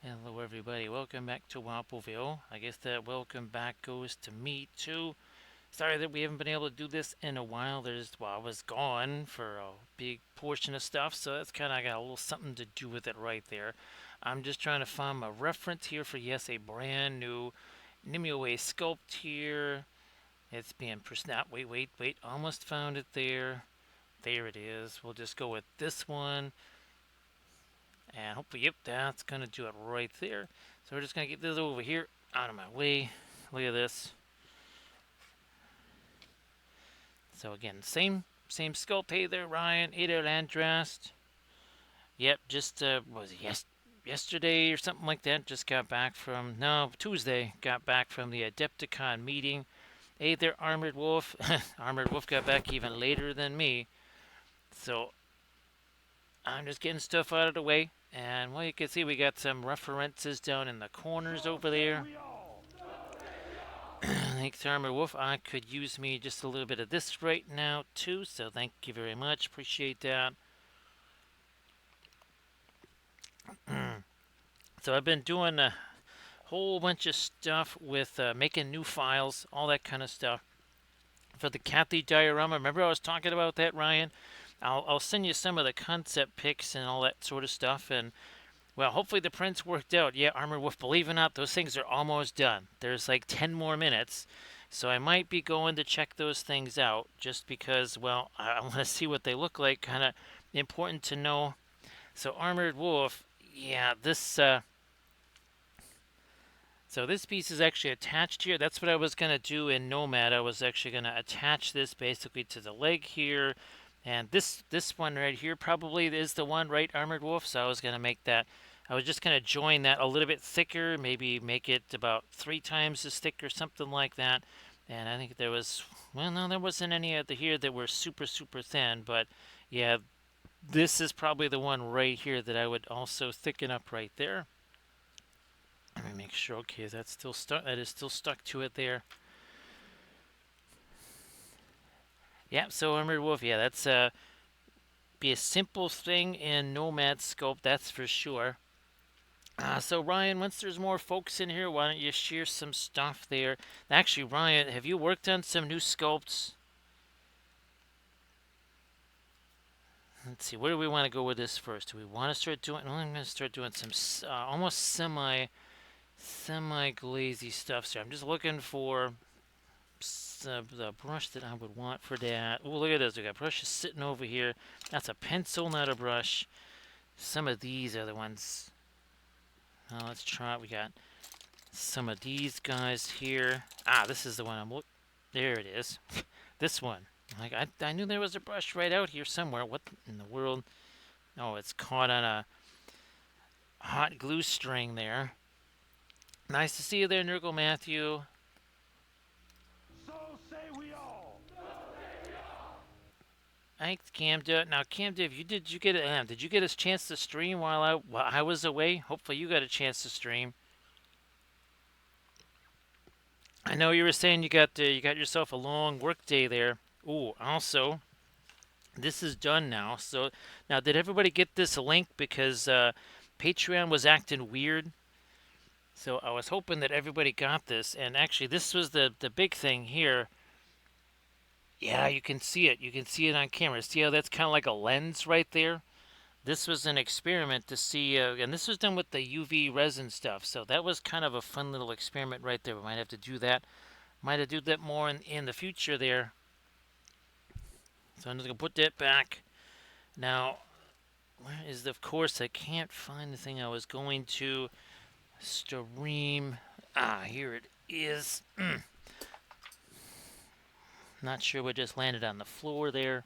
Hello everybody, welcome back to Wappleville. I guess that welcome back goes to me too. Sorry that we haven't been able to do this in a while. I was gone for a big portion of stuff, so that's kind of got a little something to do with it right there. I'm just trying to find a reference here for, yes, a brand new Nimue sculpt here. It's being wait, almost found it there. There it is. We'll just go with this one. And hopefully, yep, that's going to do it right there. So we're just going to get this over here out of my way. Look at this. So again, same sculpt. Hey there, Ryan. Hey there, Landrast. Yep, just was it yesterday or something like that? Just got back from Tuesday. Got back from the Adepticon meeting. Hey there, Armored Wolf. Armored Wolf got back even later than me. So I'm just getting stuff out of the way. And well, you can see we got some references down in the corners over there. Thanks, Armored Wolf. I could use me just a little bit of this right now, too. So thank you very much. Appreciate that. So I've been doing a whole bunch of stuff with making new files, all that kind of stuff. For the Kathy diorama, remember I was talking about that, Ryan? I'll send you some of the concept pics and all that sort of stuff. And well, hopefully the prints worked out. Yeah, Armored Wolf, believe it or not, those things are almost done. There's like 10 more minutes. So I might be going to check those things out just because, well, I want to see what they look like. Kind of important to know. So Armored Wolf, yeah, so this piece is actually attached here. That's what I was going to do in Nomad. I was actually going to attach this basically to the leg here. And this one right here probably is the one, right, Armored Wolf? So I was going to make that. I was just going to join that a little bit thicker, maybe make it about 3 times as thick or something like that. And I think there was, well, no, there wasn't any of the here that were super, super thin. But yeah, this is probably the one right here that I would also thicken up right there. Let me make sure. Okay, that's still stuck. That is still stuck to it there. Yeah, so Armored Wolf, yeah, that's be a simple thing in Nomad Scope, that's for sure. So Ryan, once there's more folks in here, why don't you share some stuff there? Actually, Ryan, have you worked on some new sculpts? Let's see, where do we want to go with this first? Do we want to start doing? Well, I'm going to start doing some almost semi glazy stuff. So I'm just looking for the brush that I would want for that. Oh, look at this. We got brushes sitting over here. That's a pencil, not a brush. Some of these are the ones. Now let's try it. We got some of these guys here. This is the one I'm looking. There it is. This one. Like I knew there was a brush right out here somewhere. What in the world? Oh, it's caught on a hot glue string there. Nice to see you there, Nurgle Matthew. So say we all. Thanks, Camda. Now, Camda, did you get a chance to stream while I was away? Hopefully, you got a chance to stream. I know you were saying you got yourself a long work day there. Ooh, also, this is done now. So now, did everybody get this link? Because Patreon was acting weird. So I was hoping that everybody got this. And actually, this was the big thing here. Yeah, you can see it. You can see it on camera. See how that's kind of like a lens right there? This was an experiment to see, and this was done with the UV resin stuff. So that was kind of a fun little experiment right there. We might have to do that. Might have to do that more in the future there. So I'm just going to put that back. Now, where is the, of course, I can't find the thing I was going to stream. Here it is. Not sure what just landed on the floor there.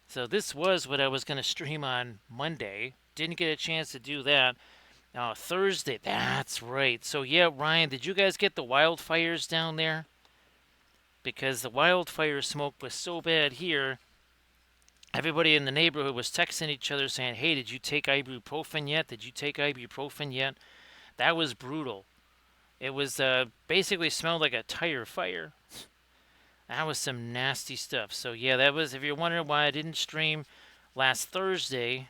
So this was what I was going to stream on Monday. Didn't get a chance to do that. Thursday, that's right. So yeah, Ryan, did you guys get the wildfires down there? Because the wildfire smoke was so bad here. Everybody in the neighborhood was texting each other saying, hey, did you take ibuprofen yet? Did you take ibuprofen yet? That was brutal. It was basically smelled like a tire fire. That was some nasty stuff. So yeah, that was, if you're wondering why I didn't stream last Thursday,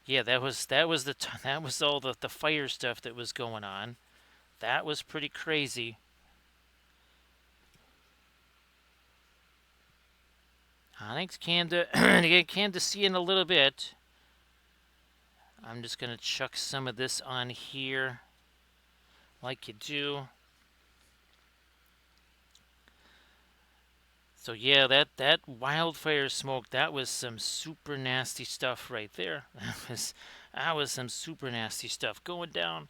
Yeah, that was all the fire stuff that was going on. That was pretty crazy. I think Canada get Canada see in a little bit. I'm just gonna chuck some of this on here, like you do. So yeah, that wildfire smoke, that was some super nasty stuff right there. That was some super nasty stuff going down.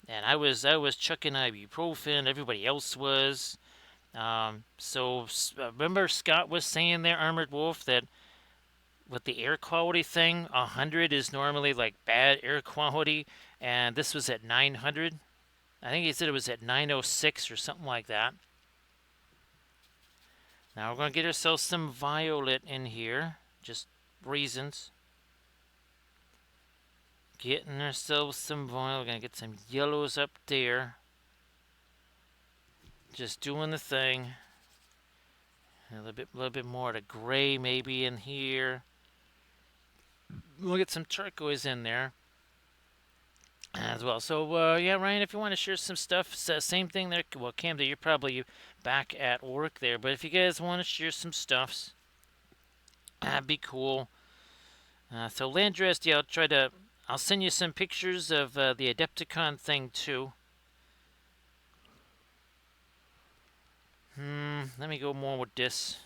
And I was chucking ibuprofen. Everybody else was. Remember Scott was saying there, Armored Wolf, that with the air quality thing, 100 is normally like bad air quality, and this was at 900. I think he said it was at 906 or something like that. Now we're going to get ourselves some violet in here. Just reasons. Getting ourselves some violet. We're going to get some yellows up there. Just doing the thing. A little bit more of the gray maybe in here. We'll get some turquoise in there as well. So yeah, Ryan, if you want to share some stuff, same thing there. Well, Camden, you're probably back at work there, but if you guys want to share some stuffs, that'd be cool. So Landrest, yeah, I'll send you some pictures of the Adepticon thing too. Let me go more with this.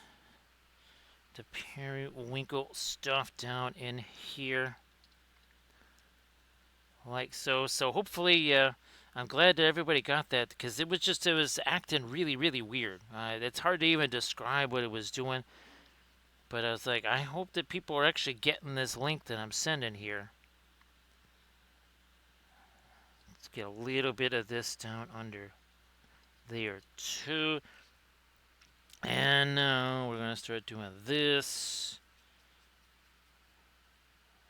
The periwinkle stuff down in here. Like so. So hopefully, I'm glad that everybody got that because it was acting really, really weird. It's hard to even describe what it was doing. But I was like, I hope that people are actually getting this link that I'm sending here. Let's get a little bit of this down under there too. And now we're going to start doing this.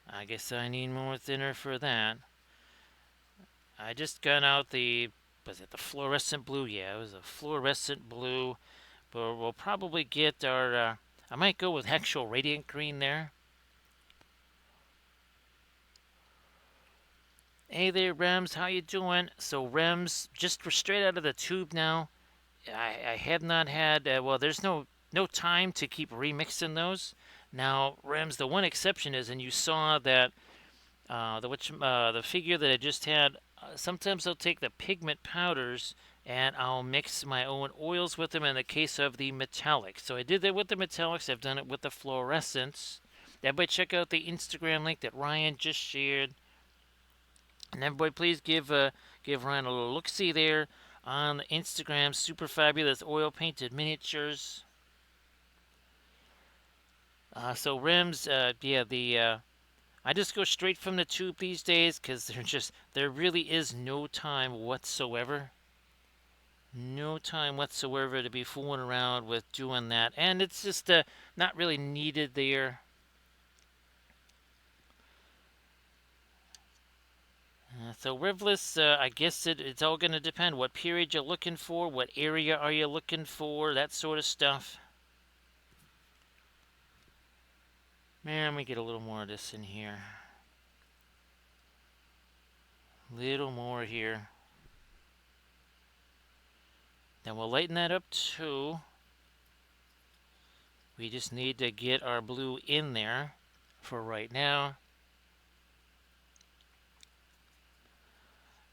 I guess I need more thinner for that. I just got out was it the fluorescent blue? Yeah, it was a fluorescent blue. But we'll probably get I might go with actual radiant green there. Hey there, Rems. How you doing? So Rems, just straight out of the tube now. I have not had. Well, there's no time to keep remixing those. Now, Rems, the one exception is, and you saw that the figure that I just had. Sometimes I'll take the pigment powders and I'll mix my own oils with them in the case of the metallics. So I did that with the metallics. I've done it with the fluorescents. Everybody check out the Instagram link that Ryan just shared. And everybody please give Ryan a little look-see there on Instagram. Super fabulous oil painted miniatures. So rims, yeah, I just go straight from the tube these days because there really is no time whatsoever. No time whatsoever to be fooling around with doing that. And it's just not really needed there. So Rivless, I guess it's all going to depend what period you're looking for, what area are you looking for, that sort of stuff. Man, let me get a little more of this in here. Little more here. Then we'll lighten that up too. We just need to get our blue in there for right now.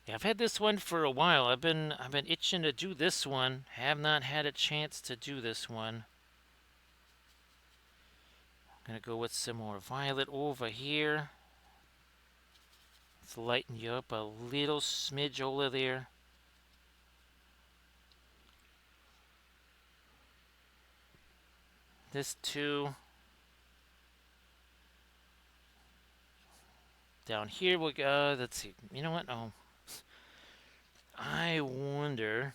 Yeah, I've had this one for a while. I've been itching to do this one. Have not had a chance to do this one. I'm gonna go with some more violet over here. Let's lighten you up a little smidge over there. This too. Down here we'll go. Let's see. You know what? Oh, I wonder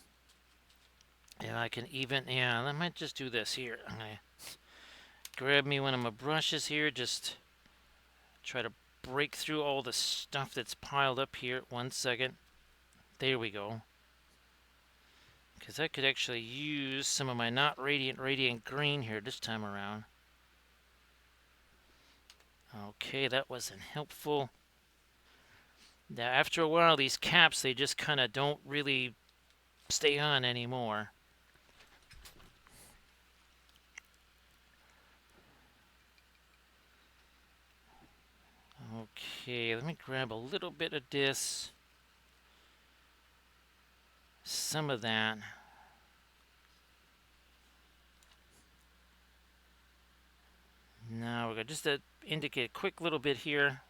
if I can even. Yeah, I might just do this here. I'm gonna grab me one of my brushes here. Just try to break through all the stuff that's piled up here. 1 second. There we go. Because I could actually use some of my not radiant green here this time around. Okay, that wasn't helpful. Now, after a while, these caps, they just kind of don't really stay on anymore. Okay, let me grab a little bit of this. Some of that. Now we're going to just indicate a quick little bit here.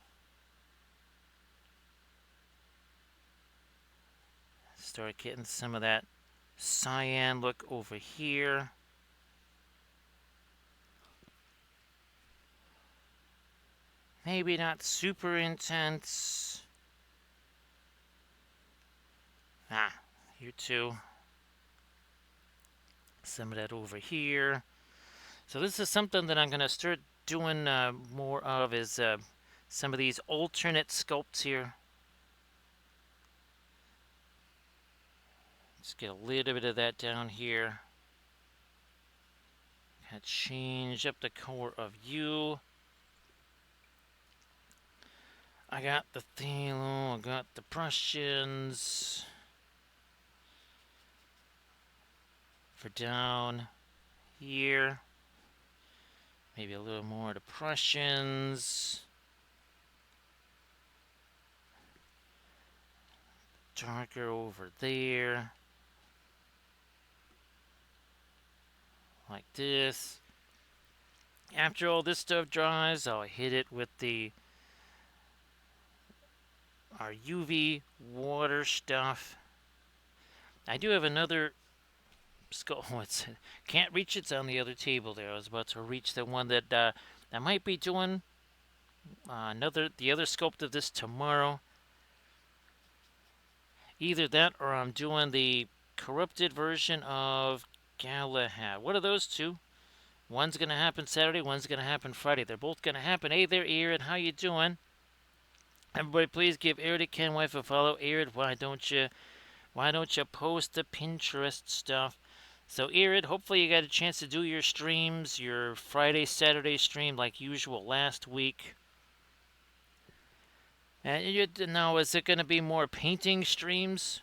Start getting some of that cyan look over here. Maybe not super intense. Ah, here too. Some of that over here. So this is something that I'm going to start doing more of is some of these alternate sculpts here. Let's get a little bit of that down here. Kind of change up the color of you. I got the Thalo, I got the Prussians. For down here. Maybe a little more of the Prussians. Darker over there. Like this. After all this stuff dries, I'll hit it with our UV water stuff. I do have another skull. Oh, can't reach. It's on the other table there. I was about to reach the one that I might be doing the other sculpt of this tomorrow. Either that or I'm doing the corrupted version of Galahad. What are those two? One's gonna happen Saturday, one's gonna happen Friday. They're both gonna happen. Hey there, Erid, how you doing? Everybody, please give Erid Kenwife a follow. Erid, why don't you post the Pinterest stuff? So Erid, hopefully you got a chance to do your streams, your Friday, Saturday stream like usual last week. And now, is it gonna be more painting streams,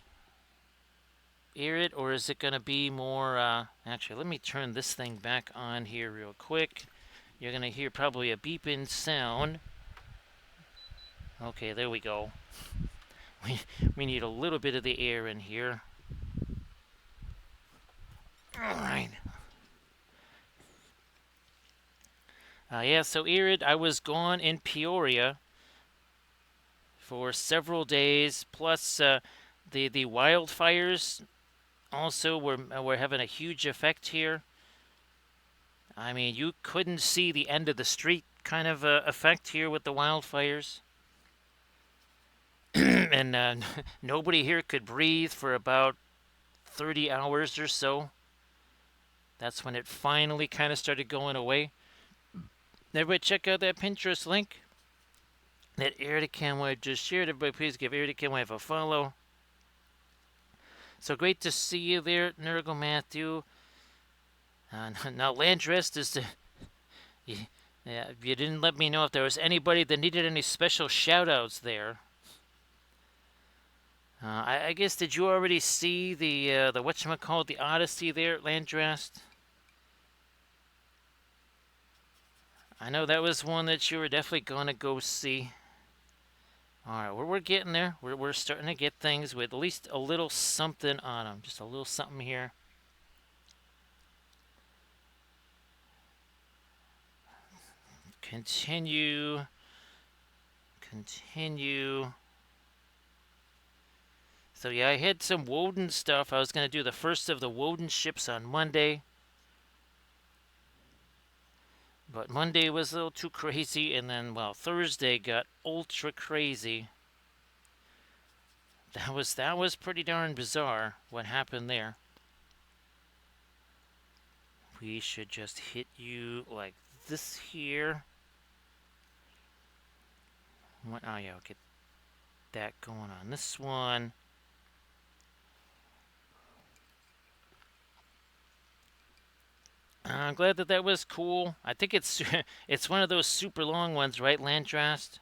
Erid, or is it gonna be more? Actually, let me turn this thing back on here real quick. You're gonna hear probably a beeping sound. Okay, there we go. We need a little bit of the air in here. All right. Yeah, so Erid, I was gone in Peoria for several days. Plus, the wildfires also were having a huge effect here. I mean, you couldn't see the end of the street kind of effect here with the wildfires. And nobody here could breathe for about 30 hours or so. That's when it finally kind of started going away. Everybody check out that Pinterest link that Erid Kenwife just shared. Everybody please give Erid Kenwife a follow. So great to see you there, Nurgle Matthew. Now Landrest is the... you didn't let me know if there was anybody that needed any special shout-outs there. I guess, did you already see the whatchamacallit, the Odyssey there at Landrast? I know that was one that you were definitely going to go see. Alright, we're getting there. We're starting to get things with at least a little something on them. Just a little something here. Continue. Continue. So yeah, I had some Woden stuff. I was going to do the first of the Woden ships on Monday. But Monday was a little too crazy, and then, well, Thursday got ultra crazy. That was pretty darn bizarre what happened there. We should just hit you like this here. What? Oh yeah, I'll get that going on this one. I'm glad that that was cool. I think it's it's one of those super long ones, right, Landrast?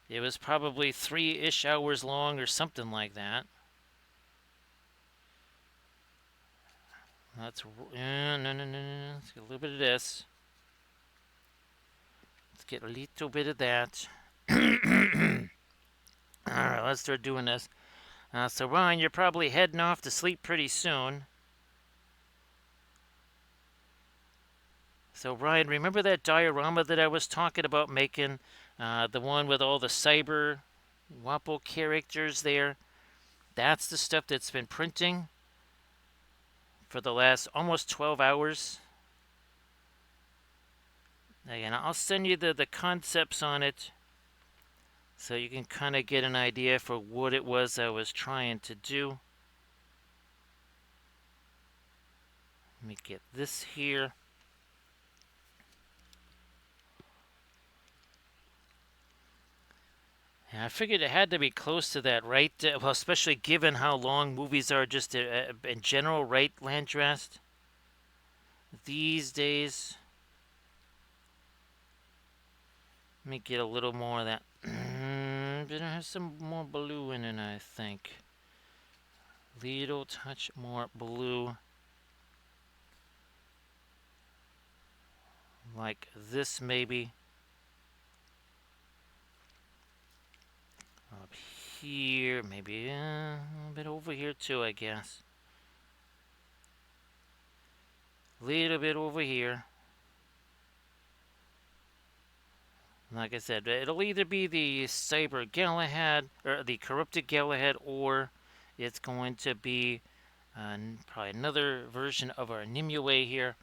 It was probably 3-ish hours long or something like that. Let's no, no, no, no. Let's get a little bit of this. Let's get a little bit of that. All right, let's start doing this. So Ryan, you're probably heading off to sleep pretty soon. So Ryan, remember that diorama that I was talking about making? The one with all the cyber WAPO characters there? That's the stuff that's been printing for the last almost 12 hours. Again, I'll send you the concepts on it so you can kind of get an idea for what it was I was trying to do. Let me get this here. And I figured it had to be close to that, right? Well, especially given how long movies are just in general, right, Landrast? These days. Let me get a little more of that. But it has some more blue in it, I think. Little touch more blue. Like this, maybe. Up here, maybe a little bit over here too, I guess. Little bit over here. Like I said, it'll either be the Cyber Galahad, or the Corrupted Galahad, or it's going to be probably another version of our Nimue here.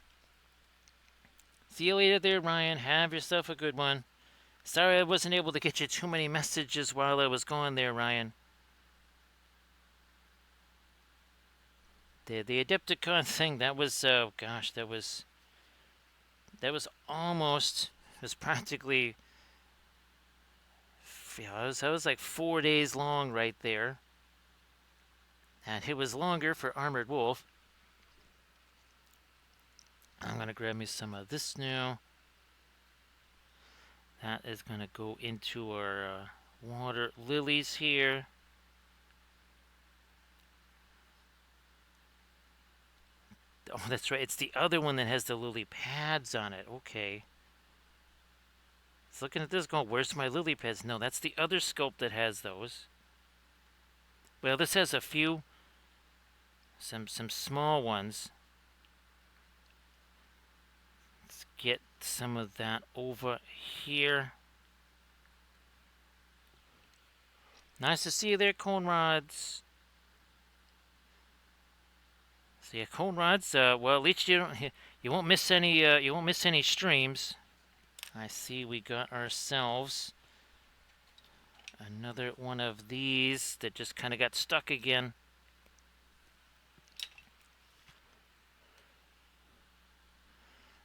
See you later there, Ryan. Have yourself a good one. Sorry I wasn't able to get you too many messages while I was gone there, Ryan. The Adepticon thing, that was, gosh, that was almost, it was practically, yeah, that was like 4 days long right there. And it was longer for Armored Wolf. I'm going to grab me some of this now. That is going to go into our water lilies here. Oh, that's right. It's the other one that has the lily pads on it. Okay. It's looking at this going, where's my lily pads? No, that's the other sculpt that has those. Well, this has a few. Some small ones. Let's get some of that over here. Nice to see you there, Cone Rods. So yeah, Cone Rods. Well, at least you won't miss any streams. I see we got ourselves another one of these that just kind of got stuck again.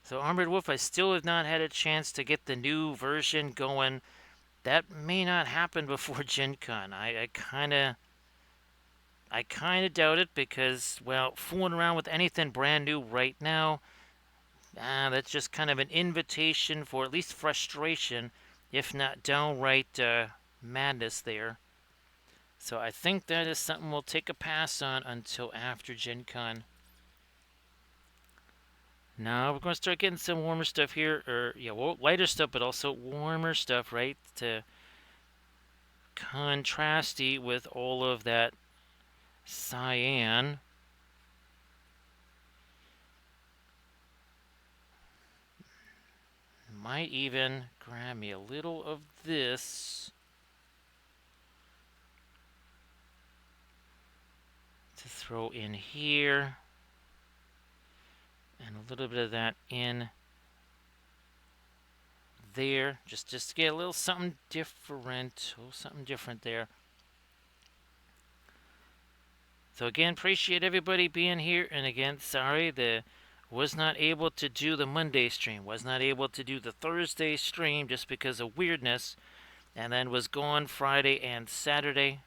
So Armored Wolf, I still have not had a chance to get the new version going. That may not happen before Gen Con. I kind of doubt it because, well, fooling around with anything brand new right now, that's just kind of an invitation for at least frustration, if not downright madness there. So I think that is something we'll take a pass on until after Gen Con. Now we're going to start getting some warmer stuff here, or yeah, well, lighter stuff, but also warmer stuff, right? To contrasty with all of that cyan. Might even grab me a little of this to throw in here, and a little bit of that in there, just to get a little something different, there. So again, appreciate everybody being here, and again, sorry was not able to do the Monday stream, was not able to do the Thursday stream just because of weirdness, and then was gone Friday and Saturday.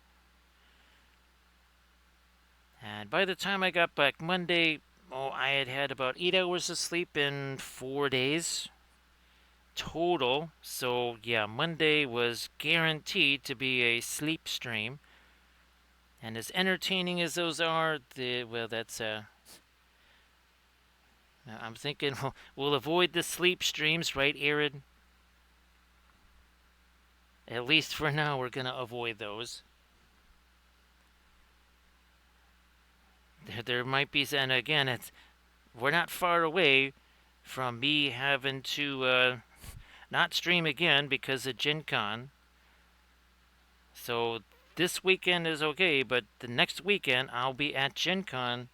And by the time I got back Monday, Oh, I had had about 8 hours of sleep in 4 days total. So yeah, Monday was guaranteed to be a sleep stream. And as entertaining as those are, well, that's I'm thinking we'll avoid the sleep streams, right, Aaron? At least for now, we're gonna avoid those. There might be, and again, we're not far away from me having to not stream again because of Gencon. So this weekend is okay, but the next weekend I'll be at Gencon,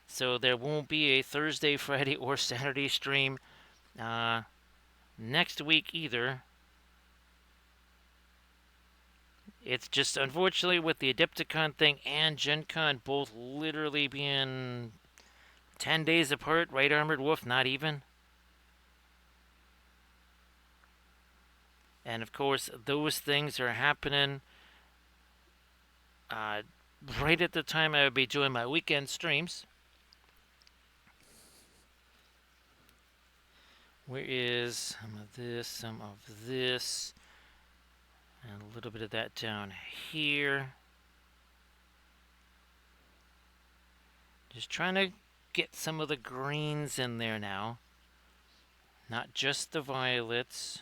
so there won't be a Thursday, Friday, or Saturday stream uh, next week either. It's just unfortunately with the Adepticon thing and Gen Con both literally being 10 days apart, right, Armored Wolf? Not even. And of course, those things are happening uh, right at the time I would be doing my weekend streams. Where is some of this, and a little bit of that down here. Just trying to get some of the greens in there now, not just the violets.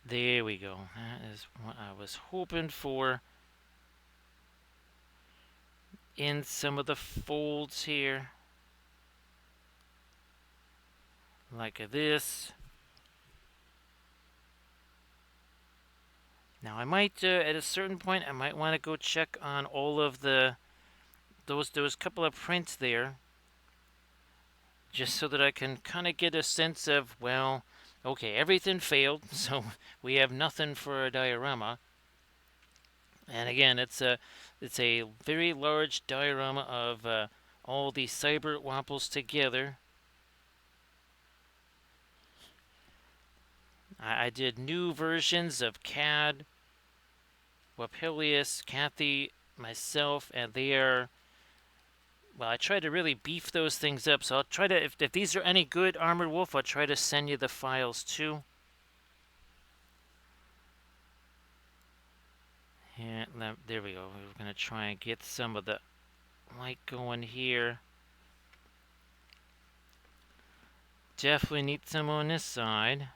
There we go. That is what I was hoping for. In some of the folds here. Like this. Now I might, at a certain point, I might want to go check on all of those couple of prints there. Just so that I can kind of get a sense of, well, okay, everything failed, so we have nothing for a diorama. And again, it's a very large diorama of all the cyber wapples together. I did new versions of CAD, Wapilius, Kathy, myself, and they are. Well, I try to really beef those things up, so I'll try to. If these are any good, Armored Wolf, I'll try to send you the files too. Yeah, there we go. We're gonna try and get some of the light going here. Definitely need some on this side.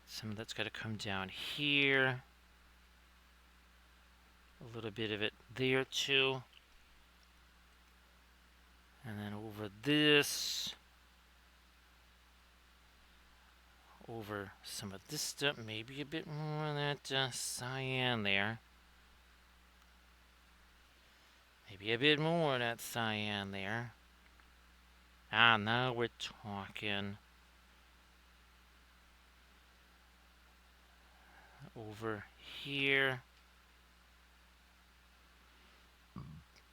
Some that's got to come down here. A little bit of it there too. And then over this. Over some of this stuff. Maybe a bit more of that cyan there. Maybe a bit more of that cyan there. Ah, now we're talking. Over here.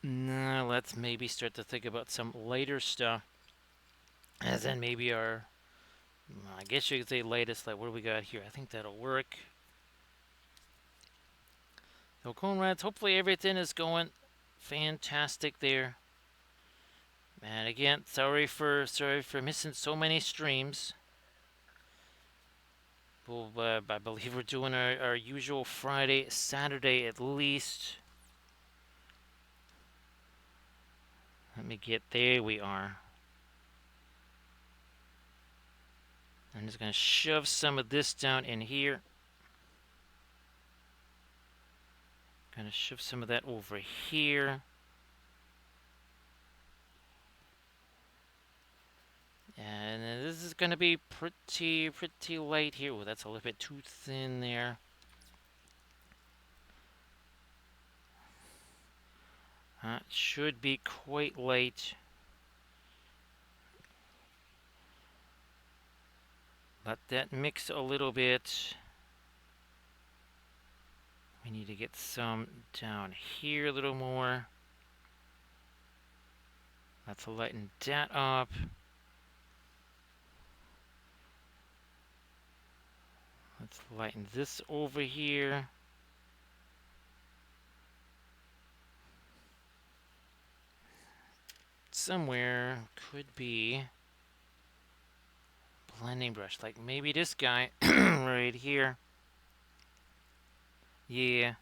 Now let's maybe start to think about some lighter stuff. As in maybe our, I guess you could say lightest light. What do we got here? I think that'll work. So comrades, hopefully everything is going fantastic there. And again, sorry for missing so many streams. Well, I believe we're doing our usual Friday, Saturday at least. Let me get, there we are. I'm just going to shove some of this down in here. Going to shove some of that over here. And this is going to be pretty light here. Oh, that's a little bit too thin there. That should be quite light. Let that mix a little bit. We need to get some down here a little more. Let's lighten that up. Let's lighten this over here. somewhere could be blending brush, like maybe this guy right here. Yeah.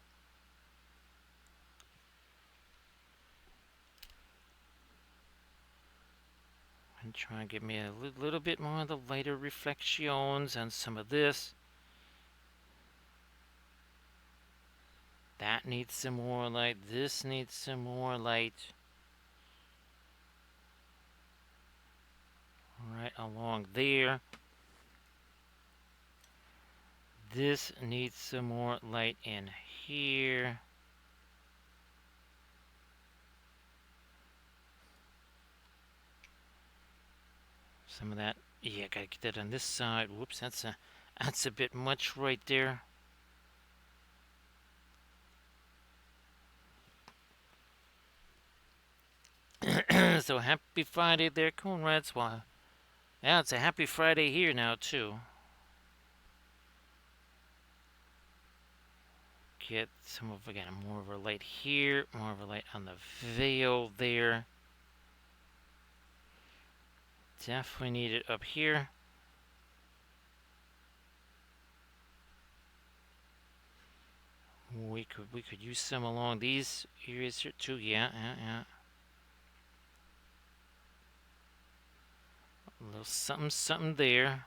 And try and give me a little bit more of the lighter reflections on some of this. That needs some more light. This needs some more light. Right along there. This needs some more light in here. Some of that. Yeah, gotta get that on this side. Whoops, that's a bit much right there. So happy Friday there, comrades. Well, yeah, it's a happy Friday here now too. Get some of again more of a light here, more of a light on the veil there. Definitely need it up here. We could use some along these areas here too. Yeah. A little something there.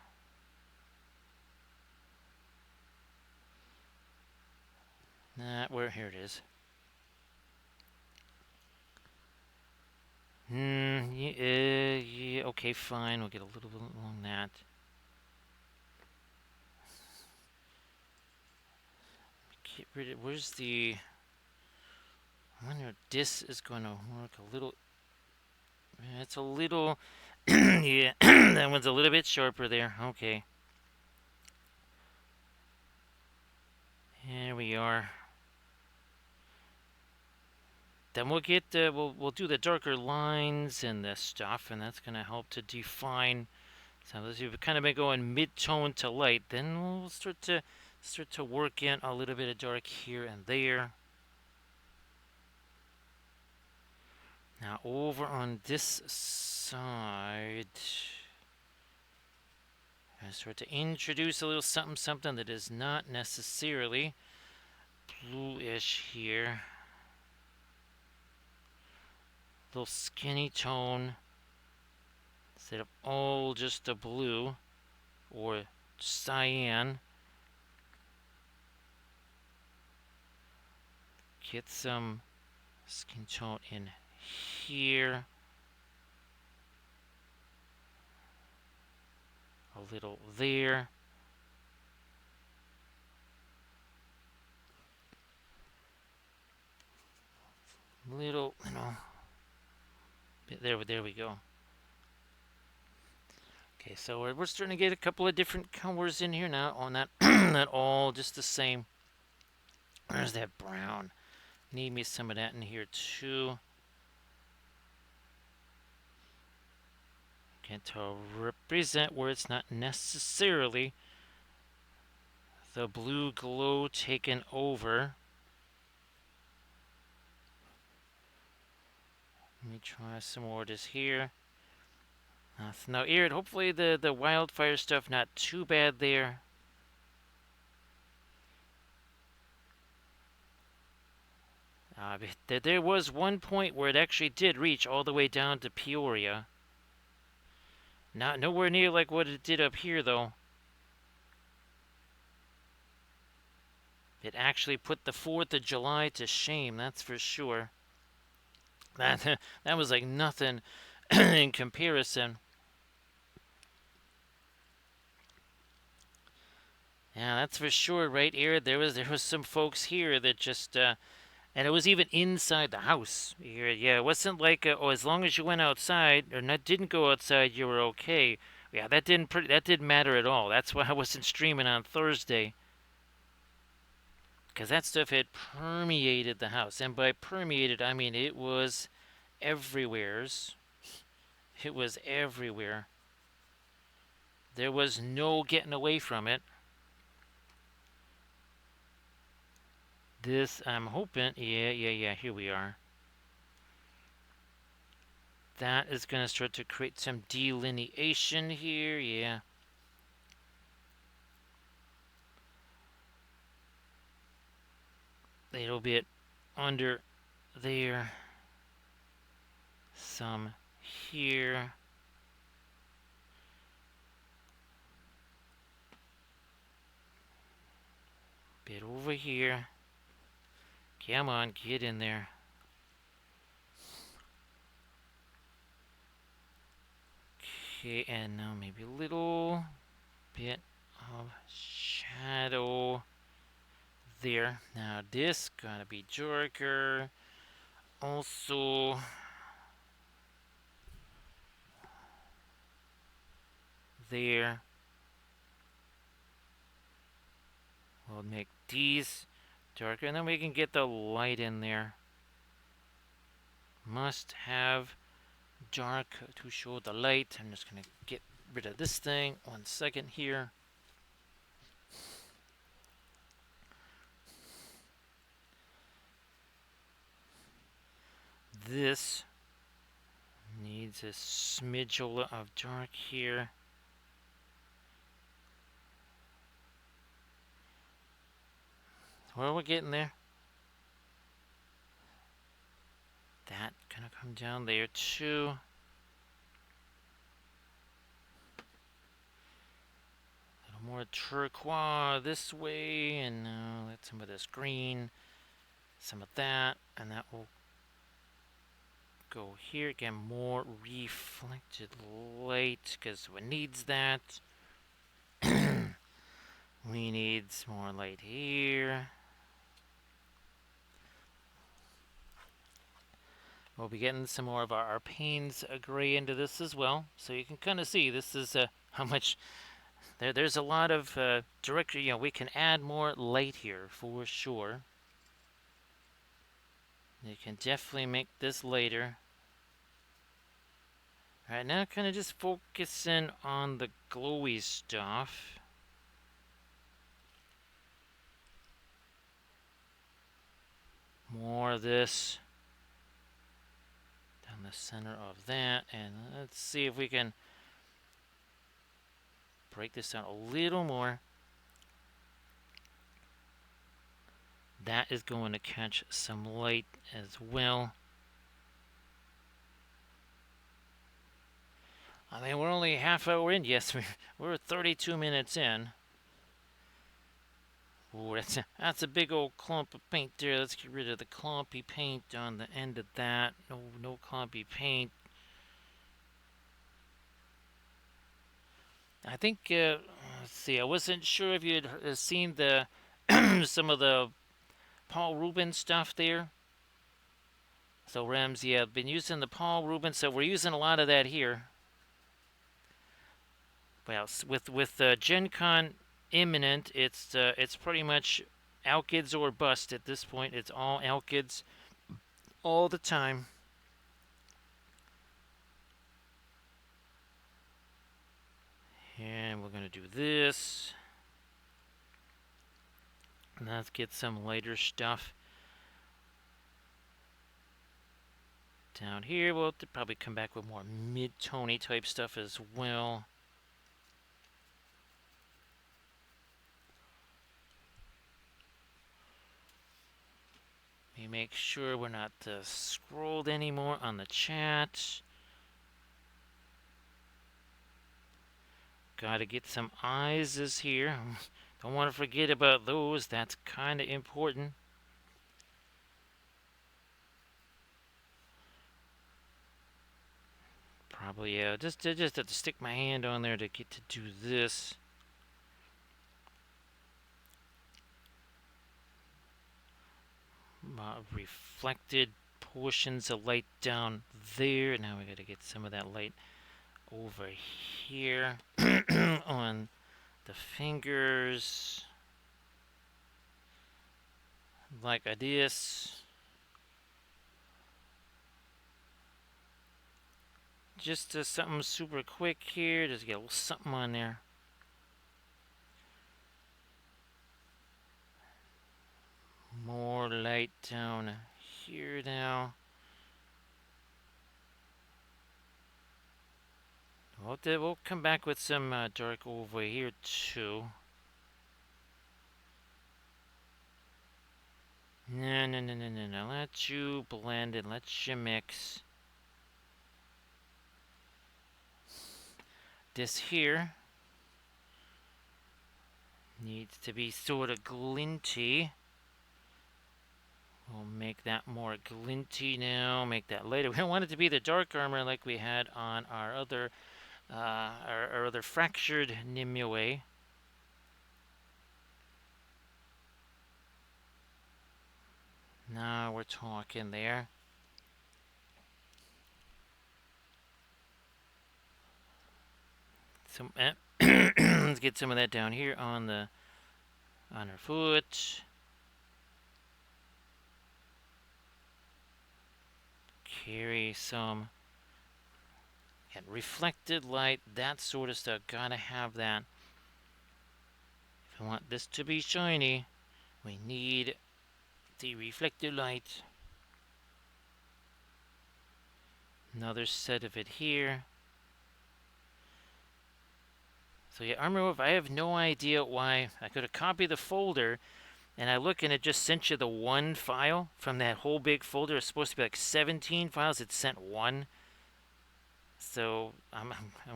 Where here it is. Yeah, okay, fine. We'll get a little bit along that. Get rid of. Where's the? I wonder if this is going to work a little. It's a little. Yeah, that one's a little bit sharper there. Okay. Here we are. Then we'll get we'll do the darker lines and the stuff, and that's gonna help to define. So as you've kind of been going mid-tone to light, then we'll start to work in a little bit of dark here and there. Now over on this side, I start to introduce a little something that is not necessarily bluish here. Little skinny tone instead of all just the blue or cyan. Get some skin tone in here. A little there. Little, there we go. Okay, so we're starting to get a couple of different colors in here now on that, not all just the same. There's that brown. Need me some of that in here too. Okay, to represent where it's not necessarily the blue glow taken over. Let me try some more of this here. Now, Erin, hopefully the wildfire stuff not too bad there. There was one point where it actually did reach all the way down to Peoria. Not nowhere near like what it did up here, though. It actually put the 4th of July to shame, that's for sure. That was like nothing in comparison. Yeah, that's for sure, right here. There was some folks here that just and it was even inside the house. Yeah, it wasn't like as long as you went outside or not didn't go outside, you were okay. Yeah, that didn't matter at all. That's why I wasn't streaming on Thursday, because that stuff had permeated the house, and by permeated I mean it was everywhere's. It was everywhere. There was no getting away from it. This, I'm hoping, yeah, here we are. that is going to start to create some delineation here. Yeah. A little bit under there. Some here. Bit over here. Come on, get in there. Okay, and now maybe a little bit of shadow there. Now this gotta be darker. Also, there. We'll make these darker, and then we can get the light in there. Must have dark to show the light. I'm just gonna get rid of this thing. 1 second here. This needs a smidge of dark here. Well, we're getting there. That gonna come down there too. A little more turquoise this way, and let some of this green, some of that, and that will go here. Again, more reflected light because it needs that. We need some more light here. We'll be getting some more of our Payne's gray into this as well. So you can kind of see this is how much there's a lot of direct, we can add more light here for sure. You can definitely make this later. Alright, now kind of just focusing on the glowy stuff. More of this down the center of that, and let's see if we can break this down a little more. That is going to catch some light as well. I mean, we're only a half hour in. Yes, we're 32 minutes in. Ooh, that's a big old clump of paint there. Let's get rid of the clumpy paint on the end of that. No clumpy paint. I think, let's see, I wasn't sure if you had seen the some of the Paul Rubens stuff there. So Ramsey, I've been using the Paul Rubens, so we're using a lot of that here. Well, with Gencon imminent, it's pretty much Alkids or bust at this point. It's all Alkids all the time. And we're gonna do this. And let's get some lighter stuff down here. We'll probably come back with more mid-tony type stuff as well. We make sure we're not scrolled anymore on the chat. Gotta get some eyes here. Don't want to forget about those. That's kind of important. Probably, yeah. Just have to stick my hand on there to get to do this. Reflected portions of light down there. Now we gotta get some of that light over here on the fingers, like this. Just something super quick here. Just get a little something on there. More light down here now. We'll come back with some dark over here too. No, no, no, no, no, no. Let you blend and let you mix. This here needs to be sort of glinty. We'll make that more glinty now. Make that lighter. We don't want it to be the dark armor like we had on our other fractured Nimue. Now we're talking there. Some let's get some of that down here on her foot. Carry some and reflected light, that sort of stuff. Gotta have that. If I want this to be shiny, we need the reflected light. Another set of it here. So yeah, Armor Wolf, I have no idea why. I could have copied the folder, and I look and it just sent you the one file from that whole big folder. It's supposed to be like 17 files. It sent one. So I'm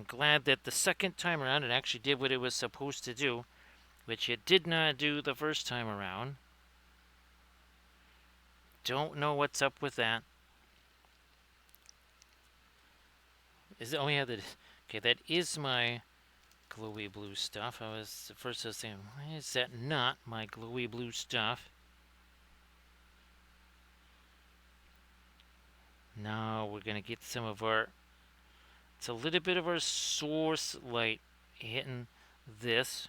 glad that the second time around it actually did what it was supposed to do, which it did not do the first time around. Don't know what's up with that. Is it? Oh yeah, okay. That is my glowy blue stuff. I was saying, why is that not my glowy blue stuff? Now we're gonna get some of our. It's a little bit of our source light hitting this.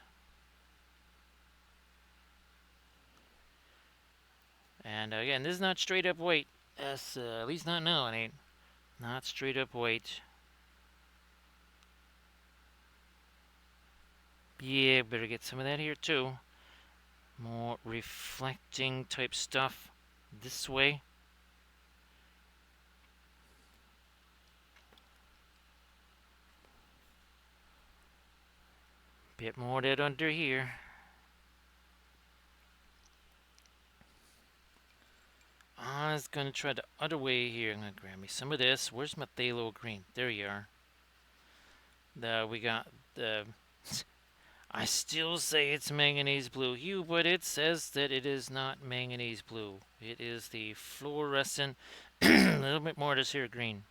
And again, this is not straight up white. That's at least not now. It ain't. Not straight up white. Yeah, better get some of that here too. More reflecting type stuff this way. Bit more of that under here. I was gonna try the other way here. I'm gonna grab me some of this. Where's my phthalo green? There you are. We got the. I still say it's manganese blue hue, but it says that it is not manganese blue. It is the fluorescent, a little bit more of this here green.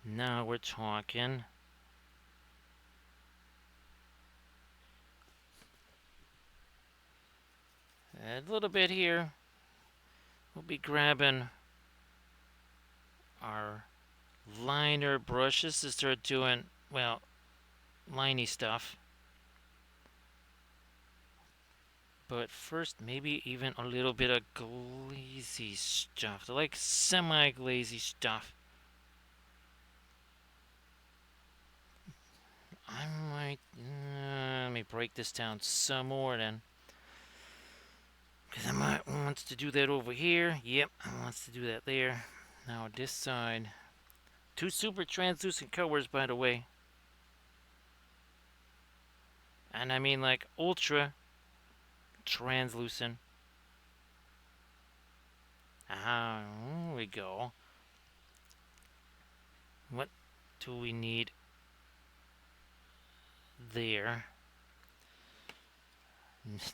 Now we're talking. A little bit here. We'll be grabbing our liner brushes to start doing, well, liney stuff. But first, maybe even a little bit of glazy stuff, like semi-glazy stuff. I might, let me break this down some more then. Because I might wants to do that over here. Yep, I wants to do that there. Now this side. 2 super translucent colors, by the way. And I mean like ultra translucent. Ah, there we go. What do we need there?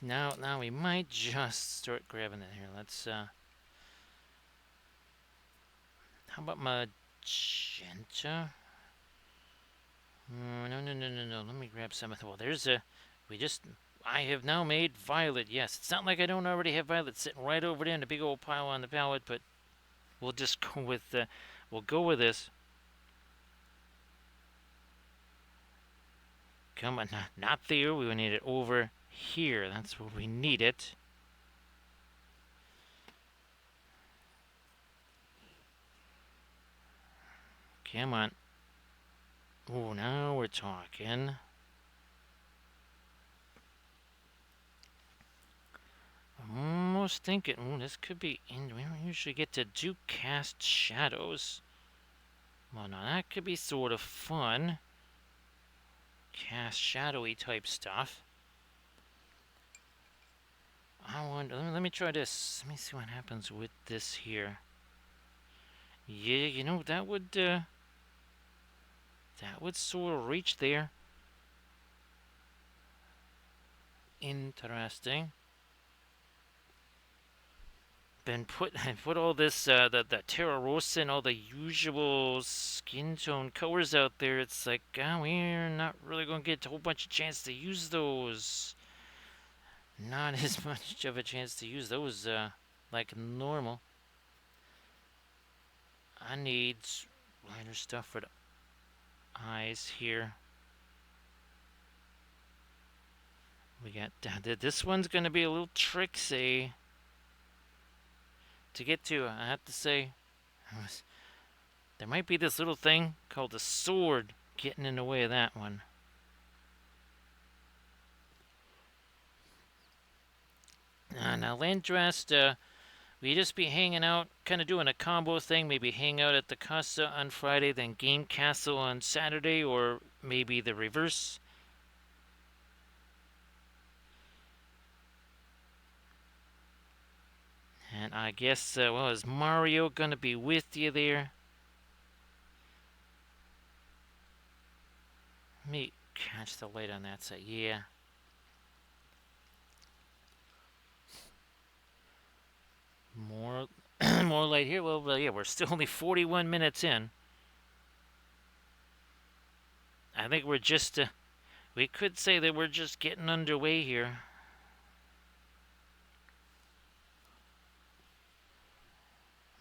Now we might just start grabbing that here. Let's how about magenta? No. Let me grab some of the. Well, there's a. I have now made violet. Yes, it's not like I don't already have violet sitting right over there in a big old pile on the palette, but we'll just go with we'll go with this. Come on, not there. We need it over here. That's where we need it. Come on. Oh, now we're talking. was thinking, ooh, this could be in. We don't usually get to do cast shadows. Well, now that could be sort of fun. Cast shadowy type stuff. I wonder. Let me try this. Let me see what happens with this here. Yeah, that would sort of reach there. Interesting. Been put put all this the Terra Rosa and all the usual skin tone colors out there. It's like, we're not really gonna get a whole bunch of chance to use those. Not as much of a chance to use those like normal. I need lighter stuff for the eyes here. We got this one's gonna be a little tricksy to get to. I have to say, there might be this little thing called a sword getting in the way of that one. Now Landrast, we just be hanging out, kind of doing a combo thing. Maybe hang out at the Casa on Friday, then Game Castle on Saturday, or maybe the reverse. And I guess, well, is Mario gonna be with you there? Let me catch the light on that side. Yeah. More, more light here. Well, yeah, we're still only 41 minutes in. I think we're just, we could say that we're just getting underway here.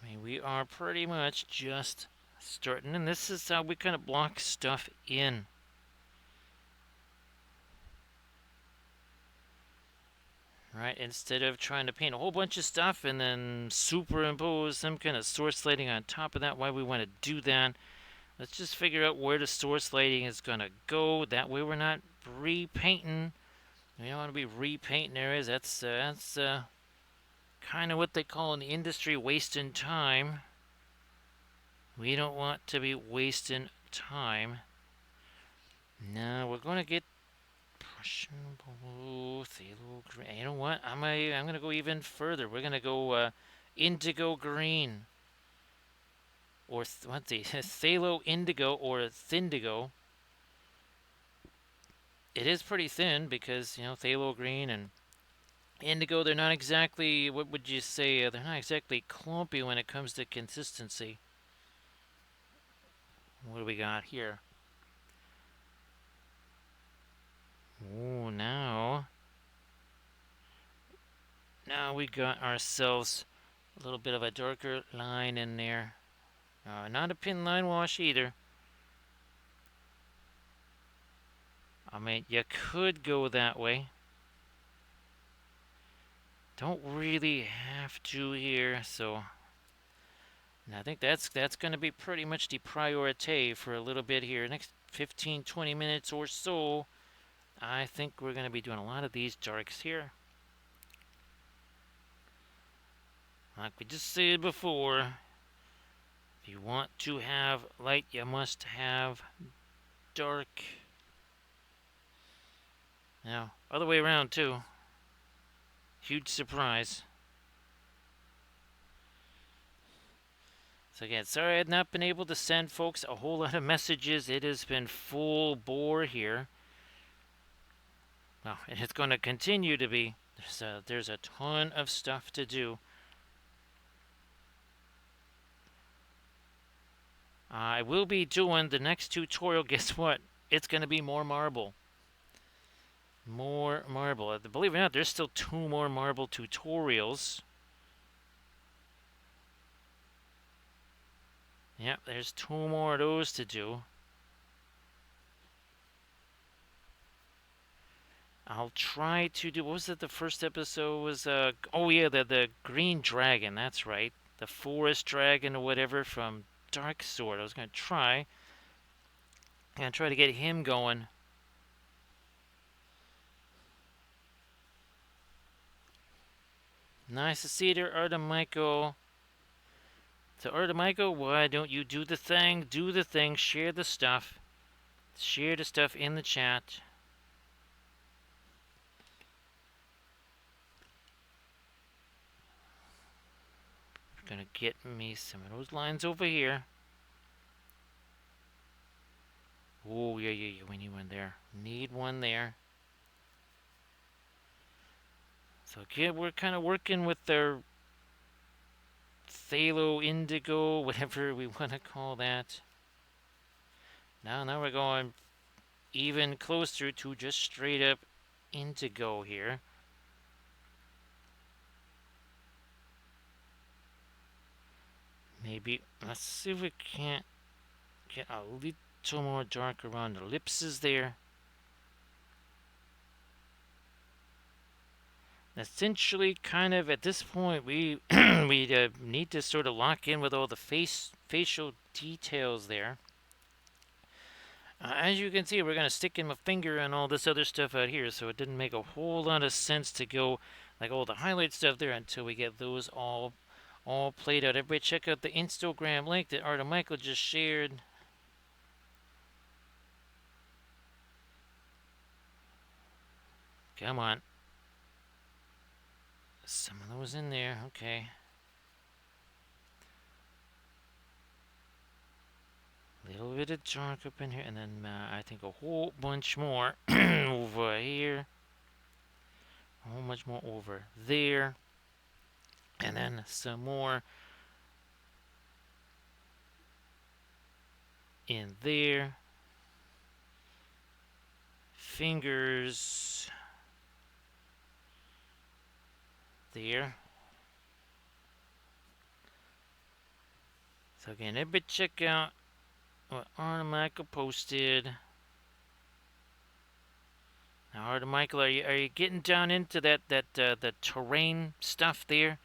I mean, we are pretty much just starting, and this is how we kind of block stuff in. Right, instead of trying to paint a whole bunch of stuff and then superimpose some kind of source lighting on top of that, why we want to do that. Let's just figure out where the source lighting is going to go. That way we're not repainting. We don't want to be repainting areas. That's kind of what they call in the industry wasting time. We don't want to be wasting time. No, we're going to get Prussian blue, phthalo green. You know what? I'm gonna go even further. We're gonna go indigo green, or what's the phthalo indigo or thindigo. It is pretty thin because phthalo green and indigo. They're not exactly, what would you say? They're not exactly clumpy when it comes to consistency. What do we got here? Oh, now we got ourselves a little bit of a darker line in there. Not a pin line wash either. I mean, you could go that way. Don't really have to here, so. And I think that's going to be pretty much the priority for a little bit here. Next 15, 20 minutes or so, I think we're going to be doing a lot of these darks here. Like we just said before, if you want to have light, you must have dark. Now, other way around too. Huge surprise. So again, sorry I had not been able to send folks a whole lot of messages. It has been full bore here. Well, and it's going to continue to be. There's a ton of stuff to do. I will be doing the next tutorial. Guess what? It's going to be more marble. More marble. Believe it or not, there's still 2 more marble tutorials. Yep, there's 2 more of those to do. I'll try to do. What was it? The first episode was. Oh yeah, the green dragon. That's right. The forest dragon or whatever from Dark Sword. I was gonna try. And try to get him going. Nice to see you there, Artemichael. So, Artemichael, why don't you do the thing? Do the thing. Share the stuff. Share the stuff in the chat. Gonna get me some of those lines over here. Oh, yeah, yeah, yeah. We need one there. Need one there. So, again, we're kind of working with their phthalo indigo, whatever we want to call that. Now we're going even closer to just straight up indigo here. Maybe, let's see if we can't get a little more dark around the ellipses there. Essentially, kind of at this point, we we need to sort of lock in with all the facial details there. As you can see, we're going to stick in my finger and all this other stuff out here, so it didn't make a whole lot of sense to go like all the highlight stuff there until we get those all played out. Everybody check out the Instagram link that Artemichael just shared. Come on. Some of those in there, okay. Little bit of dark up in here, and then I think a whole bunch more over here. A whole much more over there. And then some more in there. Fingers there. So again, everybody check out what Artemichael posted. Now, Artemichael, are you getting down into the terrain stuff there?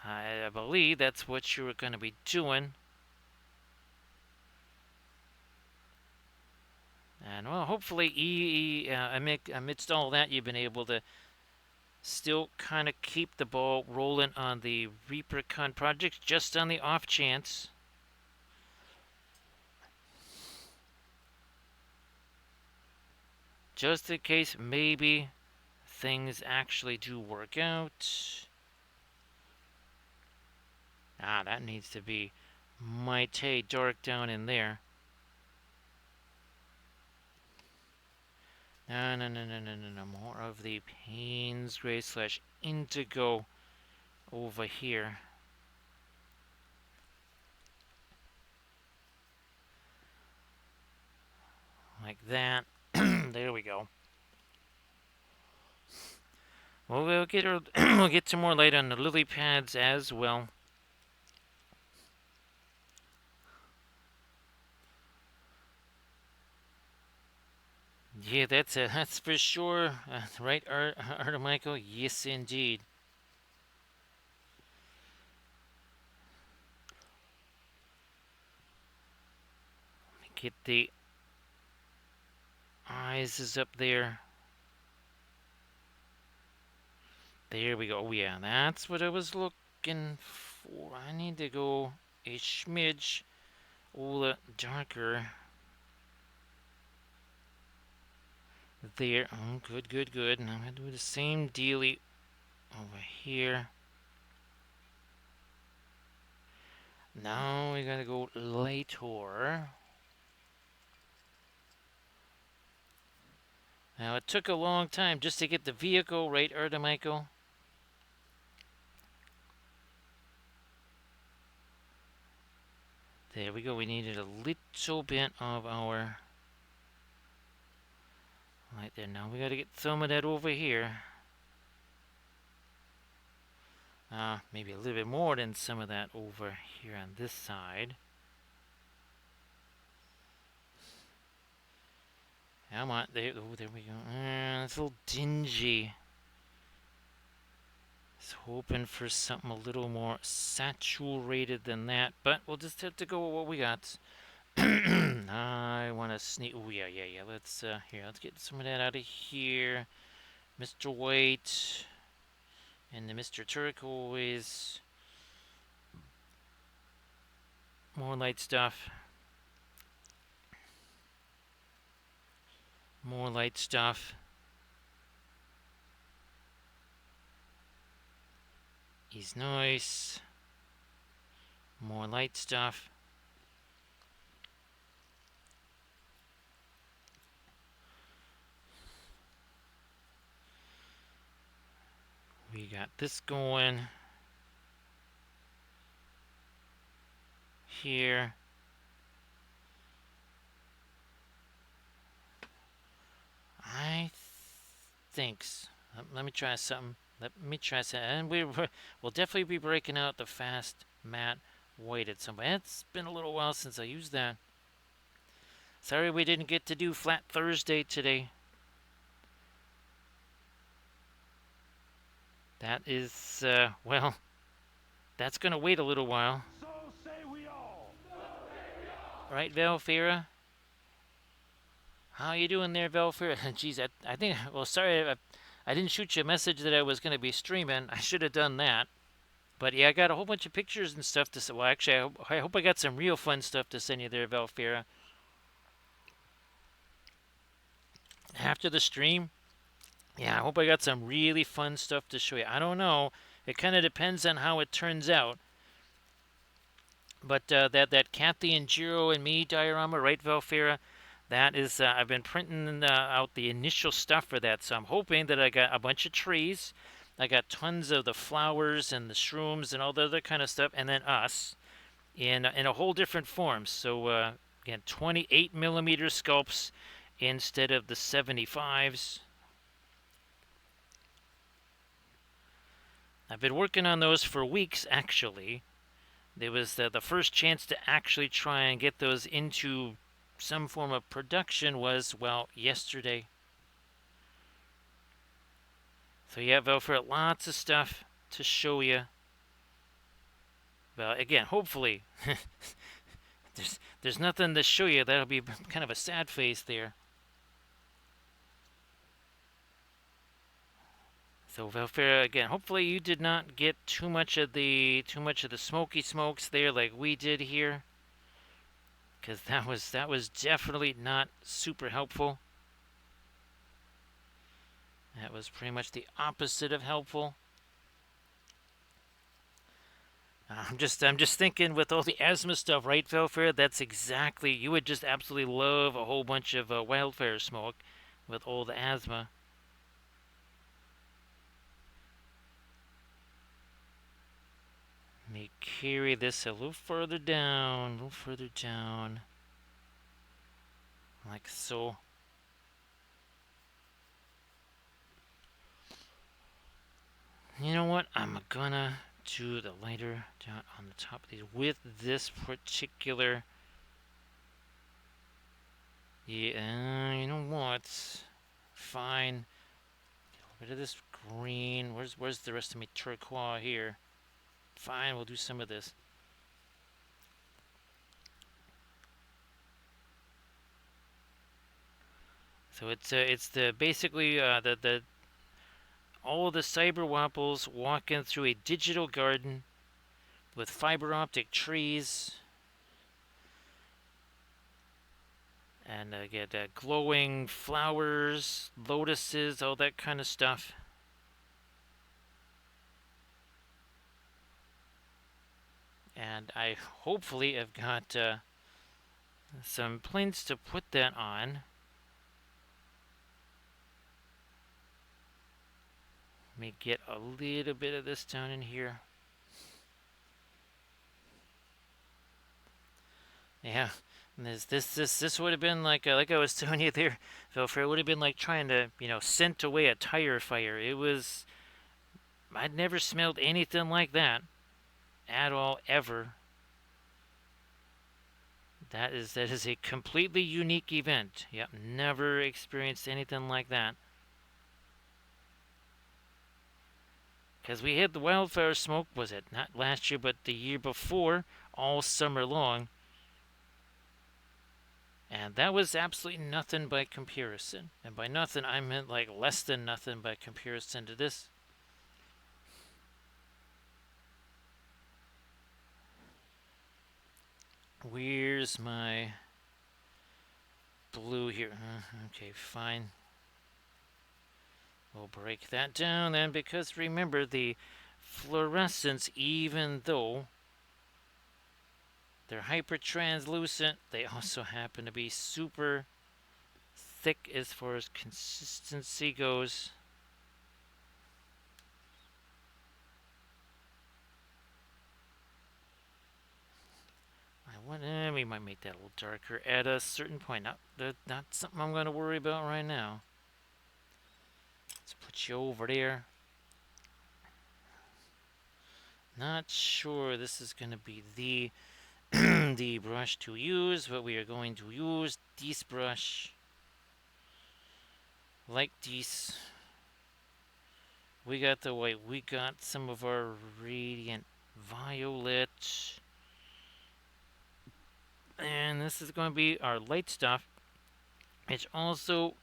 I believe that's what you were going to be doing. And well, hopefully, amidst all that, you've been able to still kind of keep the ball rolling on the ReaperCon project, just on the off chance. Just in case maybe things actually do work out. That needs to be mighty dark down in there. No. More of the Payne's Gray slash Indigo over here. Like that. There we go. Well, we'll get we'll get some more light on the lily pads as well. Yeah, that's for sure. Right, Artemichael? Yes, indeed. Get the eyes is up there. There we go. Oh, yeah, that's what I was looking for. I need to go a smidge darker. There. Oh, good. And I'm going to do the same dealy over here. Now we gotta go later. Now it took a long time just to get the vehicle right, Artemichael. There we go. We needed a little bit of our light there. Now we gotta get some of that over here. Maybe a little bit more than some of that over here on this side. Come on, there we go. It's a little dingy. Just hoping for something a little more saturated than that, but we'll just have to go with what we got. I want to sneak. Oh yeah. Let's let's get some of that out of here, Mr. White. And the Mr. Turquoise. More light stuff. More light stuff. He's nice. More light stuff. We got this going here. I think so. Let me try something. Let me try something. And we'll definitely be breaking out the fast matte white at some point. It's been a little while since I used that. Sorry we didn't get to do Flat Thursday today. That is, well, that's going to wait a little while. So say we all. Right, Velfira? How you doing there, Velfira? Jeez, I think, well, sorry, I didn't shoot you a message that I was going to be streaming. I should have done that. But yeah, I got a whole bunch of pictures and stuff to send. Well, actually, I hope I got some real fun stuff to send you there, Velfira. After the stream, yeah, I hope I got some really fun stuff to show you. I don't know. It kind of depends on how it turns out. But that Kathy and Jiro and me diorama, right, Velfira? That is, I've been printing out the initial stuff for that. So I'm hoping that I got a bunch of trees. I got tons of the flowers and the shrooms and all the other kind of stuff. And then us in a whole different form. So again, 28 millimeter sculpts instead of the 75s. I've been working on those for weeks, actually. There was the first chance to actually try and get those into some form of production was, well, yesterday. So yeah, Velfra, lots of stuff to show you. Well, again, hopefully, there's nothing to show you. That'll be kind of a sad face there. So Velfra, again, hopefully you did not get too much of the smoky smokes there like we did here, because that was definitely not super helpful. That was pretty much the opposite of helpful. I'm just thinking with all the asthma stuff, right, Velfra? That's exactly, you would just absolutely love a whole bunch of wildfire smoke with all the asthma. Let me carry this a little further down, like so. You know what? I'm gonna do the lighter down on the top of these with this particular. Yeah, you know what? Fine. Get a little bit of this green. Where's the rest of my turquoise here? Fine, we'll do some of this. So it's the basically the all of the cyber wapples walking through a digital garden with fiber optic trees and get glowing flowers, lotuses, all that kind of stuff. And I hopefully have got some plinths to put that on. Let me get a little bit of this down in here. Yeah, and this would have been like I was telling you there, Phil. It would have been like trying to scent away a tire fire. It was. I'd never smelled anything like that at all ever. That is a completely unique event. Yep, never experienced anything like that. Because we had the wildfire smoke, was it not last year, but the year before, all summer long. And that was absolutely nothing by comparison. And by nothing, I meant like less than nothing by comparison to this. Where's my blue here? Okay, fine. We'll break that down then, because remember, the fluorescents, even though they're hyper translucent, they also happen to be super thick as far as consistency goes. We might make that a little darker at a certain point. Not something I'm going to worry about right now. Let's put you over there. Not sure this is going to be the the brush to use, but we are going to use this brush like this. We got the white. We got some of our radiant violet. And this is going to be our light stuff. It also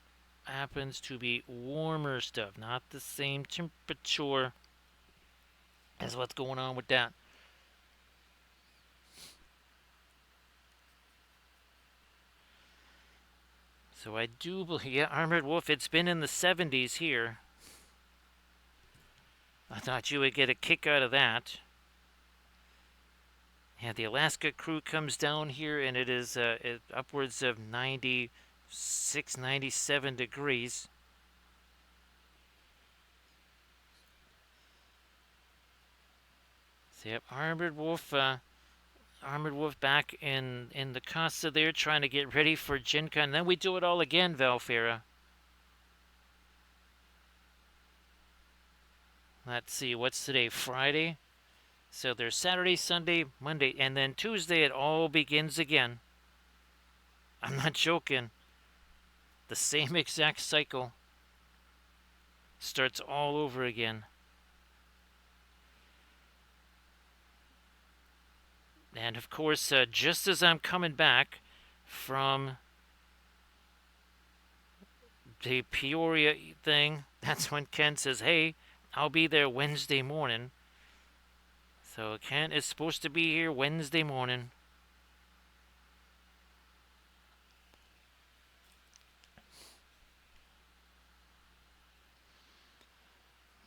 happens to be warmer stuff, not the same temperature as what's going on with that. So I do believe, yeah, Armored Wolf, it's been in the 70s here. I thought you would get a kick out of that. Yeah, the Alaska crew comes down here and it is upwards of 96, 97 degrees. So yep, Armored Wolf back in the Casa there, trying to get ready for Gencon. And then we do it all again, Valfera. Let's see, what's today? Friday? So there's Saturday, Sunday, Monday, and then Tuesday it all begins again. I'm not joking. The same exact cycle starts all over again. And of course, just as I'm coming back from the Peoria thing, that's when Ken says, hey, I'll be there Wednesday morning. So Ken is supposed to be here Wednesday morning.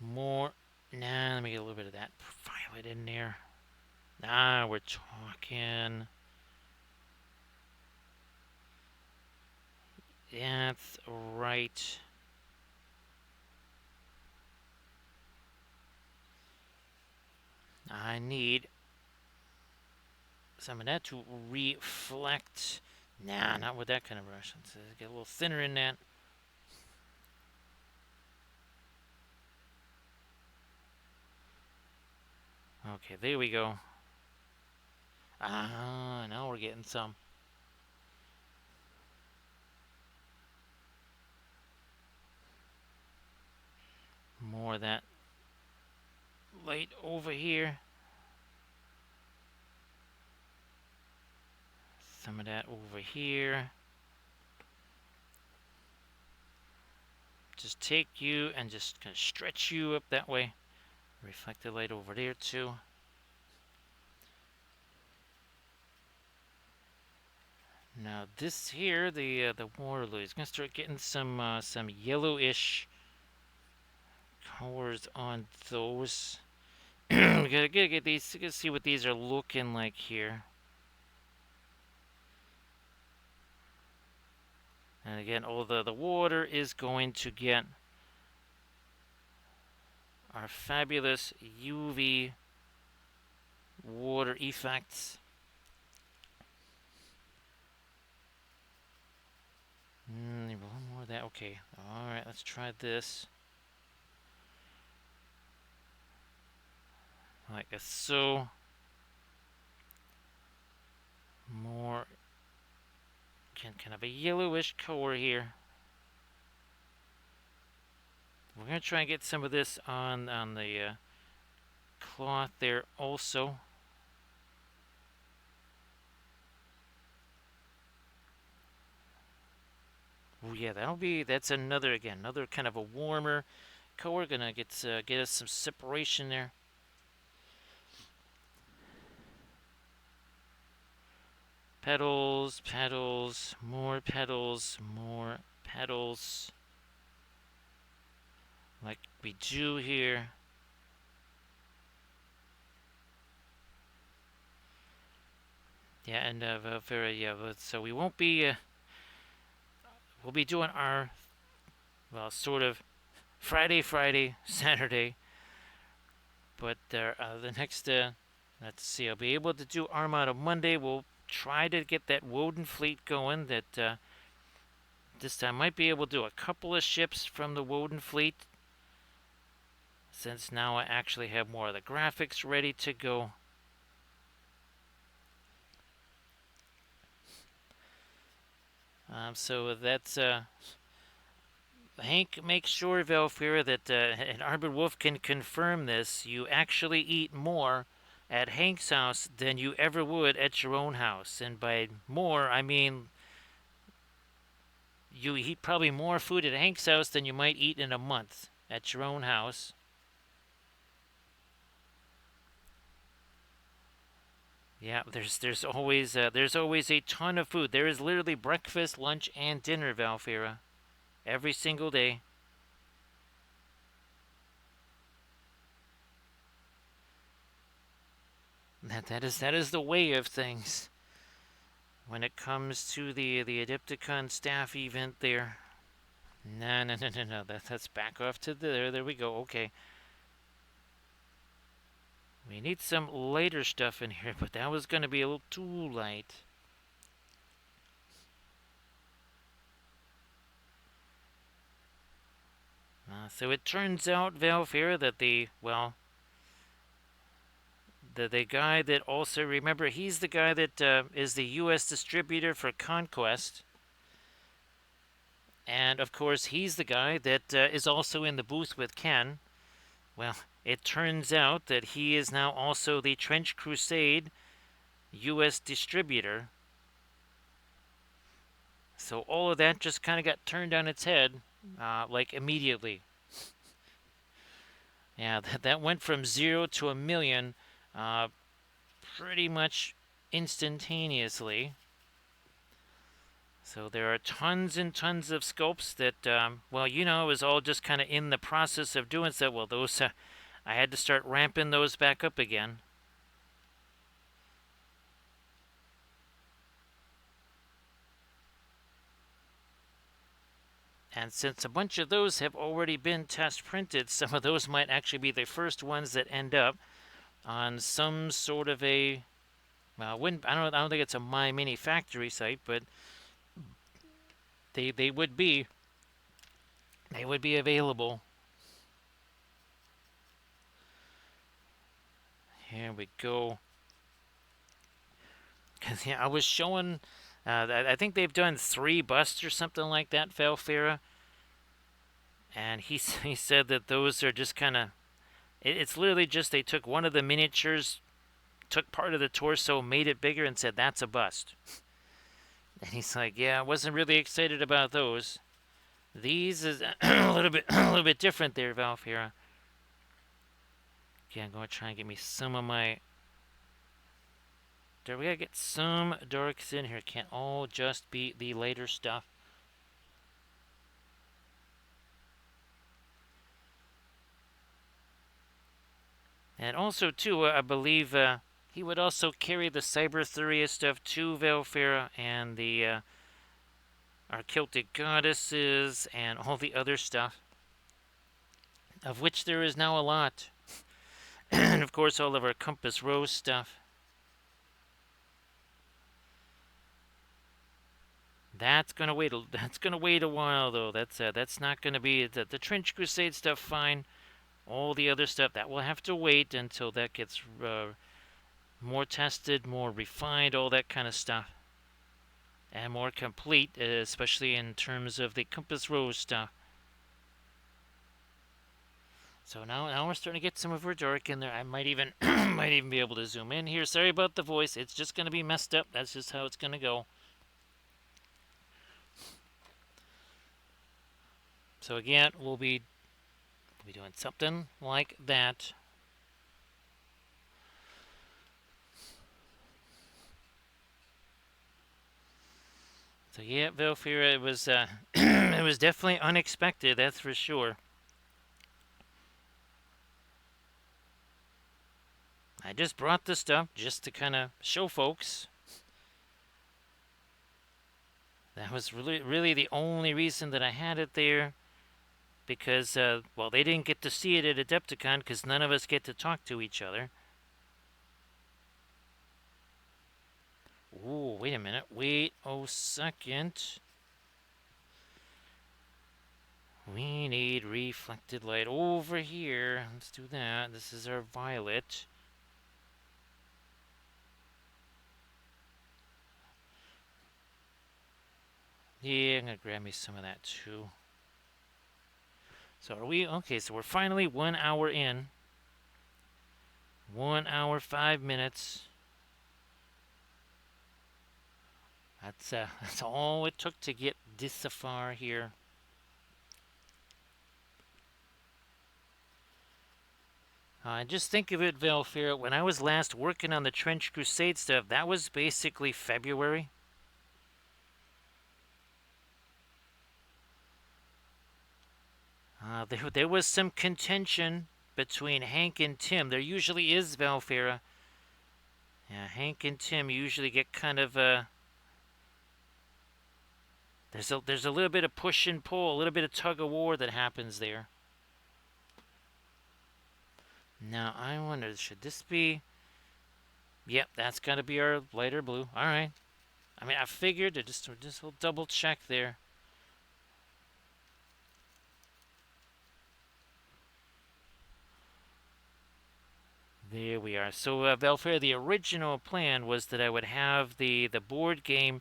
More. Nah, let me get a little bit of that violet in there. Nah, we're talking. That's right. I need some of that to reflect. Nah, not with that kind of brush. Let's get a little thinner in that. Okay, there we go. Ah, now we're getting some. More of that light over here. Some of that over here. Just take you and just kind of stretch you up that way. Reflect the light over there too. Now this here, the Waterloo, is gonna start getting some yellowish colors on those. We gotta get these. Gotta see what these are looking like here. And again, all the water is going to get our fabulous UV water effects. A little more of that. Okay. All right. Let's try this. Like so. More. Again, kind of a yellowish color here. We're gonna try and get some of this on the cloth there also. Oh yeah, that's another kind of a warmer color. Gonna get us some separation there. Petals, petals, more petals, more petals. Like we do here. Yeah, and very yeah. So we won't be. We'll be doing our well, sort of Friday, Saturday. But the next. Let's see. I'll be able to do Armada Monday. We'll try to get that Woden fleet going. That this time might be able to do a couple of ships from the Woden fleet. Since now I actually have more of the graphics ready to go. So that's Hank makes sure, Velfira, that and Arbor Wolf can confirm this. You actually eat more at Hank's house than you ever would at your own house, and by more I mean you eat probably more food at Hank's house than you might eat in a month at your own house. Yeah, there's always a ton of food. There is literally breakfast, lunch, and dinner, Valfira, every single day. That is the way of things when it comes to the Adepticon staff event there. No, no, no, no, no. That's back off to there. There we go. Okay. We need some lighter stuff in here, but that was going to be a little too light. So it turns out, Valfira, that the guy that also, remember, he's the guy that is the U.S. distributor for Conquest. And, of course, he's the guy that is also in the booth with Ken. Well, it turns out that he is now also the Trench Crusade U.S. distributor. So all of that just kind of got turned on its head, like immediately. Yeah, that went from 0 to 1 million uh, pretty much instantaneously. So there are tons and tons of sculpts that, well, it was all just kind of in the process of doing so. Well, those, I had to start ramping those back up again. And since a bunch of those have already been test printed, some of those might actually be the first ones that end up on some sort of a, well, I don't think it's a My Mini factory site, but they would be available. Here we go. Because yeah, I was showing. I think they've done 3 busts or something like that, Valfira. And he said that those are just kind of. It's literally just they took one of the miniatures, took part of the torso, made it bigger, and said that's a bust. And he's like, yeah, I wasn't really excited about those. These is a little bit different there, Valfira. Okay, I'm going to try and get me some of my. There, we gotta get some darks in here. Can't all just be the later stuff. And also, too, I believe he would also carry the Cyberthuria stuff too, Valfira, and the our Celtic goddesses and all the other stuff, of which there is now a lot. And of course, all of our Compass Rose stuff. That's gonna wait. That's gonna wait a while, though. That's not gonna be the Trench Crusade stuff. Fine. All the other stuff that will have to wait until that gets more tested, more refined, all that kind of stuff, and more complete, especially in terms of the Compass Rose stuff. So now we're starting to get some of our dark in there. I might even might even be able to zoom in here. Sorry about the voice. It's just gonna be messed up. That's just how it's gonna go. So again, we'll be doing something like that. So yeah, Velfira, it was it was definitely unexpected. That's for sure. I just brought this stuff just to kind of show folks. That was really the only reason that I had it there. Because, well, they didn't get to see it at Adepticon because none of us get to talk to each other. Ooh, wait a minute. Wait a second. We need reflected light over here. Let's do that. This is our violet. Yeah, I'm going to grab me some of that too. So are we? Okay, so we're finally 1 hour in. 1 hour, 5 minutes. That's all it took to get this far here. Just think of it, Velfir. When I was last working on the Trench Crusade stuff, that was basically February. There was some contention between Hank and Tim. There usually is, Valfira. Yeah, Hank and Tim usually get kind of there's a little bit of push and pull, a little bit of tug of war that happens there. Now I wonder, should this be? Yep, that's got to be our lighter blue. All right. I mean, I figured to just will double check there. There we are. So, Valfair, the original plan was that I would have the board game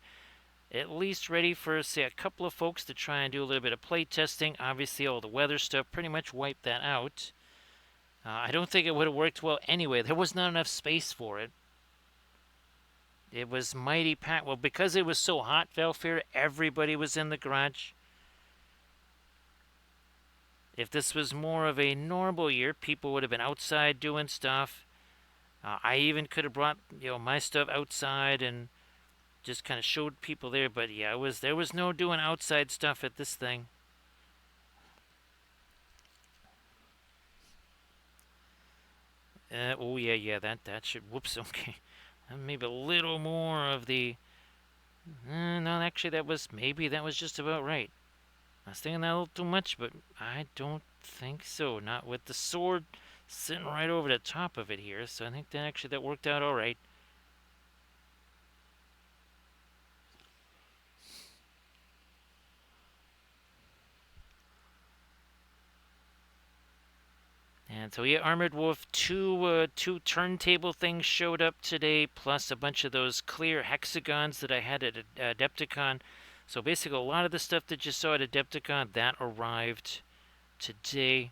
at least ready for, say, a couple of folks to try and do a little bit of play testing. Obviously, all the weather stuff pretty much wiped that out. I don't think it would have worked well anyway. There was not enough space for it. It was mighty packed. Well, because it was so hot, Valfair, everybody was in the garage. If this was more of a normal year, people would have been outside doing stuff. I even could have brought my stuff outside and just kind of showed people there. But yeah, there was no doing outside stuff at this thing. Oh yeah, that should. Whoops. Okay, maybe a little more of the. No, actually, that was just about right. I was thinking that a little too much, but I don't think so. Not with the sword sitting right over the top of it here. So I think that worked out all right. And so yeah, Armored Wolf, two turntable things showed up today, plus a bunch of those clear hexagons that I had at Adepticon. So basically, a lot of the stuff that you saw at Adepticon that arrived today.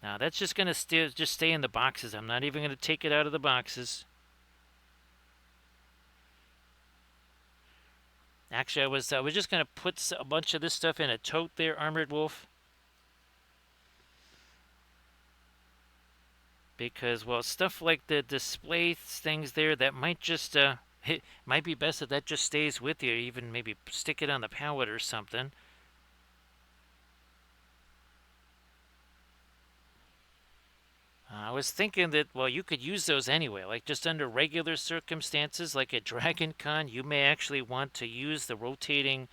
Now that's just gonna stay in the boxes. I'm not even gonna take it out of the boxes. Actually, I was just gonna put a bunch of this stuff in a tote there, Armored Wolf. Because, well, stuff like the display things there, that might just it might be best that just stays with you. Even maybe stick it on the pallet or something. I was thinking that, well, you could use those anyway, like just under regular circumstances, like at Dragon Con, you may actually want to use the rotating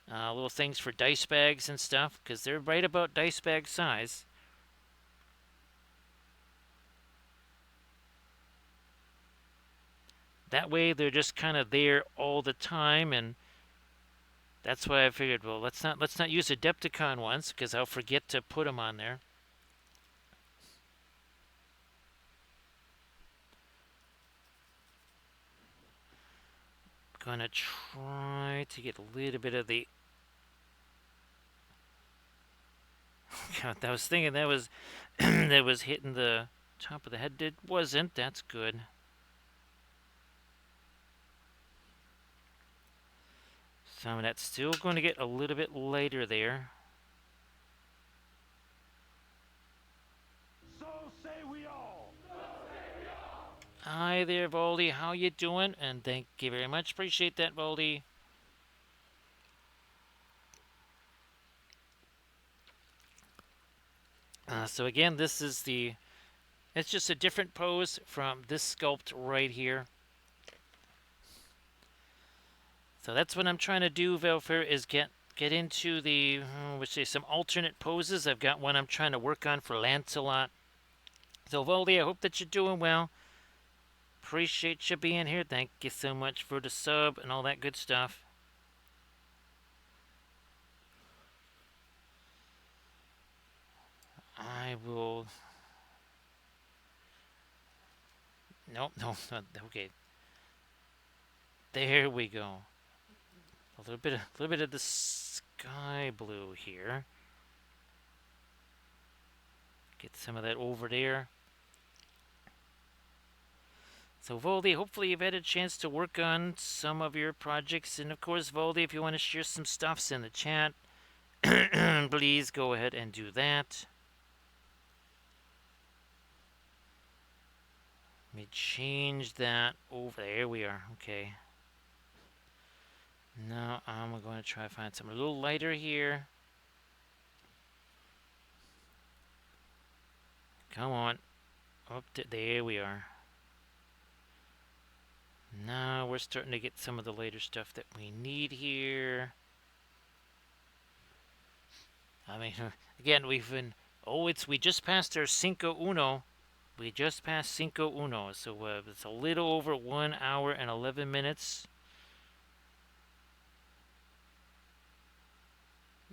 little things for dice bags and stuff, because they're right about dice bag size. That way, they're just kind of there all the time, and that's why I figured, well, let's not use Adepticon ones, because I'll forget to put them on there. Gonna try to get a little bit of the. God, I was thinking that was that was hitting the top of the head. It wasn't. That's good. Some of that's still going to get a little bit later there. So say we all. Hi there, Voldy. How you doing? And thank you very much. Appreciate that, Voldy. So again, it's just a different pose from this sculpt right here. So that's what I'm trying to do, Velfair, is get into some alternate poses. I've got one I'm trying to work on for Lancelot. So Voldy, I hope that you're doing well. Appreciate you being here. Thank you so much for the sub and all that good stuff. I will. Nope, no, okay. There we go. A little bit of the sky blue here. Get some of that over there. So Voldy, hopefully you've had a chance to work on some of your projects, and of course, Voldy, if you want to share some stuffs in the chat, please go ahead and do that. Let me change that over. There we are. Okay. Now I'm going to try to find something a little lighter here. Come on. Up to, there we are. Now we're starting to get some of the later stuff that we need here. I mean, again, we just passed our Cinco Uno. We just passed Cinco Uno, so it's a little over 1 hour and 11 minutes.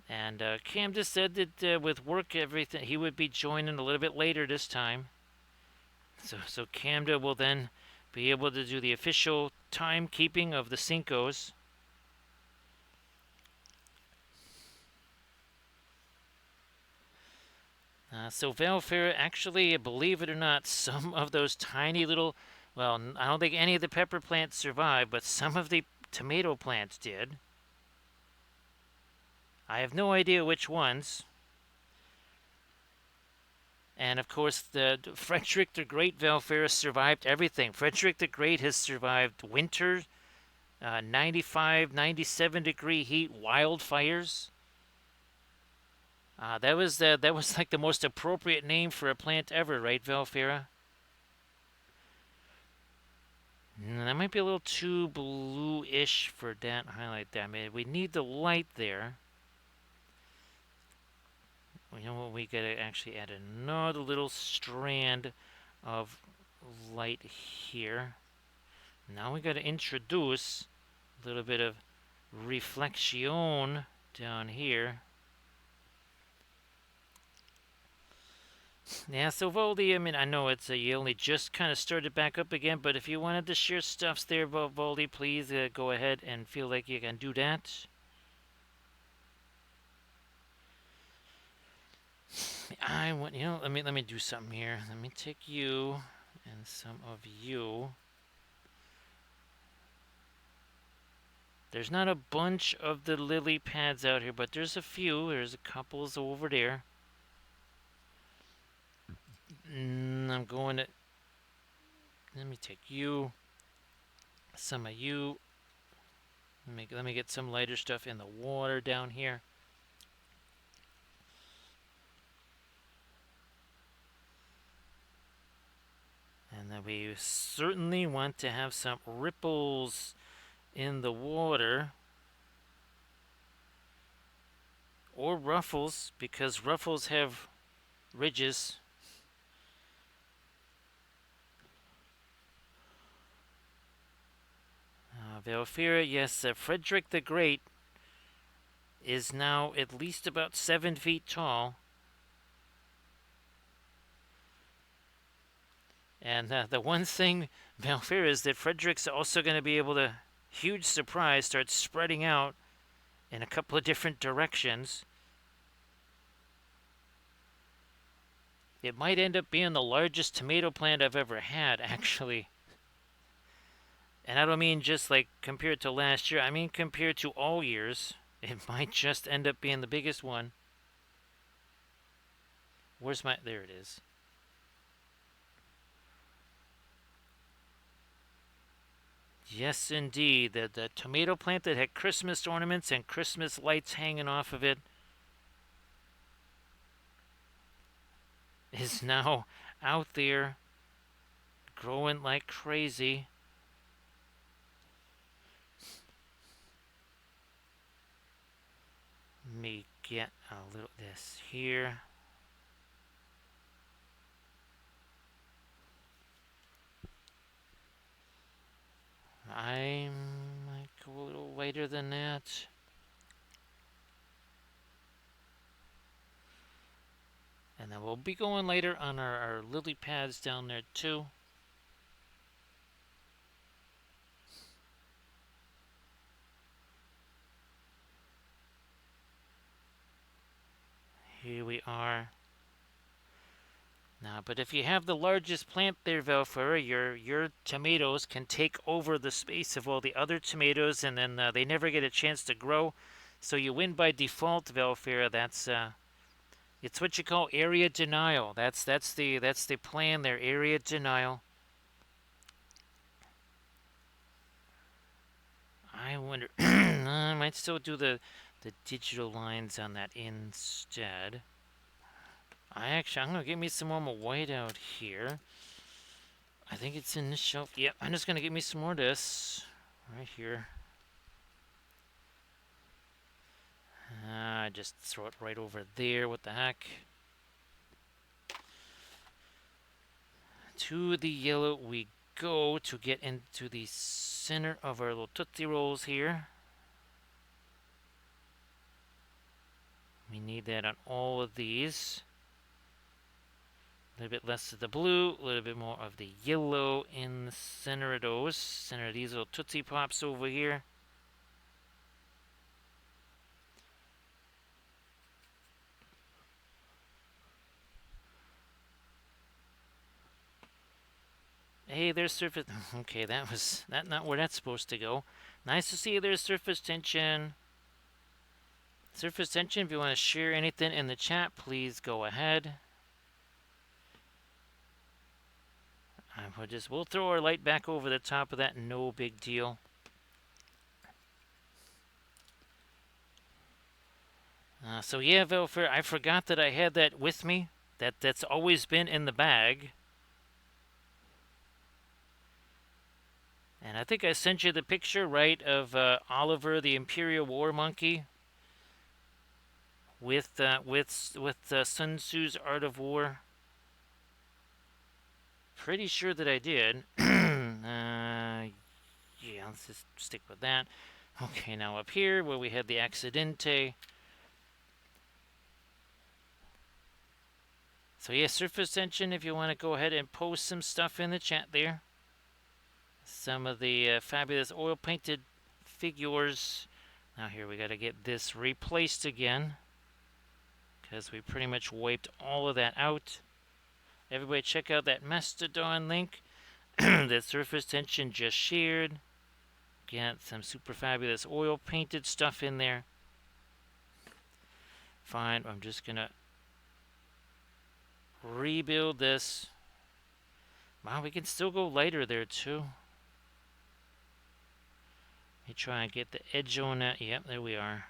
And Cam just said that with work, everything, he would be joining a little bit later this time. So Camda will then be able to do the official timekeeping of the Cincos. So Valfair, actually, believe it or not, some of those tiny little, well, I don't think any of the pepper plants survived, but some of the tomato plants did. I have no idea which ones. And of course, the Frederick the Great, Valfair, survived everything. Frederick the Great has survived winter, 95, 97-degree heat, wildfires. That was like the most appropriate name for a plant ever, right, Valfera? That might be a little too blue-ish for that highlight there. I mean, we need the light there. You know what? We gotta actually add another little strand of light here. Now we gotta introduce a little bit of reflection down here. Yeah, so Voldy, I mean, I know it's you only just kind of started back up again, but if you wanted to share stuffs there, Voldy, please go ahead and feel like you can do that. I want, let me do something here. Let me take you and some of you. There's not a bunch of the lily pads out here, but there's a few. There's a couples over there. I'm going to, let me take you, some of you. Let me get some lighter stuff in the water down here. And then we certainly want to have some ripples in the water. Or ruffles, because ruffles have ridges. Valfira, yes, Frederick the Great is now at least about 7 feet tall. And the one thing, Valfira, is that Frederick's also going to be able to, huge surprise, start spreading out in a couple of different directions. It might end up being the largest tomato plant I've ever had, actually. And I don't mean just like compared to last year, I mean compared to all years. It might just end up being the biggest one. Where's my, there it is. Yes, indeed. The tomato plant that had Christmas ornaments and Christmas lights hanging off of it. is now out there growing like crazy. Let me get a little this here. I might go a little later than that. And then we'll be going later on our lily pads down there too. Here we are. Now, but if you have the largest plant there, Velfur, your tomatoes can take over the space of all the other tomatoes, and then they never get a chance to grow. So you win by default, Velfur. That's it's what you call area denial. That's the plan there, area denial. I wonder. I might still do the digital lines on that instead. I'm gonna get me some more white out here. I think it's in this shelf. Yep, I'm just gonna get me some more of this right here. Just throw it right over there. What the heck? To the yellow we go to get into the center of our little Tootsie Rolls here. We need that on all of these. A little bit less of the blue, a little bit more of the yellow in the center of those. Center of these little Tootsie Pops over here. Hey, there's surface. Okay, that was not where that's supposed to go. Nice to see you there, surface tension. Surface tension, if you want to share anything in the chat, please go ahead. We'll throw our light back over the top of that, no big deal. So yeah, Velfer, I forgot that I had that with me. That's always been in the bag. And I think I sent you the picture, right, of Oliver, the Imperial War Monkey, with Sun Tzu's Art of War. Pretty sure that I did. Yeah, let's just stick with that. Okay, now up here where we had the Accidente. So yeah, surface tension, if you want to go ahead and post some stuff in the chat there. Some of the fabulous oil painted figures. Now here we got to get this replaced again, because we pretty much wiped all of that out. Everybody check out that Mastodon link that surface tension just shared. Get some super fabulous oil painted stuff in there. Fine, I'm just gonna rebuild this. Wow, we can still go lighter there too. Let me try and get the edge on that. Yep, there we are.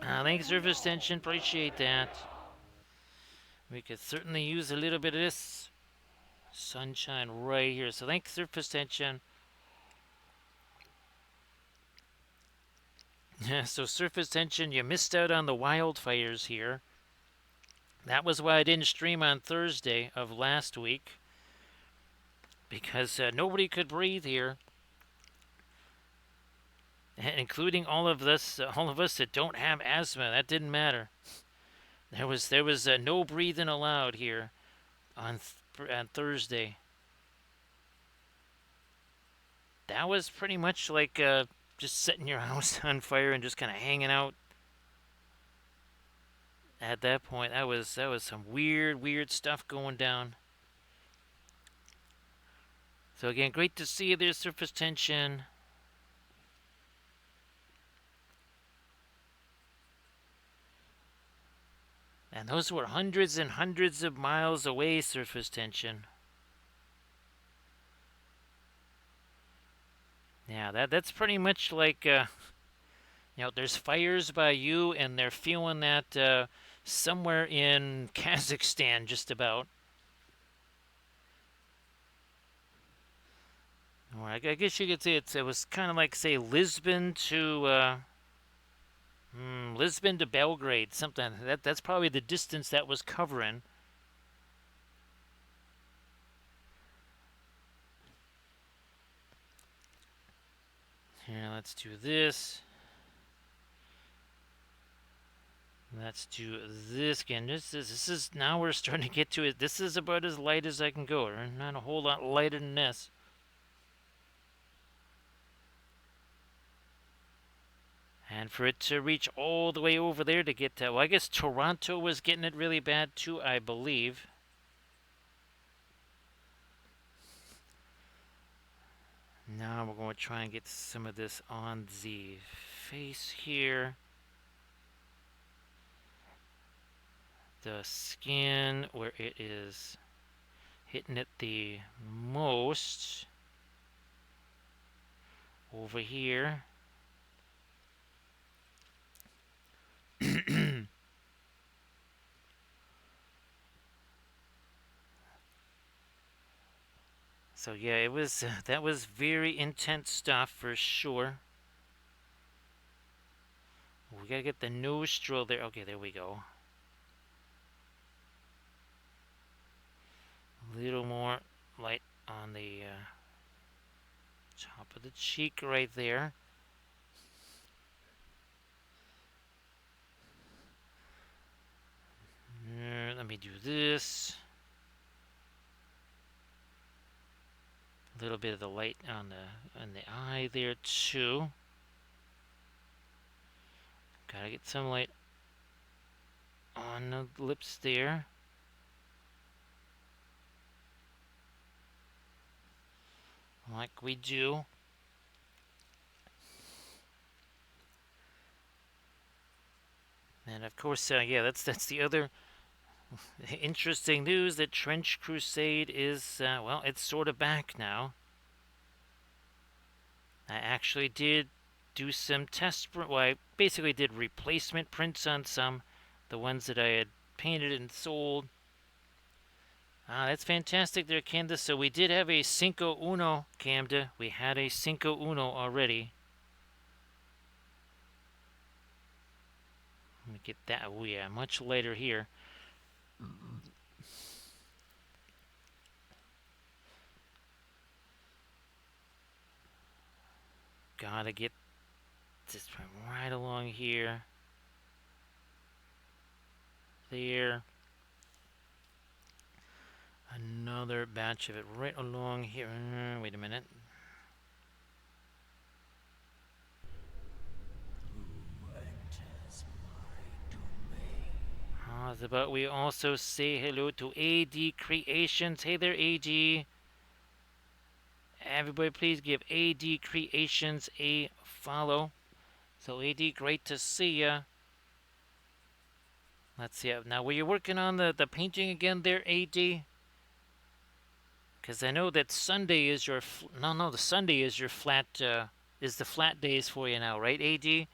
Thanks, surface tension. Appreciate that. We could certainly use a little bit of this sunshine right here. So thanks, surface tension. Yeah, so surface tension, you missed out on the wildfires here. That was why I didn't stream on Thursday of last week, because nobody could breathe here, including all of us that don't have asthma. That didn't matter. There was no breathing allowed here on Thursday. That was pretty much like just setting your house on fire and just kind of hanging out. At that point, that was some weird stuff going down. So again, great to see you there, surface tension. And those were hundreds and hundreds of miles away, surface tension. Yeah, that's pretty much like, there's fires by you, and they're feeling that somewhere in Kazakhstan, just about. Or I guess you could say it was kind of like, say, Lisbon to Belgrade, something. That's probably the distance that was covering. Here, let's do this. Let's do this again. This is now we're starting to get to it. This is about as light as I can go. Not a whole lot lighter than this. And for it to reach all the way over there to get to, well, I guess Toronto was getting it really bad too, I believe. Now we're going to try and get some of this on the face here. The skin, where it is hitting it the most. Over here. So yeah, it was that was very intense stuff for sure. We gotta get the nostril there. Okay, there we go. A little more light on the top of the cheek right there. Let me do this. A little bit of the light on the eye there too. Gotta get some light on the lips there. Like we do. And of course, yeah, that's the other interesting news, that Trench Crusade is, well, it's sort of back now. I actually did do some well, I basically did replacement prints on some, the ones that I had painted and sold. Ah, that's fantastic there, Candace. So we did have a Cinco Uno, Camda. We had a Cinco Uno already. Let me get that. Oh yeah, much later here. Gotta get this right along here. There. Another batch of it right along here. Wait a minute. How's about we also say hello to AD Creations? Hey there, AD. Everybody, please give AD Creations a follow. So, AD, great to see ya. Let's see. Now, were you working on the painting again there, AD? Because I know that Sunday is your the Sunday is your flat is the flat days for you now, right, AD?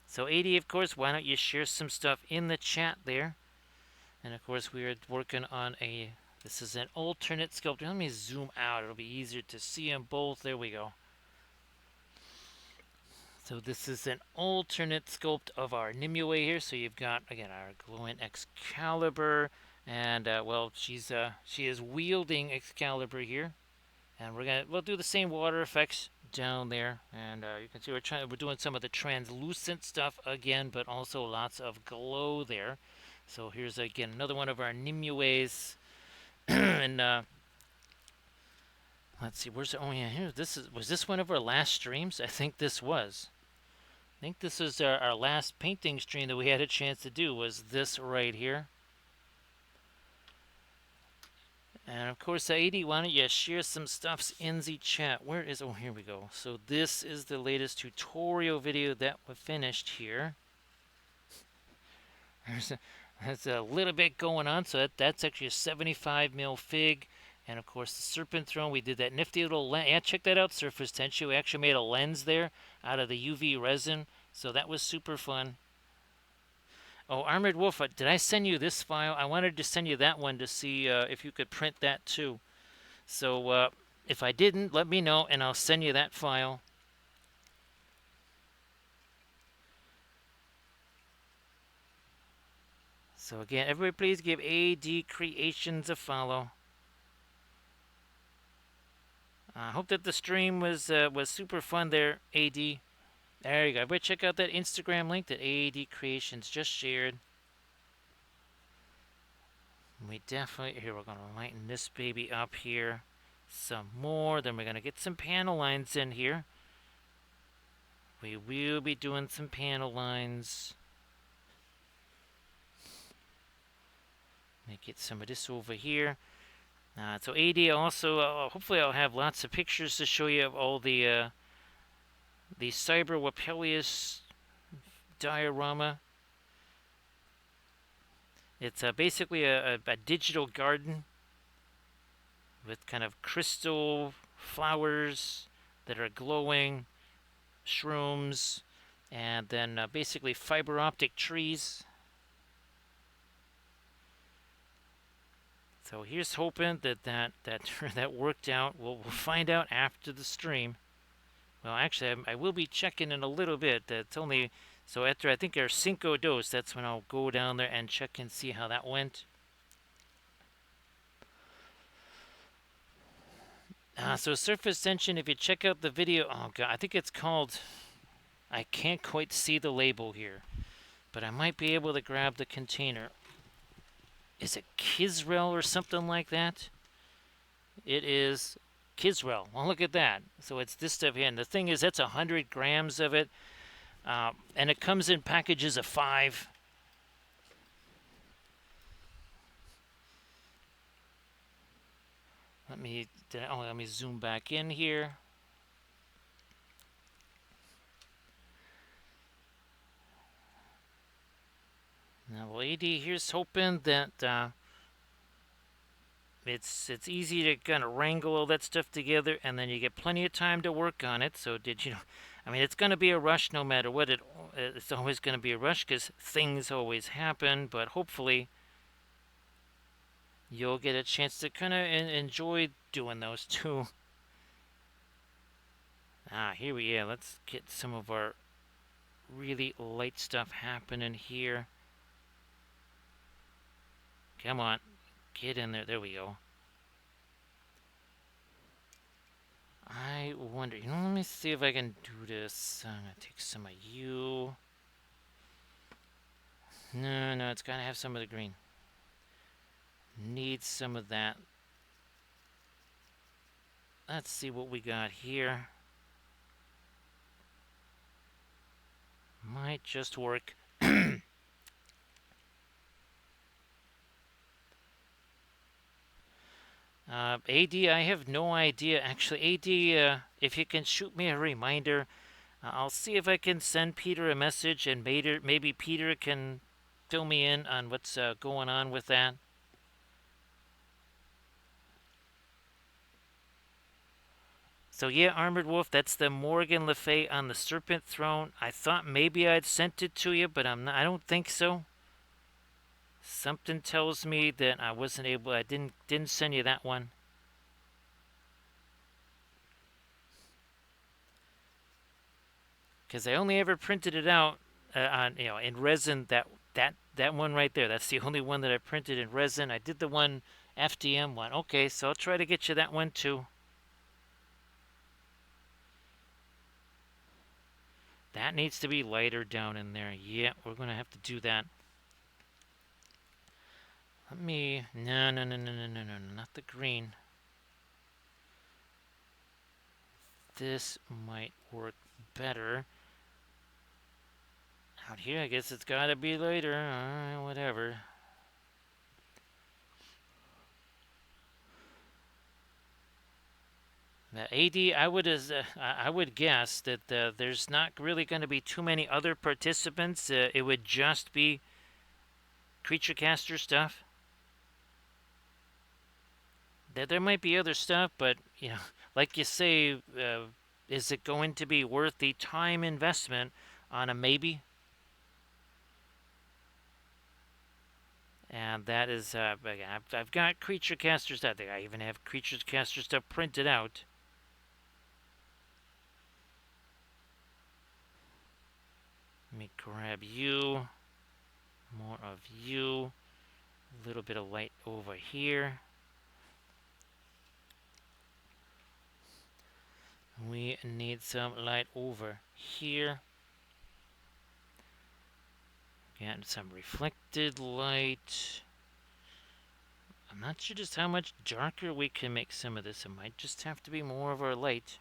So, AD, of course, why don't you share some stuff in the chat there? And of course, we are working on this is an alternate sculpture. Let me zoom out. It'll be easier to see them both. There we go. So this is an alternate sculpt of our Nimue here. So you've got, again, our glowing Excalibur. And, well, she is wielding Excalibur here. And we'll do the same water effects down there. And you can see we're doing some of the translucent stuff again, but also lots of glow there. So here's, again, another one of our Nimues. And let's see, oh yeah, here, was this one of our last streams? I think this was. I think this is our last painting stream that we had a chance to do, was this right here. And of course, AD, why don't you share some stuffs in the chat? Oh, here we go. So this is the latest tutorial video that we finished here. There's a little bit going on, so that's actually a 75 mil fig. And of course, the Serpent Throne, we did that nifty little lens. Yeah, check that out, Surface Tenchu. We actually made a lens there out of the UV resin, so that was super fun. Oh, Armored Wolf, did I send you this file? I wanted to send you that one to see if you could print that too. So if I didn't, let me know and I'll send you that file. So again, everybody please give AD Creations a follow. I hope that the stream was super fun there, AD. There you go. Everybody check out that Instagram link that AD Creations just shared. We definitely, here we're going to lighten this baby up here some more. Then we're going to get some panel lines in here. We will be doing some panel lines. Let me get some of this over here. So AD also, hopefully I'll have lots of pictures to show you of all the Cyber Wapelius diorama. It's basically a digital garden with kind of crystal flowers that are glowing, shrooms, and then basically fiber optic trees. So here's hoping that worked out. We'll find out after the stream. Well, actually, I will be checking in a little bit. That's only so after I think our Cinco dos. That's when I'll go down there and check and see how that went. So surface tension. If you check out the video, oh god, I think it's called. I can't quite see the label here, but I might be able to grab the container. Is it Kisrel or something like that? It is Kisrel. Well, look at that. So it's this stuff here. And the thing is, that's 100 grams of it. And it comes in packages of 5. Let me zoom back in here. Now, lady, here's hoping that it's easy to kind of wrangle all that stuff together, and then you get plenty of time to work on it. So did you know? I mean, it's going to be a rush no matter what. It's always going to be a rush because things always happen. But hopefully, you'll get a chance to kind of enjoy doing those too. Here we are. Let's get some of our really light stuff happening here. Come on, get in there. There we go. I wonder, let me see if I can do this. I'm gonna take some of you. No, it's gotta have some of the green. Need some of that. Let's see what we got here. Might just work. AD, I have no idea. Actually, AD, if you can shoot me a reminder, I'll see if I can send Peter a message, and maybe Peter can fill me in on what's going on with that. So yeah, Armored Wolf, that's the Morgan Le Fay on the Serpent Throne. I thought maybe I'd sent it to you, but I don't think so. Something tells me that I wasn't able. I didn't send you that one. Because I only ever printed it out on in resin. That one right there. That's the only one that I printed in resin. I did the one FDM one. Okay, so I'll try to get you that one too. That needs to be lighter down in there. Yeah, we're gonna have to do that. Let me. No, not the green. This might work better. Out here, I guess it's gotta be later. Whatever. The AD, I would guess that there's not really going to be too many other participants. It would just be creature caster stuff. There might be other stuff, but like you say, is it going to be worth the time investment on a maybe? And that is, I've got creature casters out there. I even have creature caster stuff printed out. Let me grab you. More of you. A little bit of light over here. We need some light over here. Get some reflected light. I'm not sure just how much darker we can make some of this. It might just have to be more of our light.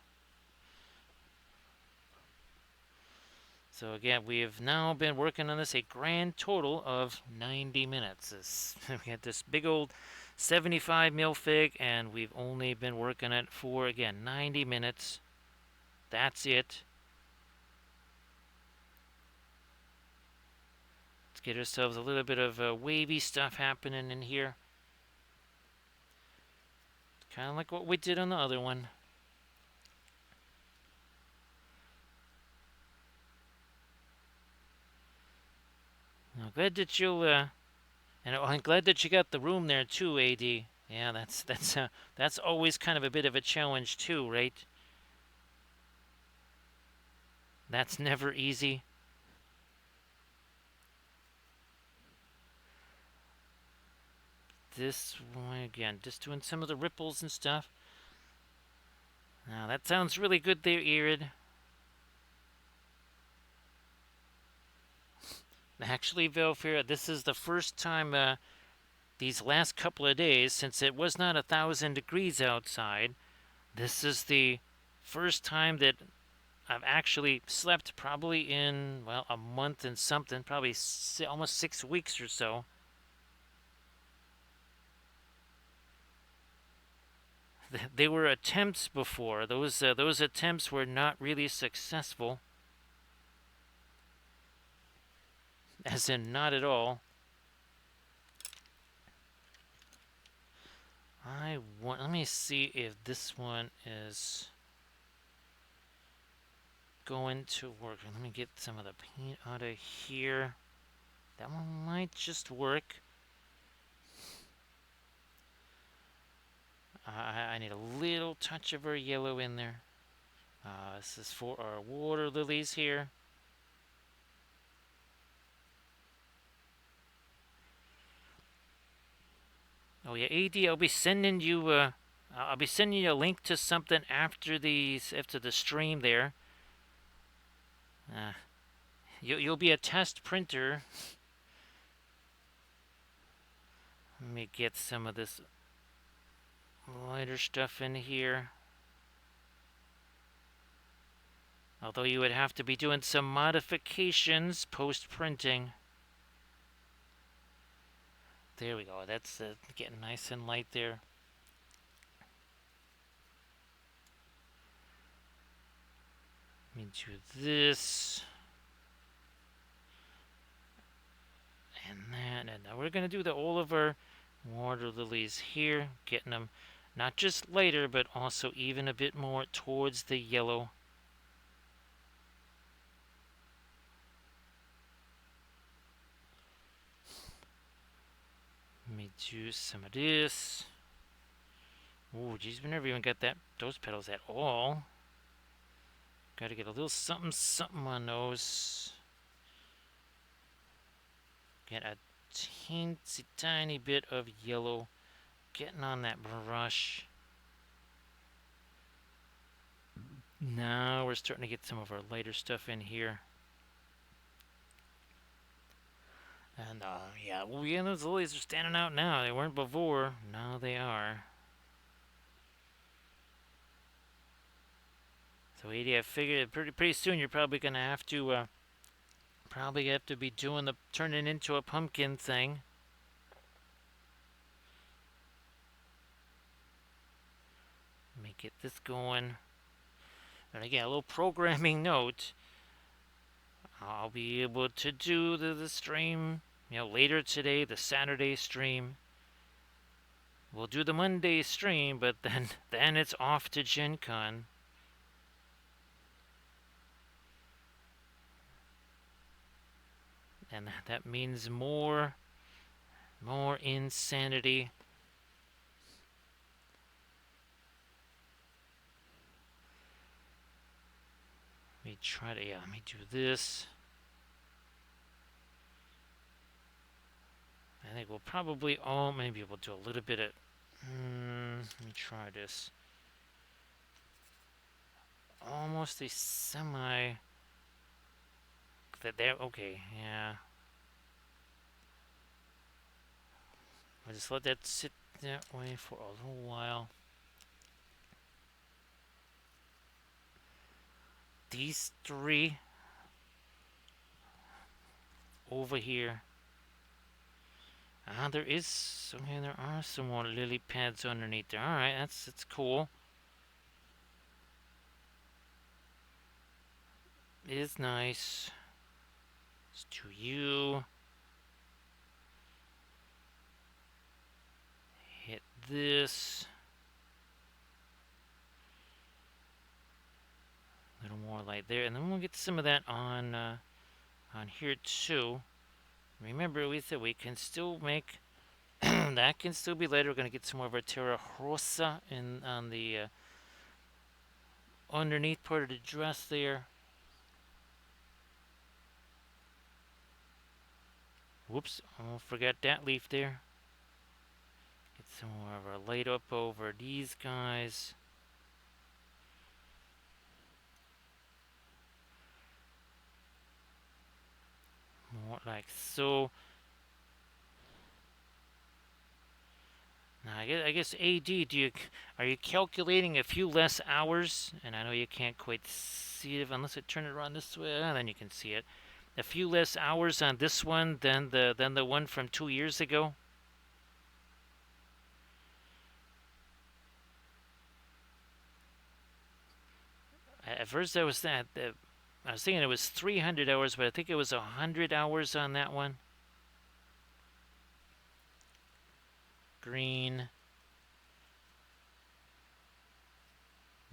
So again, we have now been working on this a grand total of 90 minutes. We had this big old 75 mil fig, and we've only been working it for, again, 90 minutes. That's it. Let's get ourselves a little bit of wavy stuff happening in here. Kind of like what we did on the other one. I'm glad that you'll, and I'm glad that you got the room there too, AD. Yeah, that's always kind of a bit of a challenge too, right? That's never easy. This one again, just doing some of the ripples and stuff. Now that sounds really good there, Irid. Actually, Velfir, this is the first time these last couple of days, since it was not 1,000 degrees outside, this is the first time that I've actually slept probably in, well, a month and something, probably almost 6 weeks or so. They were attempts before. Those attempts were not really successful. As in, not at all. Let me see if this one is going to work. Let me get some of the paint out of here. That one might just work. I need a little touch of our yellow in there. This is for our water lilies here. Oh yeah, AD, I'll be sending you a link to something after the stream there. You'll be a test printer. Let me get some of this lighter stuff in here. Although you would have to be doing some modifications post-printing. There we go. That's getting nice and light there. Let me do this. And that. And now we're going to do all of our water lilies here. Getting them not just lighter, but also even a bit more towards the yellow. Let me do some of this. Oh, geez, we never even got those petals at all. Got to get a little something, something on those. Get a teensy tiny bit of yellow getting on that brush. Now we're starting to get some of our lighter stuff in here. And yeah, well, yeah, those lilies are standing out now. They weren't before. Now they are. So AD, I figured pretty soon you're probably gonna have to be doing turning into a pumpkin thing. Let me get this going. And again, a little programming note. I'll be able to do the stream, later today, the Saturday stream. We'll do the Monday stream, but then it's off to Gencon. And that means more More insanity. Let me try to, yeah, let me do this. I think we'll probably, oh, maybe we'll do a little bit of, let me try this. Almost a semi, that there, okay, yeah. I'll just let that sit that way for a little while. These three over here. Ah, there is, okay, there are some more lily pads underneath there. Alright, that's cool. It is nice. Let's do you. Hit this. A little more light there, and then we'll get some of that on here too. Remember, we said we can still make that can still be later. We're gonna get some more of our terra rosa in on the underneath part of the dress there. Whoops! I forgot that leaf there. Get some more of our light up over these guys. More like so. Now, I guess AD, are you calculating a few less hours? And I know you can't quite see it unless I turn it around this way. Then you can see it. A few less hours on this one than the one from 2 years ago. At first, I was thinking it was 300 hours, but I think it was 100 hours on that one. Green.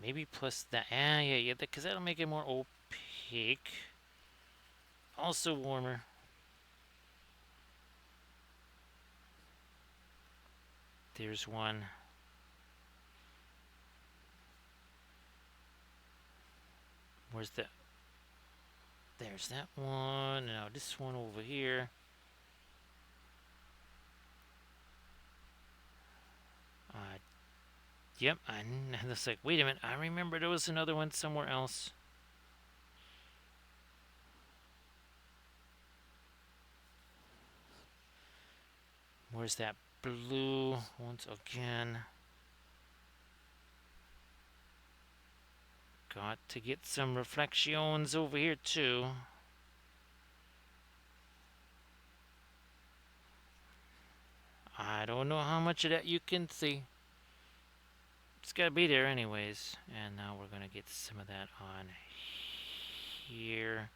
Maybe plus that. Yeah, because that'll make it more opaque. Also warmer. There's one. Where's the... There's that one. Now this one over here. Yep, I was like, wait a minute, I remember there was another one somewhere else. Where's that blue once again? Got to get some reflections over here too. I don't know how much of that you can see. It's gotta be there anyways. And now we're gonna get some of that on here.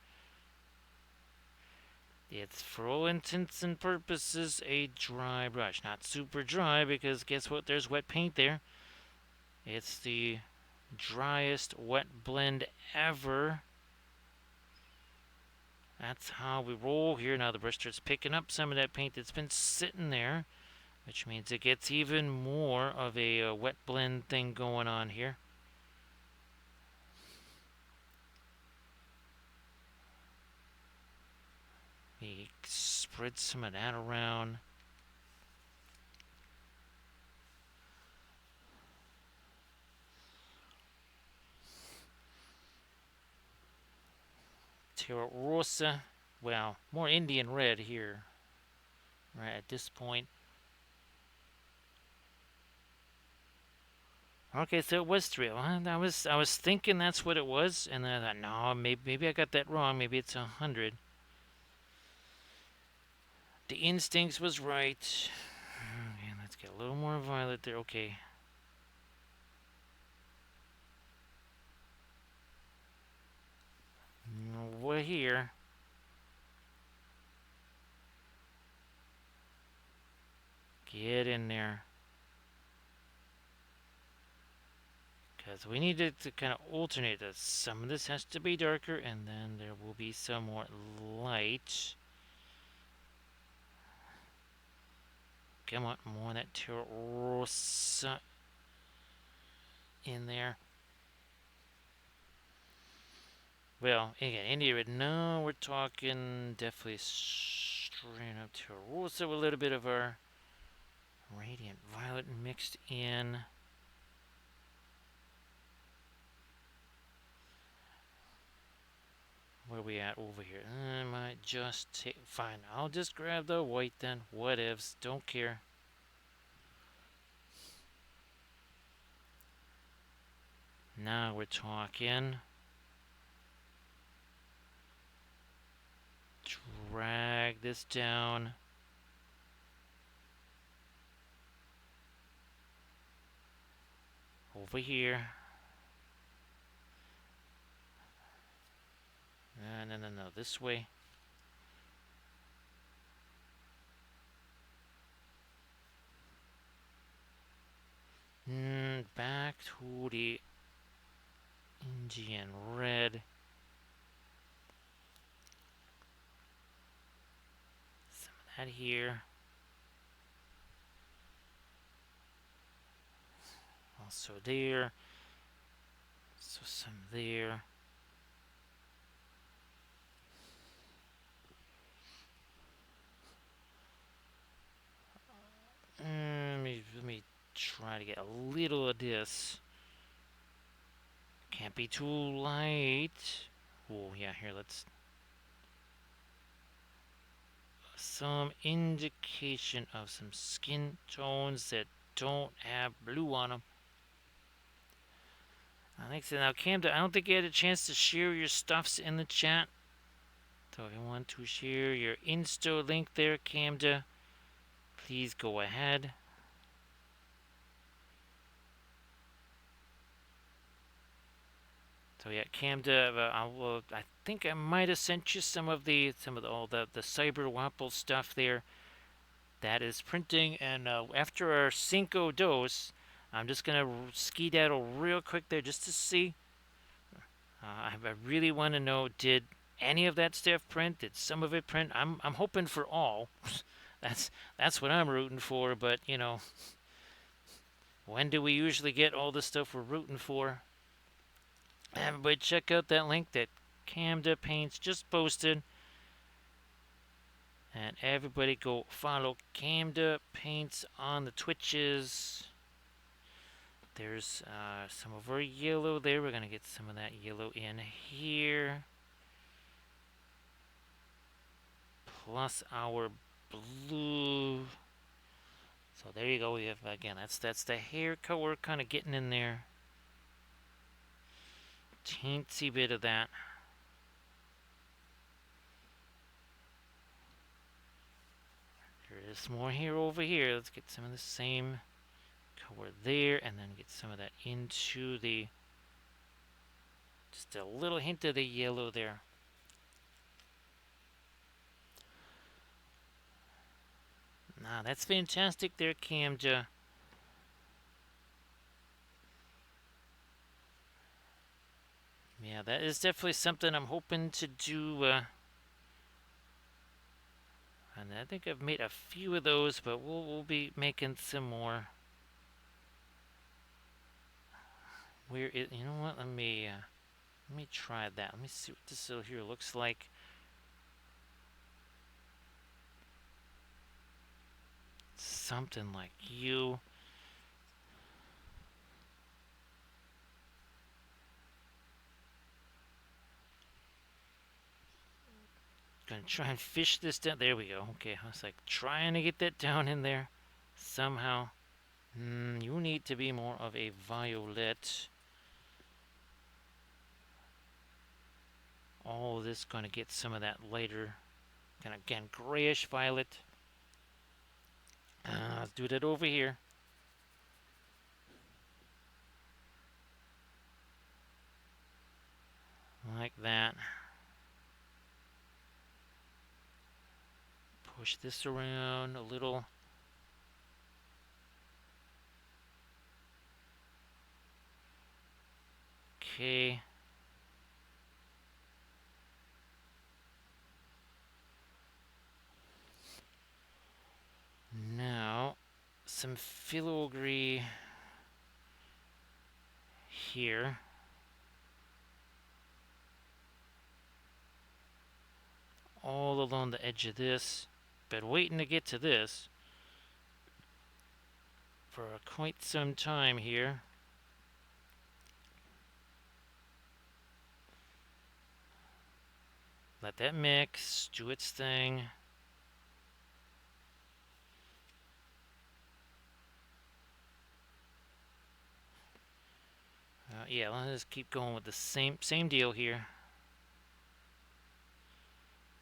It's for all intents and purposes a dry brush. Not super dry because guess what? There's wet paint there. It's the driest wet blend ever. That's how we roll here. Now the brush starts picking up some of that paint that's been sitting there, which means it gets even more of a wet blend thing going on here. We spread some of that around. Terra Rosa. Well, more Indian red here. Right at this point. Okay, so it was 3. Well, I was thinking that's what it was, and then I thought, no, maybe I got that wrong. Maybe it's 100. The instincts was right. Okay, let's get a little more violet there. Okay. Over here. Get in there. Because we need it to kind of alternate this. Some of this has to be darker, and then there will be some more light. come on, more of that terrosa in there. Well, again, India red. No, we're talking definitely straight up terrosa with a little bit of our radiant violet mixed in. Where are we at over here? I might just take. Fine, I'll just grab the white then. Whatevs, don't care. Now we're talking. Drag this down. Over here. No. This way. Back to the Indian red. Some of that here. Also there. So some there. Let me try to get a little of this. Can't be too light. Oh yeah, here let's. Some indication of some skin tones that don't have blue on them. I think so. Now, Camden, I don't think you had a chance to share your stuffs in the chat. So if you want to share your Insta link there, Camden, please go ahead. So yeah, Camden, I think I might have sent you some of the Cyber Wapple stuff there. That is printing, and after our Cinco Dos, I'm just gonna skedaddle real quick there just to see. I really want to know, did any of that stuff print? Did some of it print? I'm hoping for all. that's what I'm rooting for. But you know, when do we usually get all the stuff we're rooting for? Everybody, check out that link that Camda Paints just posted. And everybody go follow Camda Paints on the Twitches. There's some of our yellow there. We're going to get some of that yellow in here. Plus our blue. So there you go. We have, again, that's the hair color we're kind of getting in there. Teensy bit of that. There is more here over here. Let's get some of the same color there, and then get some of that into the, just a little hint of the yellow there. Nah, that's fantastic there, Camja. Yeah, that is definitely something I'm hoping to do. And I think I've made a few of those, but we'll be making some more. Where is, you know what? Let me try that. Let me see what this here looks like. Something like you. Gonna try and fish this down. There we go. Okay, I was like trying to get that down in there somehow. You need to be more of a violet. All this gonna get some of that lighter, kind of again grayish violet. Let's do that over here. Like that. Push this around a little. Okay. Now, some filigree here. All along the edge of this. Been waiting to get to this for quite some time here. Let that mix, do its thing. Yeah, let's just keep going with the same deal here.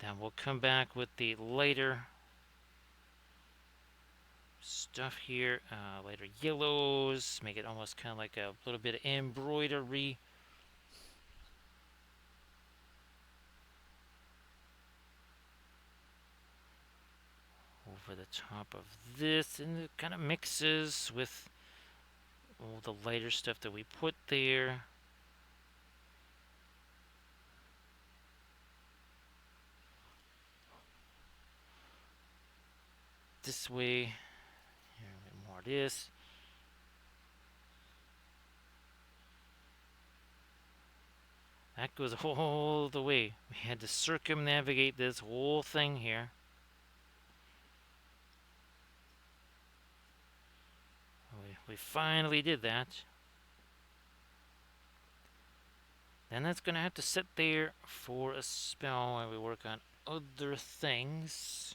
Then we'll come back with the lighter stuff here. Lighter yellows, make it almost kind of like a little bit of embroidery. Over the top of this, and it kind of mixes with all the lighter stuff that we put there. This way, here, a bit more of this. That goes all the way. We had to circumnavigate this whole thing here. We finally did that. Then that's going to have to sit there for a spell while we work on other things.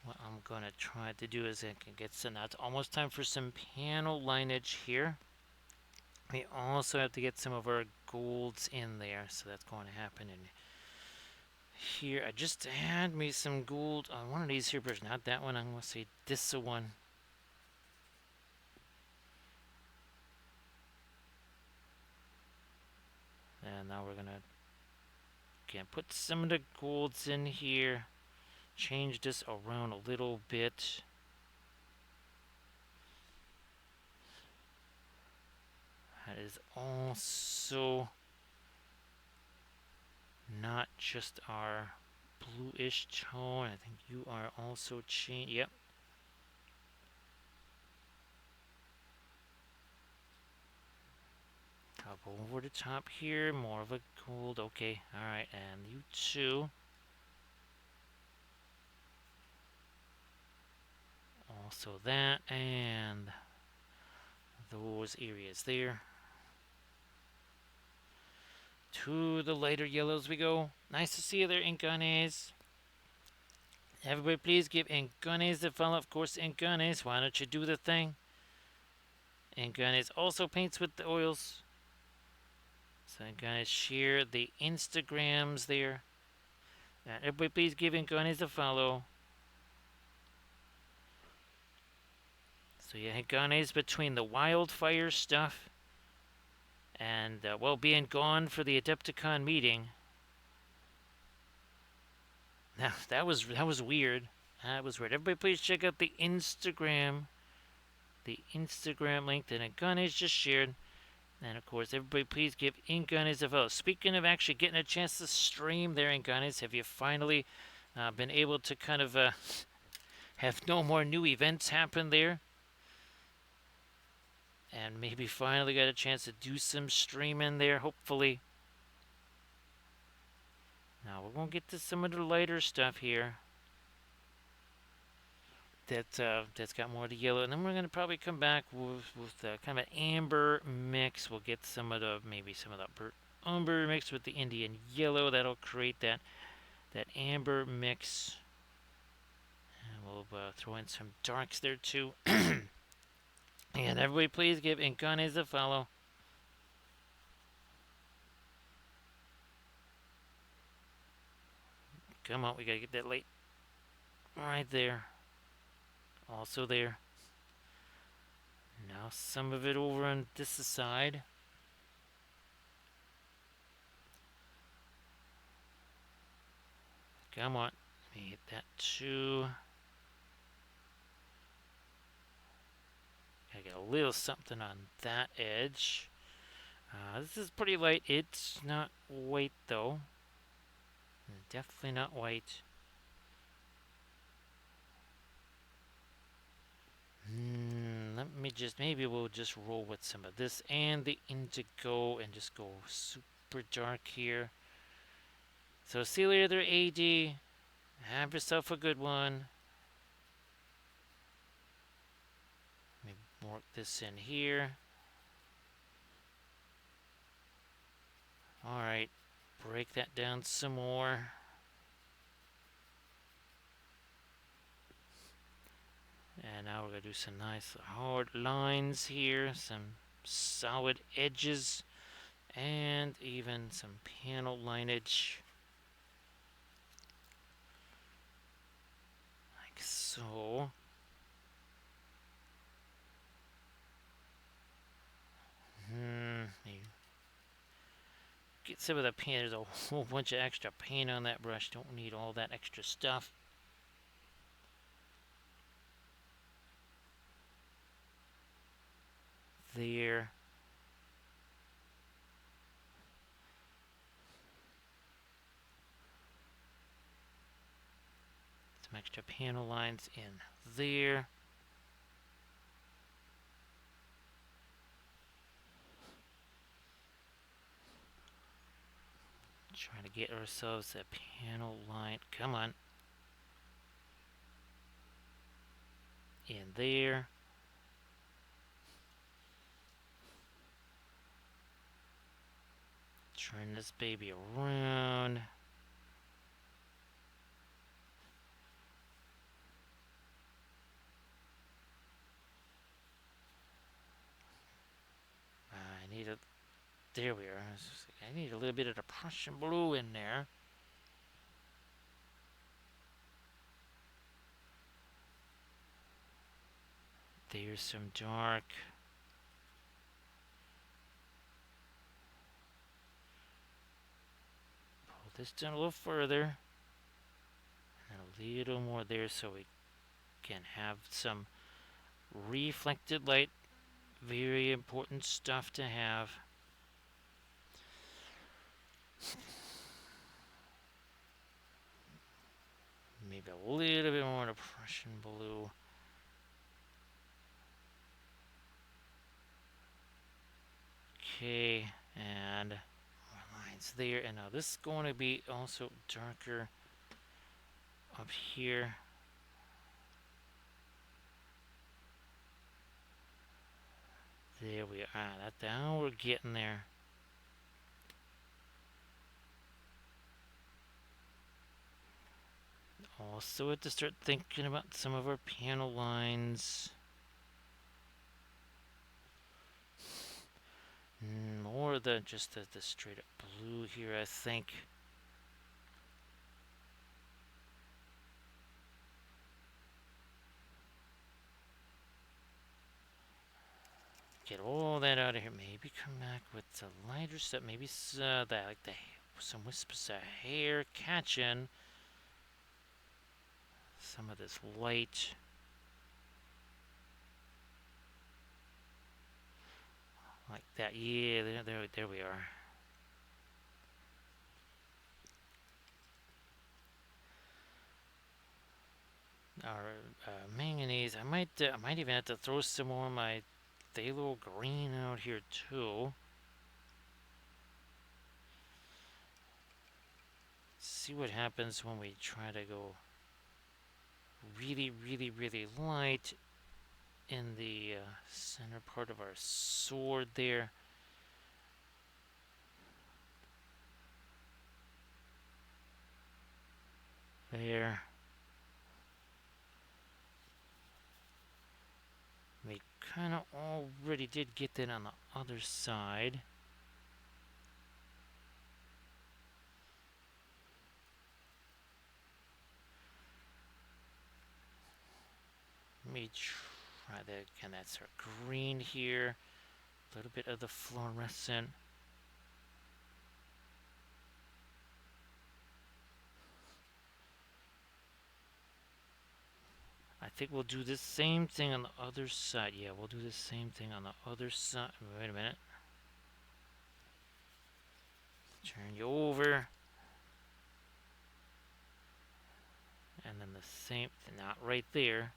What I'm going to try to do is I can get some. Now it's almost time for some panel lineage here. We also have to get some of our golds in there, so that's going to happen in here. I just had me some gold on one of these here brushes, not that one. I'm going to say this one. And now we're going to again put some of the golds in here. Change this around a little bit. That is also not just our bluish tone. I think you are also changed. Yep. I'll go over the top here. More of a gold. Okay. Alright. And you too. Also that. And those areas there. To the lighter yellows we go. Nice to see you there, Incarnes. Everybody please give Incarnes a follow. Of course, Incarnes, why don't you do the thing? Incarnes also paints with the oils. So Incarnes share the Instagrams there. And everybody please give Incarnes a follow. So yeah, Incarnes between the wildfire stuff and well, being gone for the Adepticon meeting. Now that was weird. That was weird. Everybody, please check out the Instagram link that Incarnes just shared. And of course, everybody, please give Incarnes a follow. Speaking of actually getting a chance to stream there, Incarnes, have you finally been able to kind of have no more new events happen there? And maybe finally got a chance to do some streaming there, hopefully. Now we're going to get to some of the lighter stuff here. That's got more of the yellow. And then we're going to probably come back with kind of an amber mix. We'll get some of the, maybe some of the burnt umber mixed with the Indian yellow. That'll create that amber mix. And we'll throw in some darks there too. And everybody please give Incarnes a follow. Come on, we gotta get that light right there. Also there. Now some of it over on this side. Come on, let me hit that too. Gotta get a little something on that edge. This is pretty light. It's not white though. Definitely not white. let me just, maybe we'll just roll with some of this and the indigo and just go super dark here. So see you later there, AD. Have yourself a good one. Let me work this in here. Alright, break that down some more. And now we're going to do some nice hard lines here, some solid edges, and even some panel lineage. Like so. Get some of the paint. There's a whole bunch of extra paint on that brush. Don't need all that extra stuff. There. Some extra panel lines in there. Trying to get ourselves a panel line. Come on. In there. Turn this baby around. I need a... There we are. I need a little bit of the Prussian blue in there. There's some dark. Pull this down a little further. And a little more there so we can have some reflected light. Very important stuff to have. Maybe a little bit more of Prussian blue. Okay, and more lines there. And now this is going to be also darker up here. There we are. Now we're getting there. Also have to start thinking about some of our panel lines. More than just the straight up blue here, I think. Get all that out of here. Maybe come back with the lighter stuff. Maybe that, like some wisps of hair catching some of this light. Like that. Yeah, there we are. Our manganese. I might even have to throw some more of my phthalo green out here too. See what happens when we try to go really, really, really light in the center part of our sword there. There. We kind of already did get that on the other side. Let me try that again. That's our green here. A little bit of the fluorescent. I think we'll do the same thing on the other side. Yeah, we'll do the same thing on the other side. Wait a minute. Turn you over. And then the same, not right there.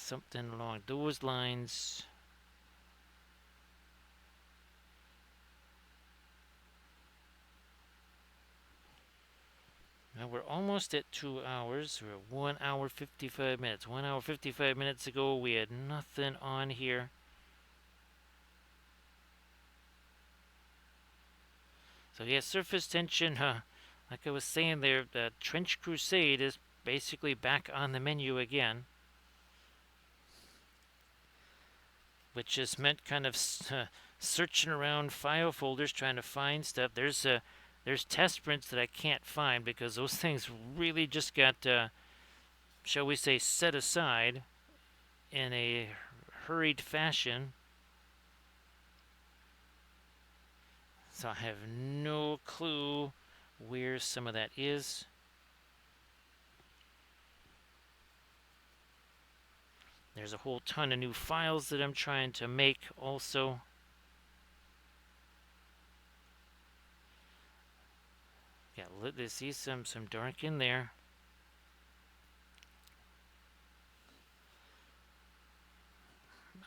something along those lines. Now we're almost at 2 hours. We're at 1 hour 55 minutes. 1 hour 55 minutes ago, we had nothing on here. So yeah, surface tension, like I was saying there, the Trench Crusade is basically back on the menu again, which just meant kind of searching around file folders trying to find stuff. There's test prints that I can't find because those things really just got, shall we say, set aside in a hurried fashion. So I have no clue where some of that is. There's a whole ton of new files that I'm trying to make also. Yeah, let's see some dark in there.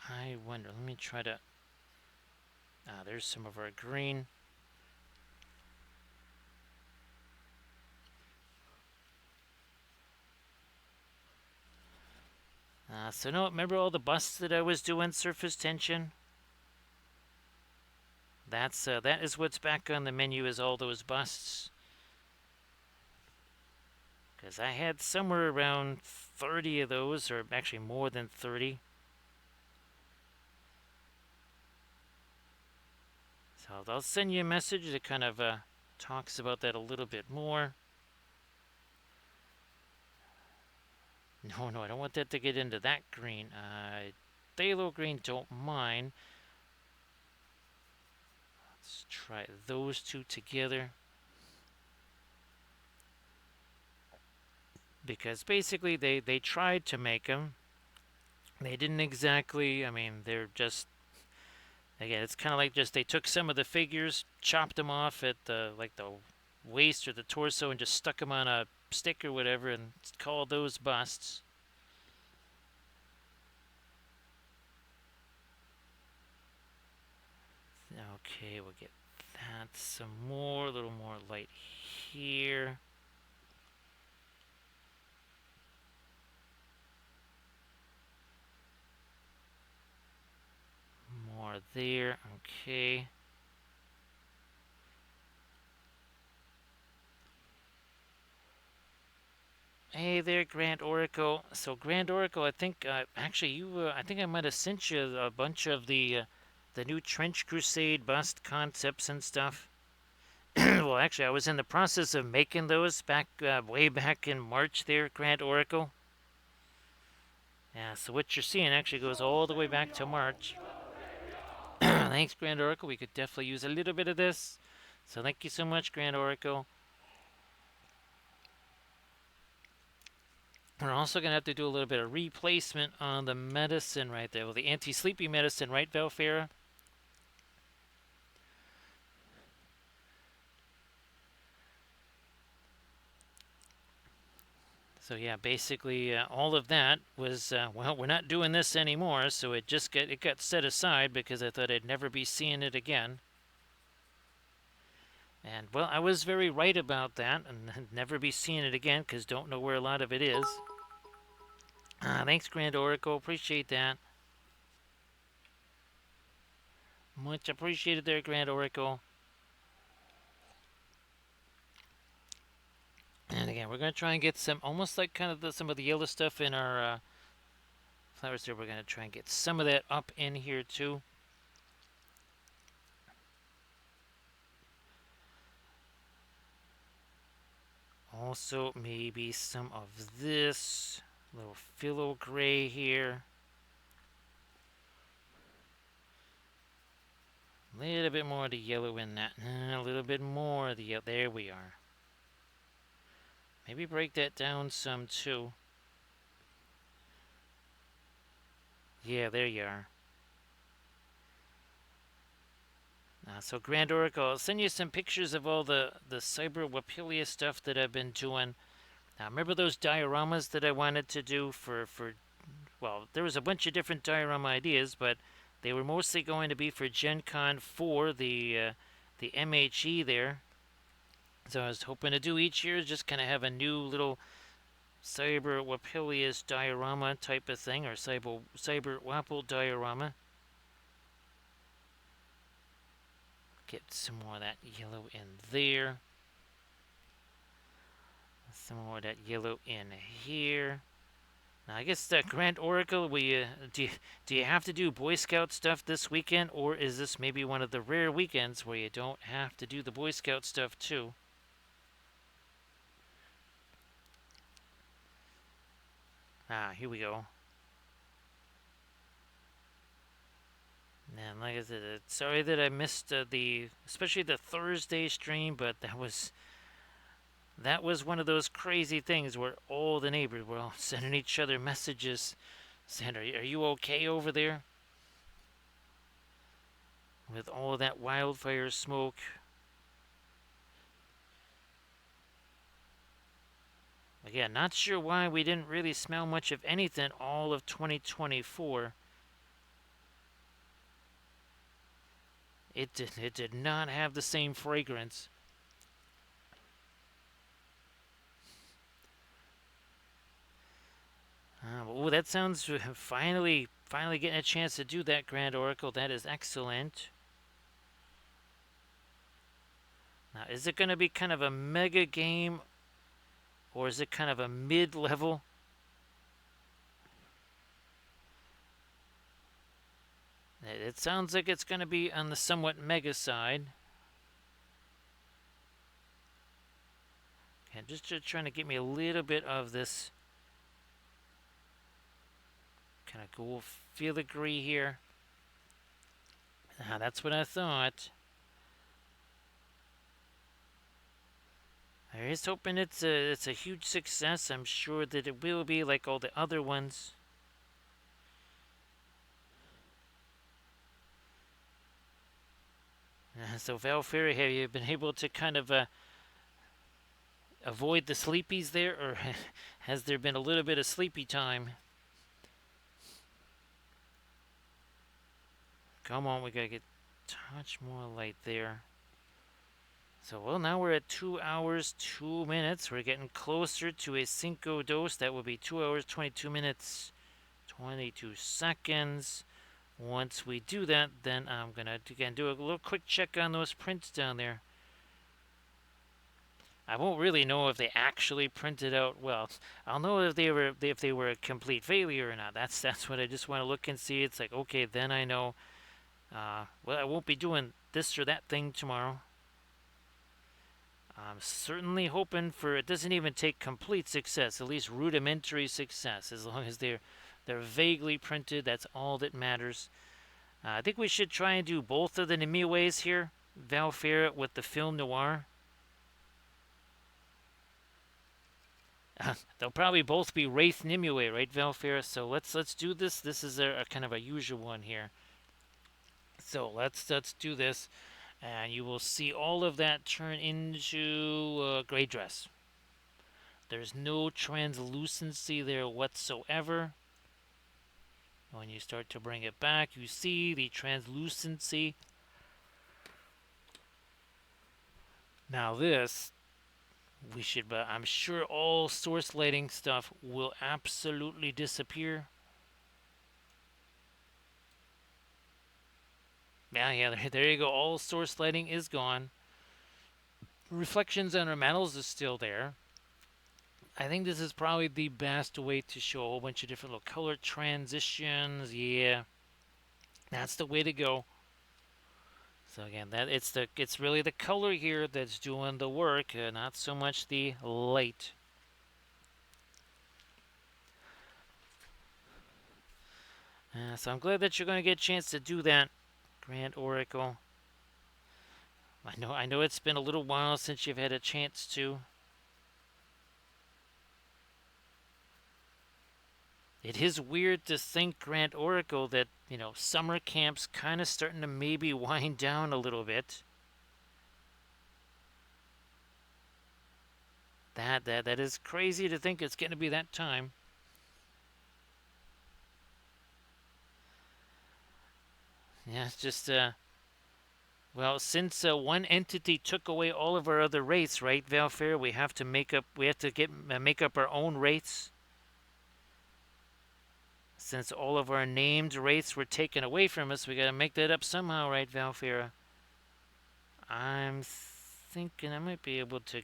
I wonder, let me try to... there's some of our green. So no, remember all the busts that I was doing, surface tension? That is what's back on the menu, is all those busts. Because I had somewhere around 30 of those, or actually more than 30. So I'll send you a message that kind of talks about that a little bit more. No, I don't want that to get into that green. Phthalo green, don't mind. Let's try those two together. Because basically they tried to make them. They didn't exactly, I mean, they're just, again, it's kind of like just they took some of the figures, chopped them off at the waist or the torso and just stuck them on a stick or whatever and called those busts. Okay, we'll get that some more, a little more light here. More there, okay. Hey there, Grand Oracle. So Grand Oracle, I think actually I think I might have sent you a bunch of the new Trench Crusade bust concepts and stuff. Well, actually, I was in the process of making those back way back in March there, Grand Oracle. Yeah, so what you're seeing actually goes all the way back to March. Thanks, Grand Oracle. We could definitely use a little bit of this. So thank you so much, Grand Oracle. We're also going to have to do a little bit of replacement on the medicine right there. Well, the anti-sleepy medicine, right, Valfera? So yeah, basically all of that was, well, we're not doing this anymore, so it got set aside because I thought I'd never be seeing it again. And, well, I was very right about that, and never be seeing it again because don't know where a lot of it is. Thanks, Grand Oracle. Appreciate that. Much appreciated there, Grand Oracle. And again, we're going to try and get some, almost like kind of some of the yellow stuff in our flowers there. We're going to try and get some of that up in here too. Also, maybe some of this little phthalo gray here. A little bit more of the yellow in that. A little bit more of the yellow. There we are. Maybe break that down some too. Yeah, there you are. So Grand Oracle, I'll send you some pictures of all the Cyber Wapilia stuff that I've been doing. Remember those dioramas that I wanted to do for well, there was a bunch of different diorama ideas, but they were mostly going to be for Gencon 4, the MHE there. So I was hoping to do each year, just kind of have a new little Cyber Wapilius diorama type of thing, or Cyber Wapple diorama. Get some more of that yellow in there. Some more of that yellow in here. Now, I guess that Grand Oracle, do you have to do Boy Scout stuff this weekend, or is this maybe one of the rare weekends where you don't have to do the Boy Scout stuff too? Here we go. And like I said, sorry that I missed especially the Thursday stream, but that was one of those crazy things where all the neighbors were all sending each other messages saying, are you okay over there? With all that wildfire smoke. Again, not sure why we didn't really smell much of anything all of 2024. It did not have the same fragrance. That sounds finally getting a chance to do that, Grand Oracle. That is excellent. Now, is it going to be kind of a mega game, or is it kind of a mid-level? It sounds like it's going to be on the somewhat mega side. And just trying to get me a little bit of this kind of cool filigree here. That's what I thought. I'm just hoping it's a huge success. I'm sure that it will be like all the other ones. So Valkyrie, have you been able to kind of avoid the sleepies there, or has there been a little bit of sleepy time? Come on, we gotta get a touch more light there. So, well, now we're at 2 hours, 2 minutes. We're getting closer to a Cinco Dos. That will be 2 hours, 22 minutes, 22 seconds. Once we do that, then I'm going to, again, do a little quick check on those prints down there. I won't really know if they actually printed out well. I'll know if they were a complete failure or not. That's what I just want to look and see. It's like, okay, then I know. Well, I won't be doing this or that thing tomorrow. I'm certainly hoping for it doesn't even take complete success, at least rudimentary success. As long as they're vaguely printed, that's all that matters. I think we should try and do both of the Nimues here. Valkyrie with the film noir. They'll probably both be Wraith Nimue, right, Valkyrie? So let's do this. This is a kind of a usual one here. So let's do this, and you will see all of that turn into gray dress. There's no translucency there whatsoever. When you start to bring it back, you see the translucency. Now this, we should, I'm sure all source lighting stuff will absolutely disappear. Yeah, there you go. All source lighting is gone. Reflections on our metals is still there. I think this is probably the best way to show a whole bunch of different little color transitions. Yeah, that's the way to go. So again, it's really the color here that's doing the work, not so much the light. So I'm glad that you're going to get a chance to do that, Grand Oracle. I know it's been a little while since you've had a chance to. It is weird to think, Grand Oracle, that, summer camp's kind of starting to maybe wind down a little bit. That is crazy to think it's going to be that time. Yeah, it's just well, since one entity took away all of our other rates, right, Valfair? We have to make up. We have to get make up our own rates. Since all of our named rates were taken away from us, we got to make that up somehow, right, Valfira? I'm thinking I might be able to.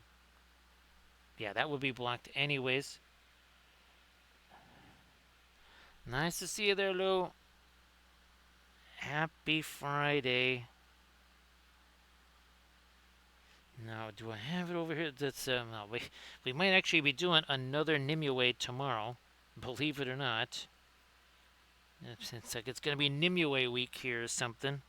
Yeah, that would be blocked anyways. Nice to see you there, Lou. Happy Friday. Now, do I have it over here? That's no, we might actually be doing another Nimue tomorrow, believe it or not. It's like it's gonna be Nimue week here or something.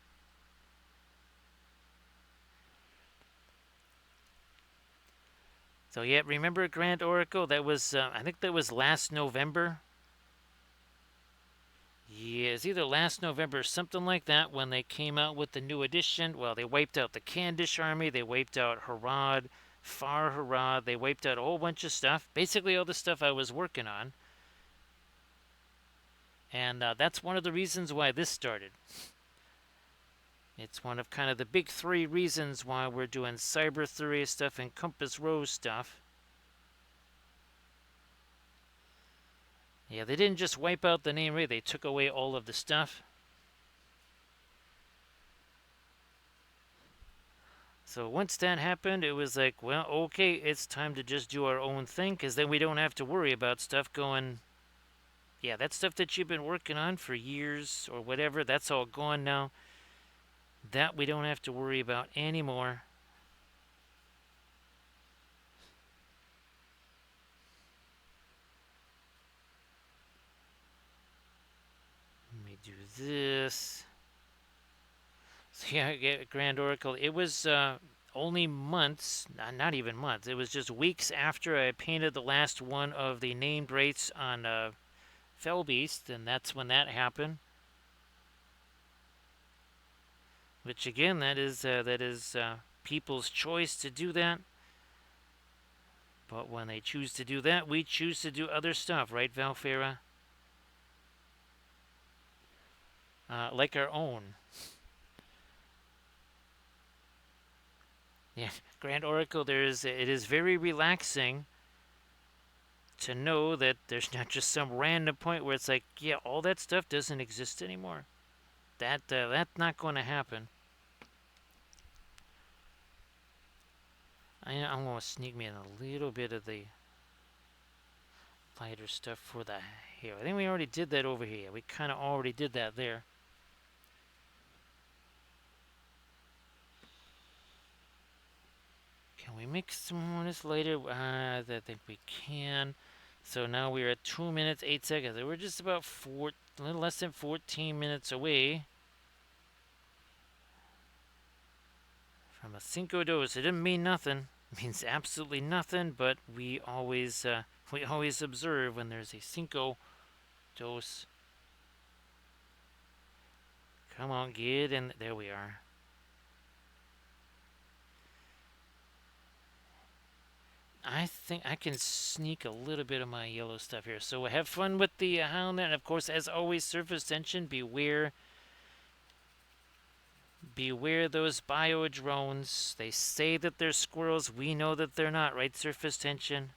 So yeah, remember Grand Oracle? That was I think that was last November. Yeah, it's either last November or something like that when they came out with the new edition. Well, they wiped out the Kandish army, they wiped out Harad, Far Harad, they wiped out a whole bunch of stuff. Basically, all the stuff I was working on. And that's one of the reasons why this started. It's one of kind of the big three reasons why we're doing Cyber Theory stuff and Compass Rose stuff. Yeah, they didn't just wipe out the name rate, they took away all of the stuff. So once that happened, it was like, well, okay, it's time to just do our own thing, because then we don't have to worry about stuff going, yeah, that stuff that you've been working on for years or whatever, that's all gone now. That we don't have to worry about anymore. Let me do this. So yeah, Grand Oracle, it was only months, not even months, it was just weeks after I painted the last one of the named rates on Fell Beast, and that's when that happened. Which again, that is people's choice to do that. But when they choose to do that, we choose to do other stuff, right, Valfera? Like our own. Yeah, Grand Oracle. It is very relaxing to know that there's not just some random point where it's like, yeah, all that stuff doesn't exist anymore. That's not going to happen. I'm going to sneak me in a little bit of the lighter stuff for the hair. I think we already did that over here. We kind of already did that there. Can we make some more of this later? I think we can. So now we're at 2 minutes, 8 seconds. We're just about a little less than 14 minutes away from a Cinco Dos. It didn't mean nothing. It means absolutely nothing, but we always observe when there's a Cinco Dos. Come on, get in. There we are. I think I can sneak a little bit of my yellow stuff here. So have fun with the hound, and of course, as always, surface tension. Beware those bio drones. They say that they're squirrels. We know that they're not, right? Surface tension.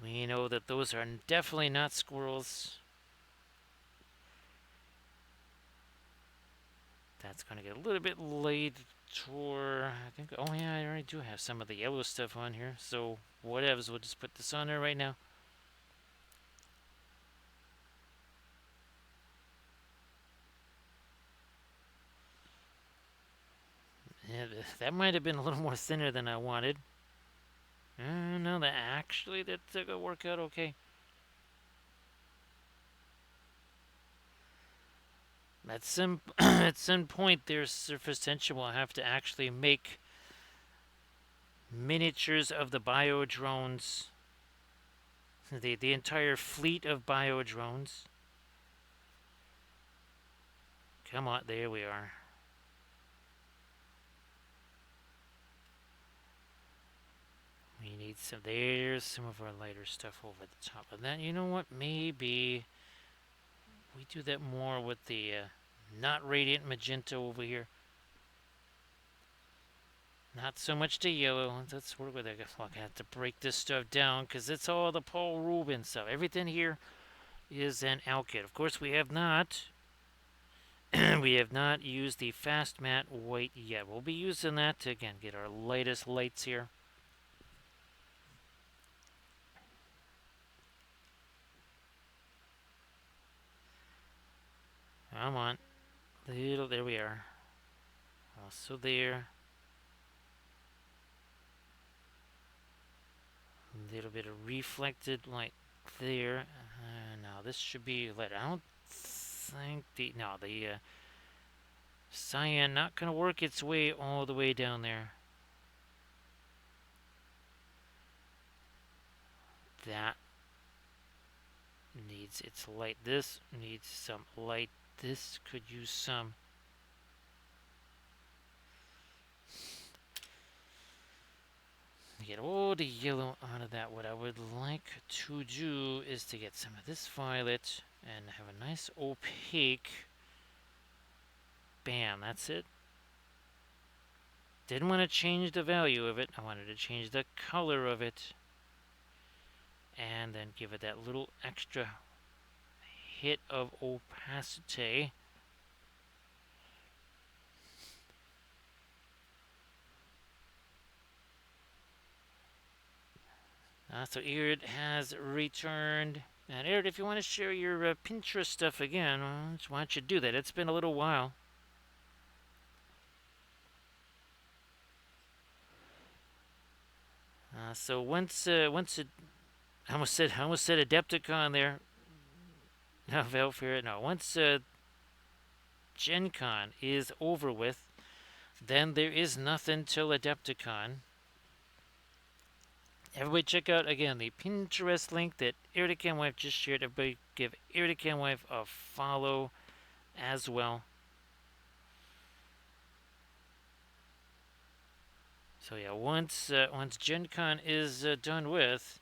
We know that those are definitely not squirrels. That's going to get a little bit late. I think. Oh yeah, I already do have some of the yellow stuff on here. So whatevs. We'll just put this on there right now. Yeah, that might have been a little more thinner than I wanted. No, that's going to work out okay. At some point, their surface tension will have to actually make miniatures of the bio drones, the entire fleet of bio drones. Come on, there we are. We need some. There's some of our lighter stuff over the top of that. You know what? Maybe we do that more with the not radiant magenta over here. Not so much the yellow. Let's work with it. Fuck, I have to break this stuff down because it's all the Paul Rubens stuff. Everything here is an alkyd. Of course, we have not we have not used the fast matte white yet. We'll be using that to again get our lightest lights here. Come on. There we are. Also there. A little bit of reflected light there. Now this should be lit. I don't think the cyan not gonna work its way all the way down there. That needs its light. This needs some light. This could use some. Get all the yellow out of that. What I would like to do is to get some of this violet and have a nice opaque. Bam, that's it. Didn't want to change the value of it. I wanted to change the color of it. And then give it that little extra hit of opacity. So Erid has returned. And Erid, if you want to share your Pinterest stuff again, why don't you do that? It's been a little while. So once it, I almost said Adepticon there. No, Valkyrie. No, once Gencon is over with, then there is nothing till Adepticon. Everybody check out, again, the Pinterest link that Iridicam Wife just shared. Everybody give Iridicam Wife a follow as well. So yeah, once Gencon is done with,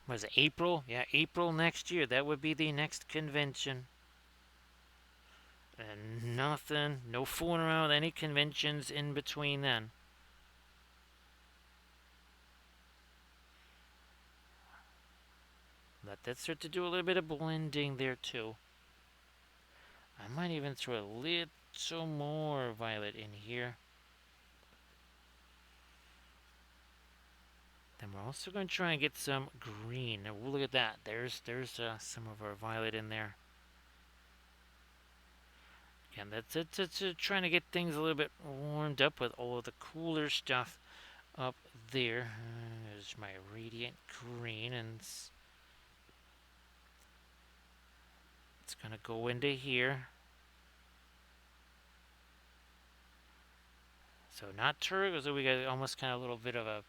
was it April? Yeah, April next year. That would be the next convention. And nothing, no fooling around with any conventions in between then. Let that start to do a little bit of blending there too. I might even throw a little more violet in here. Then we're also going to try and get some green. Now, look at that. There's some of our violet in there. Again, that's it. Trying to get things a little bit warmed up with all of the cooler stuff up there. There's my radiant green, and it's going to go into here. So not turquoise, so we got almost kind of a little bit of a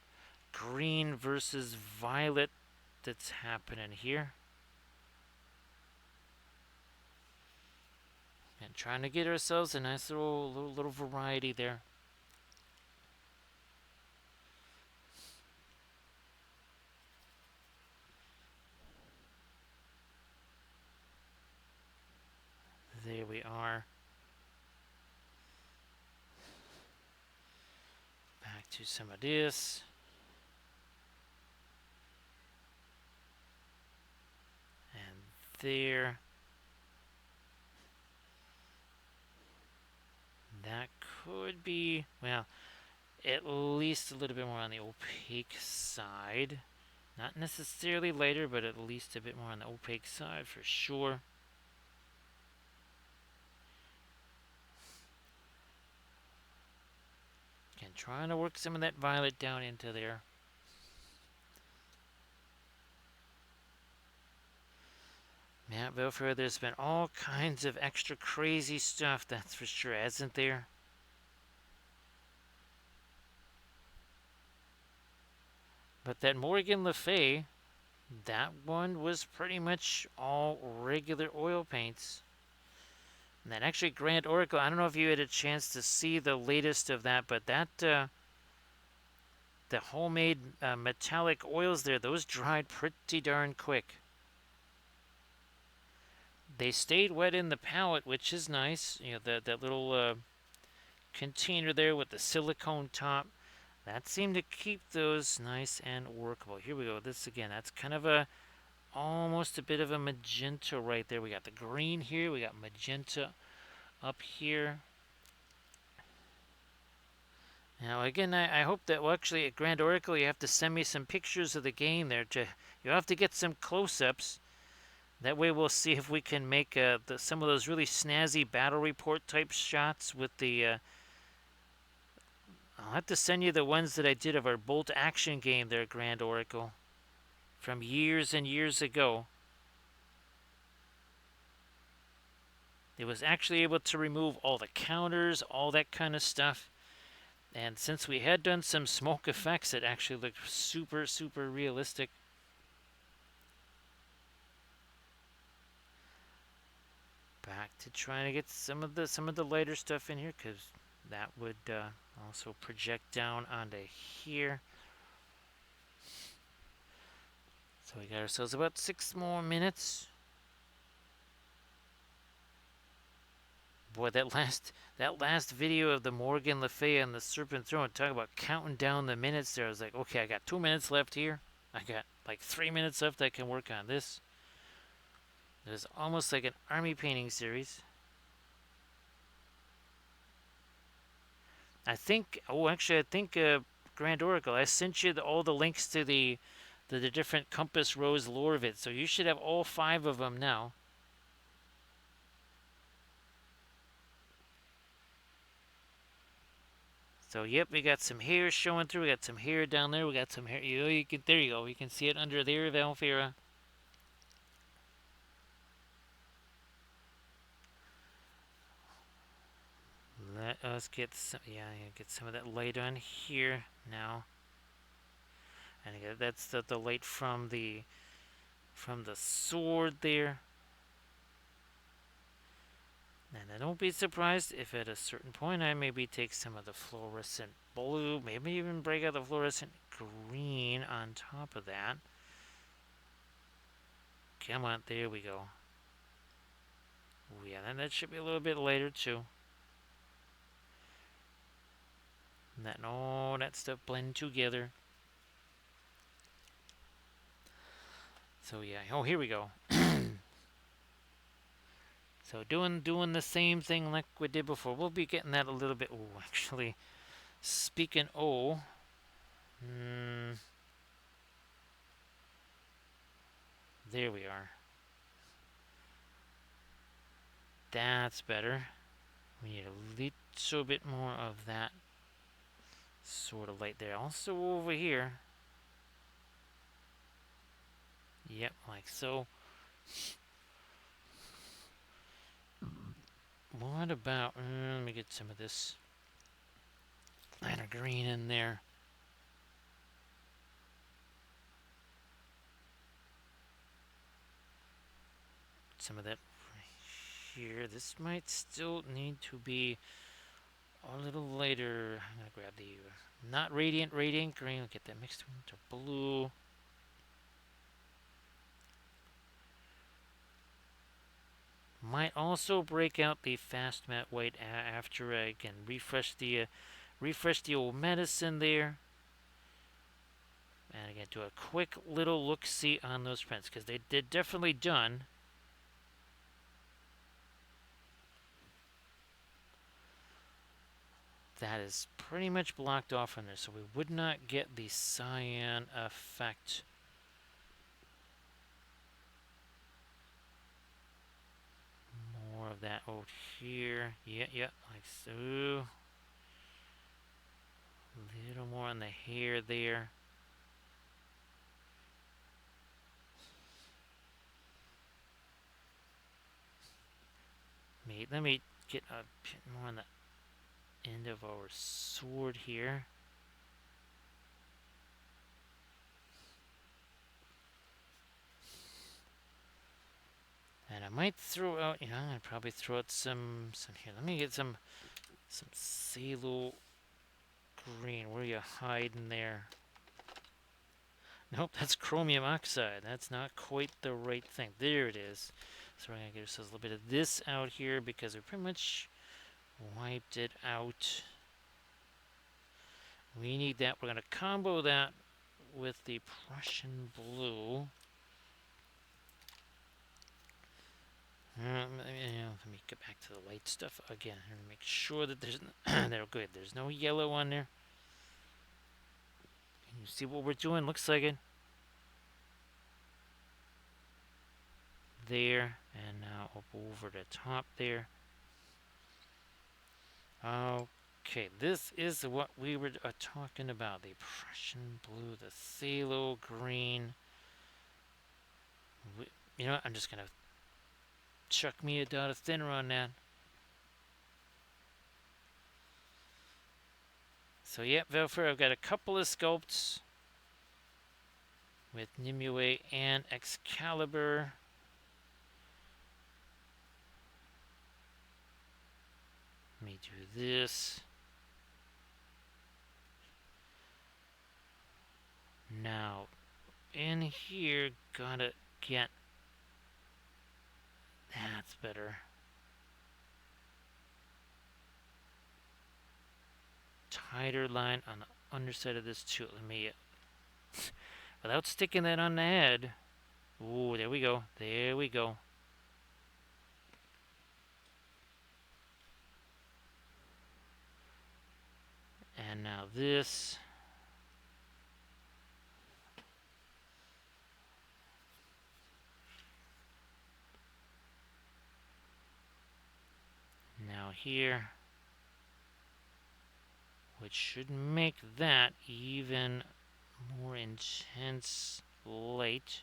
green versus violet that's happening here. And trying to get ourselves a nice little variety there. There we are. Back to some of this. And there. That could be, well, at least a little bit more on the opaque side. Not necessarily lighter, but at least a bit more on the opaque side for sure. Again, trying to work some of that violet down into there. Matt Belfer, there's been all kinds of extra crazy stuff, that's for sure, hasn't there? But that Morgan Le Fay, that one was pretty much all regular oil paints. And then actually Grand Oracle, I don't know if you had a chance to see the latest of that, but that the homemade metallic oils there, those dried pretty darn quick. They stayed wet in the palette, which is nice. You know, that little container there with the silicone top. That seemed to keep those nice and workable. Here we go. This again, that's kind of a almost a bit of a magenta right there. We got the green here. We got magenta up here. Now again, I hope that, well, actually at Grand Oracle you have to send me some pictures of the game there. You'll have to get some close-ups. That way we'll see if we can make some of those really snazzy battle report type shots with the. I'll have to send you the ones that I did of our bolt action game there, Grand Oracle, from years and years ago. It was actually able to remove all the counters, all that kind of stuff. And since we had done some smoke effects, it actually looked super, super realistic. Back to trying to get some of the lighter stuff in here, because that would also project down onto here. So we got ourselves about 6 more minutes. Boy, that last video of the Morgan Le Fay and the Serpent Throne, talk about counting down the minutes there. I was like, okay, I got 2 minutes left here. I got like 3 minutes left I can work on this. It was almost like an army painting series. I think, Grand Oracle, I sent you all the links to the different Compass Rose lore vids, so you should have all 5 of them now. So yep, we got some hair showing through. We got some hair down there. We got some hair. There you go. You can see it under there, Valfira. Let us get some. Yeah, get some of that light on here now. And again, that's the light from the sword there. And don't be surprised if at a certain point I maybe take some of the fluorescent blue, maybe even break out the fluorescent green on top of that. Come on, there we go. Oh yeah, then that should be a little bit later too. And all that stuff blend together. So yeah, oh here we go. So doing the same thing like we did before. We'll be getting that a little bit. Oh, actually, speaking there we are. That's better. We need a little bit more of that sort of light there. Also over here. Yep, like so. What about, let me get some of this lighter green in there. Some of that right here. This might still need to be a little lighter. I'm going to grab the not radiant green. I'll get that mixed into blue. Might also break out the fast matte white after I can refresh the old medicine there. And again, do a quick little look-see on those prints, because they're definitely done. That is pretty much blocked off from there, so we would not get the cyan effect. More of that out here. Yeah, like so. A little more on the hair there. Let me get a bit more on the end of our sword here. And I might throw out, I'm gonna probably throw out some here. Let me get some Salo green. Where are you hiding there? Nope, that's chromium oxide. That's not quite the right thing. There it is. So we're gonna get ourselves a little bit of this out here because we pretty much wiped it out. We need that. We're gonna combo that with the Prussian blue. Let me get back to the light stuff again and make sure that there's they're good. There's no yellow on there. Can you see what we're doing? Looks like it. There, and now up over the top there. Okay, this is what we were talking about. The Prussian blue, the phthalo green. You know what? I'm just going to chuck me a dot of thinner on that. So, yep, Velfer, I've got a couple of sculpts with Nimue and Excalibur. Let me do this. Now, in here, gotta get... That's better. Tighter line on the underside of this too. Let me... Without sticking that on the head. Ooh, there we go. There we go. And now this. Now here. Which should make that even more intense light.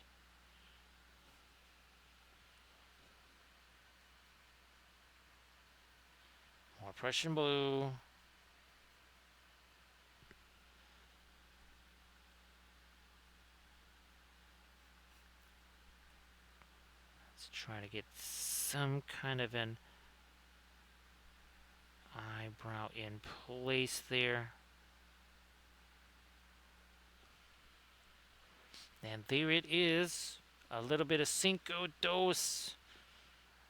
More Prussian blue. Let's try to get some kind of an eyebrow in place there. And there it is. A little bit of Cinco Dos.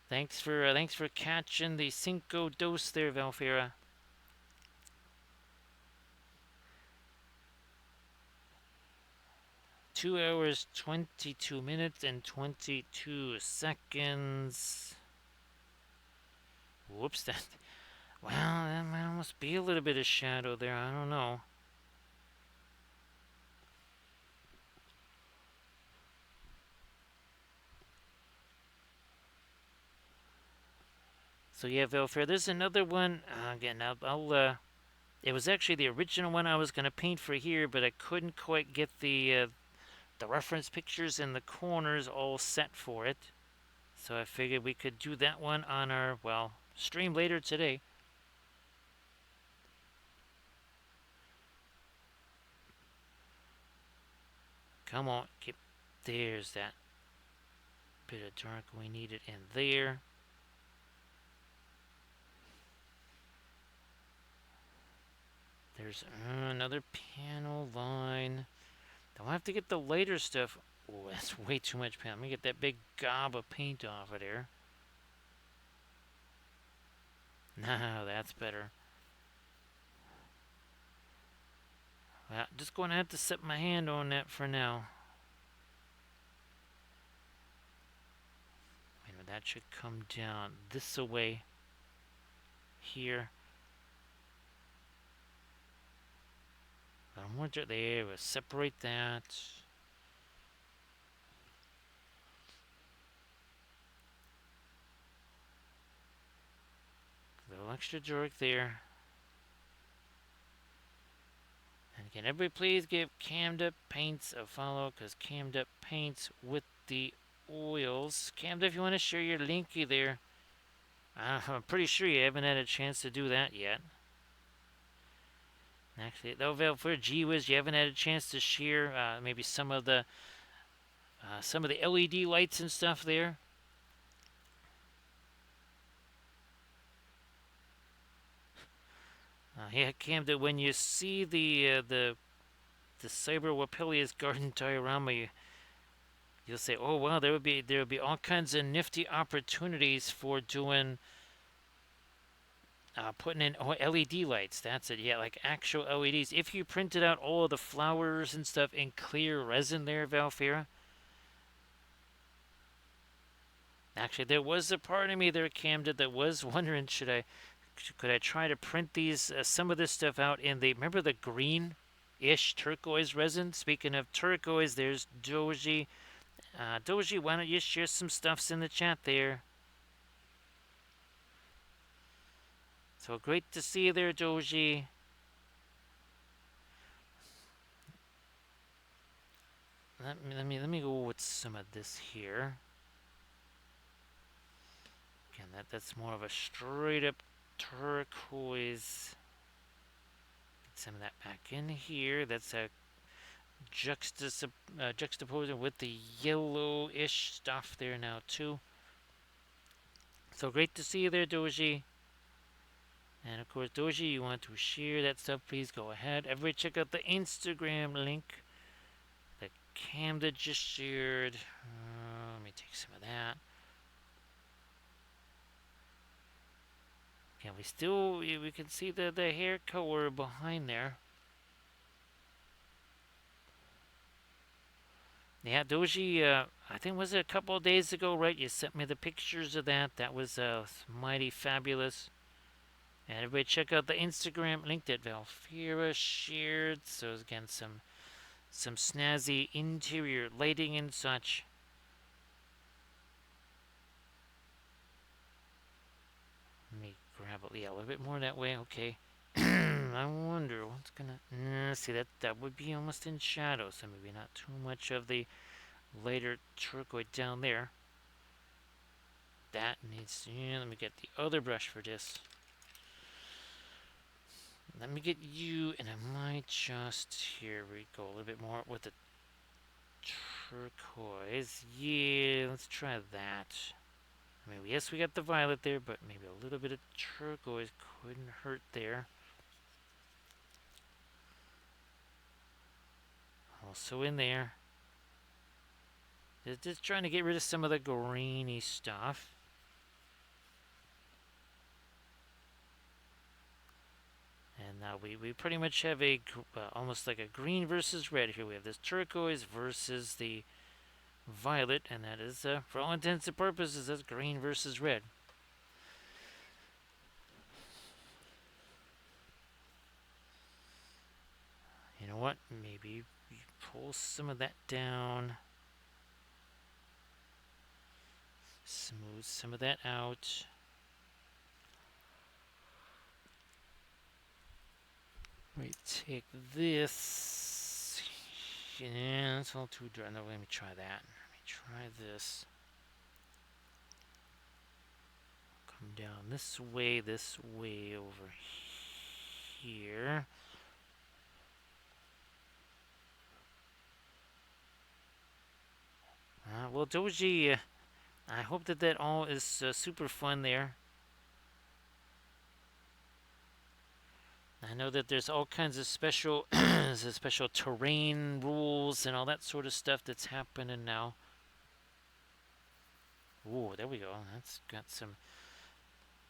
Thanks for catching the Cinco Dos there, Valfera. Two hours, 22 minutes, and 22 seconds. Whoops, that... Well, that might almost be a little bit of shadow there. I don't know. So yeah, Velfair, there's another one. Again, it was actually the original one I was going to paint for here, but I couldn't quite get the reference pictures in the corners all set for it. So I figured we could do that one on our, well, stream later today. Come on, there's that bit of dark we needed in there. There's another panel line. Don't have to get the lighter stuff. Oh, that's way too much paint. Let me get that big gob of paint off of there. Now that's better. Well, just going to have to set my hand on that for now. And that should come down this way here. There, we'll separate that. A little extra dark there. And can everybody please give Cammed Up Paints a follow, because Cammed Up paints with the oils. Cammed, if you want to share your linky there. I'm pretty sure you haven't had a chance to do that yet. Actually, though, for GWiz, you haven't had a chance to share maybe some of the LED lights and stuff there. Yeah, Camden, when you see the Cyber Wapilius garden diorama, You'll say, "Oh wow, there would be all kinds of nifty opportunities for doing putting in LED lights." That's it. Yeah, like actual LEDs. If you printed out all of the flowers and stuff in clear resin there, Valfira. Actually, there was a part of me there, Camden, that was wondering, could I try to print these some of this stuff out in the remember the green-ish turquoise resin? Speaking of turquoise, there's Doji. Doji, why don't you share some stuffs in the chat there? So great to see you there, Doji. Let me go with some of this here. Again, that's more of a straight up turquoise. Get some of that back in here. That's a juxtaposing with the yellowish stuff there now too. So great to see you there, Doji. And of course, Doji, you want to share that stuff, please go ahead. Everybody check out the Instagram link that Camden just shared. Let me take some of that. Yeah, we can see the hair color behind there. Yeah, Doji, I think was it a couple of days ago, right? You sent me the pictures of that. That was mighty fabulous. And everybody check out the Instagram link that Valfira shared. So again, some snazzy interior lighting and such. Let me grab it, yeah, a little bit more that way. Okay. I wonder what's gonna. See that would be almost in shadow, so maybe not too much of the lighter turquoise down there. That needs. Yeah, let me get the other brush for this. Let me get you, and I might just here we go a little bit more with the turquoise. Yeah, let's try that. I mean, yes, we got the violet there, but maybe a little bit of turquoise couldn't hurt there. Also in there. Just trying to get rid of some of the greeny stuff. And now we pretty much have a almost like a green versus red here. We have this turquoise versus the violet, and that is, for all intents and purposes, that's green versus red. You know what? Maybe you pull some of that down. Smooth some of that out. We take this. Yeah, it's all too dry. No, let me try that. Let me try this. Come down this way over here. Well, Doji, I hope that all is super fun there. I know that there's all kinds of special special terrain rules and all that sort of stuff that's happening now. Ooh, there we go. That's got some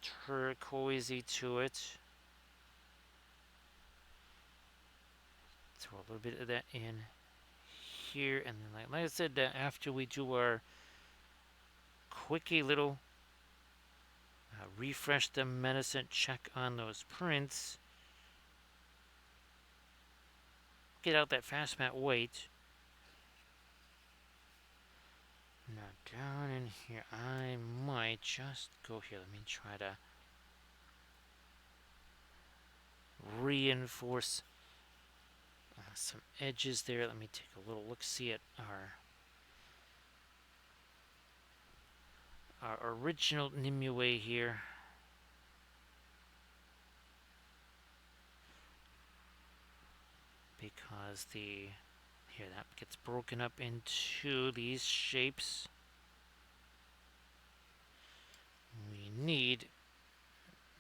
turquoisey to it. Throw a little bit of that in here, and then like I said, after we do our quickie little refresh the medicine check on those prints, get out that fast mat weight. Now down in here, I might just go here. Let me try to reinforce some edges there. Let me take a little look-see at our original Nimue here. Because here that gets broken up into these shapes. We need,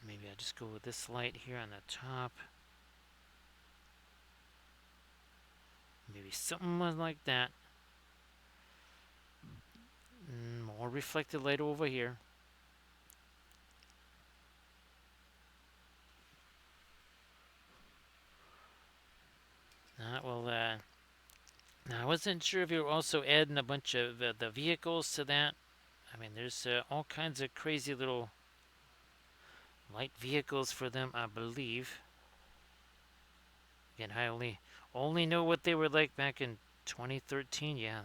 maybe I'll just go with this light here on the top. Maybe something like that. more reflected light over here. Well, now I wasn't sure if you were also adding a bunch of the vehicles to that. I mean, there's all kinds of crazy little light vehicles for them, I believe. Again, I only know what they were like back in 2013. Yeah,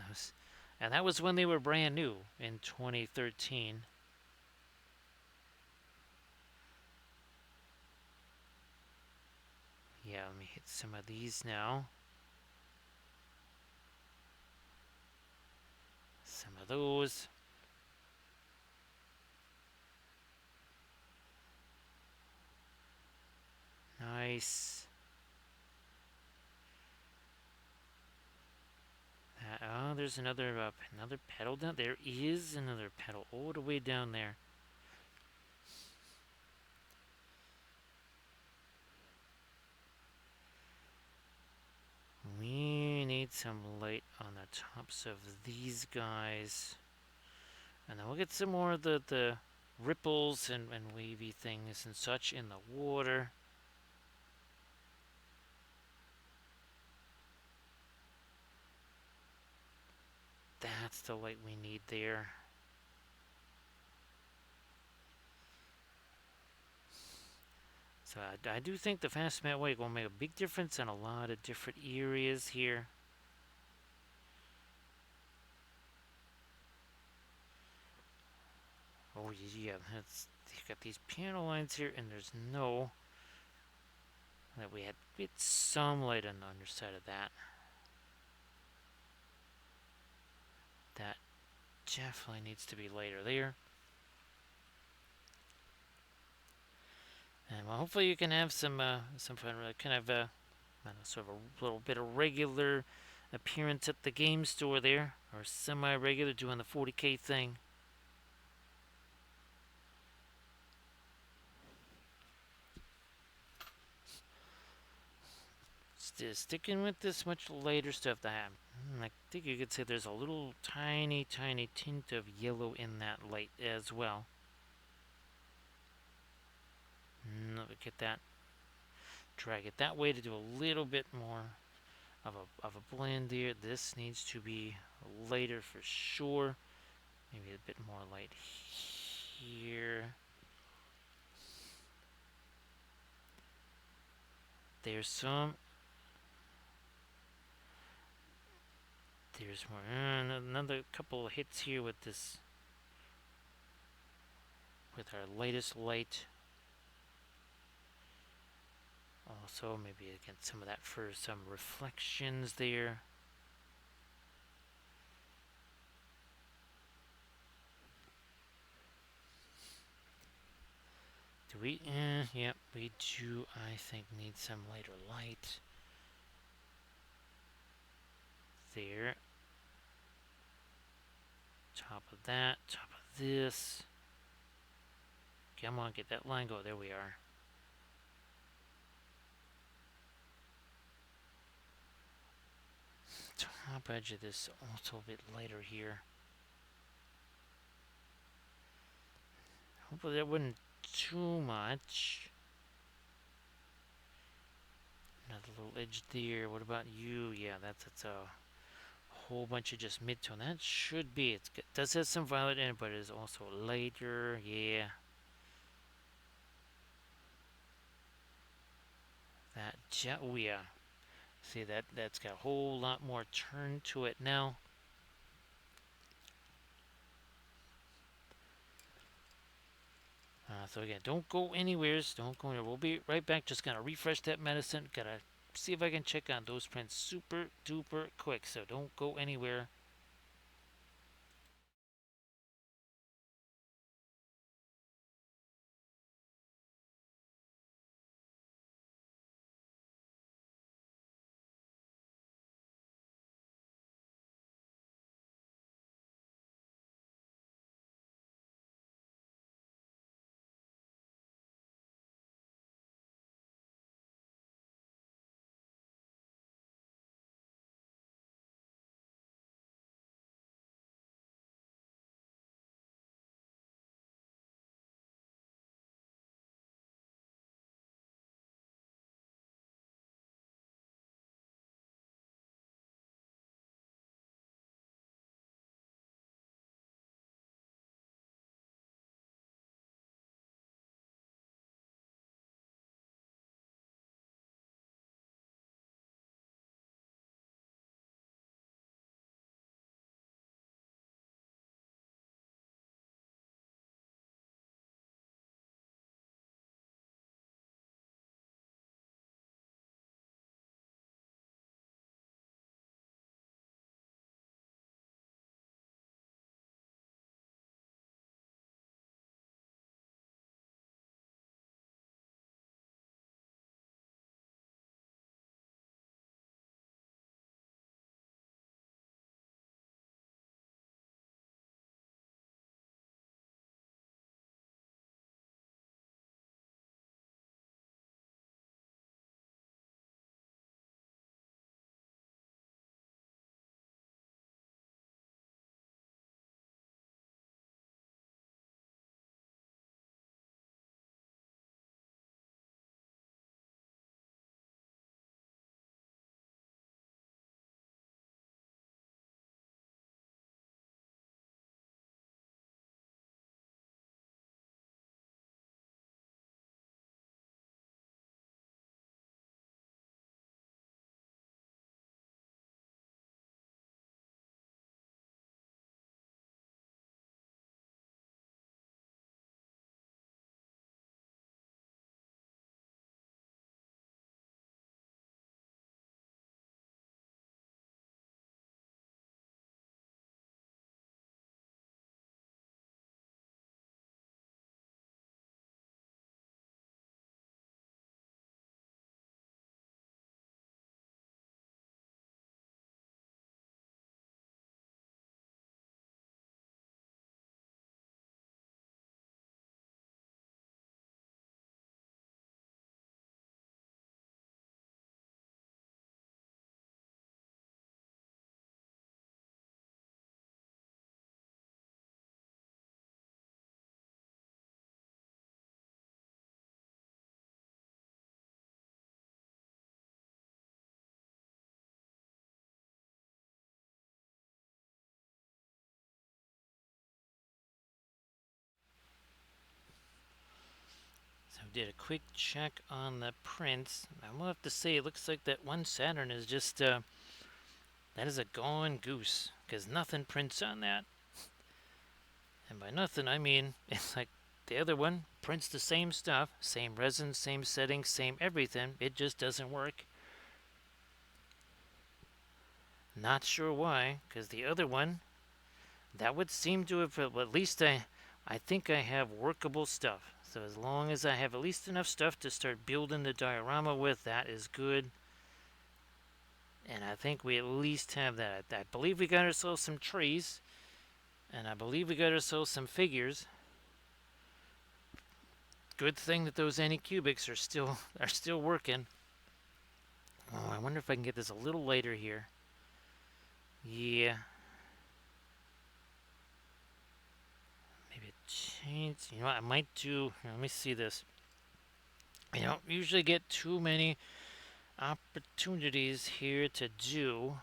that was when they were brand new in 2013. Yeah, let me hit some of these now. Some of those. Nice. Oh, there's another pedal down. There is another pedal all the way down there. We need some light on the tops of these guys. And then we'll get some more of the ripples and wavy things and such in the water. That's the light we need there. So I do think the fast matte white will make a big difference in a lot of different areas here. Oh yeah, you've got these panel lines here, and there's no that we had some light on the underside of that. That definitely needs to be lighter there. And well, hopefully you can have some fun, kind of sort of a little bit of regular appearance at the game store there, or semi-regular doing the 40K thing. Still sticking with this much lighter stuff that I think you could say there's a little tiny tint of yellow in that light as well. Let me get that, drag it that way to do a little bit more of a blend there. This needs to be lighter for sure. Maybe a bit more light here. There's some. There's more. Another couple of hits here with this. With our latest light. Also, maybe again some of that for some reflections there. Do we? Yep, we do. I think need some lighter light. There. Top of that. Top of this. Come on, get that line go. There we are. Top edge of this also a bit lighter here. Hopefully that wasn't too much. Another little edge there. What about you? Yeah, that's a whole bunch of just mid-tone. That should be. It does have some violet in it, but it is also lighter. Yeah. That oh yeah. See that's got a whole lot more turn to it now. So again, don't go anywheres. Don't go anywhere. We'll be right back. Just gonna refresh that medicine. Gotta see if I can check on those prints super duper quick. So don't go anywhere. did a quick check on the prints. I will have to say, it looks like that one Saturn is just, that is a gone goose, because nothing prints on that. And by nothing, I mean, it's like the other one prints the same stuff, same resin, same settings, same everything. It just doesn't work. Not sure why, because the other one, that would seem to have, well, at least I think I have workable stuff. So as long as I have at least enough stuff to start building the diorama with, that is good. And I think we at least have that. I believe we got ourselves some trees, and I believe we got ourselves some figures. Good thing that those Anycubics are still working. Oh, I wonder if I can get this a little lighter here. Yeah. Maybe change. You know what I might do? Here, let me see this. I don't usually get too many opportunities here to do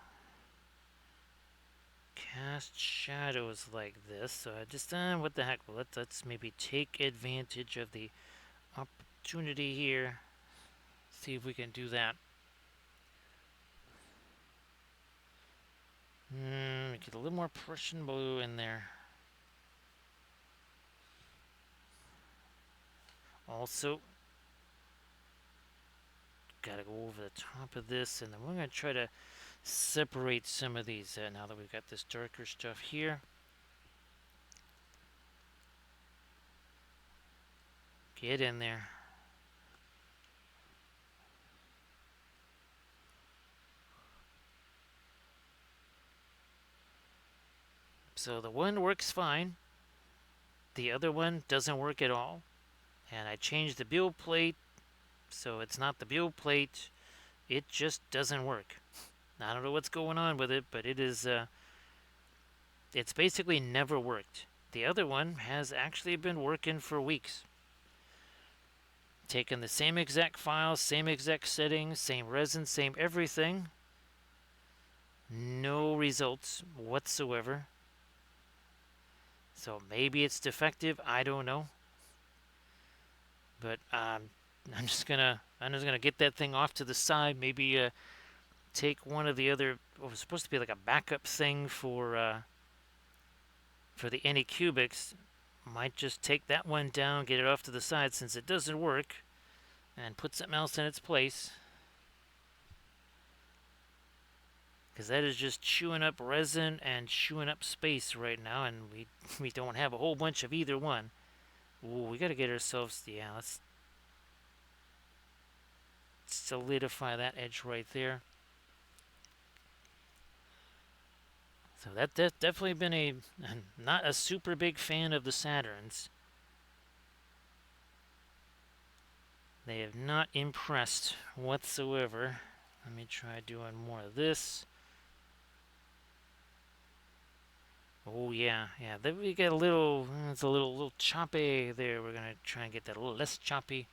cast shadows like this. So I just, what the heck? Well, let's maybe take advantage of the opportunity here. See if we can do that. Get a little more Prussian blue in there. Also, gotta go over the top of this, and then we're gonna try to separate some of these now that we've got this darker stuff here. Get in there. So the one works fine. The other one doesn't work at all. And I changed the build plate, so it's not the build plate. It just doesn't work. I don't know what's going on with it, but it is, it's basically never worked. The other one has actually been working for weeks. Taking the same exact files, same exact settings, same resin, same everything. No results whatsoever. So maybe it's defective, I don't know. But I'm just gonna get that thing off to the side. Maybe take one of the other. What was supposed to be like a backup thing for the Anycubics. Might just take that one down, get it off to the side since it doesn't work, and put something else in its place. Because that is just chewing up resin and chewing up space right now, and we don't have a whole bunch of either one. Ooh, we gotta get ourselves, yeah, let's solidify that edge right there. So that's definitely been not a super big fan of the Saturns. They have not impressed whatsoever. Let me try doing more of this. Oh yeah. Then we get a little, it's a little choppy there. We're gonna try and get that a little less choppy.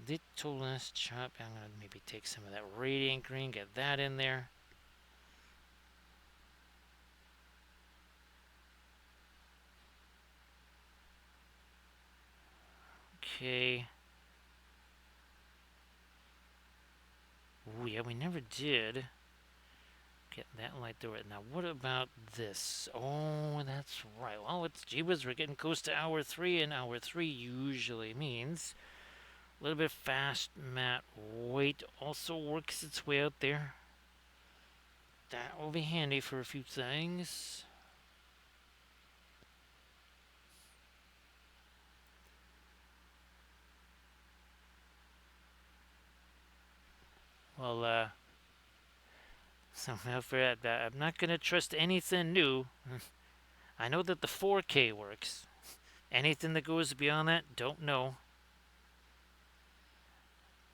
Little less chop. I'm gonna maybe take some of that radiant green, get that in there. Okay. Oh yeah, we never did get that light through it. Now what about this? Oh, that's right. Well, it's gee whiz, we're getting close to hour 3, and hour 3 usually means a little bit fast matte weight also works its way out there. That will be handy for a few things. Well, somehow for that, I'm not going to trust anything new. I know that the 4K works. Anything that goes beyond that, don't know.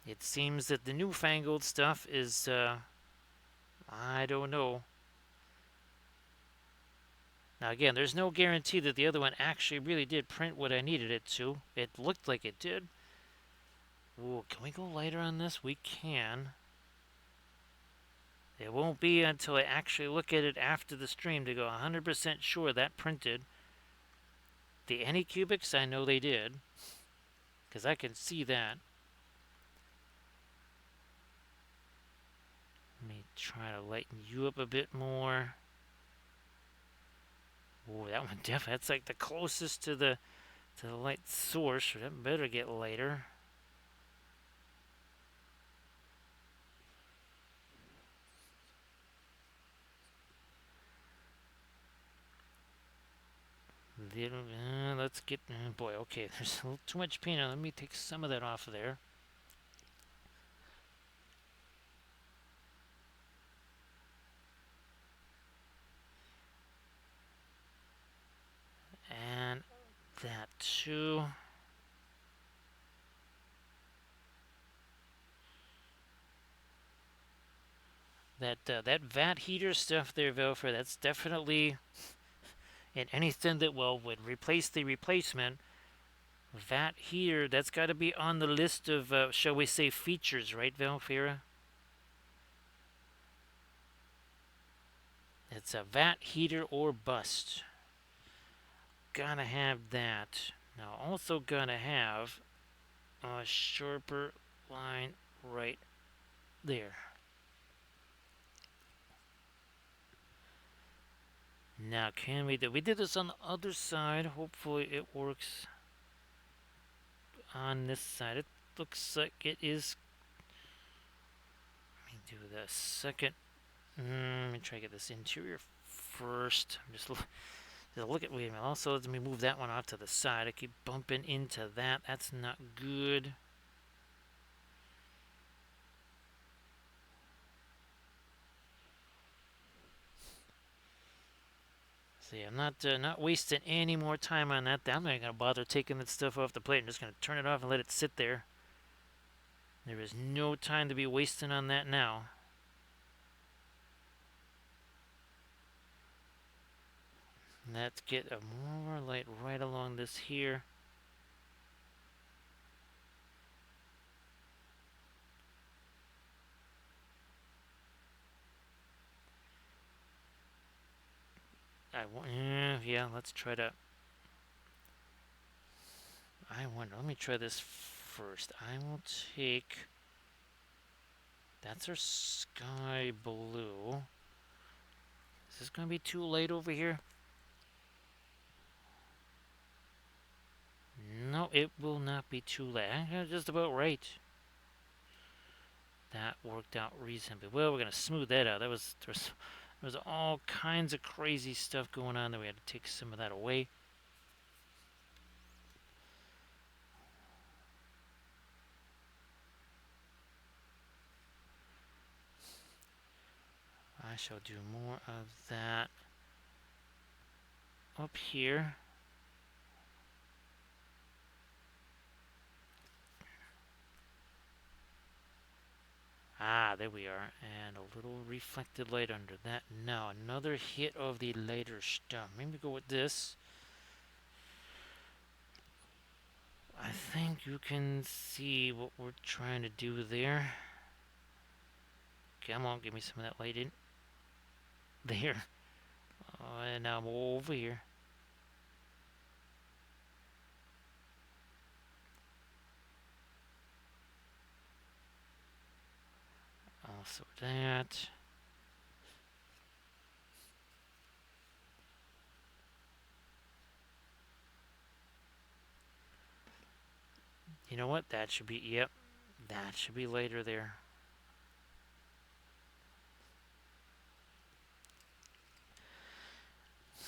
It seems that the newfangled stuff is, I don't know. Now again, there's no guarantee that the other one actually really did print what I needed it to. It looked like it did. Ooh, can we go lighter on this? We can. It won't be until I actually look at it after the stream to go 100% sure that printed. The anycubics, I know they did, because I can see that. Let me try to lighten you up a bit more. Oh, that one definitely, that's like the closest to the light source, so that better get lighter. Let's get, boy, okay, there's a little too much paint on. Let me take some of that off of there. And that too. That vat heater stuff there, Velfer, that's definitely in anything that would replace the replacement. Vat heater, that's got to be on the list of, shall we say, features, right, Velfira? It's a vat heater or bust. Gotta have that. Now, also gonna have a sharper line right there. Now, can we do? We did this on the other side. Hopefully, it works on this side. It looks like it is. Let me do the second. Let me try to get this interior first. Just look at. Wait a minute. Also, let me move that one off to the side. I keep bumping into that. That's not good. See, I'm not wasting any more time on that. I'm not gonna bother taking that stuff off the plate. I'm just gonna turn it off and let it sit there. There is no time to be wasting on that now. Let's get a more light right along this here. Yeah, let's try to. I wonder. Let me try this first. I will take. That's our sky blue. Is this gonna be too light over here? No, it will not be too light. Just about right. That worked out reasonably well. We're gonna smooth that out. There was all kinds of crazy stuff going on there. We had to take some of that away. I shall do more of that up here. Ah, there we are. And a little reflected light under that. Now, another hit of the lighter stuff. Maybe go with this. I think you can see what we're trying to do there. Come on, give me some of that light in. There. And now I'm over here. Also that. You know what? That should be, yep. That should be later there.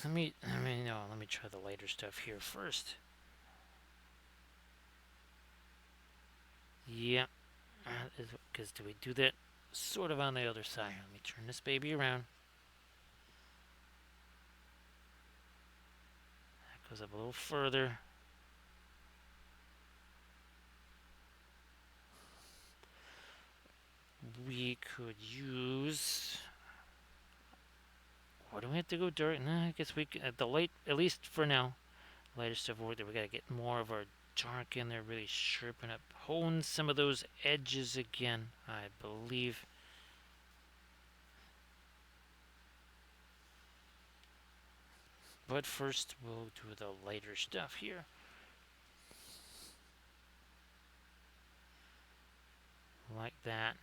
Let me try the lighter stuff here first. Yep. Because do we do that sort of on the other side? Let me turn this baby around. That goes up a little further. We could use. What do we have to go dark? No, I guess we can, the light, at least for now. Lighter stuff work there. We gotta get more of our dark in there, really sharpen up, hone some of those edges again, I believe. But first, we'll do the lighter stuff here. Like that.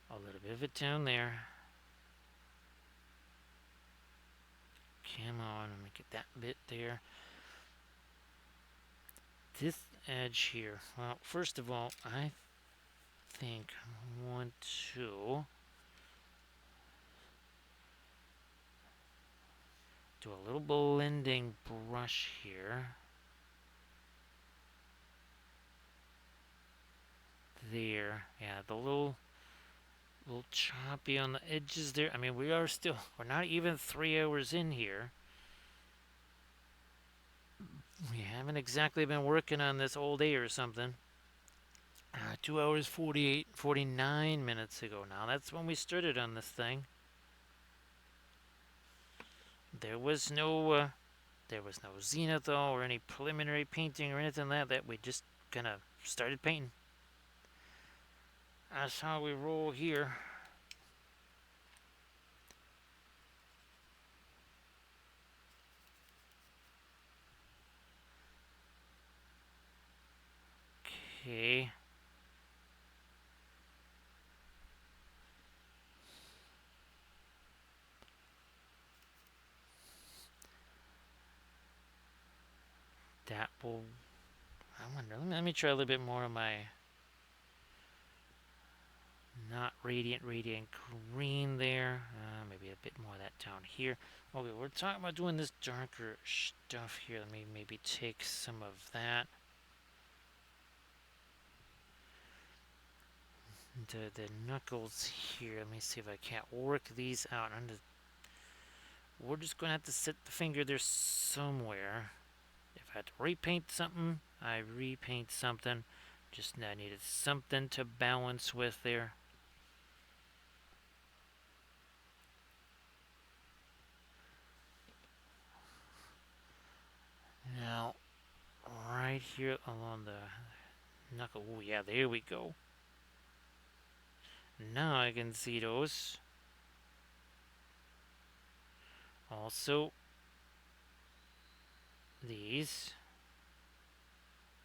A little bit of it down there. Come on, let me get that bit there. This edge here. Well, first of all, I think I want to do a little blending brush here. There. Yeah, the little choppy on the edges there. I mean, we're not even 3 hours in here. We haven't exactly been working on this all day or something. 2 hours 49 minutes ago now. That's when we started on this thing. There was no zenithal or any preliminary painting or anything like that. We just kind of started painting. That's how we roll here. Okay. That will. I wonder. Let me try a little bit more of my not radiant green there. Maybe a bit more of that down here. Okay, we're talking about doing this darker stuff here. Let me maybe take some of that. The knuckles here. Let me see if I can't work these out. We're just going to have to set the finger there somewhere. If I had to repaint something, I repaint something. Just I needed something to balance with there. Now, right here along the knuckle. Oh, yeah, there we go. Now I can see those. Also, these.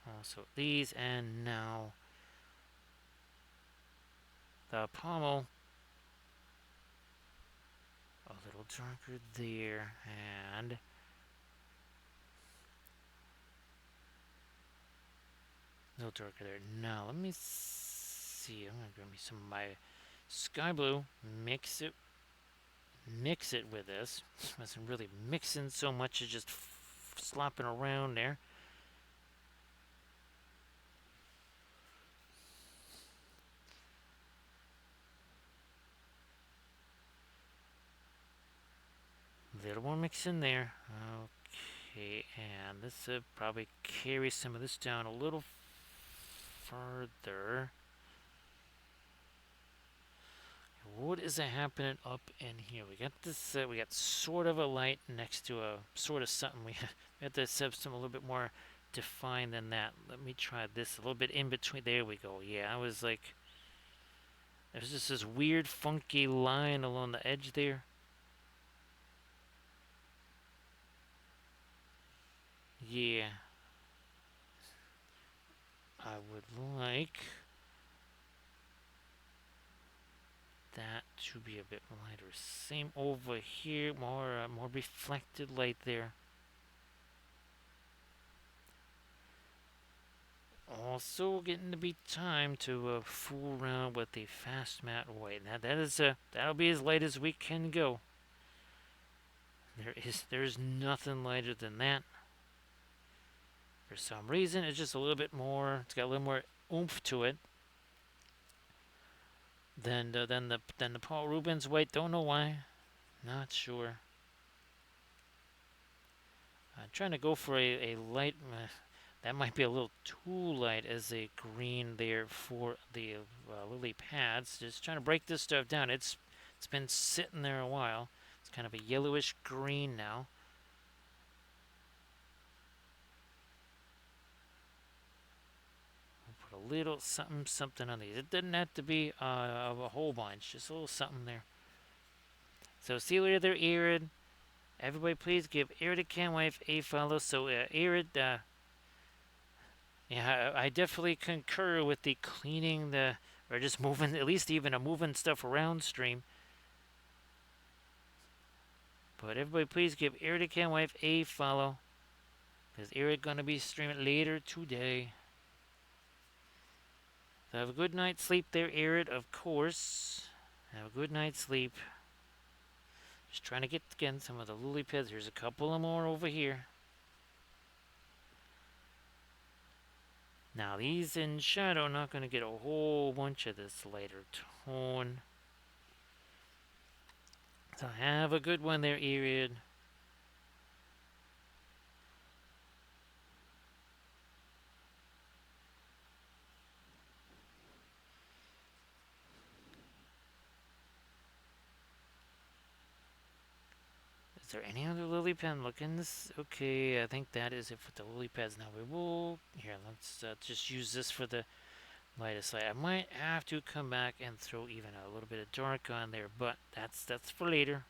Also, these. And now, the pommel. A little darker there. And a little darker there. Now, let me see. I'm going to grab me some of my sky blue. Mix it with this. Wasn't really mixing so much as just slopping around there. Little more mix in there. Okay, and this will probably carry some of this down a little further. What is happening up in here? We got this. We got sort of a light next to a sort of something. We have to have something a little bit more defined than that. Let me try this a little bit in between. There we go. Yeah, I was like, there's just this weird, funky line along the edge there. Yeah, I would like that to be a bit lighter. Same over here, more reflected light there. Also getting to be time to fool around with the fast matte white. Now that'll be as light as we can go. There's nothing lighter than that. For some reason, it's just a little bit more. It's got a little more oomph to it than the Paul Rubens white. Don't know why. Not sure. I'm trying to go for a light. That might be a little too light as a green there for the lily pads. Just trying to break this stuff down. It's been sitting there a while. It's kind of a yellowish green now. We'll put a little something on these. It doesn't have to be a whole bunch. Just a little something there. So see you later there, Arid. Everybody please give Arid a can wife a follow. So Arid, yeah, I definitely concur with the cleaning the, or just moving, at least even a moving stuff around stream. But everybody please give Arid a can wife a follow. Because Arid gonna be streaming later today. So have a good night's sleep there, Arid, of course. Have a good night's sleep. Just trying to get again some of the lily pads. There's a couple of more over here. Now these in shadow, not going to get a whole bunch of this lighter tone. So have a good one there, Arid. Is there any other lily pad? Look in this. Okay, I think that is it for the lily pads. Now we will. Here, let's just use this for the lightest light. I might have to come back and throw even a little bit of dark on there, but that's for later.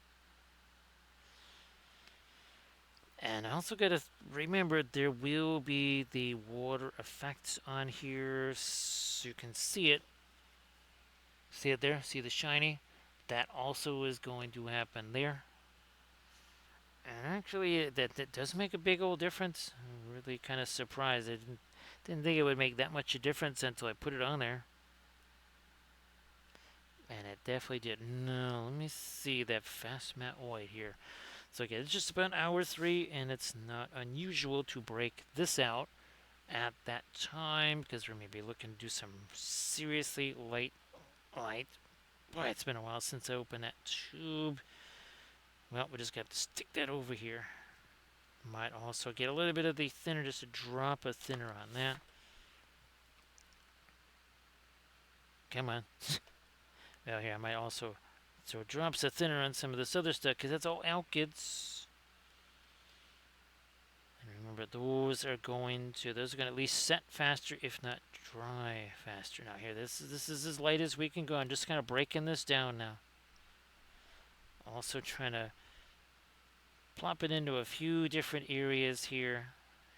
And I also gotta remember there will be the water effects on here, so you can see it. See it there? See the shiny? That also is going to happen there. And actually, that does make a big old difference. I'm really kind of surprised. I didn't think it would make that much a difference until I put it on there. And it definitely did. No, let me see that fast matte white here. So again, it's just about hour 3, and it's not unusual to break this out at that time because we're maybe looking to do some seriously light. Boy, it's been a while since I opened that tube. Well, we just got to stick that over here. Might also get a little bit of the thinner, just a drop of thinner on that. Come on. Well, here, I might also throw drops of thinner on some of this other stuff because that's all alkyds. And remember, those are going to at least set faster, if not dry faster. Now here, this is as light as we can go. I'm just kind of breaking this down now. Also trying to plop it into a few different areas here.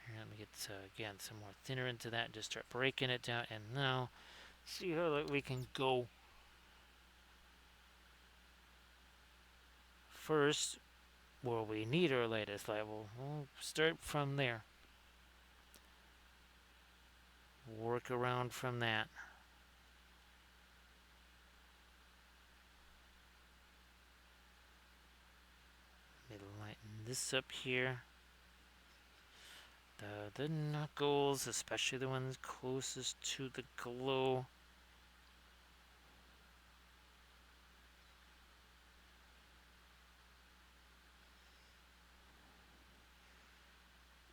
Here, let me get again some more thinner into that and just start breaking it down. And now, see how we can go. First, where we need our latest level, we'll start from there. Work around from that. Let me lighten this up here. The knuckles, especially the ones closest to the glow.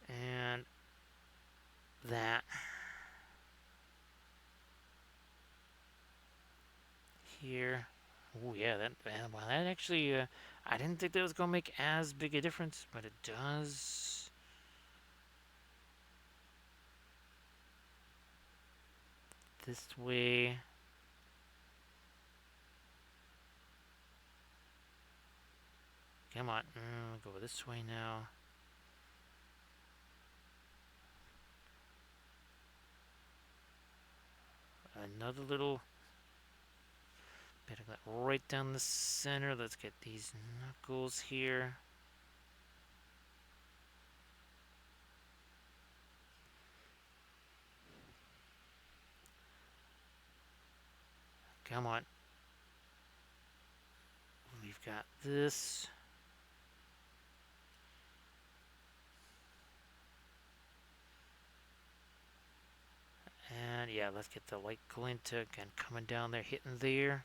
And that here. Oh yeah, that actually, I didn't think that was gonna make as big a difference, but it does. This way. Come on, go this way now. Another little bit of that right down the center. Let's get these knuckles here. Come on. We've got this. And yeah, let's get the light glint again coming down there, hitting there.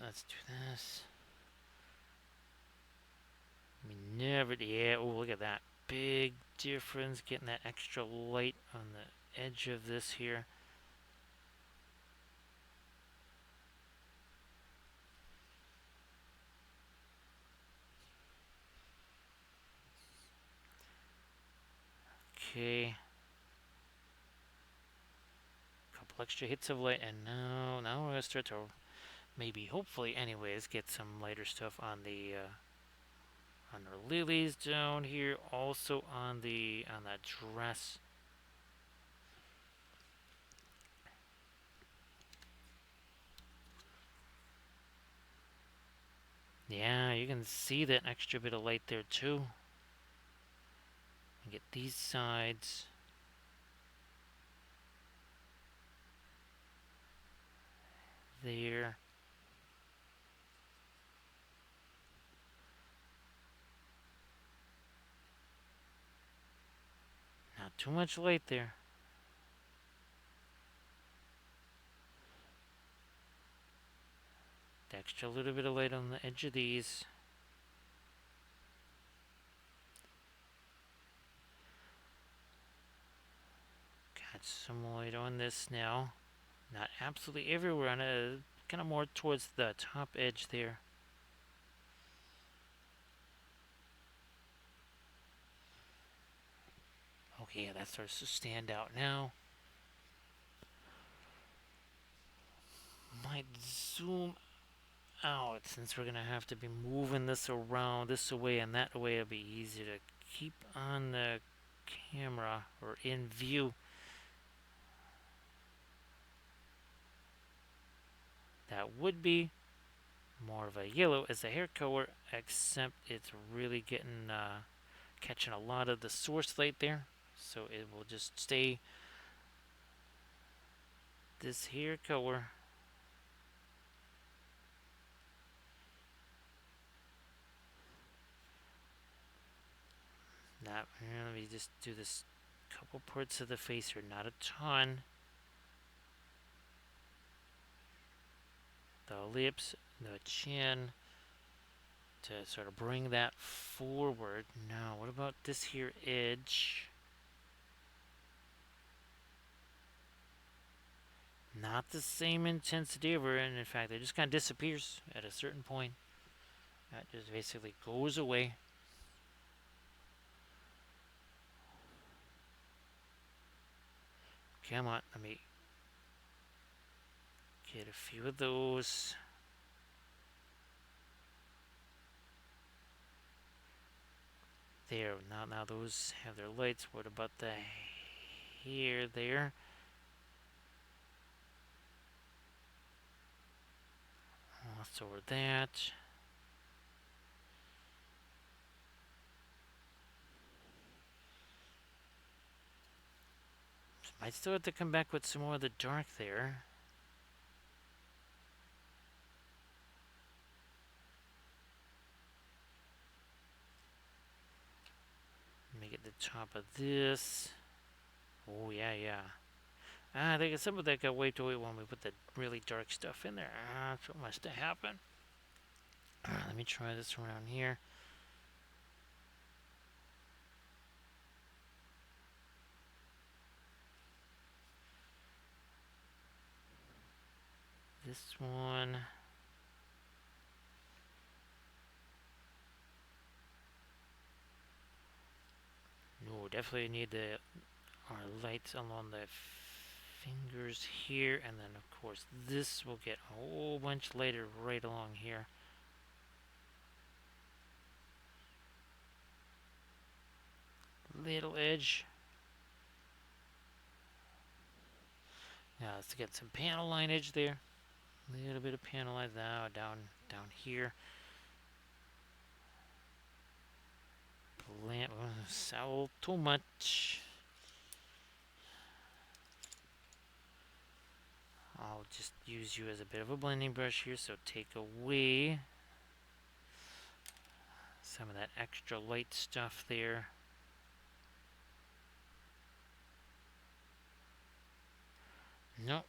Let's do this. We never, yeah, oh, look at that. Big difference, getting that extra light on the edge of this here. Okay. couple extra hits of light, and now we're gonna start to maybe, hopefully, anyways, get some lighter stuff on our lilies down here. Also on that dress. Yeah, you can see that extra bit of light there too. And get these sides. There. Not too much light there. Extra little bit of light on the edge of these. Got some light on this now. Not absolutely everywhere on it. Kind of more towards the top edge there. Okay, yeah, that starts to stand out now. Might zoom out since we're gonna have to be moving this around this away and that away. It'll be easy to keep on the camera or in view. That would be more of a yellow as a hair color, except it's really getting catching a lot of the source light there, so it will just stay this hair color. Let me just do this couple parts of the face here, not a ton. The lips, the chin, to sort of bring that forward. Now, what about this here edge? Not the same intensity ever, and in fact, it just kind of disappears at a certain point. That just basically goes away. Come on, let me get a few of those. There, now those have their lights. What about the hair there? Let's over that. Might still have to come back with some more of the dark there. Let me get the top of this. Oh, yeah. I think some of that got wiped away when we put the really dark stuff in there. That's what must have happened. Let me try this around here. This one. No, definitely need our lights along the fingers here, and then of course this will get a whole bunch later right along here. Little edge. Now let's get some panel lineage there. A little bit of panel line now down here. Blend, so too much. I'll just use you as a bit of a blending brush here, so take away some of that extra light stuff there. No,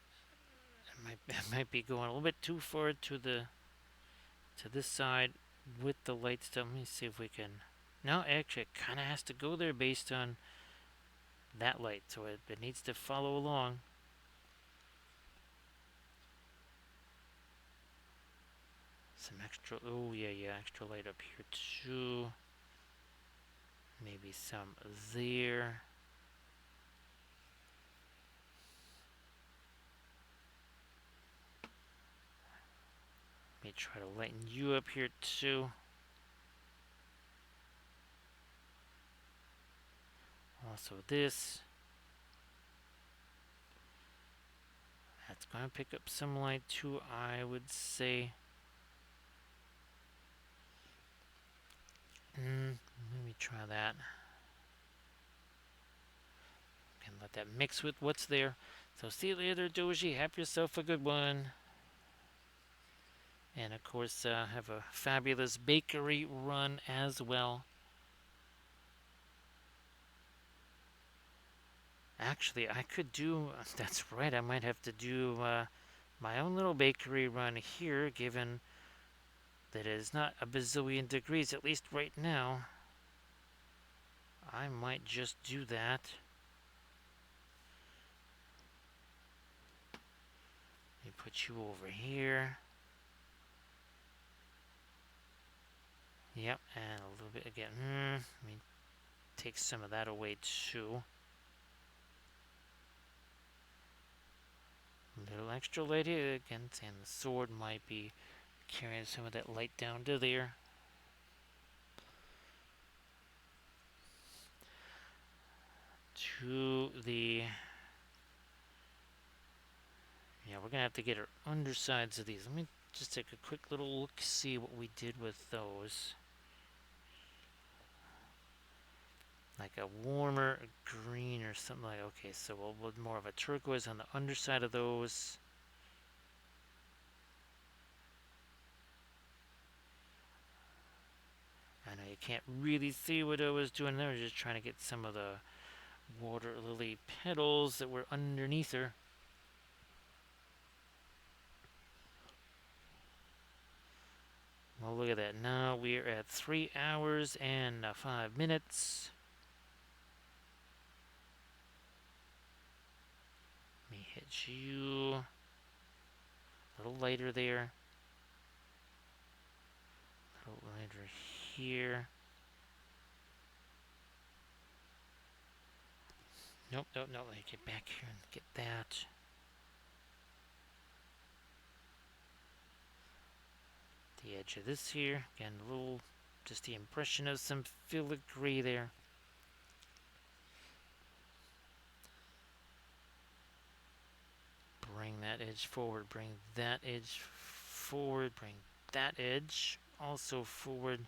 it might be going a little bit too far to this side with the light stuff. Let me see if we can. No, actually, it kind of has to go there based on that light, so it needs to follow along. Some extra, oh yeah, extra light up here too. Maybe some there. try to lighten you up here too. Also this. That's going to pick up some light too, I would say. Let me try that. And let that mix with what's there. So see you later, Doji. Have yourself a good one. And of course, have a fabulous bakery run as well. Actually, I could do, that's right, I might have to do my own little bakery run here, given that it is not a bazillion degrees, at least right now. I might just do that. Let me put you over here. Yep, and a little bit again. Let me take some of that away too. A little extra light here again, and the sword might be carrying some of that light down to there. To the... Yeah, we're gonna have to get our undersides of these. Let me just take a quick little look, see what we did with those. Like a warmer green or something like. Okay, so we'll put more of a turquoise on the underside of those. I know you can't really see what I was doing there. I was just trying to get some of the water lily petals that were underneath her. Well, look at that. Now we're at 3 hours and 5 minutes. Let me hit you. A little lighter there. A little lighter here. Nope, nope, nope. Let me get back here and get that. The edge of this here. Again, a little, just the impression of some filigree there. Bring that edge forward. Bring that edge forward. Bring that edge also forward.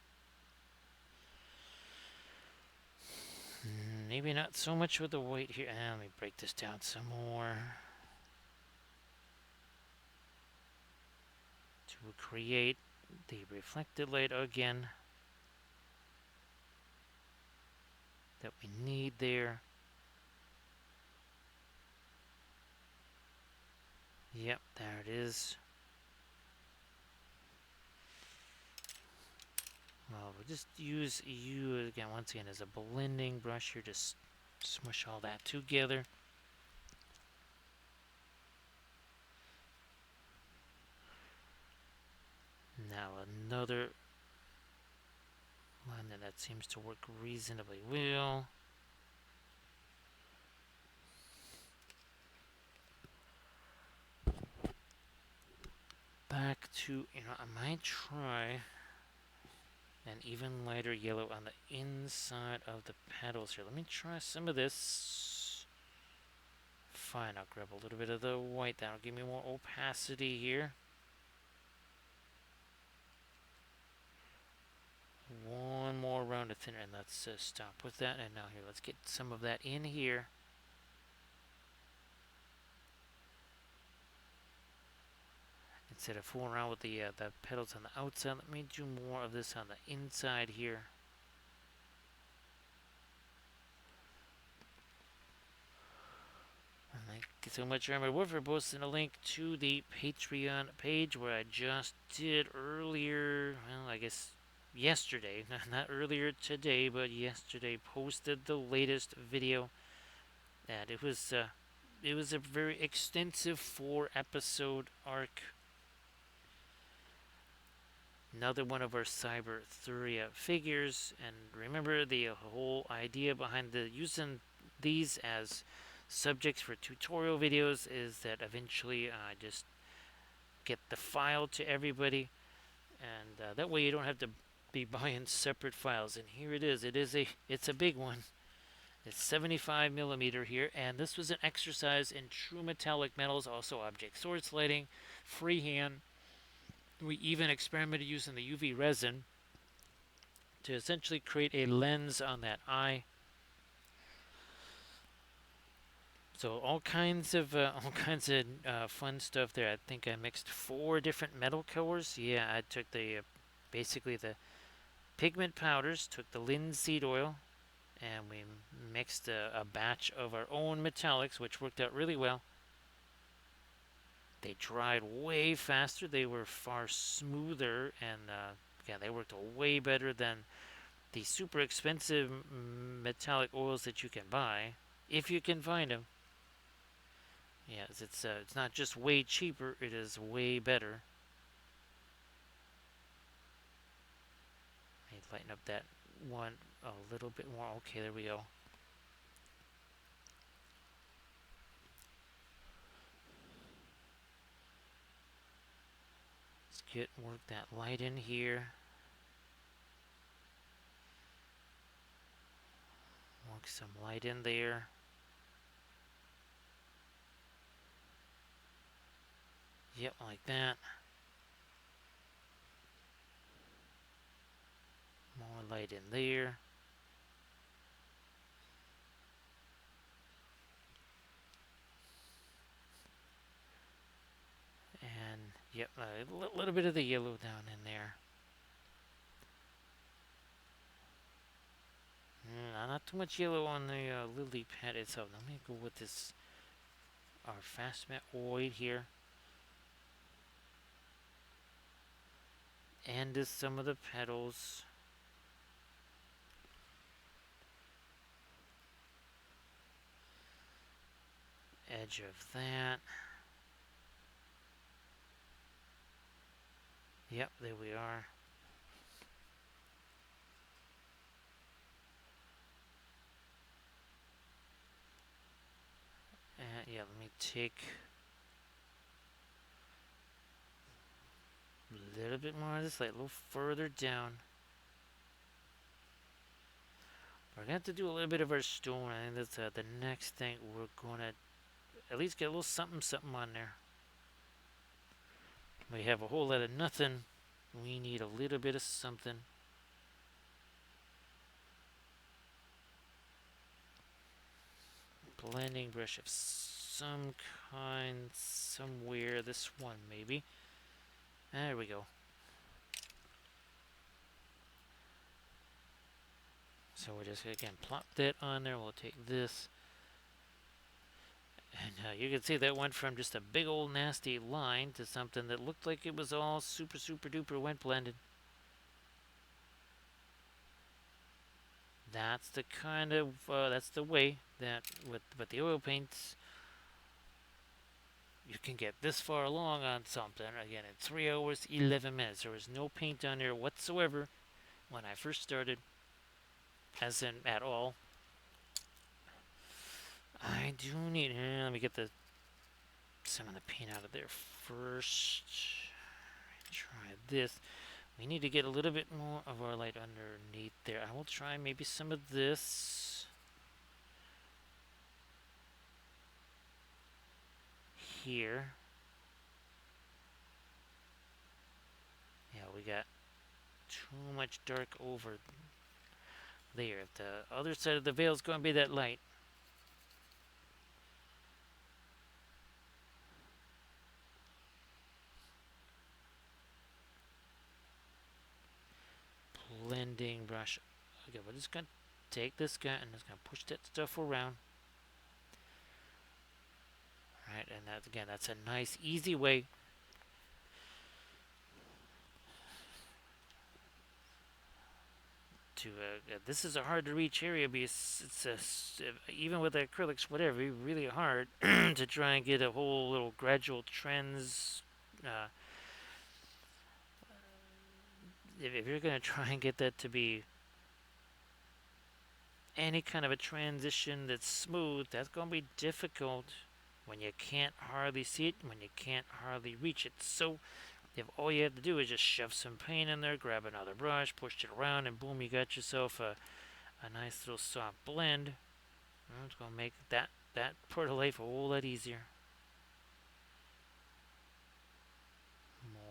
Maybe not so much with the white here. Let me break this down some more. To create the reflected light again that we need there. Yep, there it is. Well, we'll just use you again, once again, as a blending brush here. Just smush all that together. Now another line that seems to work reasonably well. Back to, I might try an even lighter yellow on the inside of the petals here. Let me try some of this. Fine, I'll grab a little bit of the white. That'll give me more opacity here. One more round of thinner, and let's stop with that. And now here, let's get some of that in here. Instead of fooling around with the petals on the outside, let me do more of this on the inside here. Thank you so much, Armored Warfare, posting a link to the Patreon page where I just did earlier, well, I guess yesterday, not earlier today, but yesterday, posted the latest video. And it was a very extensive 4-episode arc. Another one of our Cyber figures, and remember the whole idea behind using these as subjects for tutorial videos is that eventually I just get the file to everybody. and that way you don't have to be buying separate files. And here it is. It's a big one. It's 75 millimeter here, and this was an exercise in true metallic metals, also object sword sliding, freehand. We even experimented using the UV resin to essentially create a lens on that eye. So all kinds of fun stuff there. I think I mixed 4 different metal colors. Yeah, I took the basically the pigment powders, took the linseed oil, and we mixed a batch of our own metallics, which worked out really well. They dried way faster. They were far smoother, and yeah, they worked way better than the super expensive metallic oils that you can buy, if you can find them. Yes, it's not just way cheaper; it is way better. Let me lighten up that one a little bit more. Okay, there we go. Let's work that light in here. Work some light in there. Yep, like that. More light in there. And yep, a little bit of the yellow down in there. Not too much yellow on the lily pad itself. Let me go with this our fast matte white here. And just some of the petals. Edge of that. Yep, there we are. And yeah, let me take a little bit more of this light, a little further down. We're gonna have to do a little bit of our stone. I think that's the next thing we're gonna at least get a little something on there. We have a whole lot of nothing. We need a little bit of something. Blending brush of some kind somewhere. This one maybe. There we go. So we're just again plop that on there. We'll take this. And you can see that went from just a big old nasty line to something that looked like it was all super duper wet blended. That's the kind of that's the way that with the oil paints you can get this far along on something. Again, in 3 hours 11 minutes. There was no paint on there whatsoever when I first started, as in at all. I do need. Let me get some of the paint out of there first. Try this. We need to get a little bit more of our light underneath there. I will try maybe some of this here. Yeah, we got too much dark over there. If the other side of the veil is going to be that light. Blending brush. Okay, we're just going to take this guy and just going to push that stuff around. Right, and that, again, that's a nice, easy way to. This is a hard to reach area because it's even with acrylics, whatever, really hard to try and get a whole little gradual trends. If you're going to try and get that to be any kind of a transition that's smooth, that's going to be difficult when you can't hardly see it, when you can't hardly reach it. So if all you have to do is just shove some paint in there, grab another brush, push it around, and boom, you got yourself a nice little soft blend. It's gonna make that part of life a whole lot easier.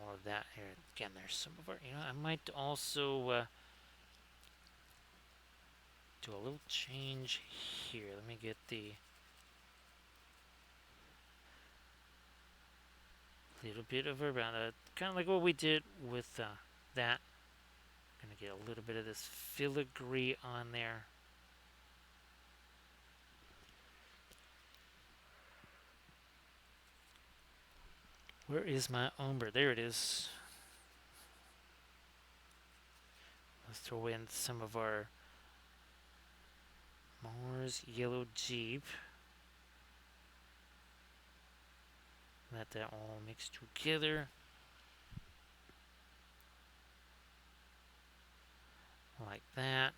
More of that here. Again, there's some of our. I might also do a little change here. Let me get the little bit of around, kind of like what we did with that. Gonna get a little bit of this filigree on there. Where is my ombre? There it is. Let's throw in some of our Mars Yellow Jeep. Let that all mix together. Like that.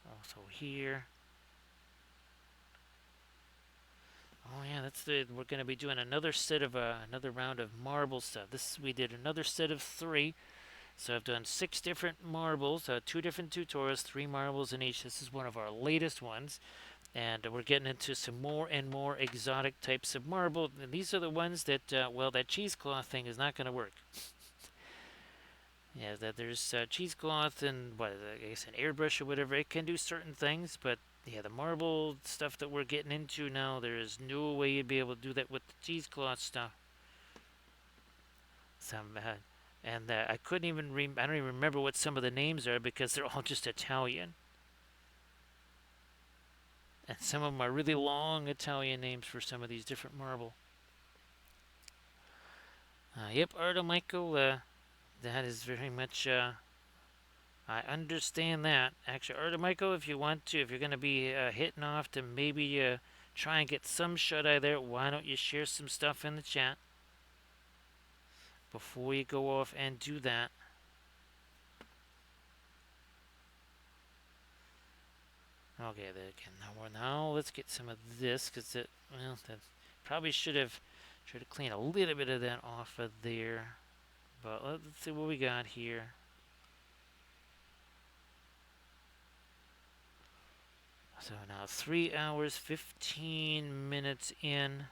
Also here. Oh yeah, we're gonna be doing another set of another round of marble stuff. We did another set of 3. So I've done 6 different marbles, 2 different tutorials, 3 marbles in each. This is one of our latest ones. And we're getting into some more and more exotic types of marble. And these are the ones that, well, that cheesecloth thing is not going to work. Yeah, that there's cheesecloth and what, I guess an airbrush or whatever. It can do certain things, but yeah, the marble stuff that we're getting into now, there is no way you'd be able to do that with the cheesecloth stuff. And I couldn't even I don't even remember what some of the names are because they're all just Italian. And some of them are really long Italian names for some of these different marble. Yep, Arto Michael, that is very much, I understand that. Actually, Arto Michael, if you want to, if you're going to be hitting off to maybe try and get some shut-eye there, why don't you share some stuff in the chat before you go off and do that. Okay, now let's get some of this, because that probably should have cleaned a little bit of that off of there. But let's see what we got here. So now 3 hours, 15 minutes in.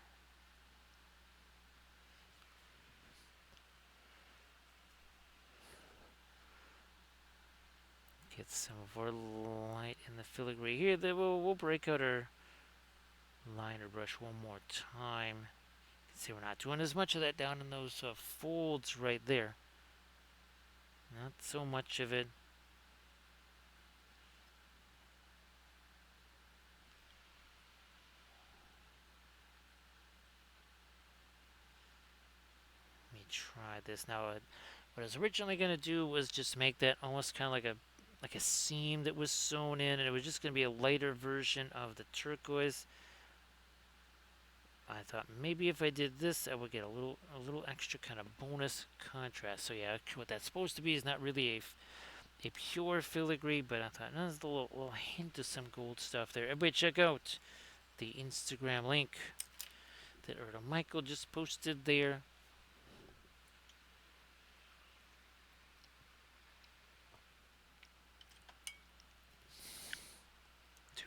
Get some of our light in the filigree here. Then we'll break out our liner brush one more time. See, we're not doing as much of that down in those folds right there. Not so much of it. Let me try this now. What I was originally going to do was just make that almost kind of like a seam that was sewn in, and it was just going to be a lighter version of the turquoise. I thought maybe if I did this, I would get a little extra kind of bonus contrast. So yeah, what that's supposed to be is not really a pure filigree, but I thought there's a little hint of some gold stuff there. Everybody check out the Instagram link that Michael just posted there.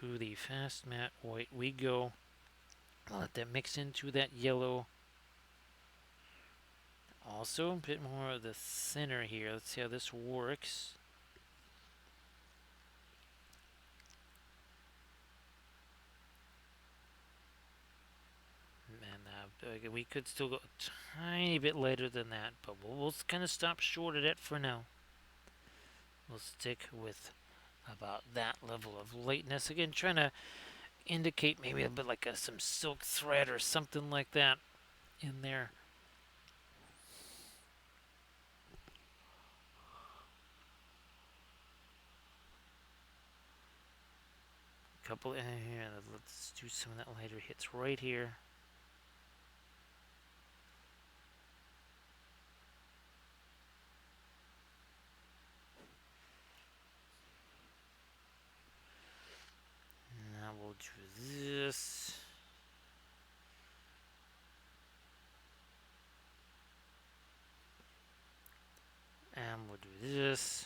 To the fast matte white we go. I'll let that mix into that yellow. Also a bit more of the center here. Let's see how this works. And we could still go a tiny bit later than that, but we'll kind of stop short of that for now. We'll stick with about that level of lightness. Again, trying to indicate maybe a bit like some silk thread or something like that in there. Couple in here. Let's do some of that lighter hits right here. Now we'll do this. And we'll do this.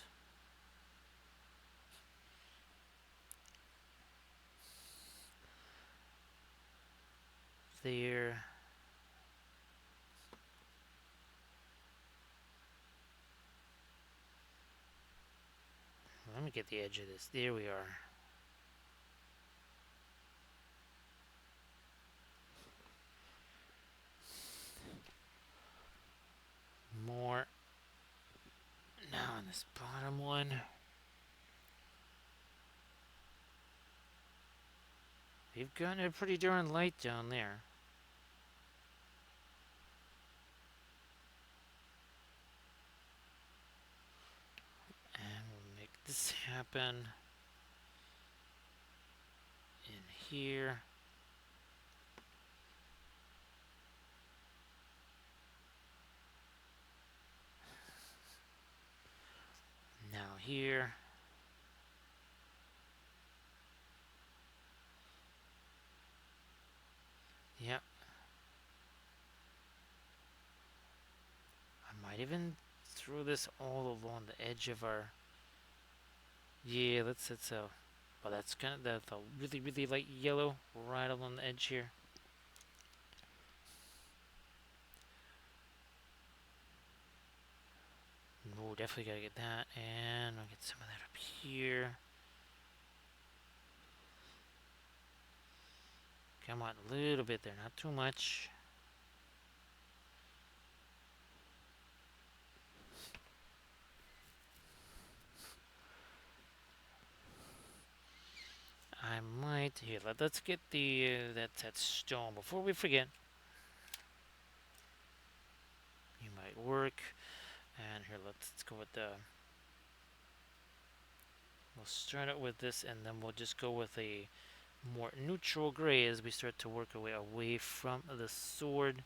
There. Let me get the edge of this. There we are. More. Now on this bottom one. We've gotten it pretty darn light down there. And we'll make this happen in here. Now here. Yep. I might even throw this all along the edge of our... Yeah, let's well, that's kind of the really, really light yellow right along the edge here. Oh, definitely gotta get that, and I'll get some of that up here. Come on, a little bit there, not too much. I might here. Let's get the that stone before we forget. You might work, and here let's go with the. We'll start out with this, and then we'll just go with a more neutral gray as we start to work our way away from the sword.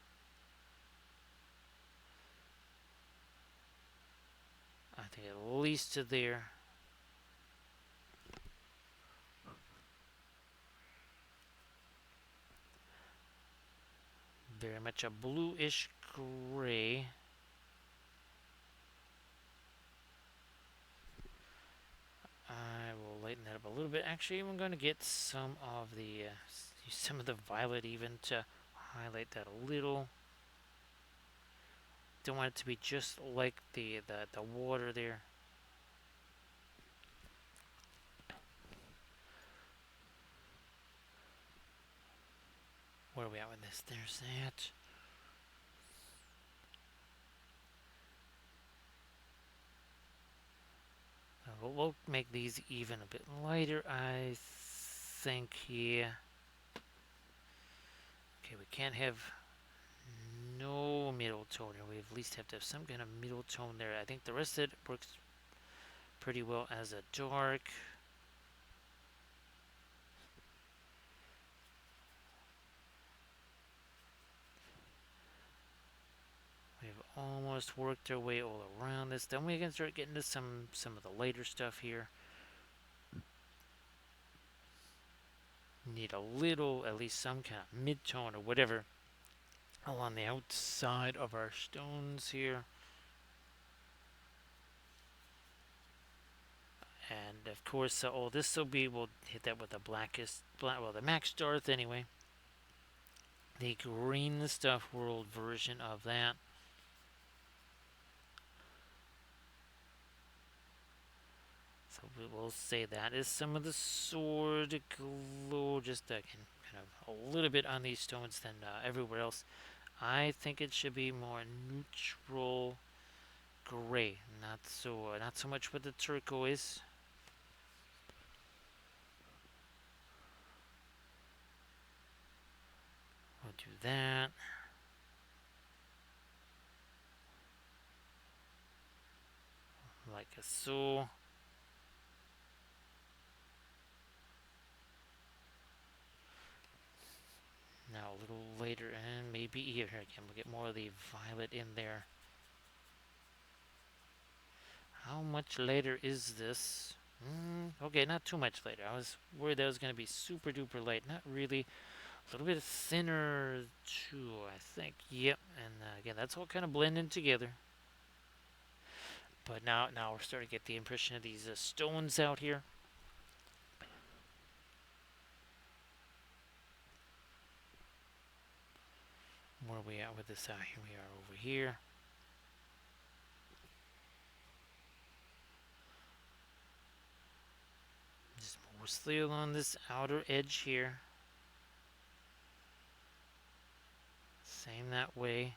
I think at least to there. Very much a bluish gray. I will lighten that up a little bit. Actually, I'm going to get some of the violet even to highlight that a little. Don't want it to be just like the water there. Where are we at with this? There's that. We'll make these even a bit lighter, I think, here. Okay, we can't have no middle tone here. We at least have to have some kind of middle tone there. I think the rest of it works pretty well as a dark. We've almost worked our way all around this. Then we can start getting to some of the lighter stuff here. Need a little, at least some kind of mid-tone or whatever along the outside of our stones here. And of course, this will be, we'll hit that with the the max Darth anyway. The green stuff world version of that. So we will say that is some of the sword glow, just again, kind of a little bit on these stones than everywhere else. I think it should be more neutral gray, not so much with the turquoise. We'll do that. Like so. Now a little later, and maybe here again, we'll get more of the violet in there. How much later is this? Okay, not too much later. I was worried that was going to be super duper light. Not really. A little bit thinner too, I think. Yep, and again, that's all kind of blending together. But now we're starting to get the impression of these stones out here. Where are we at with this? Here we are over here. Just mostly along this outer edge here. Same that way.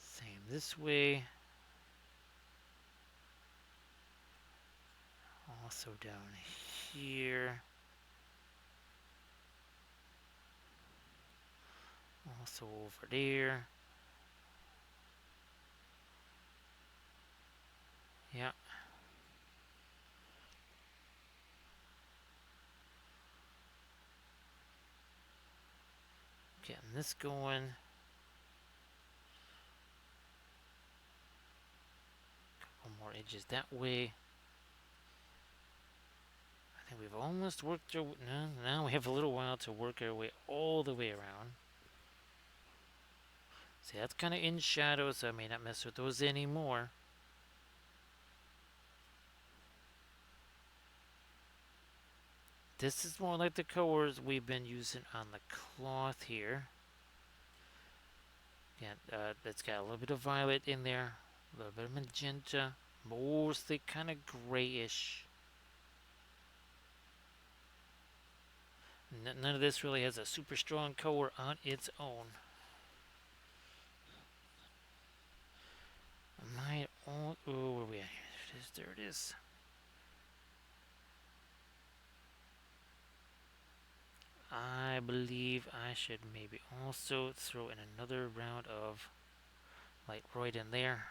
Same this way. Also down here. Also over there. Yeah. Getting this going. Couple more edges that way. I think we've almost worked our... No, now we have a little while to work our way all the way around. See, that's kind of in shadow, so I may not mess with those anymore. This is more like the colors we've been using on the cloth here. Yeah, it's got a little bit of violet in there, a little bit of magenta, mostly kind of grayish. None of this really has a super strong color on its own. My own. Oh, where are we at? Here it is. There it is. I believe I should maybe also throw in another round of light right in there.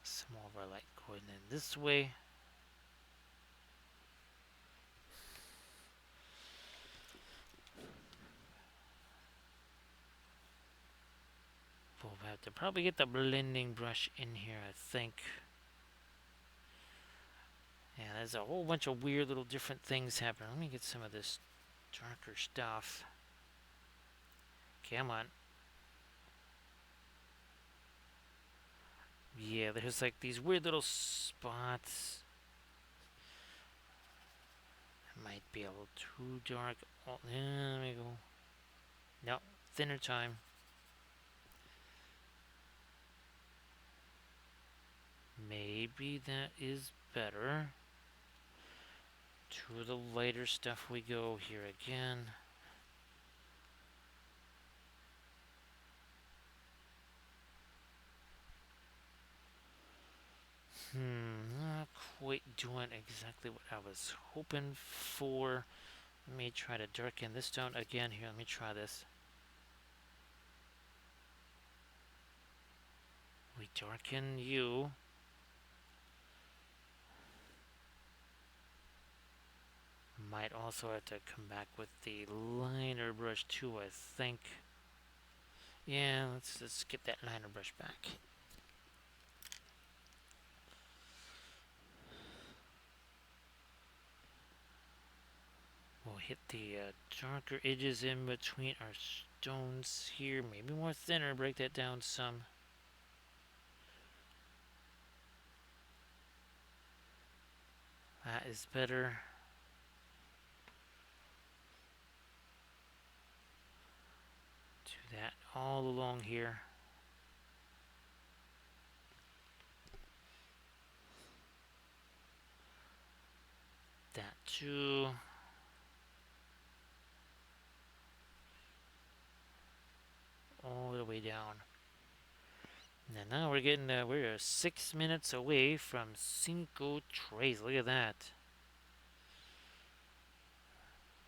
Some more of our light going in this way. We'll have to probably get the blending brush in here, I think. Yeah, there's a whole bunch of weird little different things happening. Let me get some of this darker stuff. Come on. Yeah, there's like these weird little spots. It might be a little too dark. Oh, yeah, let me go. No, thinner time. Maybe that is better. To the lighter stuff we go here again. Not quite doing exactly what I was hoping for. Let me try to darken this down again here. Let me try this. We darken you. Might also have to come back with the liner brush too, I think. Yeah, let's get that liner brush back. We'll hit the darker edges in between our stones here. Maybe more thinner, break that down some. That is better. Do that all along here. That too. All the way down. And now we're getting, we're 6 minutes away from Cinco Tres. Look at that.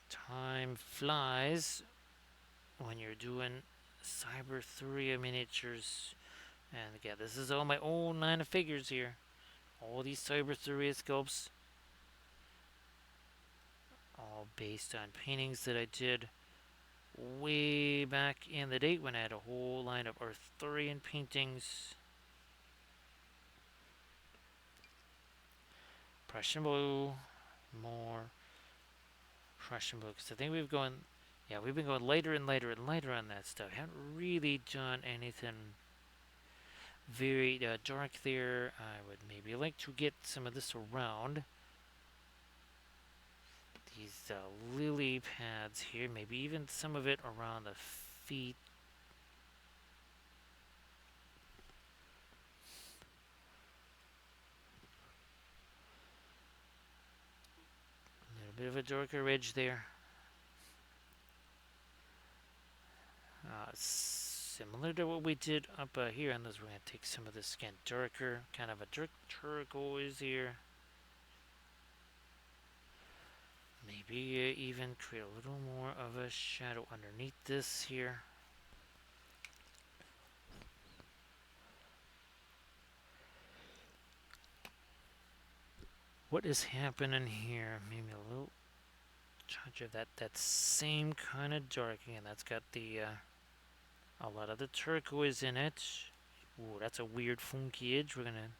Time flies when you're doing Cyber miniatures. And again, this is all my own line of figures here. All these Cyber sculpts. All based on paintings that I did way back in the day when I had a whole line of Arthurian paintings. Prussian blue. More Prussian blue. Because I think we've gone... Yeah, we've been going lighter and lighter and lighter on that stuff. Haven't really done anything very dark there. I would maybe like to get some of this around these lily pads here. Maybe even some of it around the feet. A little bit of a darker edge there. Similar to what we did up here on this, we're going to take some of this again, darker, kind of a dark turquoise here. Maybe even create a little more of a shadow underneath this here. What is happening here? Maybe a little touch of that same kind of dark. Again, that's got the a lot of the turquoise in it. Ooh, that's a weird funky edge. We're gonna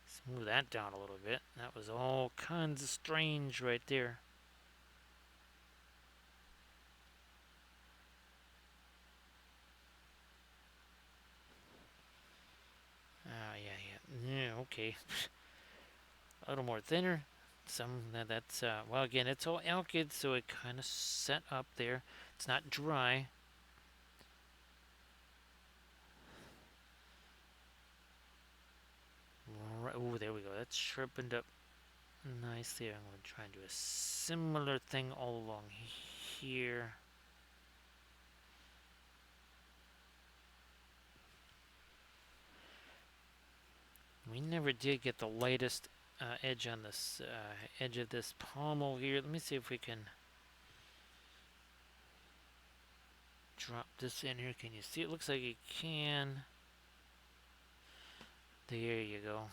smooth that down a little bit. That was all kinds of strange right there. Yeah, okay. A little more thinner. That's well, again, it's all alkyd, so it kind of set up there. It's not dry. Right, oh, there we go. That's sharpened up nicely. I'm going to try and do a similar thing all along here. We never did get the lightest edge on this edge of this pommel here. Let me see if we can drop this in here. Can you see? It looks like you can. There you go.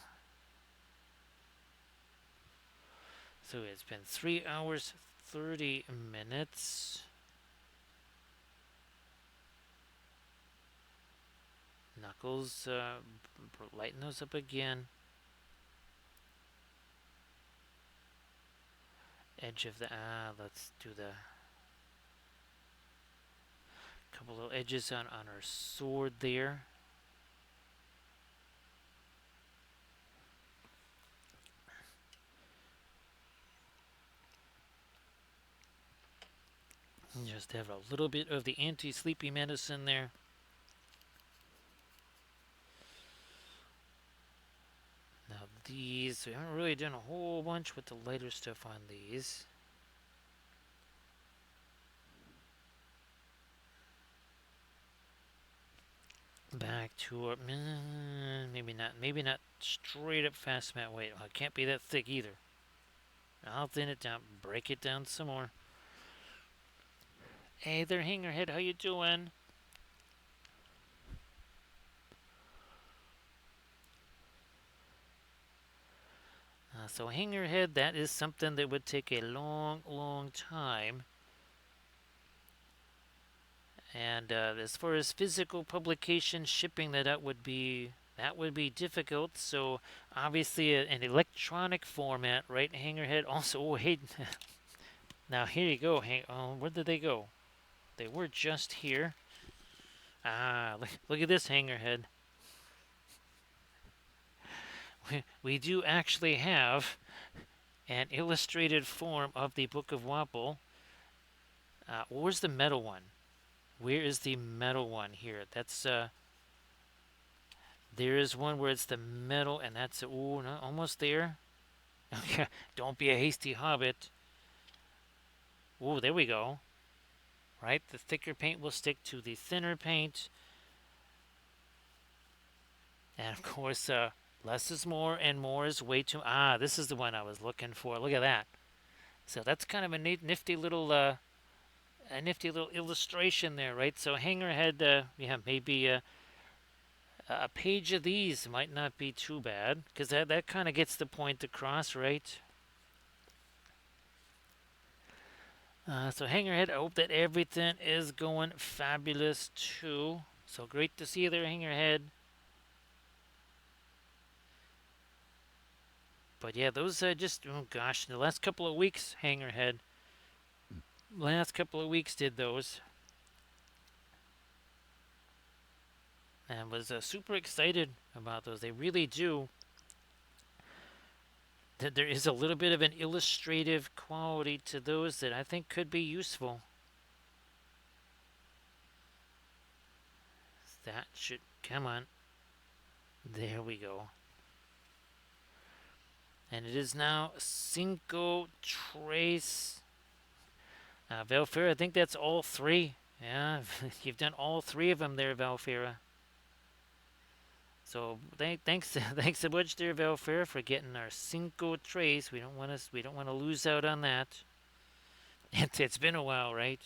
So it's been 3 hours, 30 minutes. Knuckles, lighten those up again. Edge of the, let's do the couple little edges on our sword there. Just have a little bit of the anti-sleepy medicine there. Now these, we haven't really done a whole bunch with the lighter stuff on these. Back to maybe not straight up fast matte weight. Well, it can't be that thick either. I'll thin it down, break it down some more. Hey there, Hangerhead, how you doing? So Hangerhead, that is something that would take a long, long time. And as far as physical publication, shipping that out would be difficult. So obviously an electronic format, right? Hangerhead. Also, oh hey, now here you go. Where did they go? They were just here. Look at this Hangerhead. We do actually have an illustrated form of the Book of Wapple. Where's the metal one? Where is the metal one here? That's there is one where it's the metal, and that's no, almost there. Okay, don't be a hasty hobbit. Oh, there we go. Right, the thicker paint will stick to the thinner paint, and of course, less is more, and more is way too. This is the one I was looking for. Look at that. So that's kind of a nifty little illustration there, right? So Hangerhead, yeah, maybe a page of these might not be too bad, because that kind of gets the point across, right? So Hangerhead, I hope that everything is going fabulous too. So great to see you there, Hangerhead. But yeah, those just, oh gosh, the last couple of weeks, Hangerhead, last couple of weeks did those, and was super excited about those. They really do. There is a little bit of an illustrative quality to those that I think could be useful. That should come on. There we go. And it is now Cinco Trace. Valfera, I think that's all three. Yeah, you've done all three of them there, Valfera. So thanks thanks so much there, Valfera, for getting our Cinco Trace. We don't want to lose out on that. It's been a while, right?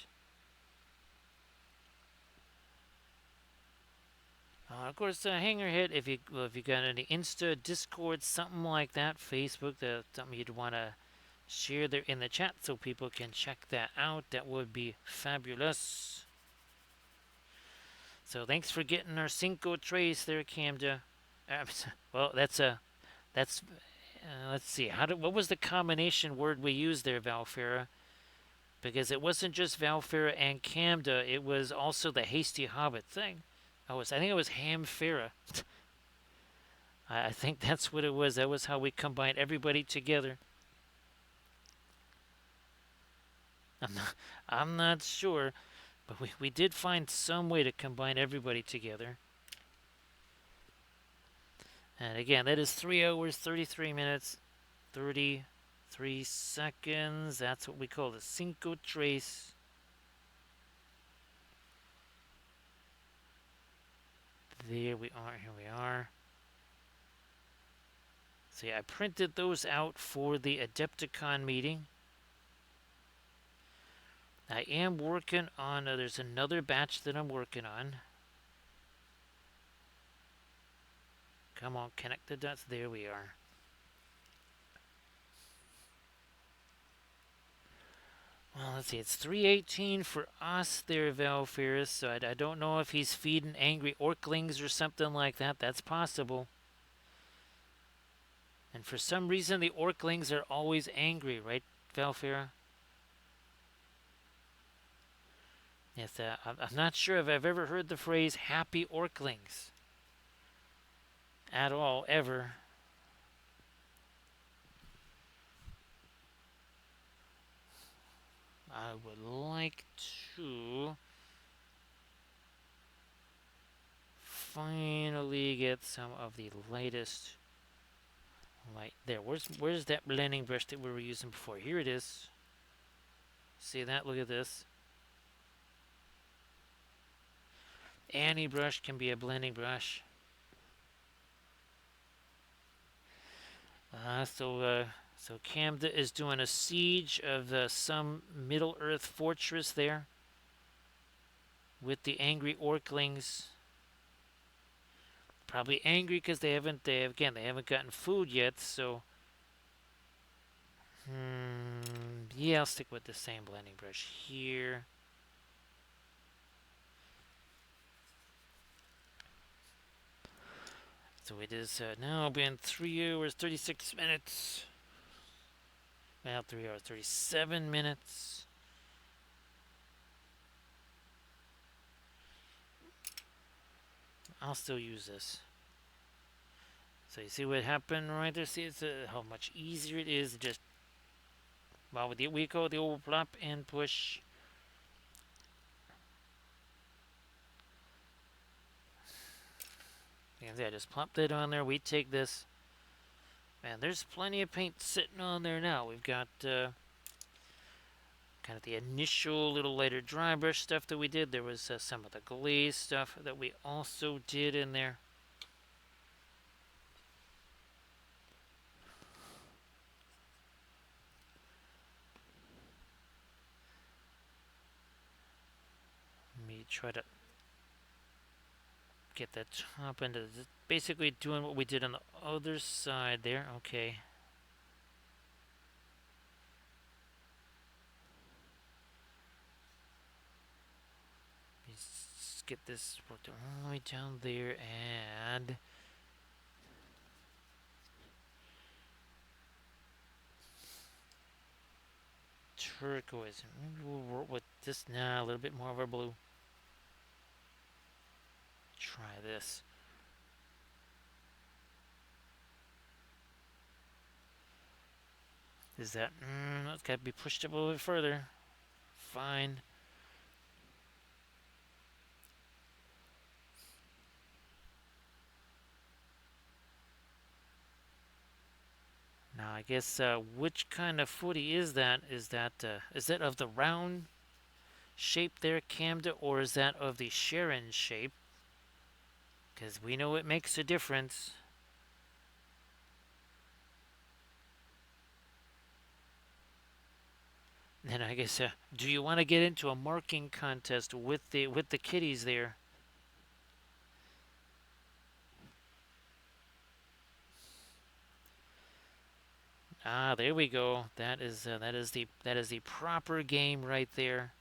Of course, hang your head if you got any Insta, Discord, something like that, Facebook, something you'd want to share there in the chat so people can check that out. That would be fabulous. So thanks for getting our Cinco Trace there, Camda. Well, that's let's see. What was the combination word we used there, Valfera? Because it wasn't just Valfera and Camda, it was also the Hasty Hobbit thing. I think it was Hamfera. I think that's what it was. That was how we combined everybody together. I'm not sure, but we did find some way to combine everybody together. And again, that is 3 hours, 33 minutes, 33 seconds. That's what we call the Cinco Trace. There we are. Here we are. So yeah, I printed those out for the Adepticon meeting. I am working on, there's another batch that I'm working on. Come on, connect the dots. There we are. Well, let's see. It's 3:18 for us there, Valferis. So I don't know if he's feeding angry orclings or something like that. That's possible. And for some reason, the orclings are always angry, right, Valfera? Yes, I'm not sure if I've ever heard the phrase happy orclings at all, ever. I would like to finally get some of the lightest light there. Where's that blending brush that we were using before? Here it is. See that? Look at this. Any brush can be a blending brush. So Camda is doing a siege of some Middle Earth fortress there with the angry orclings. Probably angry because they haven't gotten food yet. So yeah, I'll stick with the same blending brush here. So it is now been 3 hours 36 minutes. Well, 3 hours 37 minutes. I'll still use this. So you see what happened right there? See how much easier it is. Just we go the old plop and push. And yeah, just plop that on there. We take this. Man, there's plenty of paint sitting on there now. We've got kind of the initial little lighter dry brush stuff that we did. There was some of the glaze stuff that we also did in there. Let me try to get that top end of this. Basically doing what we did on the other side there. Okay. Let's get this worked all the way down there and turquoise. Maybe we'll work with this now, a little bit more of our blue. Try this. Is that... that's got to be pushed up a little bit further. Fine. Now, I guess, which kind of footy is that? Is that of the round shape there, Camden, or is that of the Sharon shape? Because we know it makes a difference. Then I guess, do you want to get into a marking contest with the kitties there? Ah, there we go. That is the proper game right there.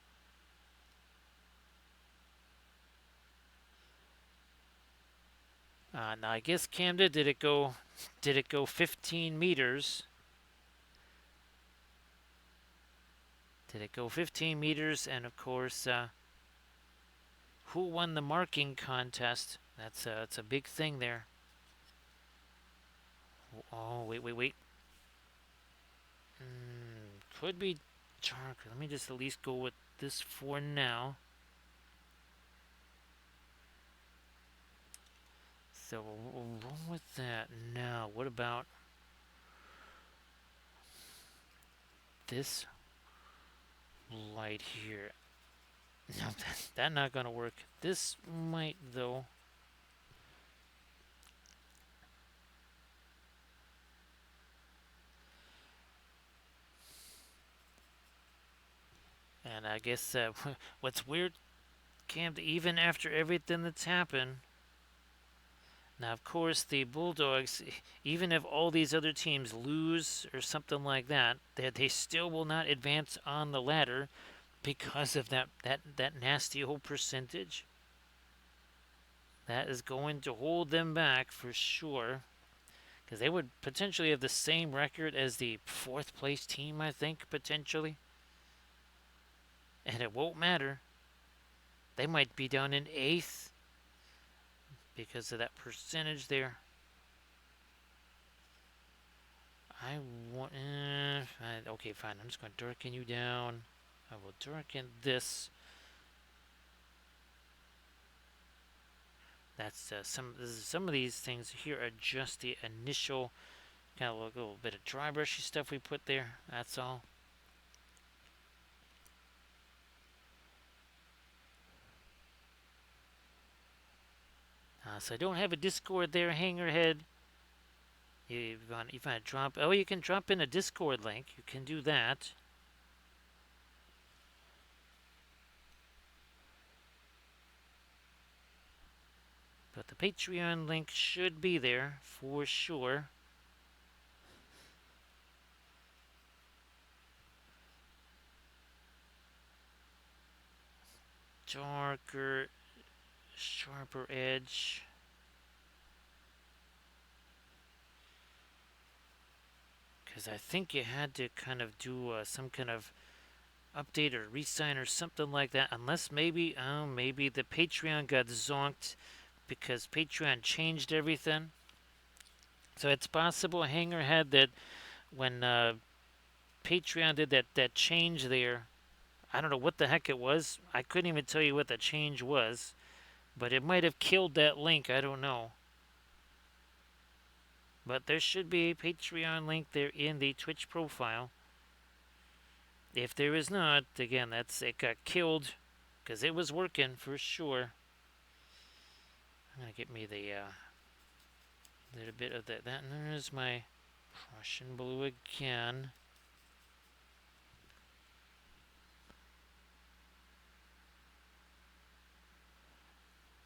Now I guess Camden, did it go 15 meters? Did it go 15 meters? And of course, who won the marking contest? That's a big thing there. Oh, wait. Could be dark. Let me just at least go with this for now. So we'll roll with that. Now, what about this light here? No, that's not gonna work. This might though. And I guess what's weird, Cam, even after everything that's happened, now of course the Bulldogs, even if all these other teams lose or something like that, they still will not advance on the ladder because of that nasty old percentage. That is going to hold them back for sure. Because they would potentially have the same record as the fourth place team, I think, potentially. And it won't matter. They might be down in eighth because of that percentage there. I want. Okay, fine. I'm just going to darken you down. I will darken this. That's some of these things here are just the initial kind of a little bit of dry brushy stuff we put there. That's all. So I don't have a Discord there, Hangerhead. You want to drop? Oh, you can drop in a Discord link. You can do that. But the Patreon link should be there for sure. Darker, sharper edge. Because I think you had to kind of do some kind of update or resign or something like that. Unless maybe the Patreon got zonked because Patreon changed everything. So it's possible Hangerhead that when Patreon did that change there, I don't know what the heck it was. I couldn't even tell you what the change was. But it might have killed that link. I don't know. But there should be a Patreon link there in the Twitch profile. If there is not, again, it got killed because it was working for sure. I'm gonna get me the little bit of that. And there's my Prussian blue again.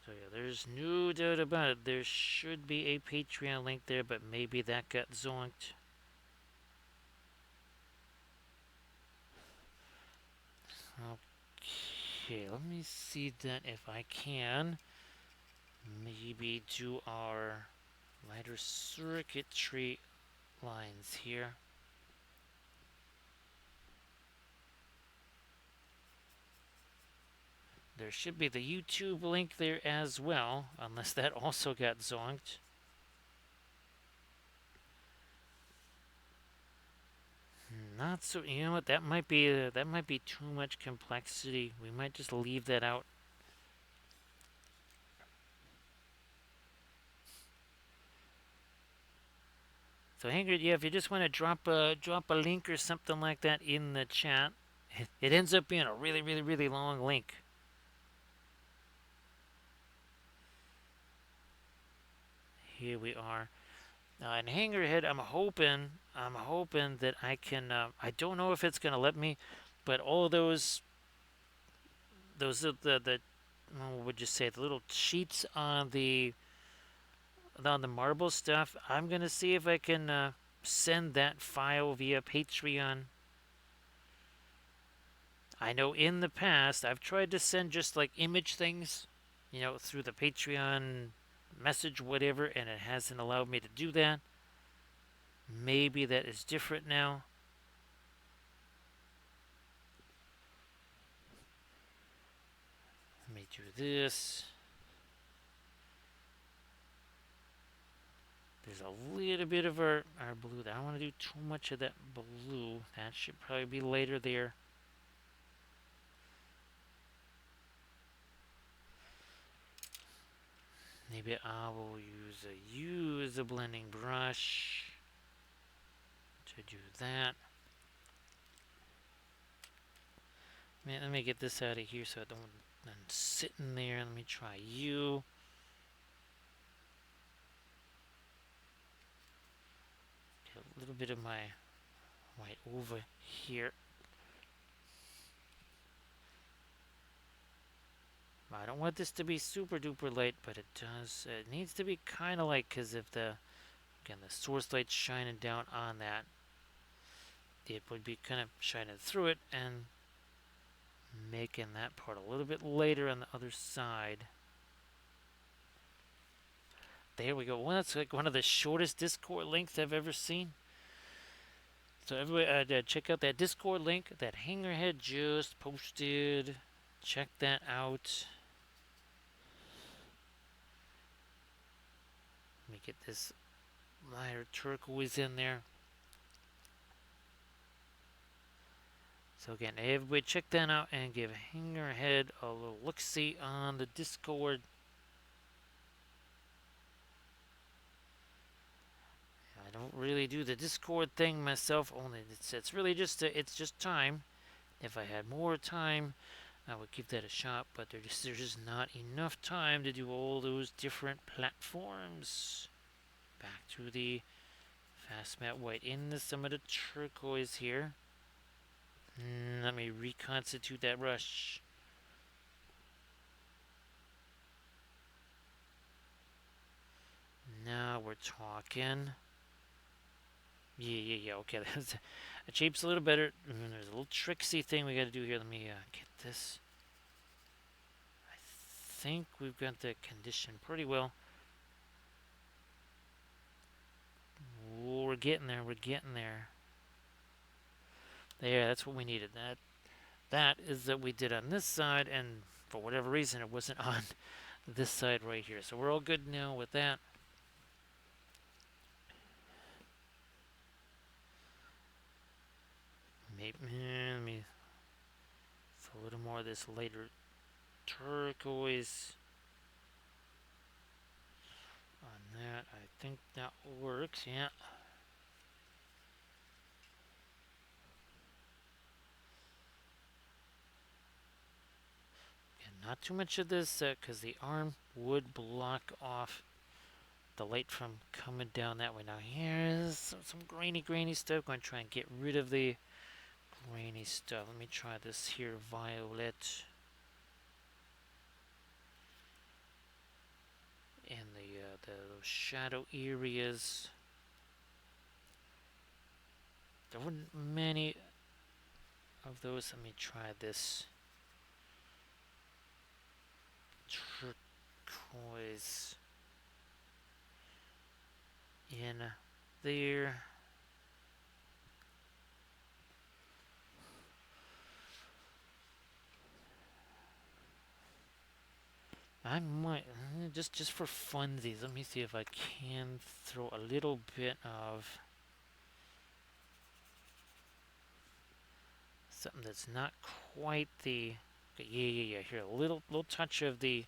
So yeah, there's no doubt about it. There should be a Patreon link there, but maybe that got zonked. Okay, let me see then if I can maybe do our lighter circuitry lines here. There should be the YouTube link there as well, unless that also got zonked. Not so. You know what? That might be too much complexity. We might just leave that out. So Ingrid, yeah, if you just want to drop a link or something like that in the chat, it ends up being a really, really, really long link. Here we are. And Hangerhead, I'm hoping that I can. I don't know if it's gonna let me, but all those the what would you say, the little sheets on the marble stuff. I'm gonna see if I can send that file via Patreon. I know in the past I've tried to send just like image things, through the Patreon message, whatever, and it hasn't allowed me to do that. Maybe that is different now. Let me do this. There's a little bit of our blue. I don't want to do too much of that blue. That should probably be later there. Maybe I will use a blending brush to do that. Let me get this out of here so I don't sit in there. Let me try you. Get a little bit of my white over here. I don't want this to be super duper light, but it does. It needs to be kind of light because if the source light's shining down on that, it would be kind of shining through it and making that part a little bit later on the other side. There we go. Well, that's like one of the shortest Discord links I've ever seen. So everybody, check out that Discord link that Hangerhead just posted. Check that out. Let me get this lighter turquoise in there. So again, everybody check that out and give Hangerhead a little look-see on the Discord. I don't really do the Discord thing myself. Only it's really just it's just time. If I had more time, I would give that a shot. But there's just not enough time to do all those different platforms. Back to the fast matte white into some of the turquoise here. Let me reconstitute that brush. Now we're talking. Yeah. Okay, that shape's a little better. There's a little tricksy thing we got to do here. Let me get this. I think we've got the condition pretty well. Ooh, we're getting there. We're getting there. There, that's what we needed. That is that we did on this side, and for whatever reason, it wasn't on this side right here. So we're all good now with that. Maybe let me a little more of this later turquoise on that. I think that works. Yeah. And not too much of this because the arm would block off the light from coming down that way. Now here's some grainy stuff. I'm going to try and get rid of the grainy stuff. Let me try this here, violet. And the shadow areas. There weren't many of those. Let me try this turquoise in there. I might just for funsies. Let me see if I can throw a little bit of something that's not quite the. Yeah, yeah, yeah. Here, a little touch of the.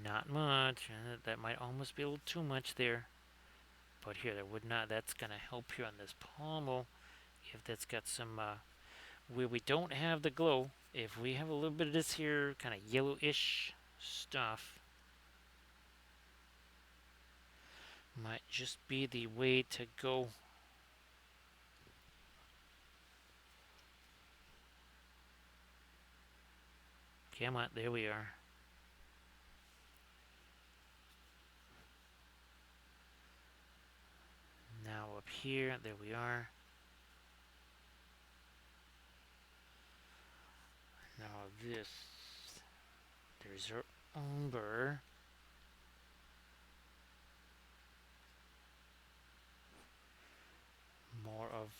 Not much. That might almost be a little too much there. But here, that would not. That's gonna help here on this pommel. If that's got some. Where we don't have the glow. If we have a little bit of this here, kind of yellowish stuff, might just be the way to go. Come on, there we are. Now up here, there we are. Now this, there's our umber. More of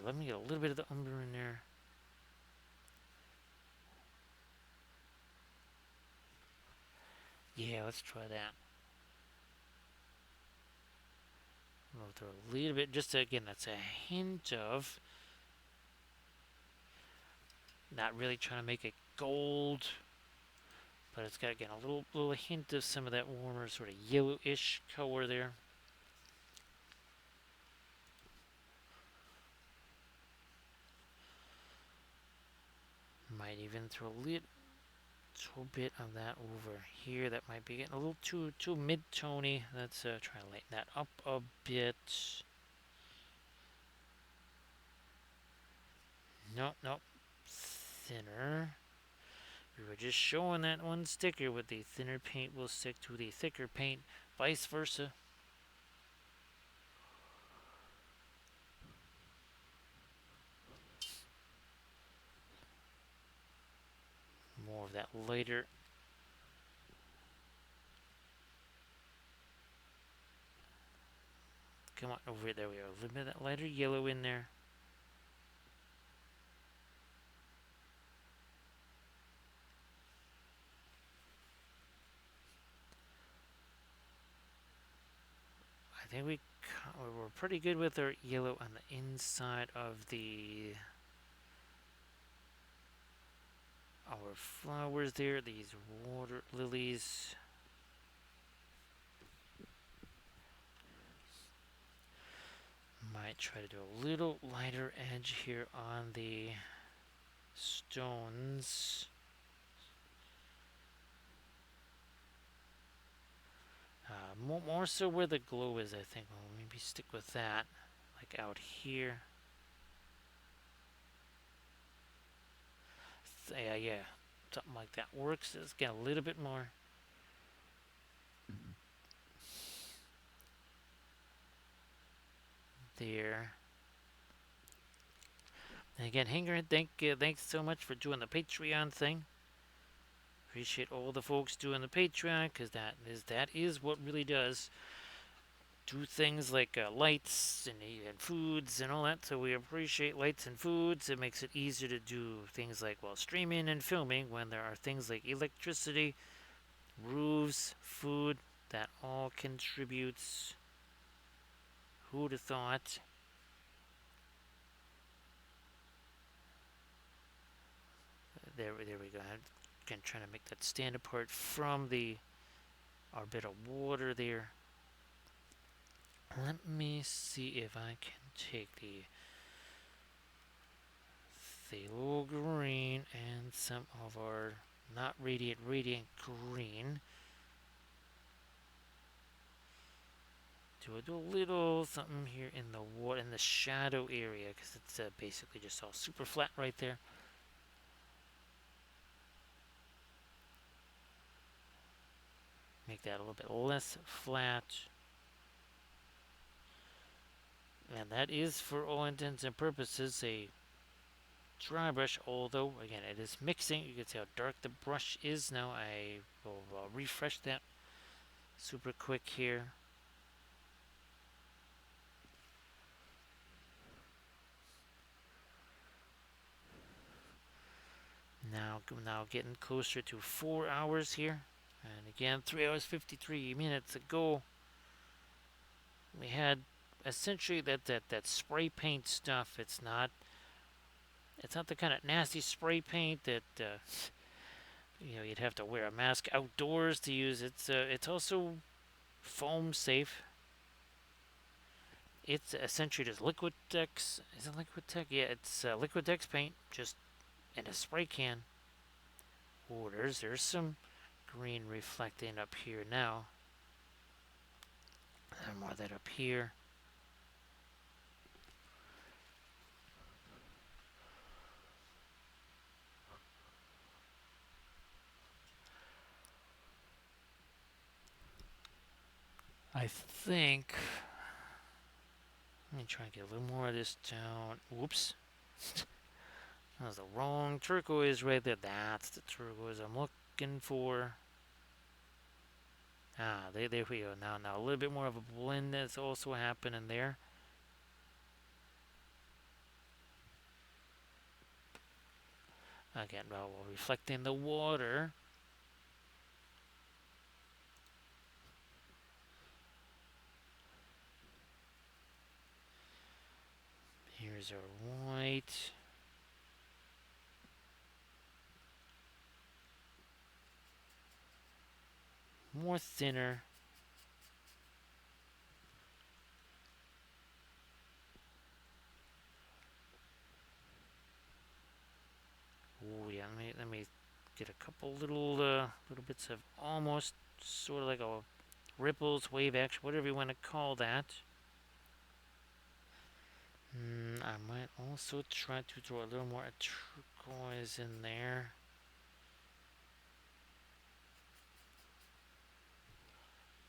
let me get a little bit of the umber in there. Yeah, let's try that. We'll throw a little bit, just to, again, that's a hint of, not really trying to make it gold, but it's got, again, a little hint of some of that warmer sort of yellowish color there. Might even throw a little bit of that over here. That might be getting a little too mid-tony. Let's try to lighten that up a bit. Nope, nope. Thinner. We were just showing that one sticker with the thinner paint will stick to the thicker paint, vice versa. More of that lighter. Come on, over there we are. A little bit of that lighter yellow in there. I think we're pretty good with our yellow on the inside of our flowers there. These water lilies. Might try to do a little lighter edge here on the stones. More so where the glow is, I think. Well, maybe stick with that, like out here. Yeah, yeah, something like that works. Let's get a little bit more. There. And again, Hanger, thanks so much for doing the Patreon thing. Appreciate all the folks doing the Patreon, because that is what really does do things like lights and foods and all that. So we appreciate lights and foods. It makes it easier to do things like, well, streaming and filming when there are things like electricity, roofs, food. That all contributes. Who'd have thought? There we go. Again, trying to make that stand apart from our bit of water there. Let me see if I can take the phthalo green and some of our not radiant green. Do a little something here in the water, in the shadow area, because it's basically just all super flat right there. Make that a little bit less flat. And that is, for all intents and purposes, a dry brush, although, again, it is mixing. You can see how dark the brush is now. I will refresh that super quick here. Now getting closer to 4 hours here. And again, 3 hours 53 minutes ago, we had essentially that spray paint stuff. It's not the kind of nasty spray paint that you'd have to wear a mask outdoors to use. It's also foam safe. It's essentially just Liquitex. Is it Liquitex? Yeah, it's Liquitex paint, just in a spray can. Oh, there's some green reflecting up here now. And more of that up here. I think. Let me try and get a little more of this down. Whoops. That was the wrong turquoise right there. That's the turquoise I'm looking for. There we go. Now a little bit more of a blend that's also happening there. Again, while reflecting the water. Here's our white. More thinner. Oh yeah, let me get a couple little bits of almost sort of like a ripples, wave action, whatever you want to call that. I might also try to throw a little more turquoise in there.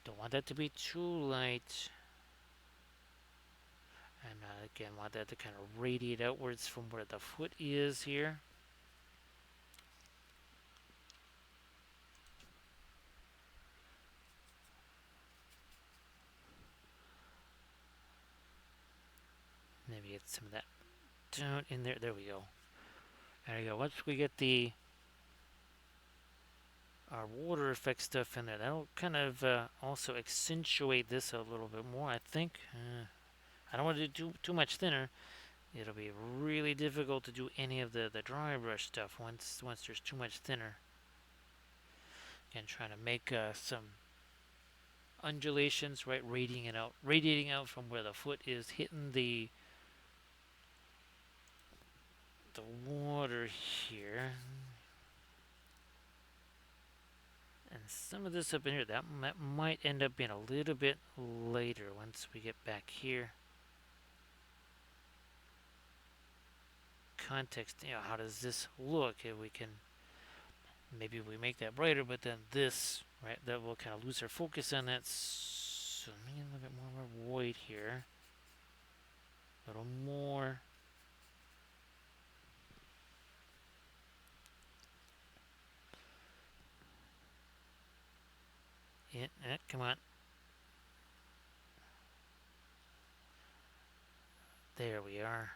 Don't want that to be too light. And again, want that to kind of radiate outwards from where the foot is here. Maybe get some of that down in there. There we go. There you go. Once we get our water effect stuff in there, that'll kind of also accentuate this a little bit more, I think. I don't want to do too much thinner. It'll be really difficult to do any of the dry brush stuff once there's too much thinner. Again, trying to make some undulations, right, radiating out from where the foot is hitting the water here. And some of this up in here, that might end up being a little bit later once we get back here. Context, how does this look? If we can, maybe we make that brighter, but then this, right, that will kind of lose our focus on that. So maybe a little bit more of our white here. A little more. Come on. There we are.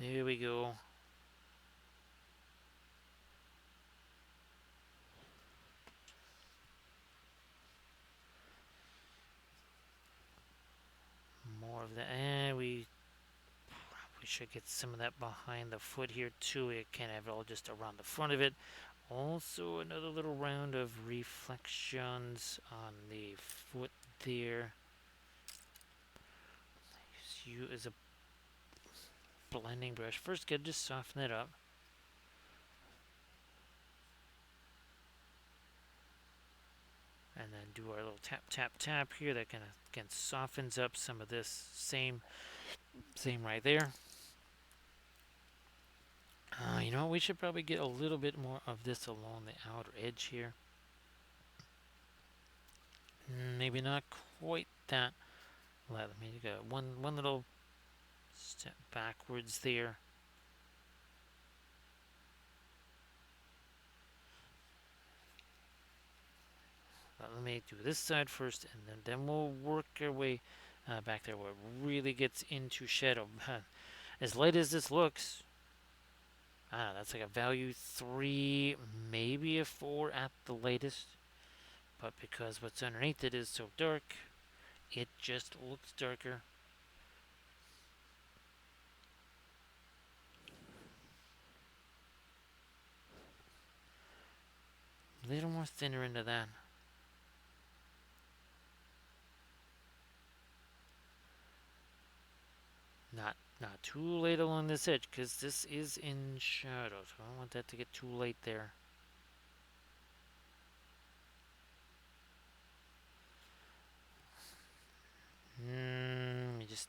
There we go. More of that. And we should get some of that behind the foot here too. We can't have it all just around the front of it. Also, another little round of reflections on the foot there. Use a blending brush. First, gotta just soften it up. And then do our little tap, tap, tap here. That kind of, again, softens up some of this. Same right there. You know what? We should probably get a little bit more of this along the outer edge here. Maybe not quite that. Let me go one little step backwards there. But let me do this side first, and then we'll work our way back there where it really gets into shadow. As light as this looks, I don't know, that's like a value 3, maybe a 4 at the latest. But because what's underneath it is so dark, it just looks darker. A little more thinner into that. Not too late along this edge, because this is in shadow, so I don't want that to get too late there. Let me just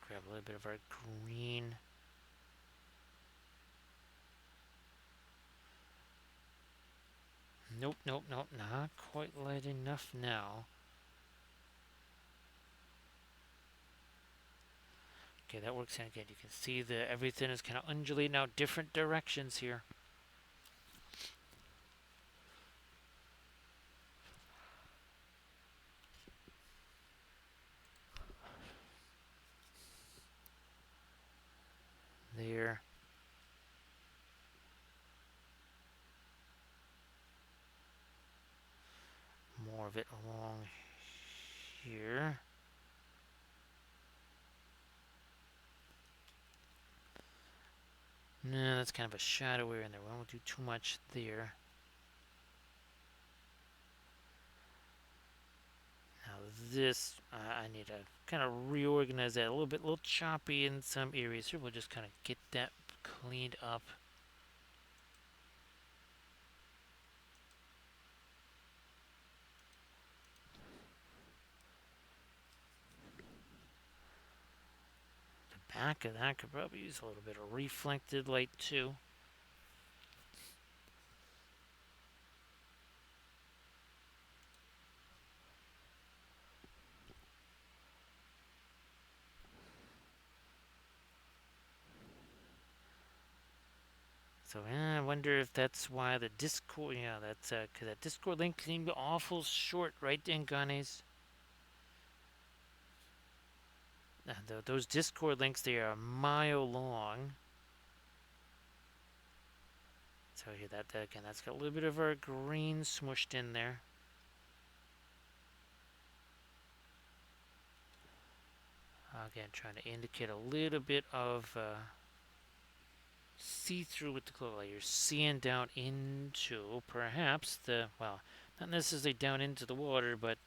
grab a little bit of our green. Nope, nope, nope, not quite light enough now. Okay, that works out good. You can see that everything is kind of undulating out different directions here. There. More of it along here. No, that's kind of a shadow area in there. We won't do too much there. Now this, I need to kind of reorganize that a little choppy in some areas here. We'll just kind of get that cleaned up. The back of that could probably use a little bit of reflected light too. So I wonder if that's why the Discord, yeah, that's because that Discord link seemed awful short, right, Denganes? Those Discord links, they are a mile long. So here, that again, that's got a little bit of our green smushed in there. Again, trying to indicate a little bit of see-through with the glow light. You're seeing down into perhaps the, well, not necessarily down into the water, but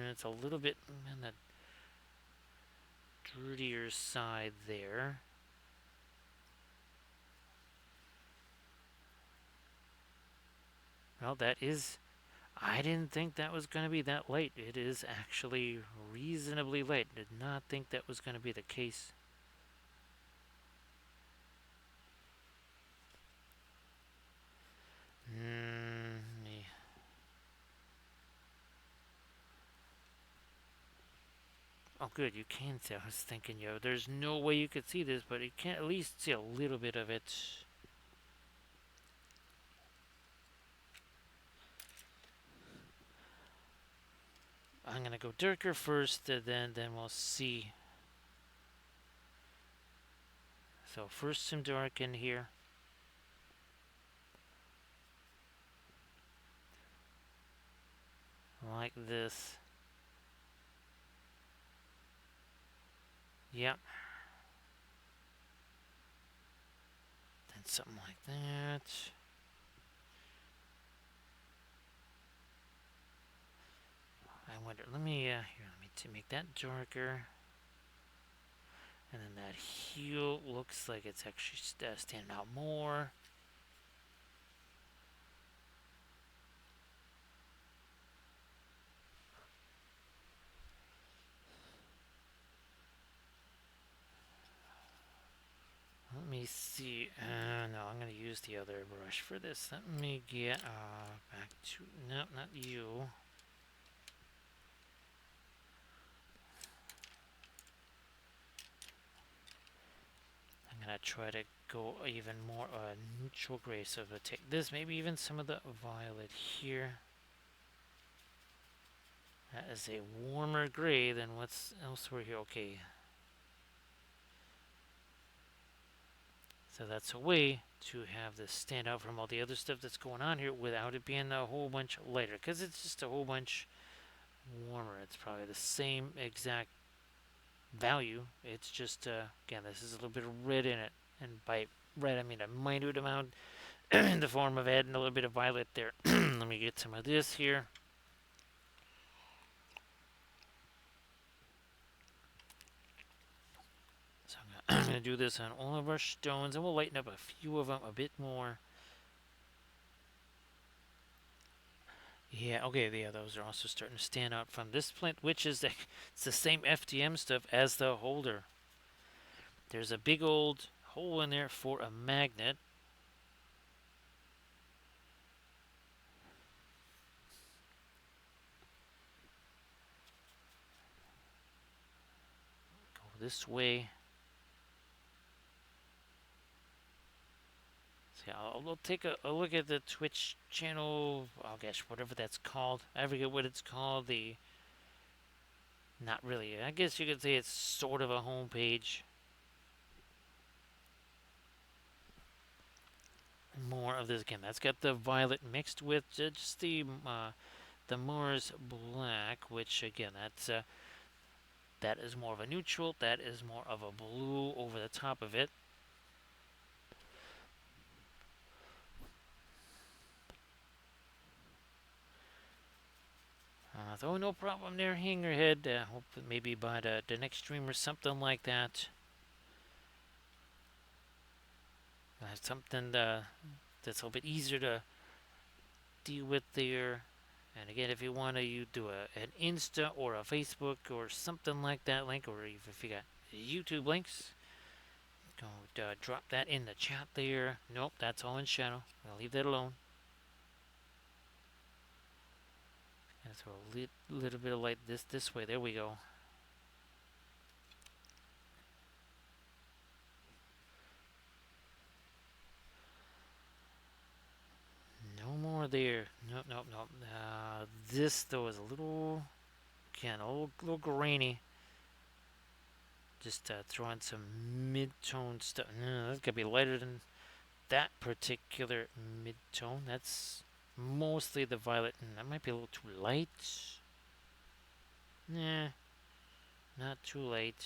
it's a little bit on the dirtier side there. Well, that is, I didn't think that was going to be that late. It is actually reasonably late. Did not think that was going to be the case. Me. Oh, good, you can see. I was thinking, there's no way you could see this, but you can at least see a little bit of it. I'm going to go darker first, then we'll see. So first some dark in here. Like this. Yep. Then something like that. I wonder, let me make that darker. And then that heel looks like it's actually standing out more. Let me see. No, I'm going to use the other brush for this. Let me get back to... No, not you. I'm going to try to go even more neutral gray. So I'm going to take this, maybe even some of the violet here. That is a warmer gray than what's elsewhere here. Okay, so that's a way to have this stand out from all the other stuff that's going on here without it being a whole bunch lighter. Because it's just a whole bunch warmer. It's probably the same exact value. It's just, again, this is a little bit of red in it. And by red, I mean a minute amount in the form of adding a little bit of violet there. Let me get some of this here. So I'm going to do this on all of our stones, and we'll lighten up a few of them a bit more. Yeah, okay, yeah, those are also starting to stand out from this plant, which is it's the same FDM stuff as the holder. There's a big old hole in there for a magnet. Go this way. So yeah, I'll take a look at the Twitch channel. Oh gosh, whatever that's called. I forget what it's called. Not really. I guess you could say it's sort of a homepage. More of this again. That's got the violet mixed with just the Mars black, which again that is more of a neutral. That is more of a blue over the top of it. So no problem there, Hangerhead. Hope that maybe by the next stream or something like that. Something that's a little bit easier to deal with there. And again, if you want to, you do an Insta or a Facebook or something like that link, or if you got YouTube links, go drop that in the chat there. Nope, that's all in shadow. I'll leave that alone. And throw a little bit of light this way. There we go. No more there. Nope, nope, nope. This though is a little, again, a little grainy. Just throwing some mid-tone stuff. No, that's gotta be lighter than that particular mid-tone. That's mostly the violet, and that might be a little too light. Nah, not too light.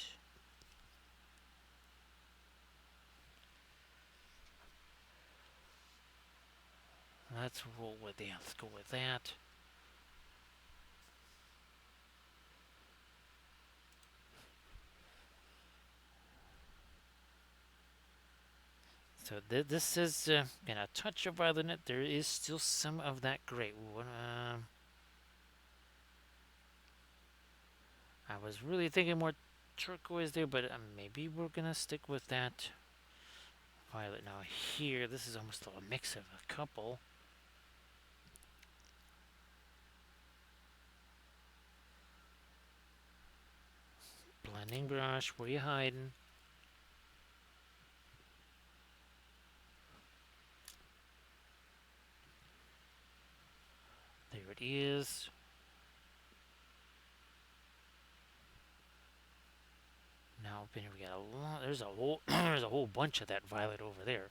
Let's roll with that. Let's go with that. So this is in a touch of violet in it. There is still some of that gray. Ooh, I was really thinking more turquoise there, but maybe we're gonna stick with that violet. Now here, this is almost a mix of a couple. Blending brush, where you hiding? There it is. Now we got a lot. There's a whole there's a whole bunch of that violet over there.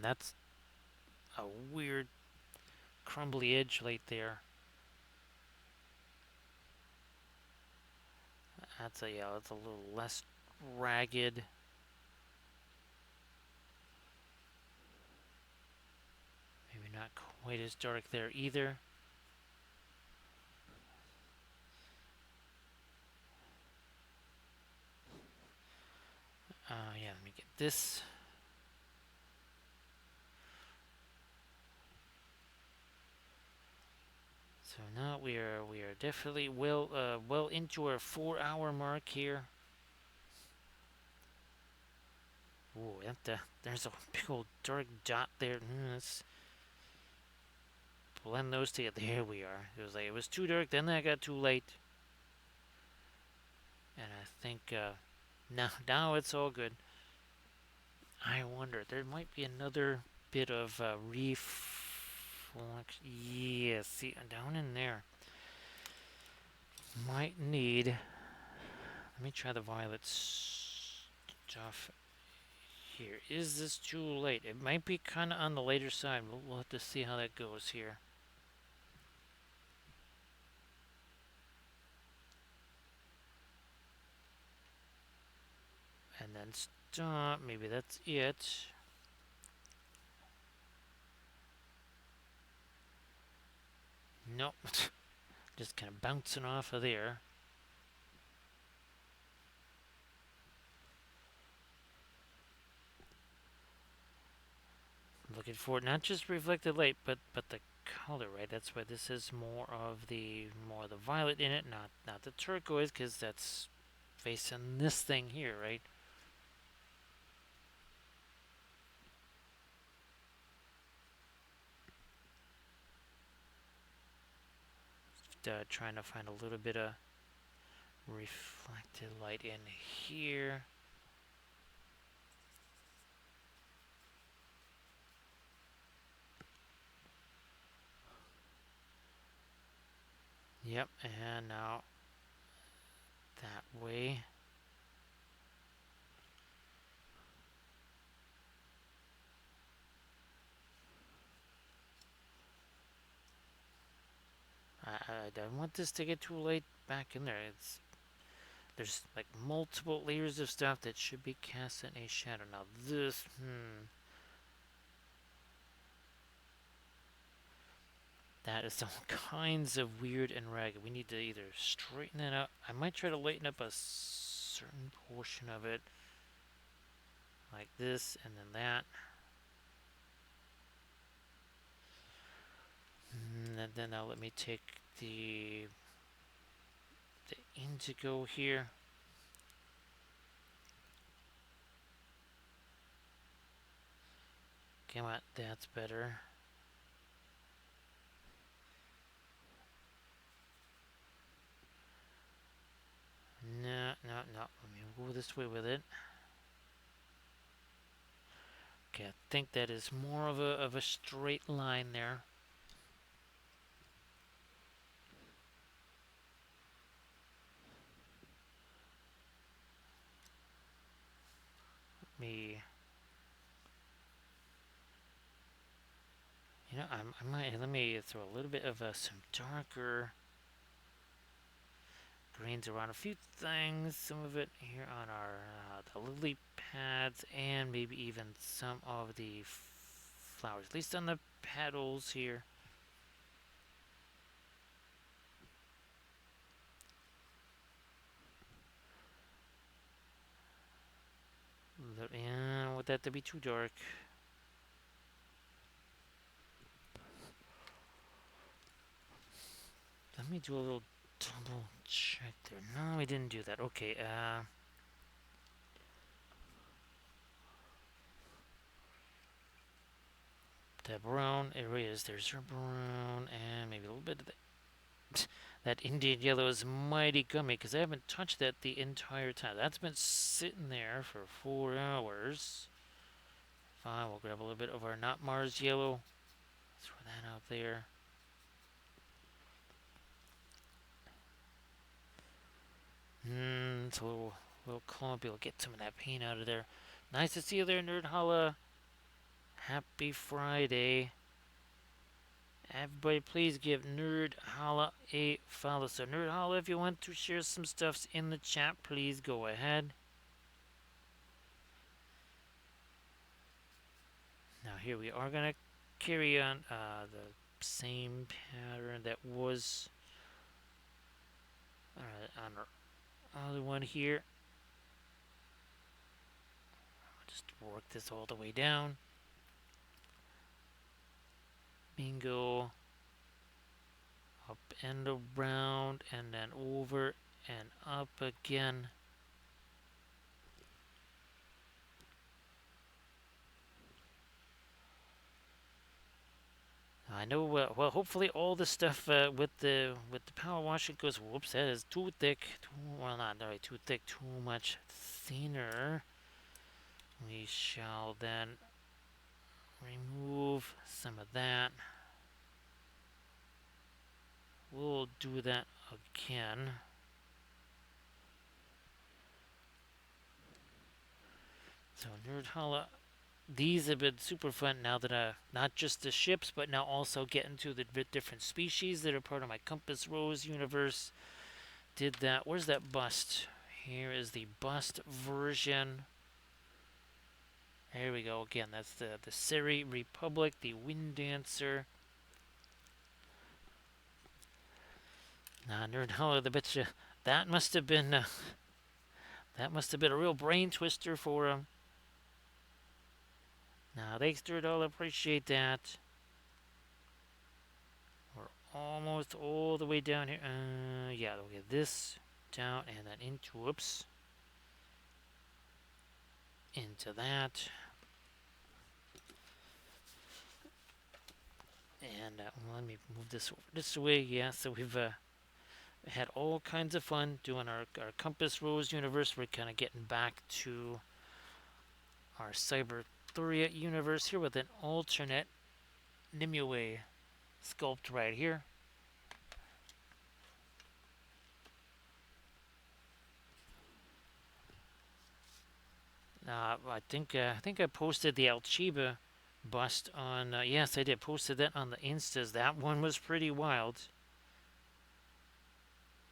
That's a weird crumbly edge right there. That's a it's a little less ragged. Maybe not quite as dark there either. Yeah, let me get this. So now we are definitely well into our 4-hour mark here. Ooh, there's a big old dark dot there. Let's blend those together. There we are. It was too dark, then that got too light. And I think now it's all good. I wonder, there might be another bit of Yeah, see, down in there. Might need. Let me try the violet stuff here. Is this too late? It might be kind of on the later side. We'll have to see how that goes here. And then stop. Maybe that's it. Nope. Just kind of bouncing off of there. Looking for not just reflected light, but the color, right? That's why this is more of the violet in it, not the turquoise, because that's facing this thing here, right? Trying to find a little bit of reflected light in here. Yep, and now that way. I don't want this to get too late back in there. There's like multiple layers of stuff that should be casting a shadow. Now this, that is all kinds of weird and ragged. We need to either straighten it up. I might try to lighten up a certain portion of it. Like this, and then that. And then now let me take the indigo here. Come on, that's better. No. Let me go this way with it. Okay, I think that is more of a straight line there. Me. You know, I might let me throw a little bit of some darker greens around a few things. Some of it here on our the lily pads, and maybe even some of the flowers, at least on the petals here. Yeah, I don't want that to be too dark. Let me do a little double check there. No, we didn't do that. Okay, the brown areas, there's your brown, and maybe a little bit of that Indian yellow is mighty gummy, because I haven't touched that the entire time. That's been sitting there for 4 hours. Fine, we'll grab a little bit of our not Mars yellow. Throw that out there. It's a little clumpy. We'll get some of that paint out of there. Nice to see you there, Nerd Holla. Happy Friday. Everybody, please give Nerd Holla a follow. So, Nerd Holla, if you want to share some stuffs in the chat, please go ahead. Now, here we are going to carry on the same pattern that was on our other one here. I'll just work this all the way down. Bingo. Up and around, and then over and up again. I know. Well, hopefully all the stuff with the power wash it goes. Whoops, that is too thick. Well, not really too thick. Too much thinner. We shall then remove some of that. we'll do that again. So Nerdhalla, these have been super fun now that not just the ships, but now also getting to the different species that are part of my Compass Rose universe. Did that. Where's that bust? Here is the bust version. There we go. Again, that's the Siri Republic, the Wind Dancer. Nah, Nerdhalla, the bitch. That must have been that must have been a real brain twister for him. Now, thanks, Nerdhalla. Appreciate that. We're almost all the way down here. Yeah, we'll get this down and then into, whoops, into that. And let me move this over this way. Yeah, so we've had all kinds of fun doing our Compass Rose universe. We're kind of getting back to our Cyber universe here with an alternate Nimue sculpt right here. I think I posted the Alchiba bust on. Yes, I did. Posted that on the Instas. That one was pretty wild.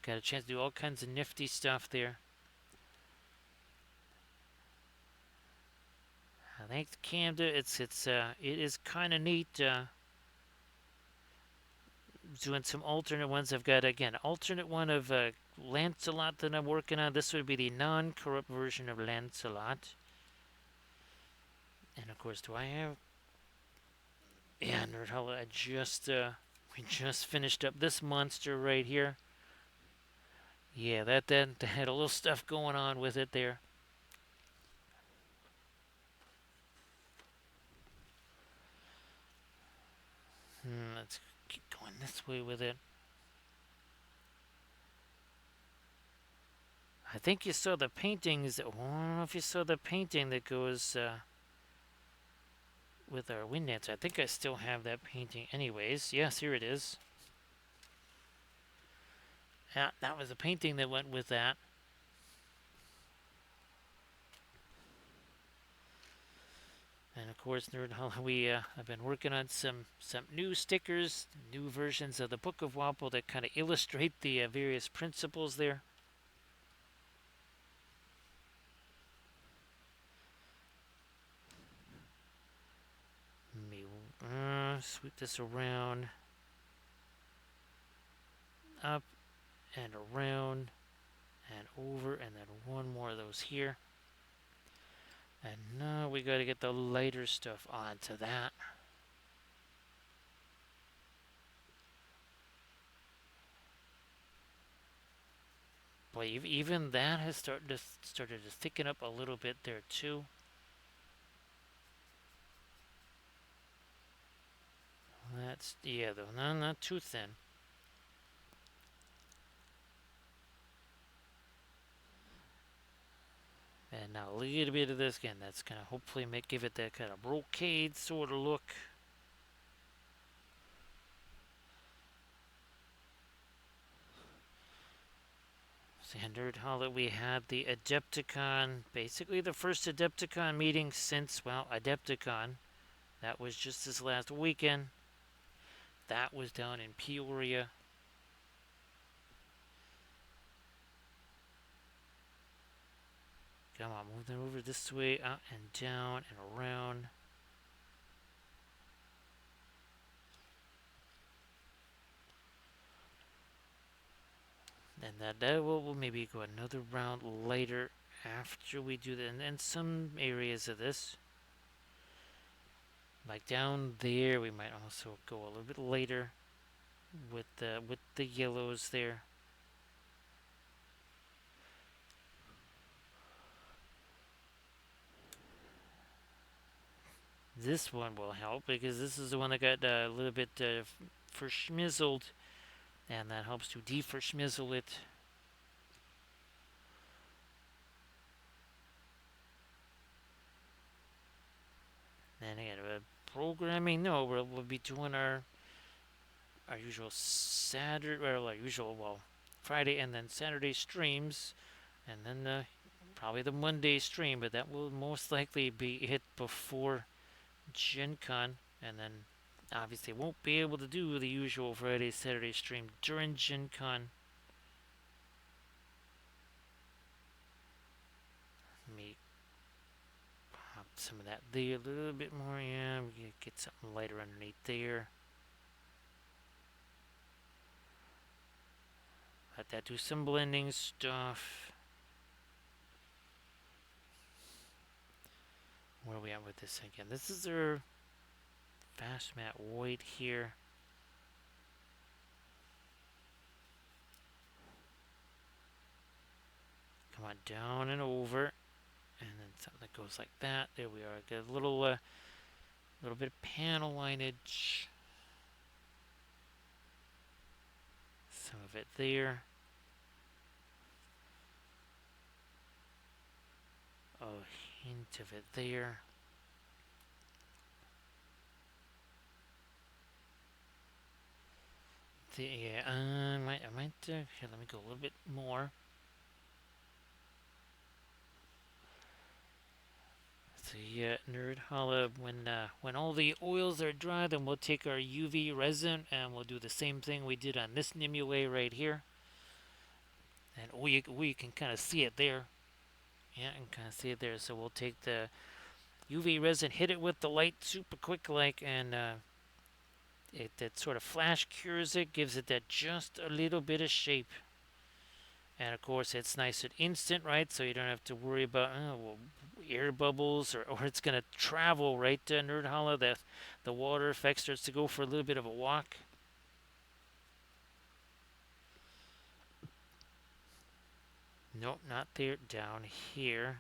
Got a chance to do all kinds of nifty stuff there. Thanks, Camden. It is kind of neat doing some alternate ones. I've got again alternate one of Lancelot that I'm working on. This would be the non-corrupt version of Lancelot. And of course, do I have? Yeah, Nerdhalla. We just finished up this monster right here. Yeah, that had a little stuff going on with it there. Let's keep going this way with it. I think you saw the paintings. I don't know if you saw the painting that goes with our wind dancer. I think I still have that painting. Anyways, yes, here it is. Yeah, that was a painting that went with that. And of course, Nerdhalla, I've been working on some new stickers, new versions of the Book of Wapple that kind of illustrate the various principles there. Let me sweep this around, up and around and over, and then one more of those here. And now we got to get the lighter stuff onto that. Boy, even that has started to thicken up a little bit there too. That's though, no, not too thin. And now a little bit of this again. That's gonna hopefully give it that kind of brocade sort of look. Standard how that we had the Adepticon, basically the first Adepticon meeting since, well, Adepticon. That was just this last weekend. That was down in Peoria. Come on, move them over this way, up and down and around. And that will maybe go another round later after we do that. And some areas of this, like down there, we might also go a little bit later with the yellows there. This one will help because this is the one that got a little bit verschmizzled, and that helps to deferschmizzle it. Then again, programming. No, we'll be doing our our usual Saturday, or our usual, well, Friday and then Saturday streams, and then probably the Monday stream, but that will most likely be it before Gen Con, and then obviously won't be able to do the usual Friday, Saturday stream during Gen Con. Let me pop some of that there a little bit more. Yeah, we can get something lighter underneath there. Let that do some blending stuff. Where are we at with this again? This is our fast matte white here. Come on, down and over, and then something that goes like that. There we are. Get a little bit of panel lineage. Some of it there. A hint of it there. Yeah, I might. Here, let me go a little bit more. So yeah, Nerd Holla. When all the oils are dry, then we'll take our UV resin and we'll do the same thing we did on this Nimue right here. And we can kind of see it there. Yeah, and kind of see it there. So we'll take the UV resin, hit it with the light super quick like, and that sort of flash cures it, gives it that just a little bit of shape. And of course, it's nice and instant, right? So you don't have to worry about air bubbles or it's going to travel right to Nerd Hollow. The water effect starts to go for a little bit of a walk. Nope, not there. Down here.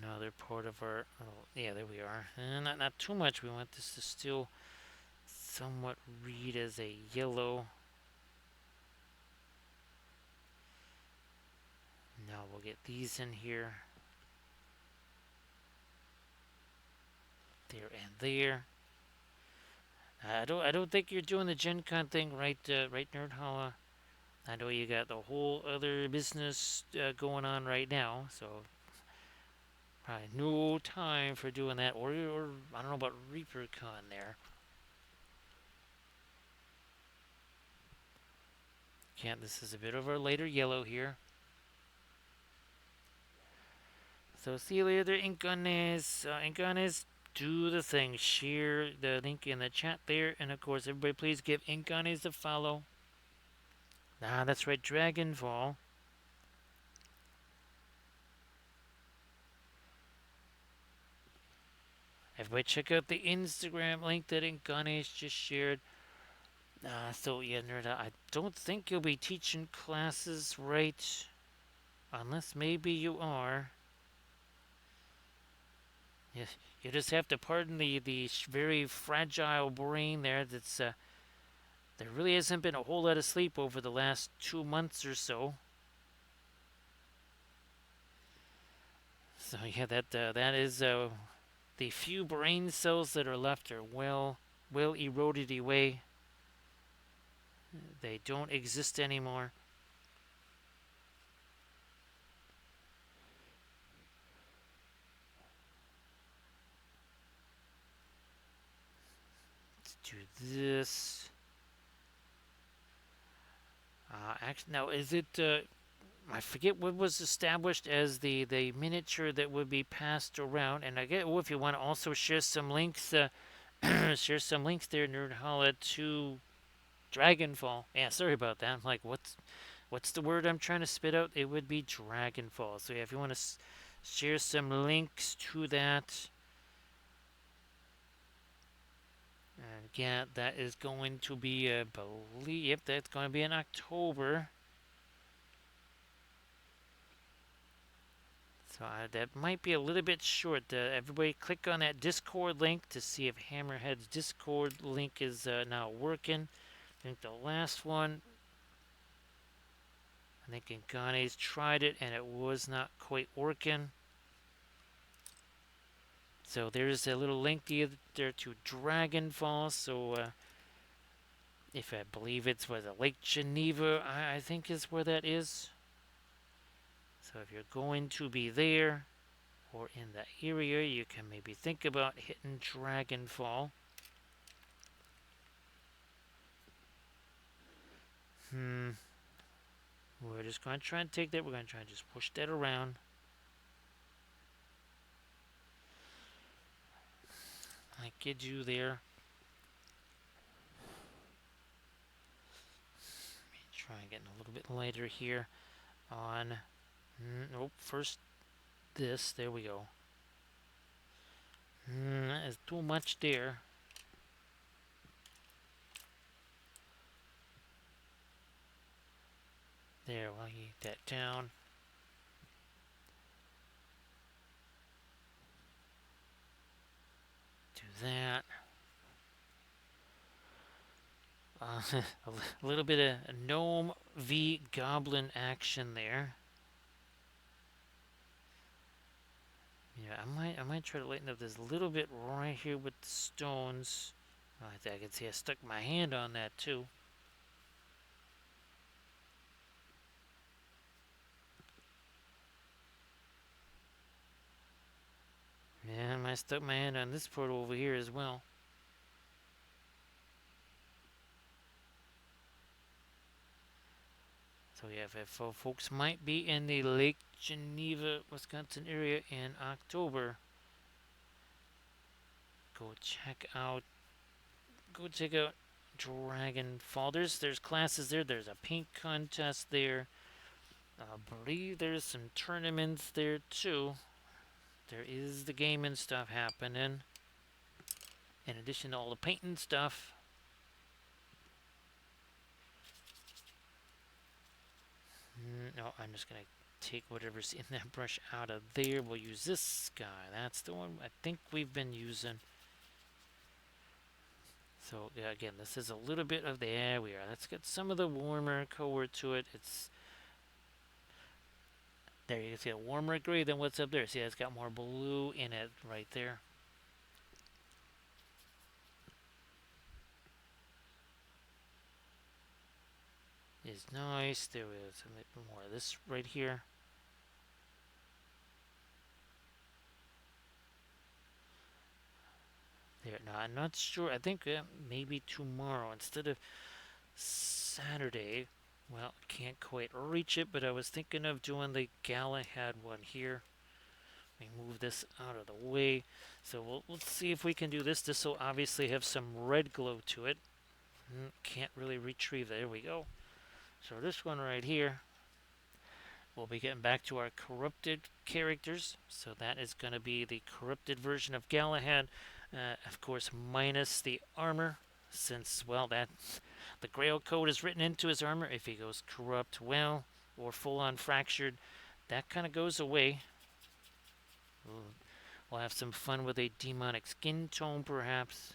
Another part of our. Oh, yeah, there we are. Not too much. We want this to still somewhat read as a yellow. Now we'll get these in here. There and there. I don't think you're doing the Gen Con thing right, right, Nerd Holla. I know you got the whole other business going on right now, so probably no time for doing that. Or I don't know about ReaperCon there. Can't. This is a bit of a later yellow here. So see you later, Incones. Incones, do the thing. Share the link in the chat there, and of course, everybody, please give Incones a follow. Ah, that's right, Dragonfall. Everybody check out the Instagram link that Incones just shared. So yeah, Nerda, I don't think you'll be teaching classes, right? Unless maybe you are. You just have to pardon the very fragile brain there. There really hasn't been a whole lot of sleep over the last 2 months or so. So yeah, that is the few brain cells that are left are well eroded away. They don't exist anymore. Let's do this. Actually, now is it? I forget what was established as the miniature that would be passed around. And I get, if you want to also share some links, share some links there, Nerd Holla, to Dragonfall. Yeah, sorry about that. I'm like, what's the word I'm trying to spit out? It would be Dragonfall. So yeah, if you want to share some links to that. And yeah, that is going to be, yep, that's going to be in October. So that might be a little bit short. Everybody click on that Discord link to see if Hammerhead's Discord link is now working. I think the last one, I think Ingane's tried it and it was not quite working. So there's a little link there to Dragonfall. So if I believe it's where the Lake Geneva, I think is where that is. So if you're going to be there or in the area, you can maybe think about hitting Dragonfall. We're just going to try and take that. We're going to try and just push that around. I get you there. Try and get a little bit lighter here on. Nope, first this. There we go. That is too much there. There, we'll get that down. Do that. A little bit of gnome v goblin action there. Yeah, I might try to lighten up this little bit right here with the stones. I can see I stuck my hand on that too. Yeah, I might stuck my hand on this portal over here as well. So yeah, if folks might be in the Lake Geneva, Wisconsin area in October, go check out Dragonfall. There's classes there. There's a paint contest there. I believe there's some tournaments there too. There is the gaming stuff happening. In addition to all the painting stuff. No, I'm just going to take whatever's in that brush out of there. We'll use this guy. That's the one I think we've been using. So yeah, again, this is a little bit of there we are. Let's get some of the warmer color to it. It's there. You can see a warmer gray than what's up there. See, it's got more blue in it right there. Is nice. There is a bit more of this right here. There. Now I'm not sure. I think maybe tomorrow instead of Saturday. Well, can't quite reach it, but I was thinking of doing the Galahad one here. Let me move this out of the way. So we'll see if we can do this. This will obviously have some red glow to it. Can't really retrieve. There we go. So this one right here, we'll be getting back to our corrupted characters. So that is going to be the corrupted version of Galahad. Of course, minus the armor, since, well, that the Grail code is written into his armor. If he goes corrupt, well, or full-on fractured, that kind of goes away. We'll have some fun with a demonic skin tone, perhaps.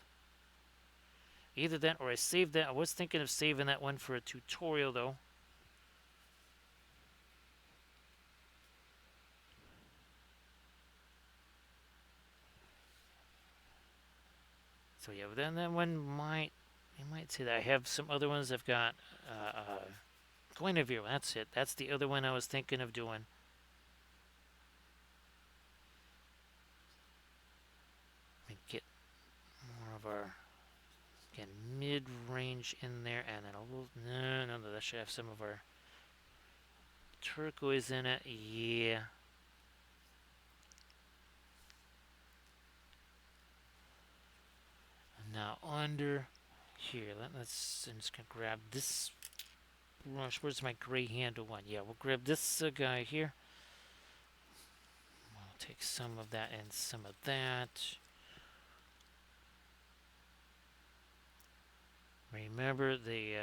Either that or I saved that. I was thinking of saving that one for a tutorial, though. So yeah, but then that one might, you might say that I have some other ones. I've got Guinevere. That's it. That's the other one I was thinking of doing. Get more of our, again, mid-range in there, and then a little, no, that should have some of our turquoise in it. Yeah. Now under here, let's, I'm just gonna grab this brush. Where's my gray handle one? Yeah, we'll grab this guy here. We'll take some of that and some of that. Remember, the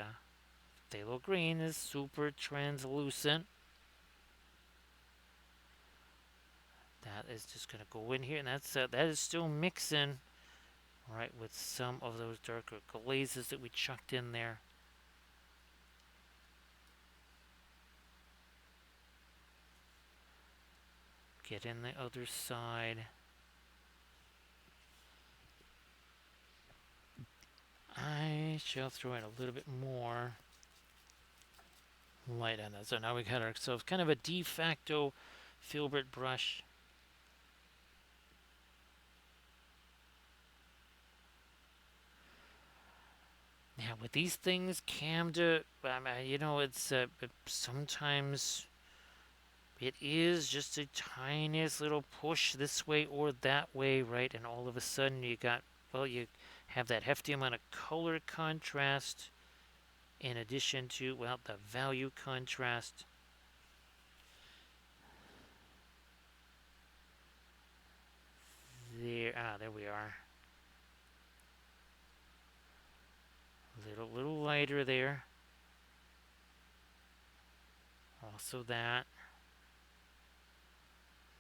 phthalo green is super translucent. That is just going to go in here, and that is still mixing, right, with some of those darker glazes that we chucked in there. Get in the other side. shall throw in a little bit more light on that. So now we got ourselves kind of a de facto filbert brush. Now with these things, Camda, you know, it's sometimes it is just a tiniest little push this way or that way, right? And all of a sudden you got, well, you have that hefty amount of color contrast in addition to, well, the value contrast. There we are. Little lighter there. Also that.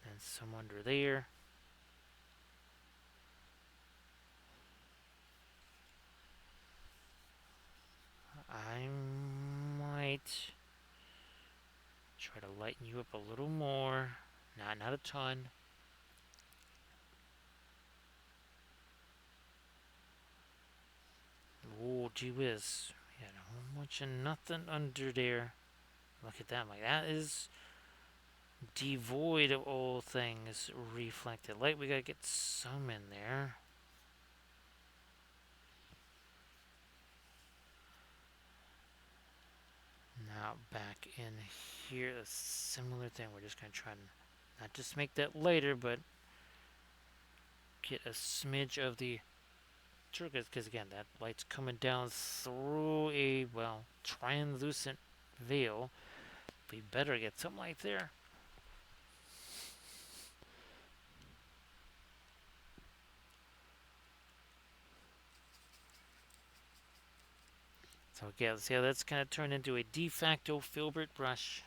And some under there. I might try to lighten you up a little more. Not a ton. Oh, gee whiz. We got a whole bunch of nothing under there. Look at that. Like, that is devoid of all things reflected light. We gotta get some in there. Now back in here, a similar thing. We're just gonna try to not just make that lighter, but get a smidge of the turquoise, because again, that light's coming down through a, well, translucent veil. We better get something like there. So again, see how that's kind of turned into a de facto filbert brush.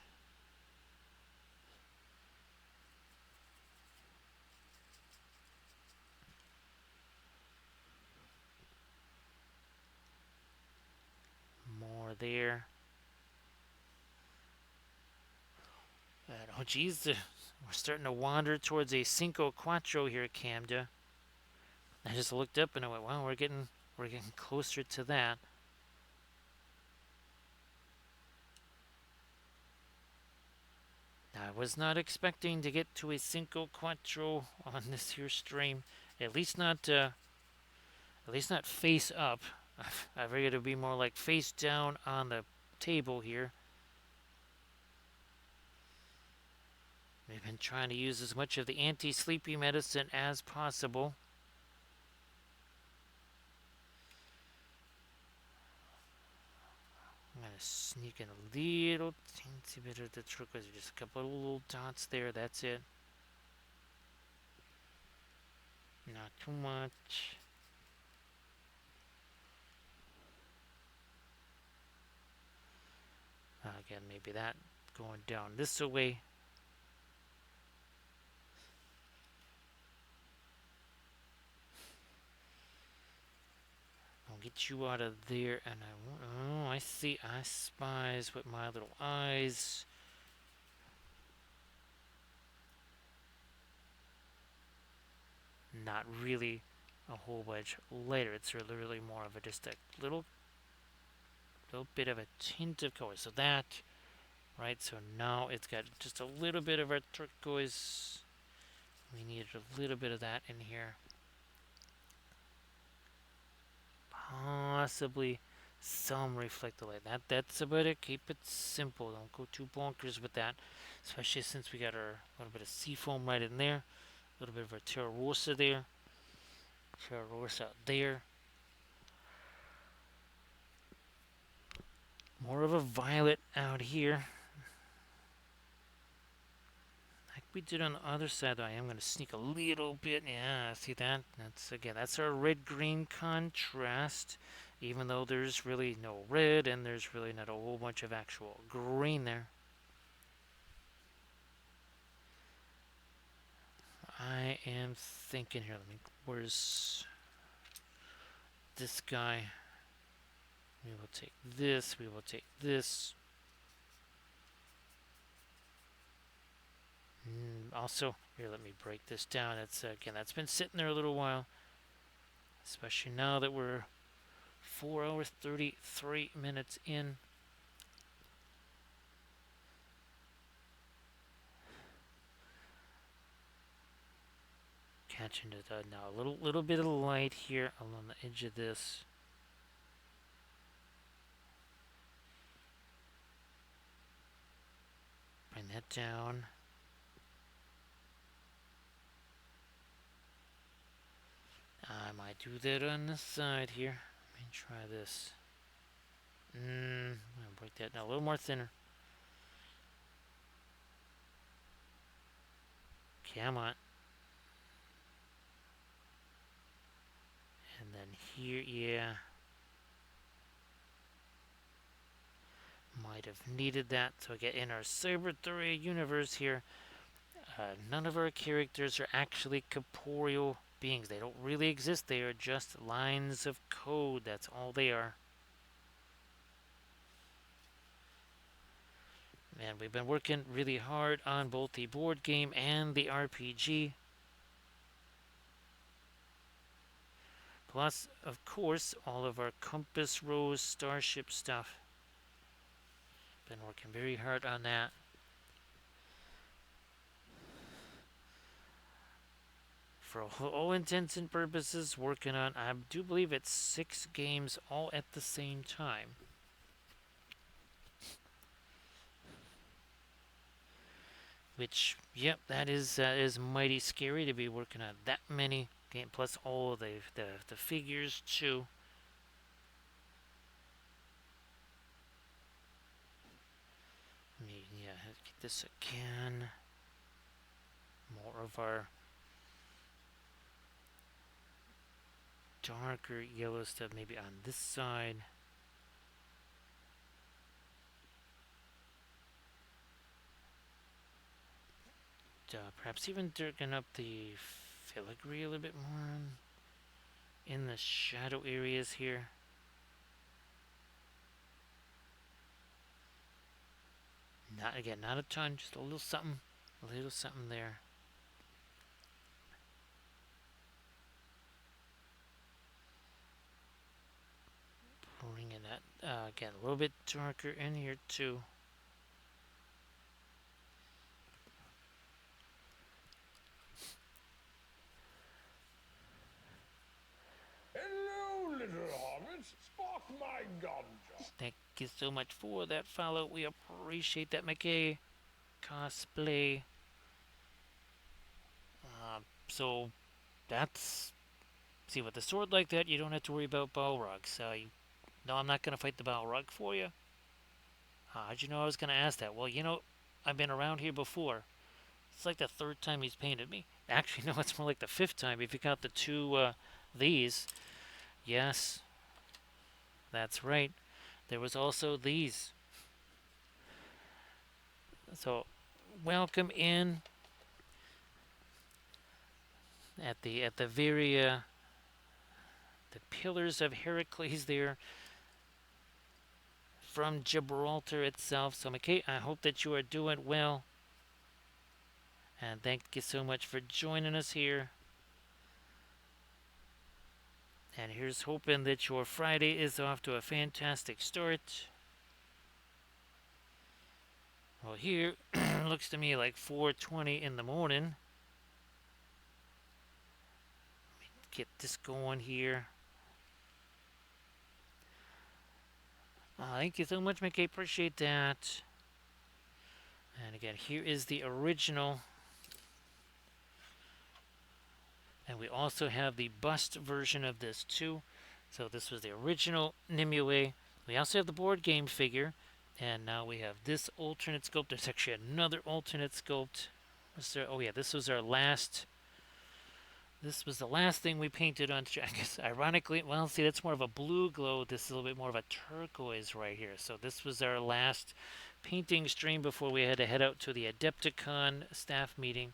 More there. And, oh geez, we're starting to wander towards a Cinco Quattro here, Camda. I just looked up and I went, wow, we're getting closer to that. I was not expecting to get to a Cinco Quattro on this here stream. At least not face up. I figured it'd be more like face down on the table here. We've been trying to use as much of the anti-sleepy medicine as possible. I'm going to sneak in a little teensy bit of the turquoise. Just a couple of little dots there. That's it. Not too much. Again, maybe that going down this way. I'll get you out of there, and oh, I see. I spies with my little eyes. Not really a whole bunch later. It's literally more of just a little bit of a tint of color. So that, right? So now it's got just a little bit of our turquoise. We needed a little bit of that in here. Possibly some reflected light. That's about it. Keep it simple. Don't go too bonkers with that. Especially since we got our little bit of seafoam right in there. A little bit of our Terra Rosa there. Terra Rosa there. More of a violet out here. Like we did on the other side, though, I am going to sneak a little bit. Yeah, see that? That's our red-green contrast. Even though there's really no red and there's really not a whole bunch of actual green there. I am thinking here. Where's this guy? We will take this. We will take this. Also, here, let me break this down. It's again, that's been sitting there a little while. Especially now that we're 4 hours 33 minutes in. Catching it now. A little bit of light here along the edge of this. Bring that down. I might do that on the side here. Let me try this. I'm gonna break that now a little more thinner. Come on. And then here, yeah. Might have needed that. So get in our Cyber Nimue universe here. None of our characters are actually corporeal beings. They don't really exist. They are just lines of code. That's all they are. And we've been working really hard on both the board game and the RPG. Plus, of course, all of our compass rose starship stuff. Been working very hard on that. For all intents and purposes, working on, I do believe it's 6 games all at the same time. Which, yep, that is mighty scary to be working on that many games, plus all the figures too. Yeah, get this again. More of our darker yellow stuff, maybe on this side. Perhaps even darken up the filigree a little bit more in the shadow areas here. Not a ton, just a little something there. Bringing that again a little bit darker in here too. Hello, little hobbits. Spark my ganja. Thank you so much for that follow. We appreciate that, McKay. Cosplay. So that's, see, with a sword like that, you don't have to worry about Balrogs. No, I'm not going to fight the Balrog for you. How'd you know I was going to ask that? Well, I've been around here before. It's like the 3rd time he's painted me. Actually, no, it's more like the 5th time if you count the 2 these. Yes, that's right. There was also these. So, welcome in at the very the Pillars of Heracles there from Gibraltar itself. So, McKay, I hope that you are doing well. And thank you so much for joining us here. And here's hoping that your Friday is off to a fantastic start. Well, here looks to me like 4:20 in the morning. Let me get this going here. Thank you so much, Mickey. Appreciate that. And again, here is the original. And we also have the bust version of this too. So this was the original Nimue. We also have the board game figure. And now we have this alternate sculpt. There's actually another alternate sculpt. Oh yeah, this was our last. This was the last thing we painted on. I guess ironically, well, see, that's more of a blue glow. This is a little bit more of a turquoise right here. So this was our last painting stream before we had to head out to the Adepticon staff meeting.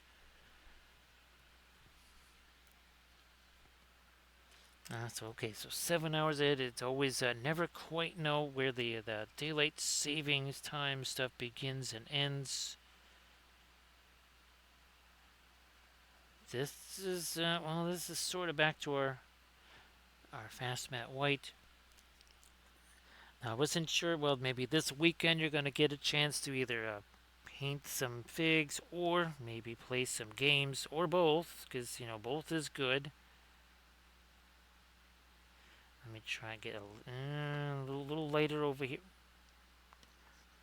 So 7 hours ahead. It's always never quite know where the daylight savings time stuff begins and ends. This is this is sort of back to our fast matte white. I wasn't sure. Well, maybe this weekend you're gonna get a chance to either paint some figs or maybe play some games or both, because both is good. Let me try and get a little lighter over here.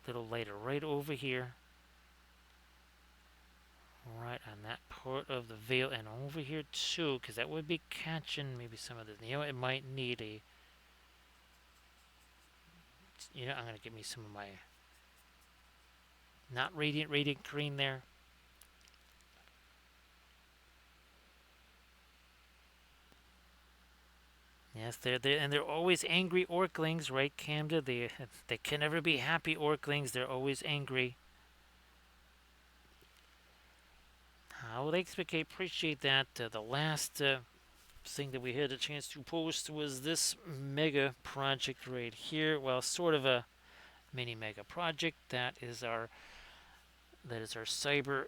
Little lighter right over here. Right on that part of the veil and over here too, because that would be catching maybe some of this. It might need a. I'm gonna give me some of my not radiant green there. Yes, they're always angry orclings, right, Camda? They can never be happy orclings. They're always angry. Well, thanks, McKay. Appreciate that. The last thing that we had a chance to post was this mega project right here. Well, sort of a mini mega project. That is our Cyber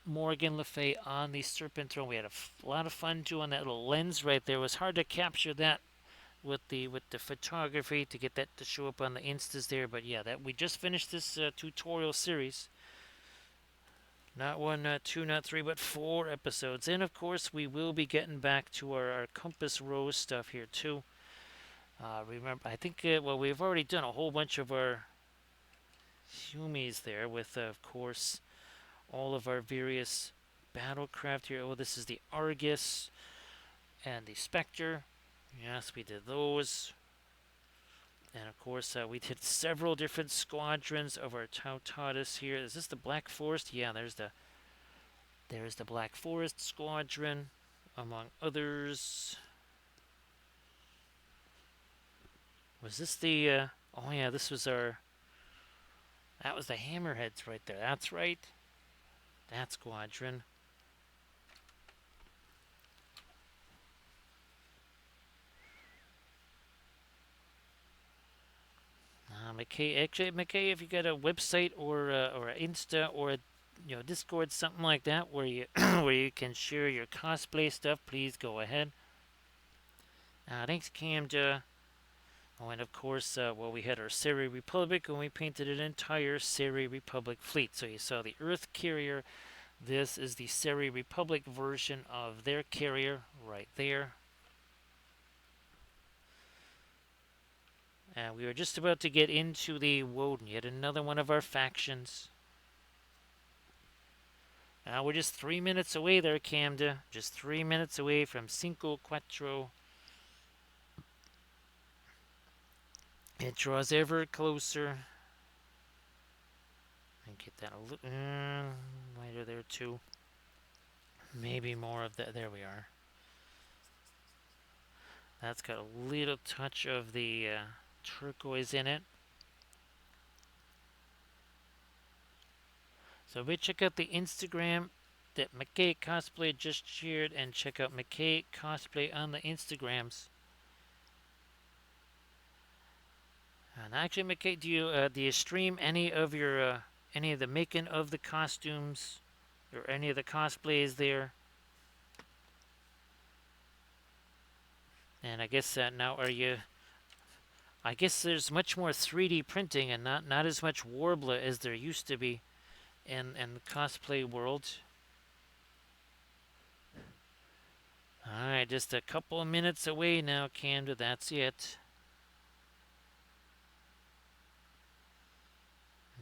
Morgan Le Fay on the Serpent Throne. We had a lot of fun doing that little lens right there. It was hard to capture that with the photography to get that to show up on the instas there. But yeah, that we just finished this tutorial series. Not one, not two, not three, but 4 episodes. And of course, we will be getting back to our compass rose stuff here too. Remember, I think well, we've already done a whole bunch of our Humies there with, of course, all of our various battlecraft here. Oh, this is the Argus and the Spectre. Yes, we did those. And of course, we did several different squadrons of our Tautatus here. Is this the Black Forest? Yeah, there's the Black Forest Squadron, among others. Was this the? Oh yeah, this was our. That was the Hammerheads right there. That's right. That squadron. McKay, if you got a website or an Insta or a Discord, something like that, where you where you can share your cosplay stuff, please go ahead. Thanks, Camda. Oh, and of course, well, we had our Seri Republic, and we painted an entire Seri Republic fleet. So you saw the Earth carrier. This is the Seri Republic version of their carrier right there. And we were just about to get into the Woden, yet another one of our factions. Now we're just 3 minutes away there, Camda. Just 3 minutes away from Cinco Quattro. It draws ever closer. And get that a little lighter there too. Maybe more of that. There we are. That's got a little touch of the turquoise in it. So we check out the Instagram that McKay Cosplay just shared, and check out McKay Cosplay on the Instagrams. And actually, McKay, do you stream any of the making of the costumes or any of the cosplays there? And I guess now I guess there's much more 3D printing and not as much Warbler as there used to be in the cosplay world. Alright, just a couple of minutes away now, Camda. That's it.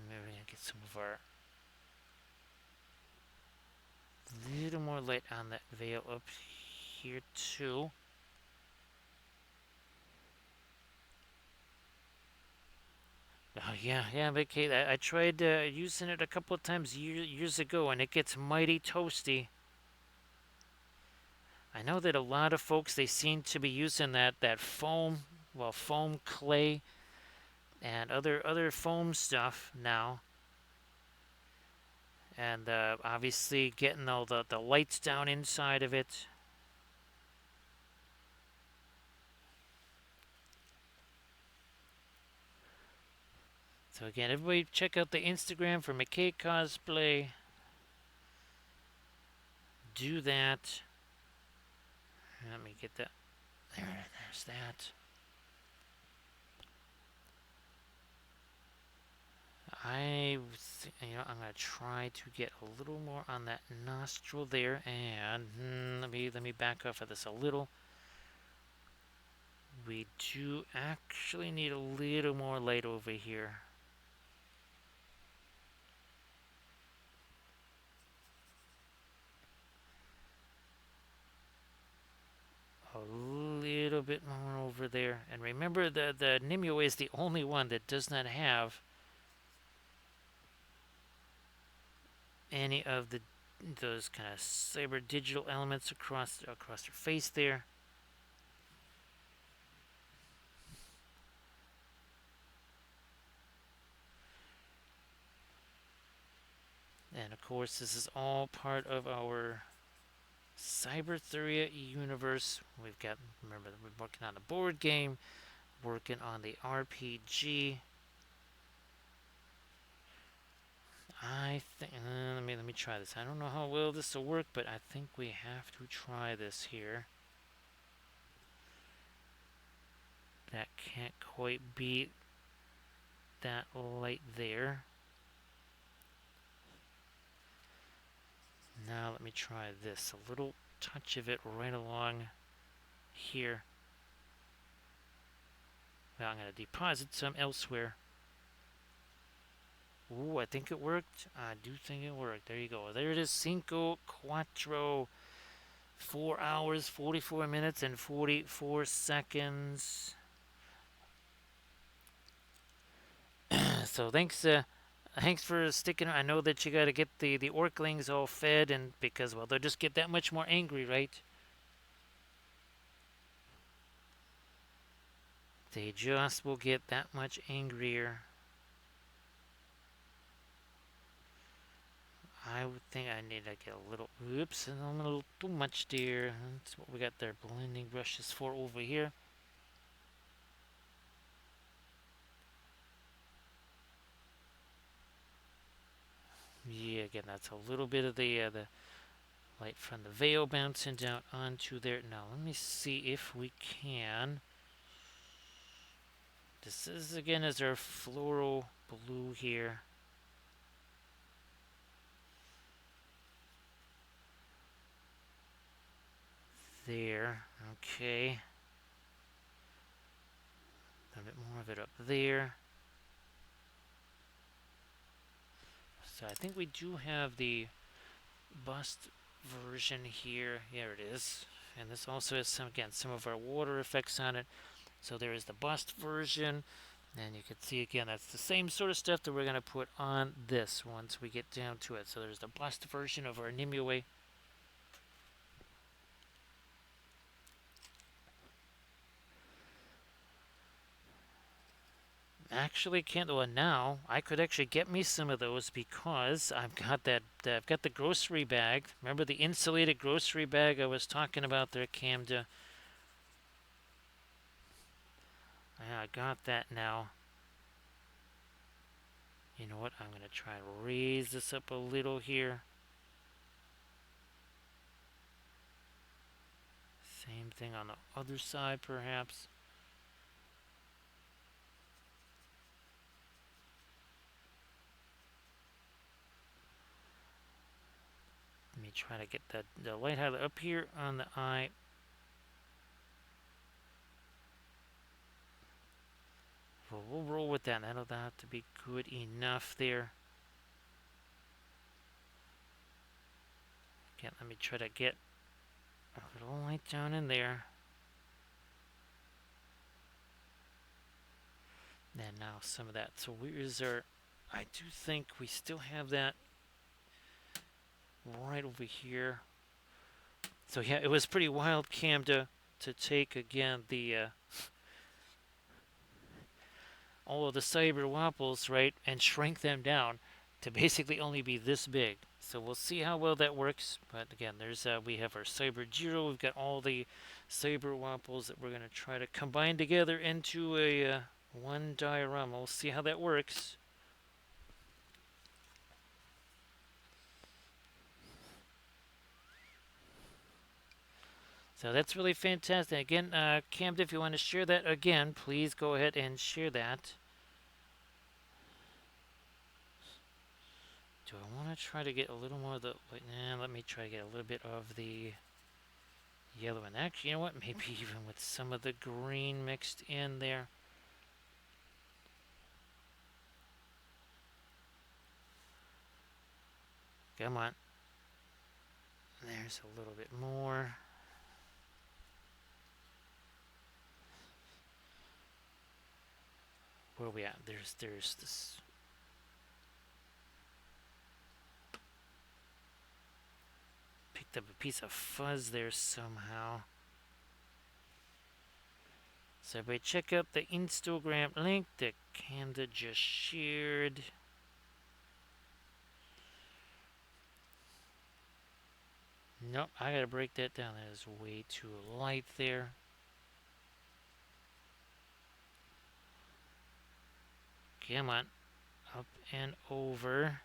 Maybe we're gonna get some of our little more light on that veil up here too. Oh yeah, but Kate, I tried using it a couple of times years ago, and it gets mighty toasty. I know that a lot of folks, they seem to be using that foam, well, foam clay and other foam stuff now, and obviously getting all the lights down inside of it. So again, everybody check out the Instagram for McKay Cosplay. Do that. Let me get that. There's that. I'm gonna try to get a little more on that nostril there, and let me back off of this a little. We do actually need a little more light over here. A little bit more over there. And remember, the Nimue is the only one that does not have any of those kind of cyber digital elements across her face there. And of course, this is all part of our Cybertheria universe. Remember, we're working on the board game, working on the RPG. I think, let me try this. I don't know how well this will work, but I think we have to try this here. That can't quite beat that light there. Now let me try this. A little touch of it right along here. Well, I'm going to deposit some elsewhere. Ooh, I think it worked. I do think it worked. There you go. There it is. Cinco Cuatro. 4 hours, 44 minutes, and 44 seconds. So thanks for sticking. I know that you got to get the orklings all fed, and because, well, they'll just get that much more angry, right? They just will get that much angrier. I would think I need to get a little, oops, and I'm a little too much there. That's what we got their blending brushes for over here. Yeah, again, that's a little bit of the light from the veil bouncing down onto there. Now, let me see if we can. This is, again, is our floral blue here. There, okay. A bit more of it up there. So I think we do have the bust version here. Here it is. And this also has some of our water effects on it. So there is the bust version. And you can see again, that's the same sort of stuff that we're going to put on this once we get down to it. So there's the bust version of our Nimue. Actually, can't. Well, now I could actually get me some of those because I've got I've got the grocery bag. Remember the insulated grocery bag I was talking about there, Camda? Yeah, I got that now. You know what? I'm gonna try to raise this up a little here. Same thing on the other side, perhaps. Let me try to get the light highlight up here on the eye. Well, we'll roll with that. That'll have to be good enough there. Again, let me try to get a little light down in there. And now some of that. So where's our... I do think we still have that right over here. So yeah, it was pretty wild, Cam, to take again the all of the cyber wapples, right, and shrink them down to basically only be this big. So we'll see how well that works. But again, there's we have our cyber Jiro. We've got all the cyber wapples that we're going to try to combine together into a one diorama. We'll see how that works. So that's really fantastic. Again, Camden, if you want to share that again, please go ahead and share that. Do I want to try to get a little more of the... Nah, let me try to get a little bit of the yellow. And actually, you know what? Maybe even with some of the green mixed in there. Come on. There's a little bit more. Where are we at? There's this. Picked up a piece of fuzz there somehow. So everybody check out the Instagram link that Canada just shared. Nope, I gotta break that down. That is way too light there. Come on. Up and over.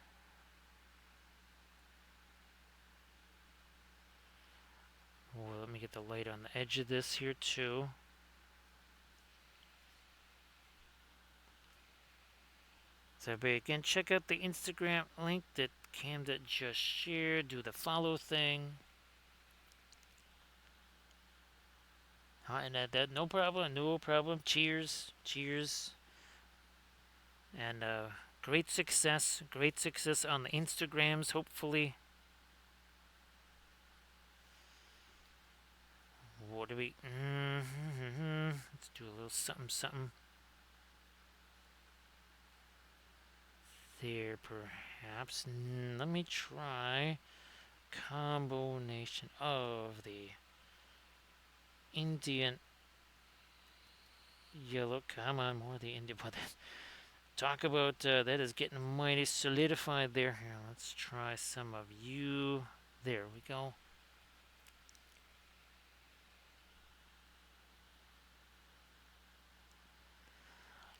Well, let me get the light on the edge of this here too. So everybody again, check out the Instagram link that Camda just shared. Do the follow thing. And that no problem, no problem. Cheers, cheers, and great success on the Instagrams. Hopefully, what do we? Let's do a little something, something. There, perhaps. Let me try combination of the Indian yellow. Come on, more of the Indian. But talk about that is getting mighty solidified there. Here, let's try some of you. There we go.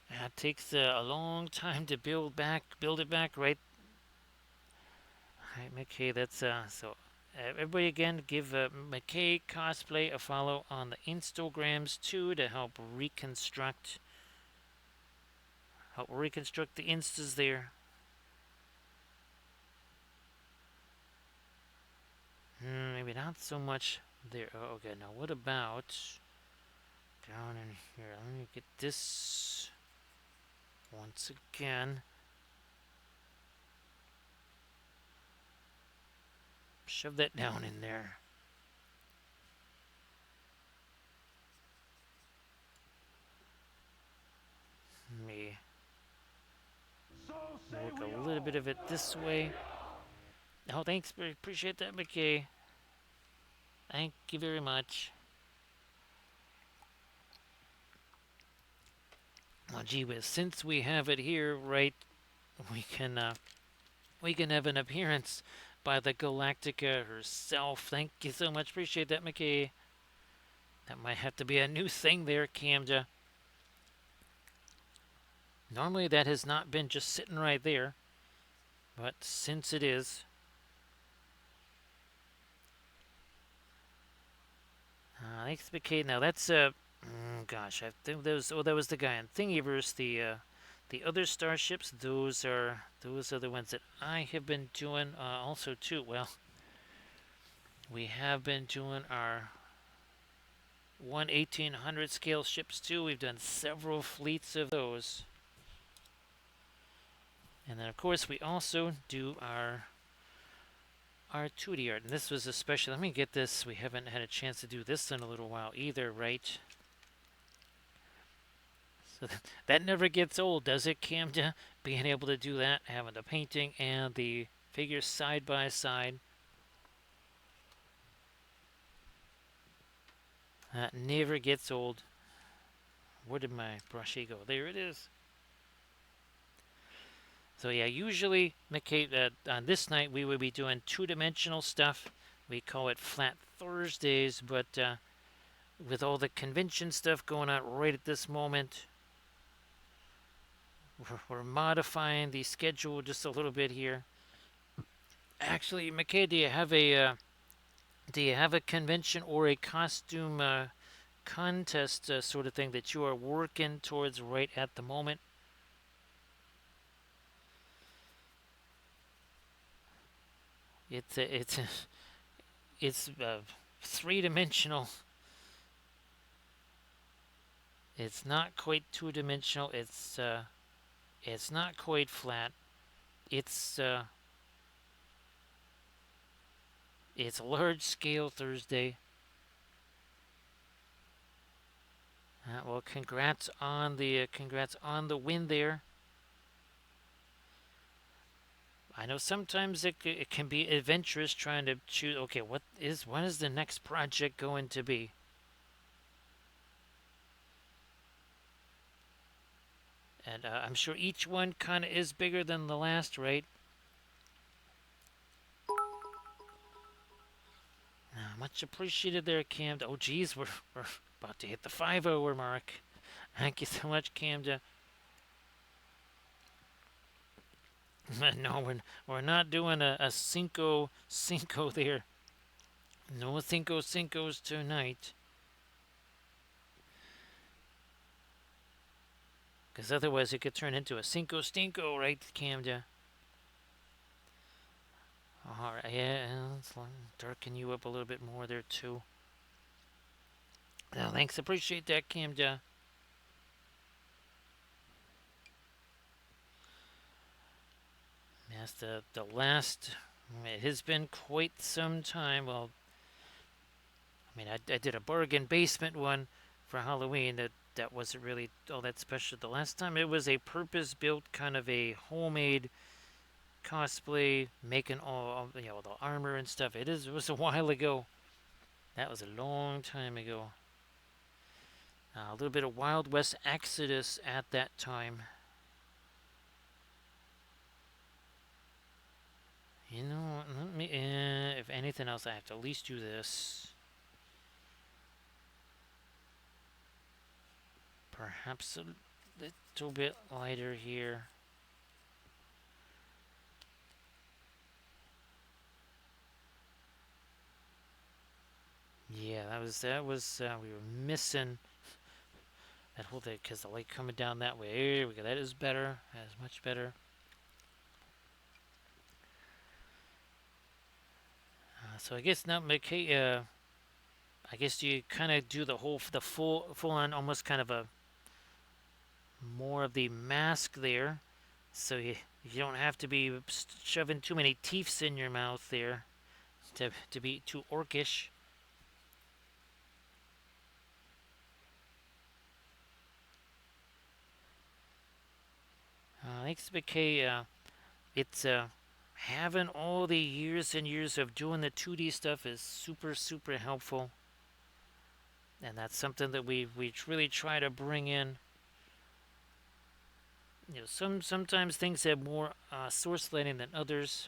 It takes a long time to build it back, right? Alright, McKay, that's so everybody again give McKay Cosplay a follow on the Instagrams too to help reconstruct the instas there. Maybe not so much there. Oh, okay, now what about down in here? Let me get this once again. Shove that down in there. Me work a little bit of it this way. Oh, thanks. Appreciate that, McKay. Thank you very much. Well, gee whiz, since we have it here, right, we can have an appearance by the Galactica herself. Thank you so much. Appreciate that, McKay. That might have to be a new thing there, Camja. Normally that has not been just sitting right there, but since it is, thanks, McKay. Now that's gosh, I think that was the guy in Thingiverse. The other starships, those are the ones that I have been doing also too. Well, we have been doing our 1/1800 scale ships too. We've done several fleets of those. And then of course we also do our 2D art. And this was especially, let me get this, we haven't had a chance to do this in a little while either, right? So that never gets old, does it, Camda? Being able to do that, having the painting and the figures side by side. That never gets old. Where did my brushy go? There it is. So yeah, usually, McKay, on this night we would be doing two-dimensional stuff. We call it Flat Thursdays, but with all the convention stuff going on right at this moment, we're modifying the schedule just a little bit here. Actually, McKay, do you have a convention or a costume contest sort of thing that you are working towards right at the moment? It's three-dimensional. It's not quite two-dimensional. It's not quite flat. It's uh, it's large scale Thursday. Well, congrats on the win there. I know sometimes it can be adventurous trying to choose. Okay, what is the next project going to be? And I'm sure each one kind of is bigger than the last, right? Much appreciated there, Cam. Oh, geez, we're about to hit the 5 hour mark. Thank you so much, Camda. No, we're not doing a cinco there. No cincos tonight. Because otherwise it could turn into a cinco stinko, right, Camda? Alright, yeah, let's darken you up a little bit more there, too. No, thanks, appreciate that, Camda. Yes, the last. It has been quite some time. Well, I mean, I did a bargain basement one for Halloween. That wasn't really all that special. The last time it was a purpose-built kind of a homemade cosplay, making all the armor and stuff. It was a while ago. That was a long time ago. A little bit of Wild West Exodus at that time. You know, let me. If anything else, I have to at least do this. Perhaps a little bit lighter here. Yeah, we were missing that whole thing because the light coming down that way. Here we go. That is better. That is much better. So I guess now, McKay, I guess you kind of do the full on, almost kind of a more of the mask there, so you don't have to be shoving too many teeths in your mouth there to be too orcish. Thanks, McKay. It's having all the years and years of doing the 2D stuff is super helpful, and that's something that we really try to bring in. You know, sometimes things have more source lighting than others.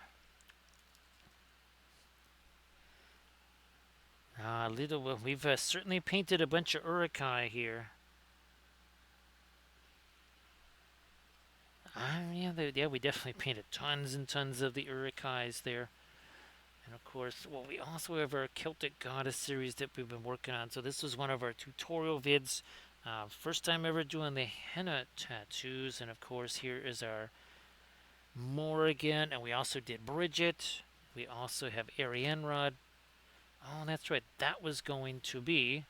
We've certainly painted a bunch of urukai here. Yeah, we definitely painted tons and tons of the urukais there. And of course, well, we also have our Celtic Goddess series that we've been working on. So this was one of our tutorial vids. First time ever doing the henna tattoos. And of course, here is our Morrigan. And we also did Bridget. We also have Arianrod. Oh, that's right. That was going to be...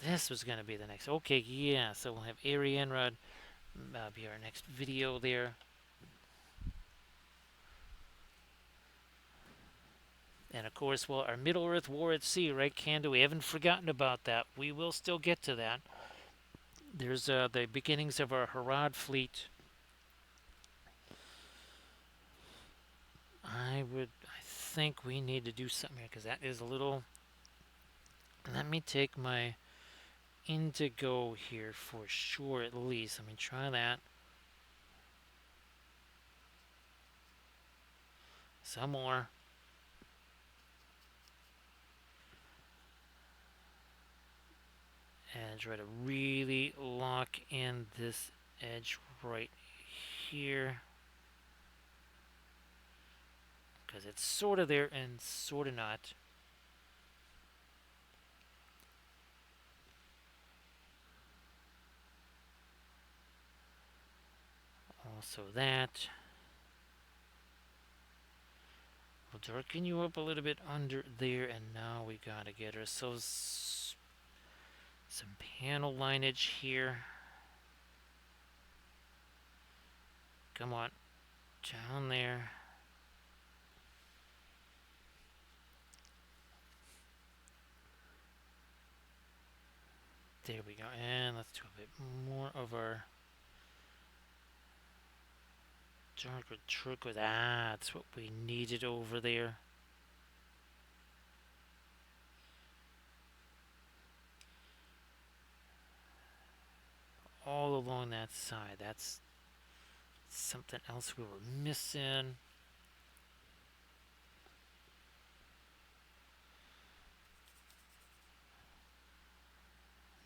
This was going to be the next. Okay, yeah. So we'll have Arianrod be our next video there. And of course, well, our Middle Earth War at Sea, right, Kanda? We haven't forgotten about that. We will still get to that. There's the beginnings of our Harad fleet. I think we need to do something here because that is a little. Let me take my indigo here for sure, at least. Let me try that. Some more. And try to really lock in this edge right here. Because it's sort of there and sort of not. Also that. darken you up a little bit under there, and now we gotta get ourselves some panel lineage here. Come on, down there. There we go, and let's do a bit more of our darker turquoise. Ah, that's what we needed over there. All along that side. That's something else we were missing.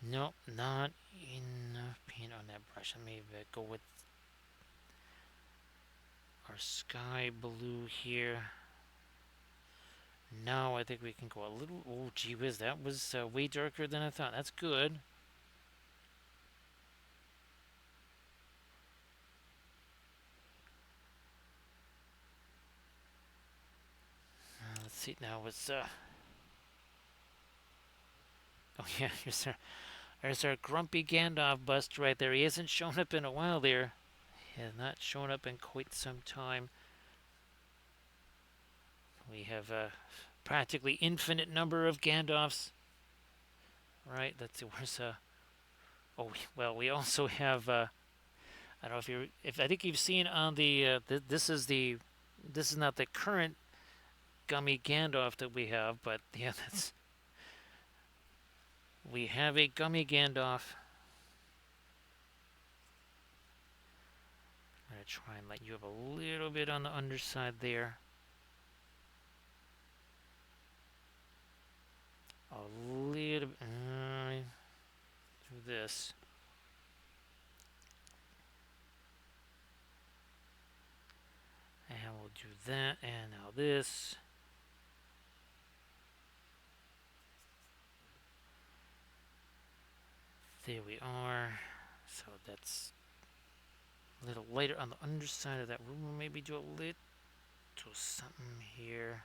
Nope, not enough paint on that brush. Let me go with our sky blue here. Now I think we can go a little. Oh, gee whiz, that was way darker than I thought. That's good. Let's see now. What's oh yeah, there's our grumpy Gandalf bust right there. He hasn't shown up in a while there. He has not shown up in quite some time. We have a practically infinite number of Gandalfs. Right, let's see, where's oh, well, we also have I don't know if I think you've seen on the this is not the current gummy Gandalf that we have, but yeah, that's we have a gummy Gandalf. I'm gonna try and let you have a little bit on the underside there. A little bit through this. And we'll do that, and now this. There we are. So that's a little lighter on the underside of that room. We'll maybe do a little something here.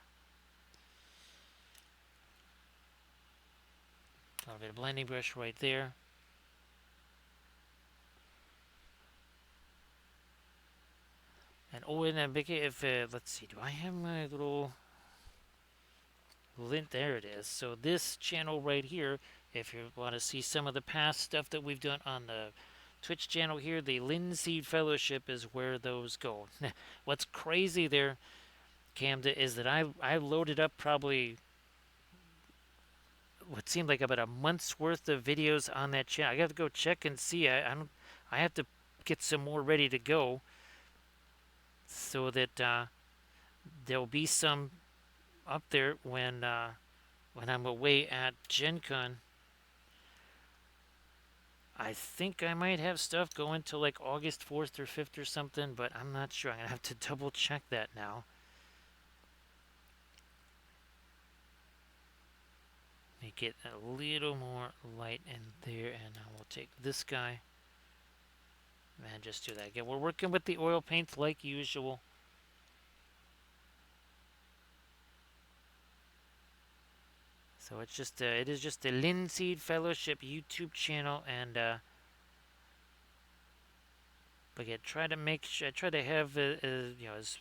A little bit of blending brush right there. And oh, and then if let's see, do I have my little lint? There it is. So this channel right here, if you want to see some of the past stuff that we've done on the Twitch channel here, the Linseed Fellowship is where those go. What's crazy there, Camden, is that I loaded up probably what seemed like about a month's worth of videos on that channel. I got to go check and see. I have to get some more ready to go so that there'll be some up there when I'm away at Gencon. I think I might have stuff going till like August 4th or 5th or something, but I'm not sure. I'm going to have to double check that now. Make it a little more light in there, and I will take this guy and just do that again. We're working with the oil paints like usual. So it's just it is just the Linseed Fellowship YouTube channel, and but yeah, try to have you know, as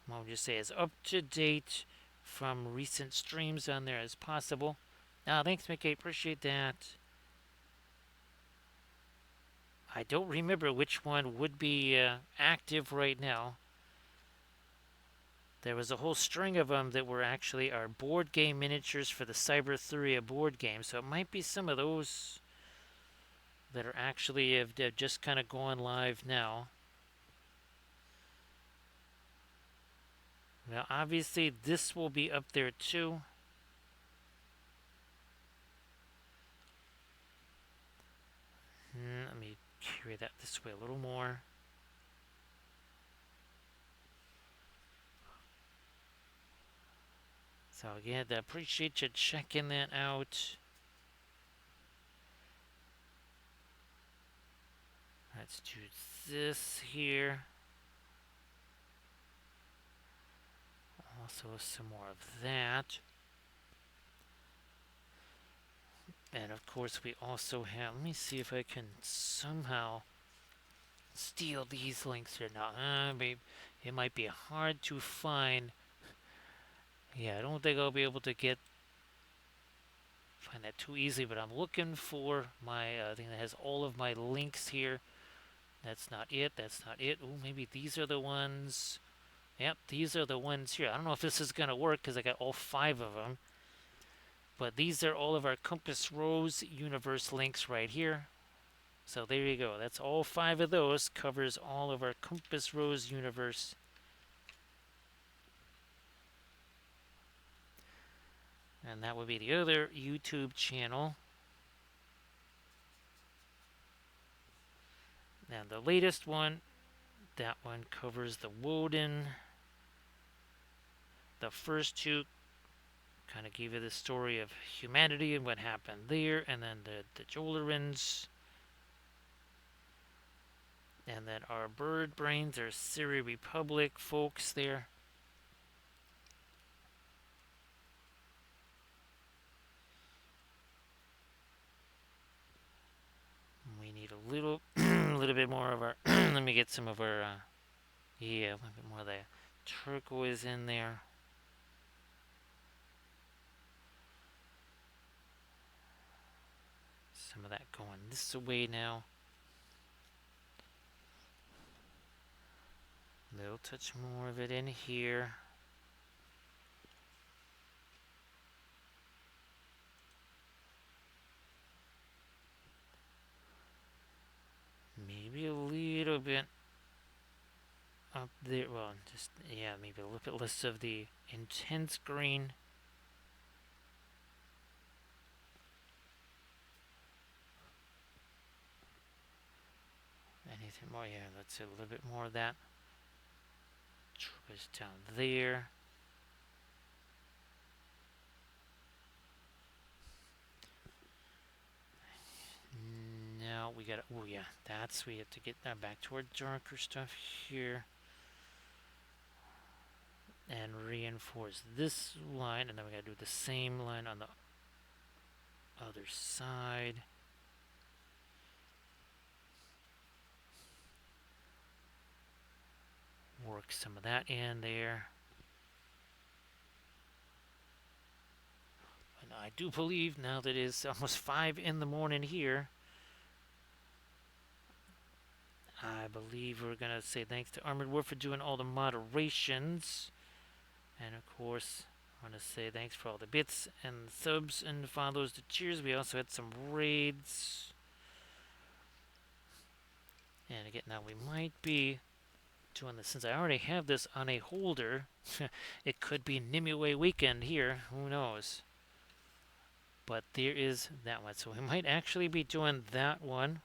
what would you say, as up to date from recent streams on there as possible. Thanks, Mickey. Appreciate that. I don't remember which one would be active right now. There was a whole string of them that were actually our board game miniatures for the Cyber board game, so it might be some of those that are actually have just kind of going live now. Now, obviously, this will be up there too. Let me carry that this way a little more. So again, I appreciate you checking that out. Let's do this here. Also some more of that. And of course we also have, let me see if I can somehow steal these links here. Now, it might be hard to find. Yeah, I don't think I'll be able to find that too easily, but I'm looking for my thing that has all of my links here. That's not it. That's not it. Oh, maybe these are the ones. Yep, these are the ones here. I don't know if this is going to work because I got all 5 of them. But these are all of our Compass Rose universe links right here. So there you go. That's all 5 of those. Covers all of our Compass Rose universe. And that would be the other YouTube channel. And the latest one, that one covers the Woden. The first 2 kind of give you the story of humanity and what happened there. And then the Jolerins. And then our bird brains are Siri Republic folks there. We need a little, a little bit more of our. Let me get some of our. Yeah, a little bit more of the turquoise in there. Some of that going this way now. A little touch more of it in here. Maybe a little bit up there. Well, just, yeah, maybe a little bit less of the intense green. Anything more? Yeah, let's a little bit more of that. Turquoise down there. Now we got. Oh yeah, we have to get that back to our darker stuff here, and reinforce this line, and then we gotta do the same line on the other side. Work some of that in there. And I do believe now that it's almost 5 in the morning here, I believe we're going to say thanks to Armored War for doing all the moderations. And of course, I want to say thanks for all the bits and subs and follows, the cheers. We also had some raids. And again, now we might be doing this, since I already have this on a holder. It could be Nimue weekend here, who knows. But there is that one, so we might actually be doing that one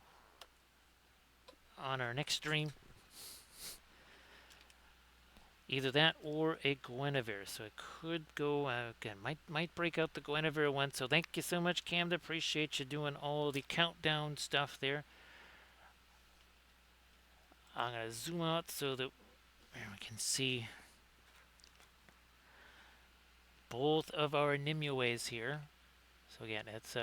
on our next stream. Either that or a Guinevere. So it could go, again, might break out the Guinevere one. So thank you so much, Camden. Appreciate you doing all the countdown stuff there. I'm going to zoom out so that we can see both of our Nimues here. So again, it's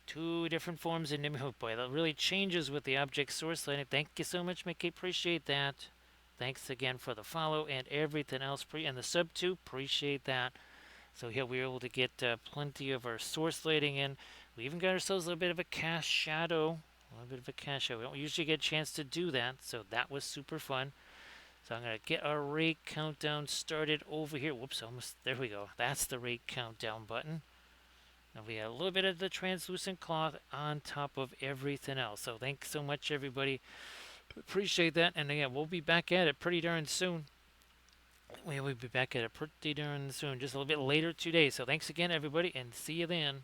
2 different forms of Nimue. Boy, that really changes with the object source lighting. Thank you so much, Mickey. Appreciate that. Thanks again for the follow and everything else. And the sub too. Appreciate that. So here we were able to get plenty of our source lighting in. We even got ourselves a little bit of a cast shadow. A little bit of a cast shadow. We don't usually get a chance to do that. So that was super fun. So I'm going to get our rate countdown started over here. Whoops, almost. There we go. That's the rate countdown button. Now we got a little bit of the translucent cloth on top of everything else. So thanks so much, everybody. Appreciate that. And again, we'll be back at it pretty darn soon. We'll be back at it pretty darn soon. Just a little bit later today. So thanks again, everybody, and see you then.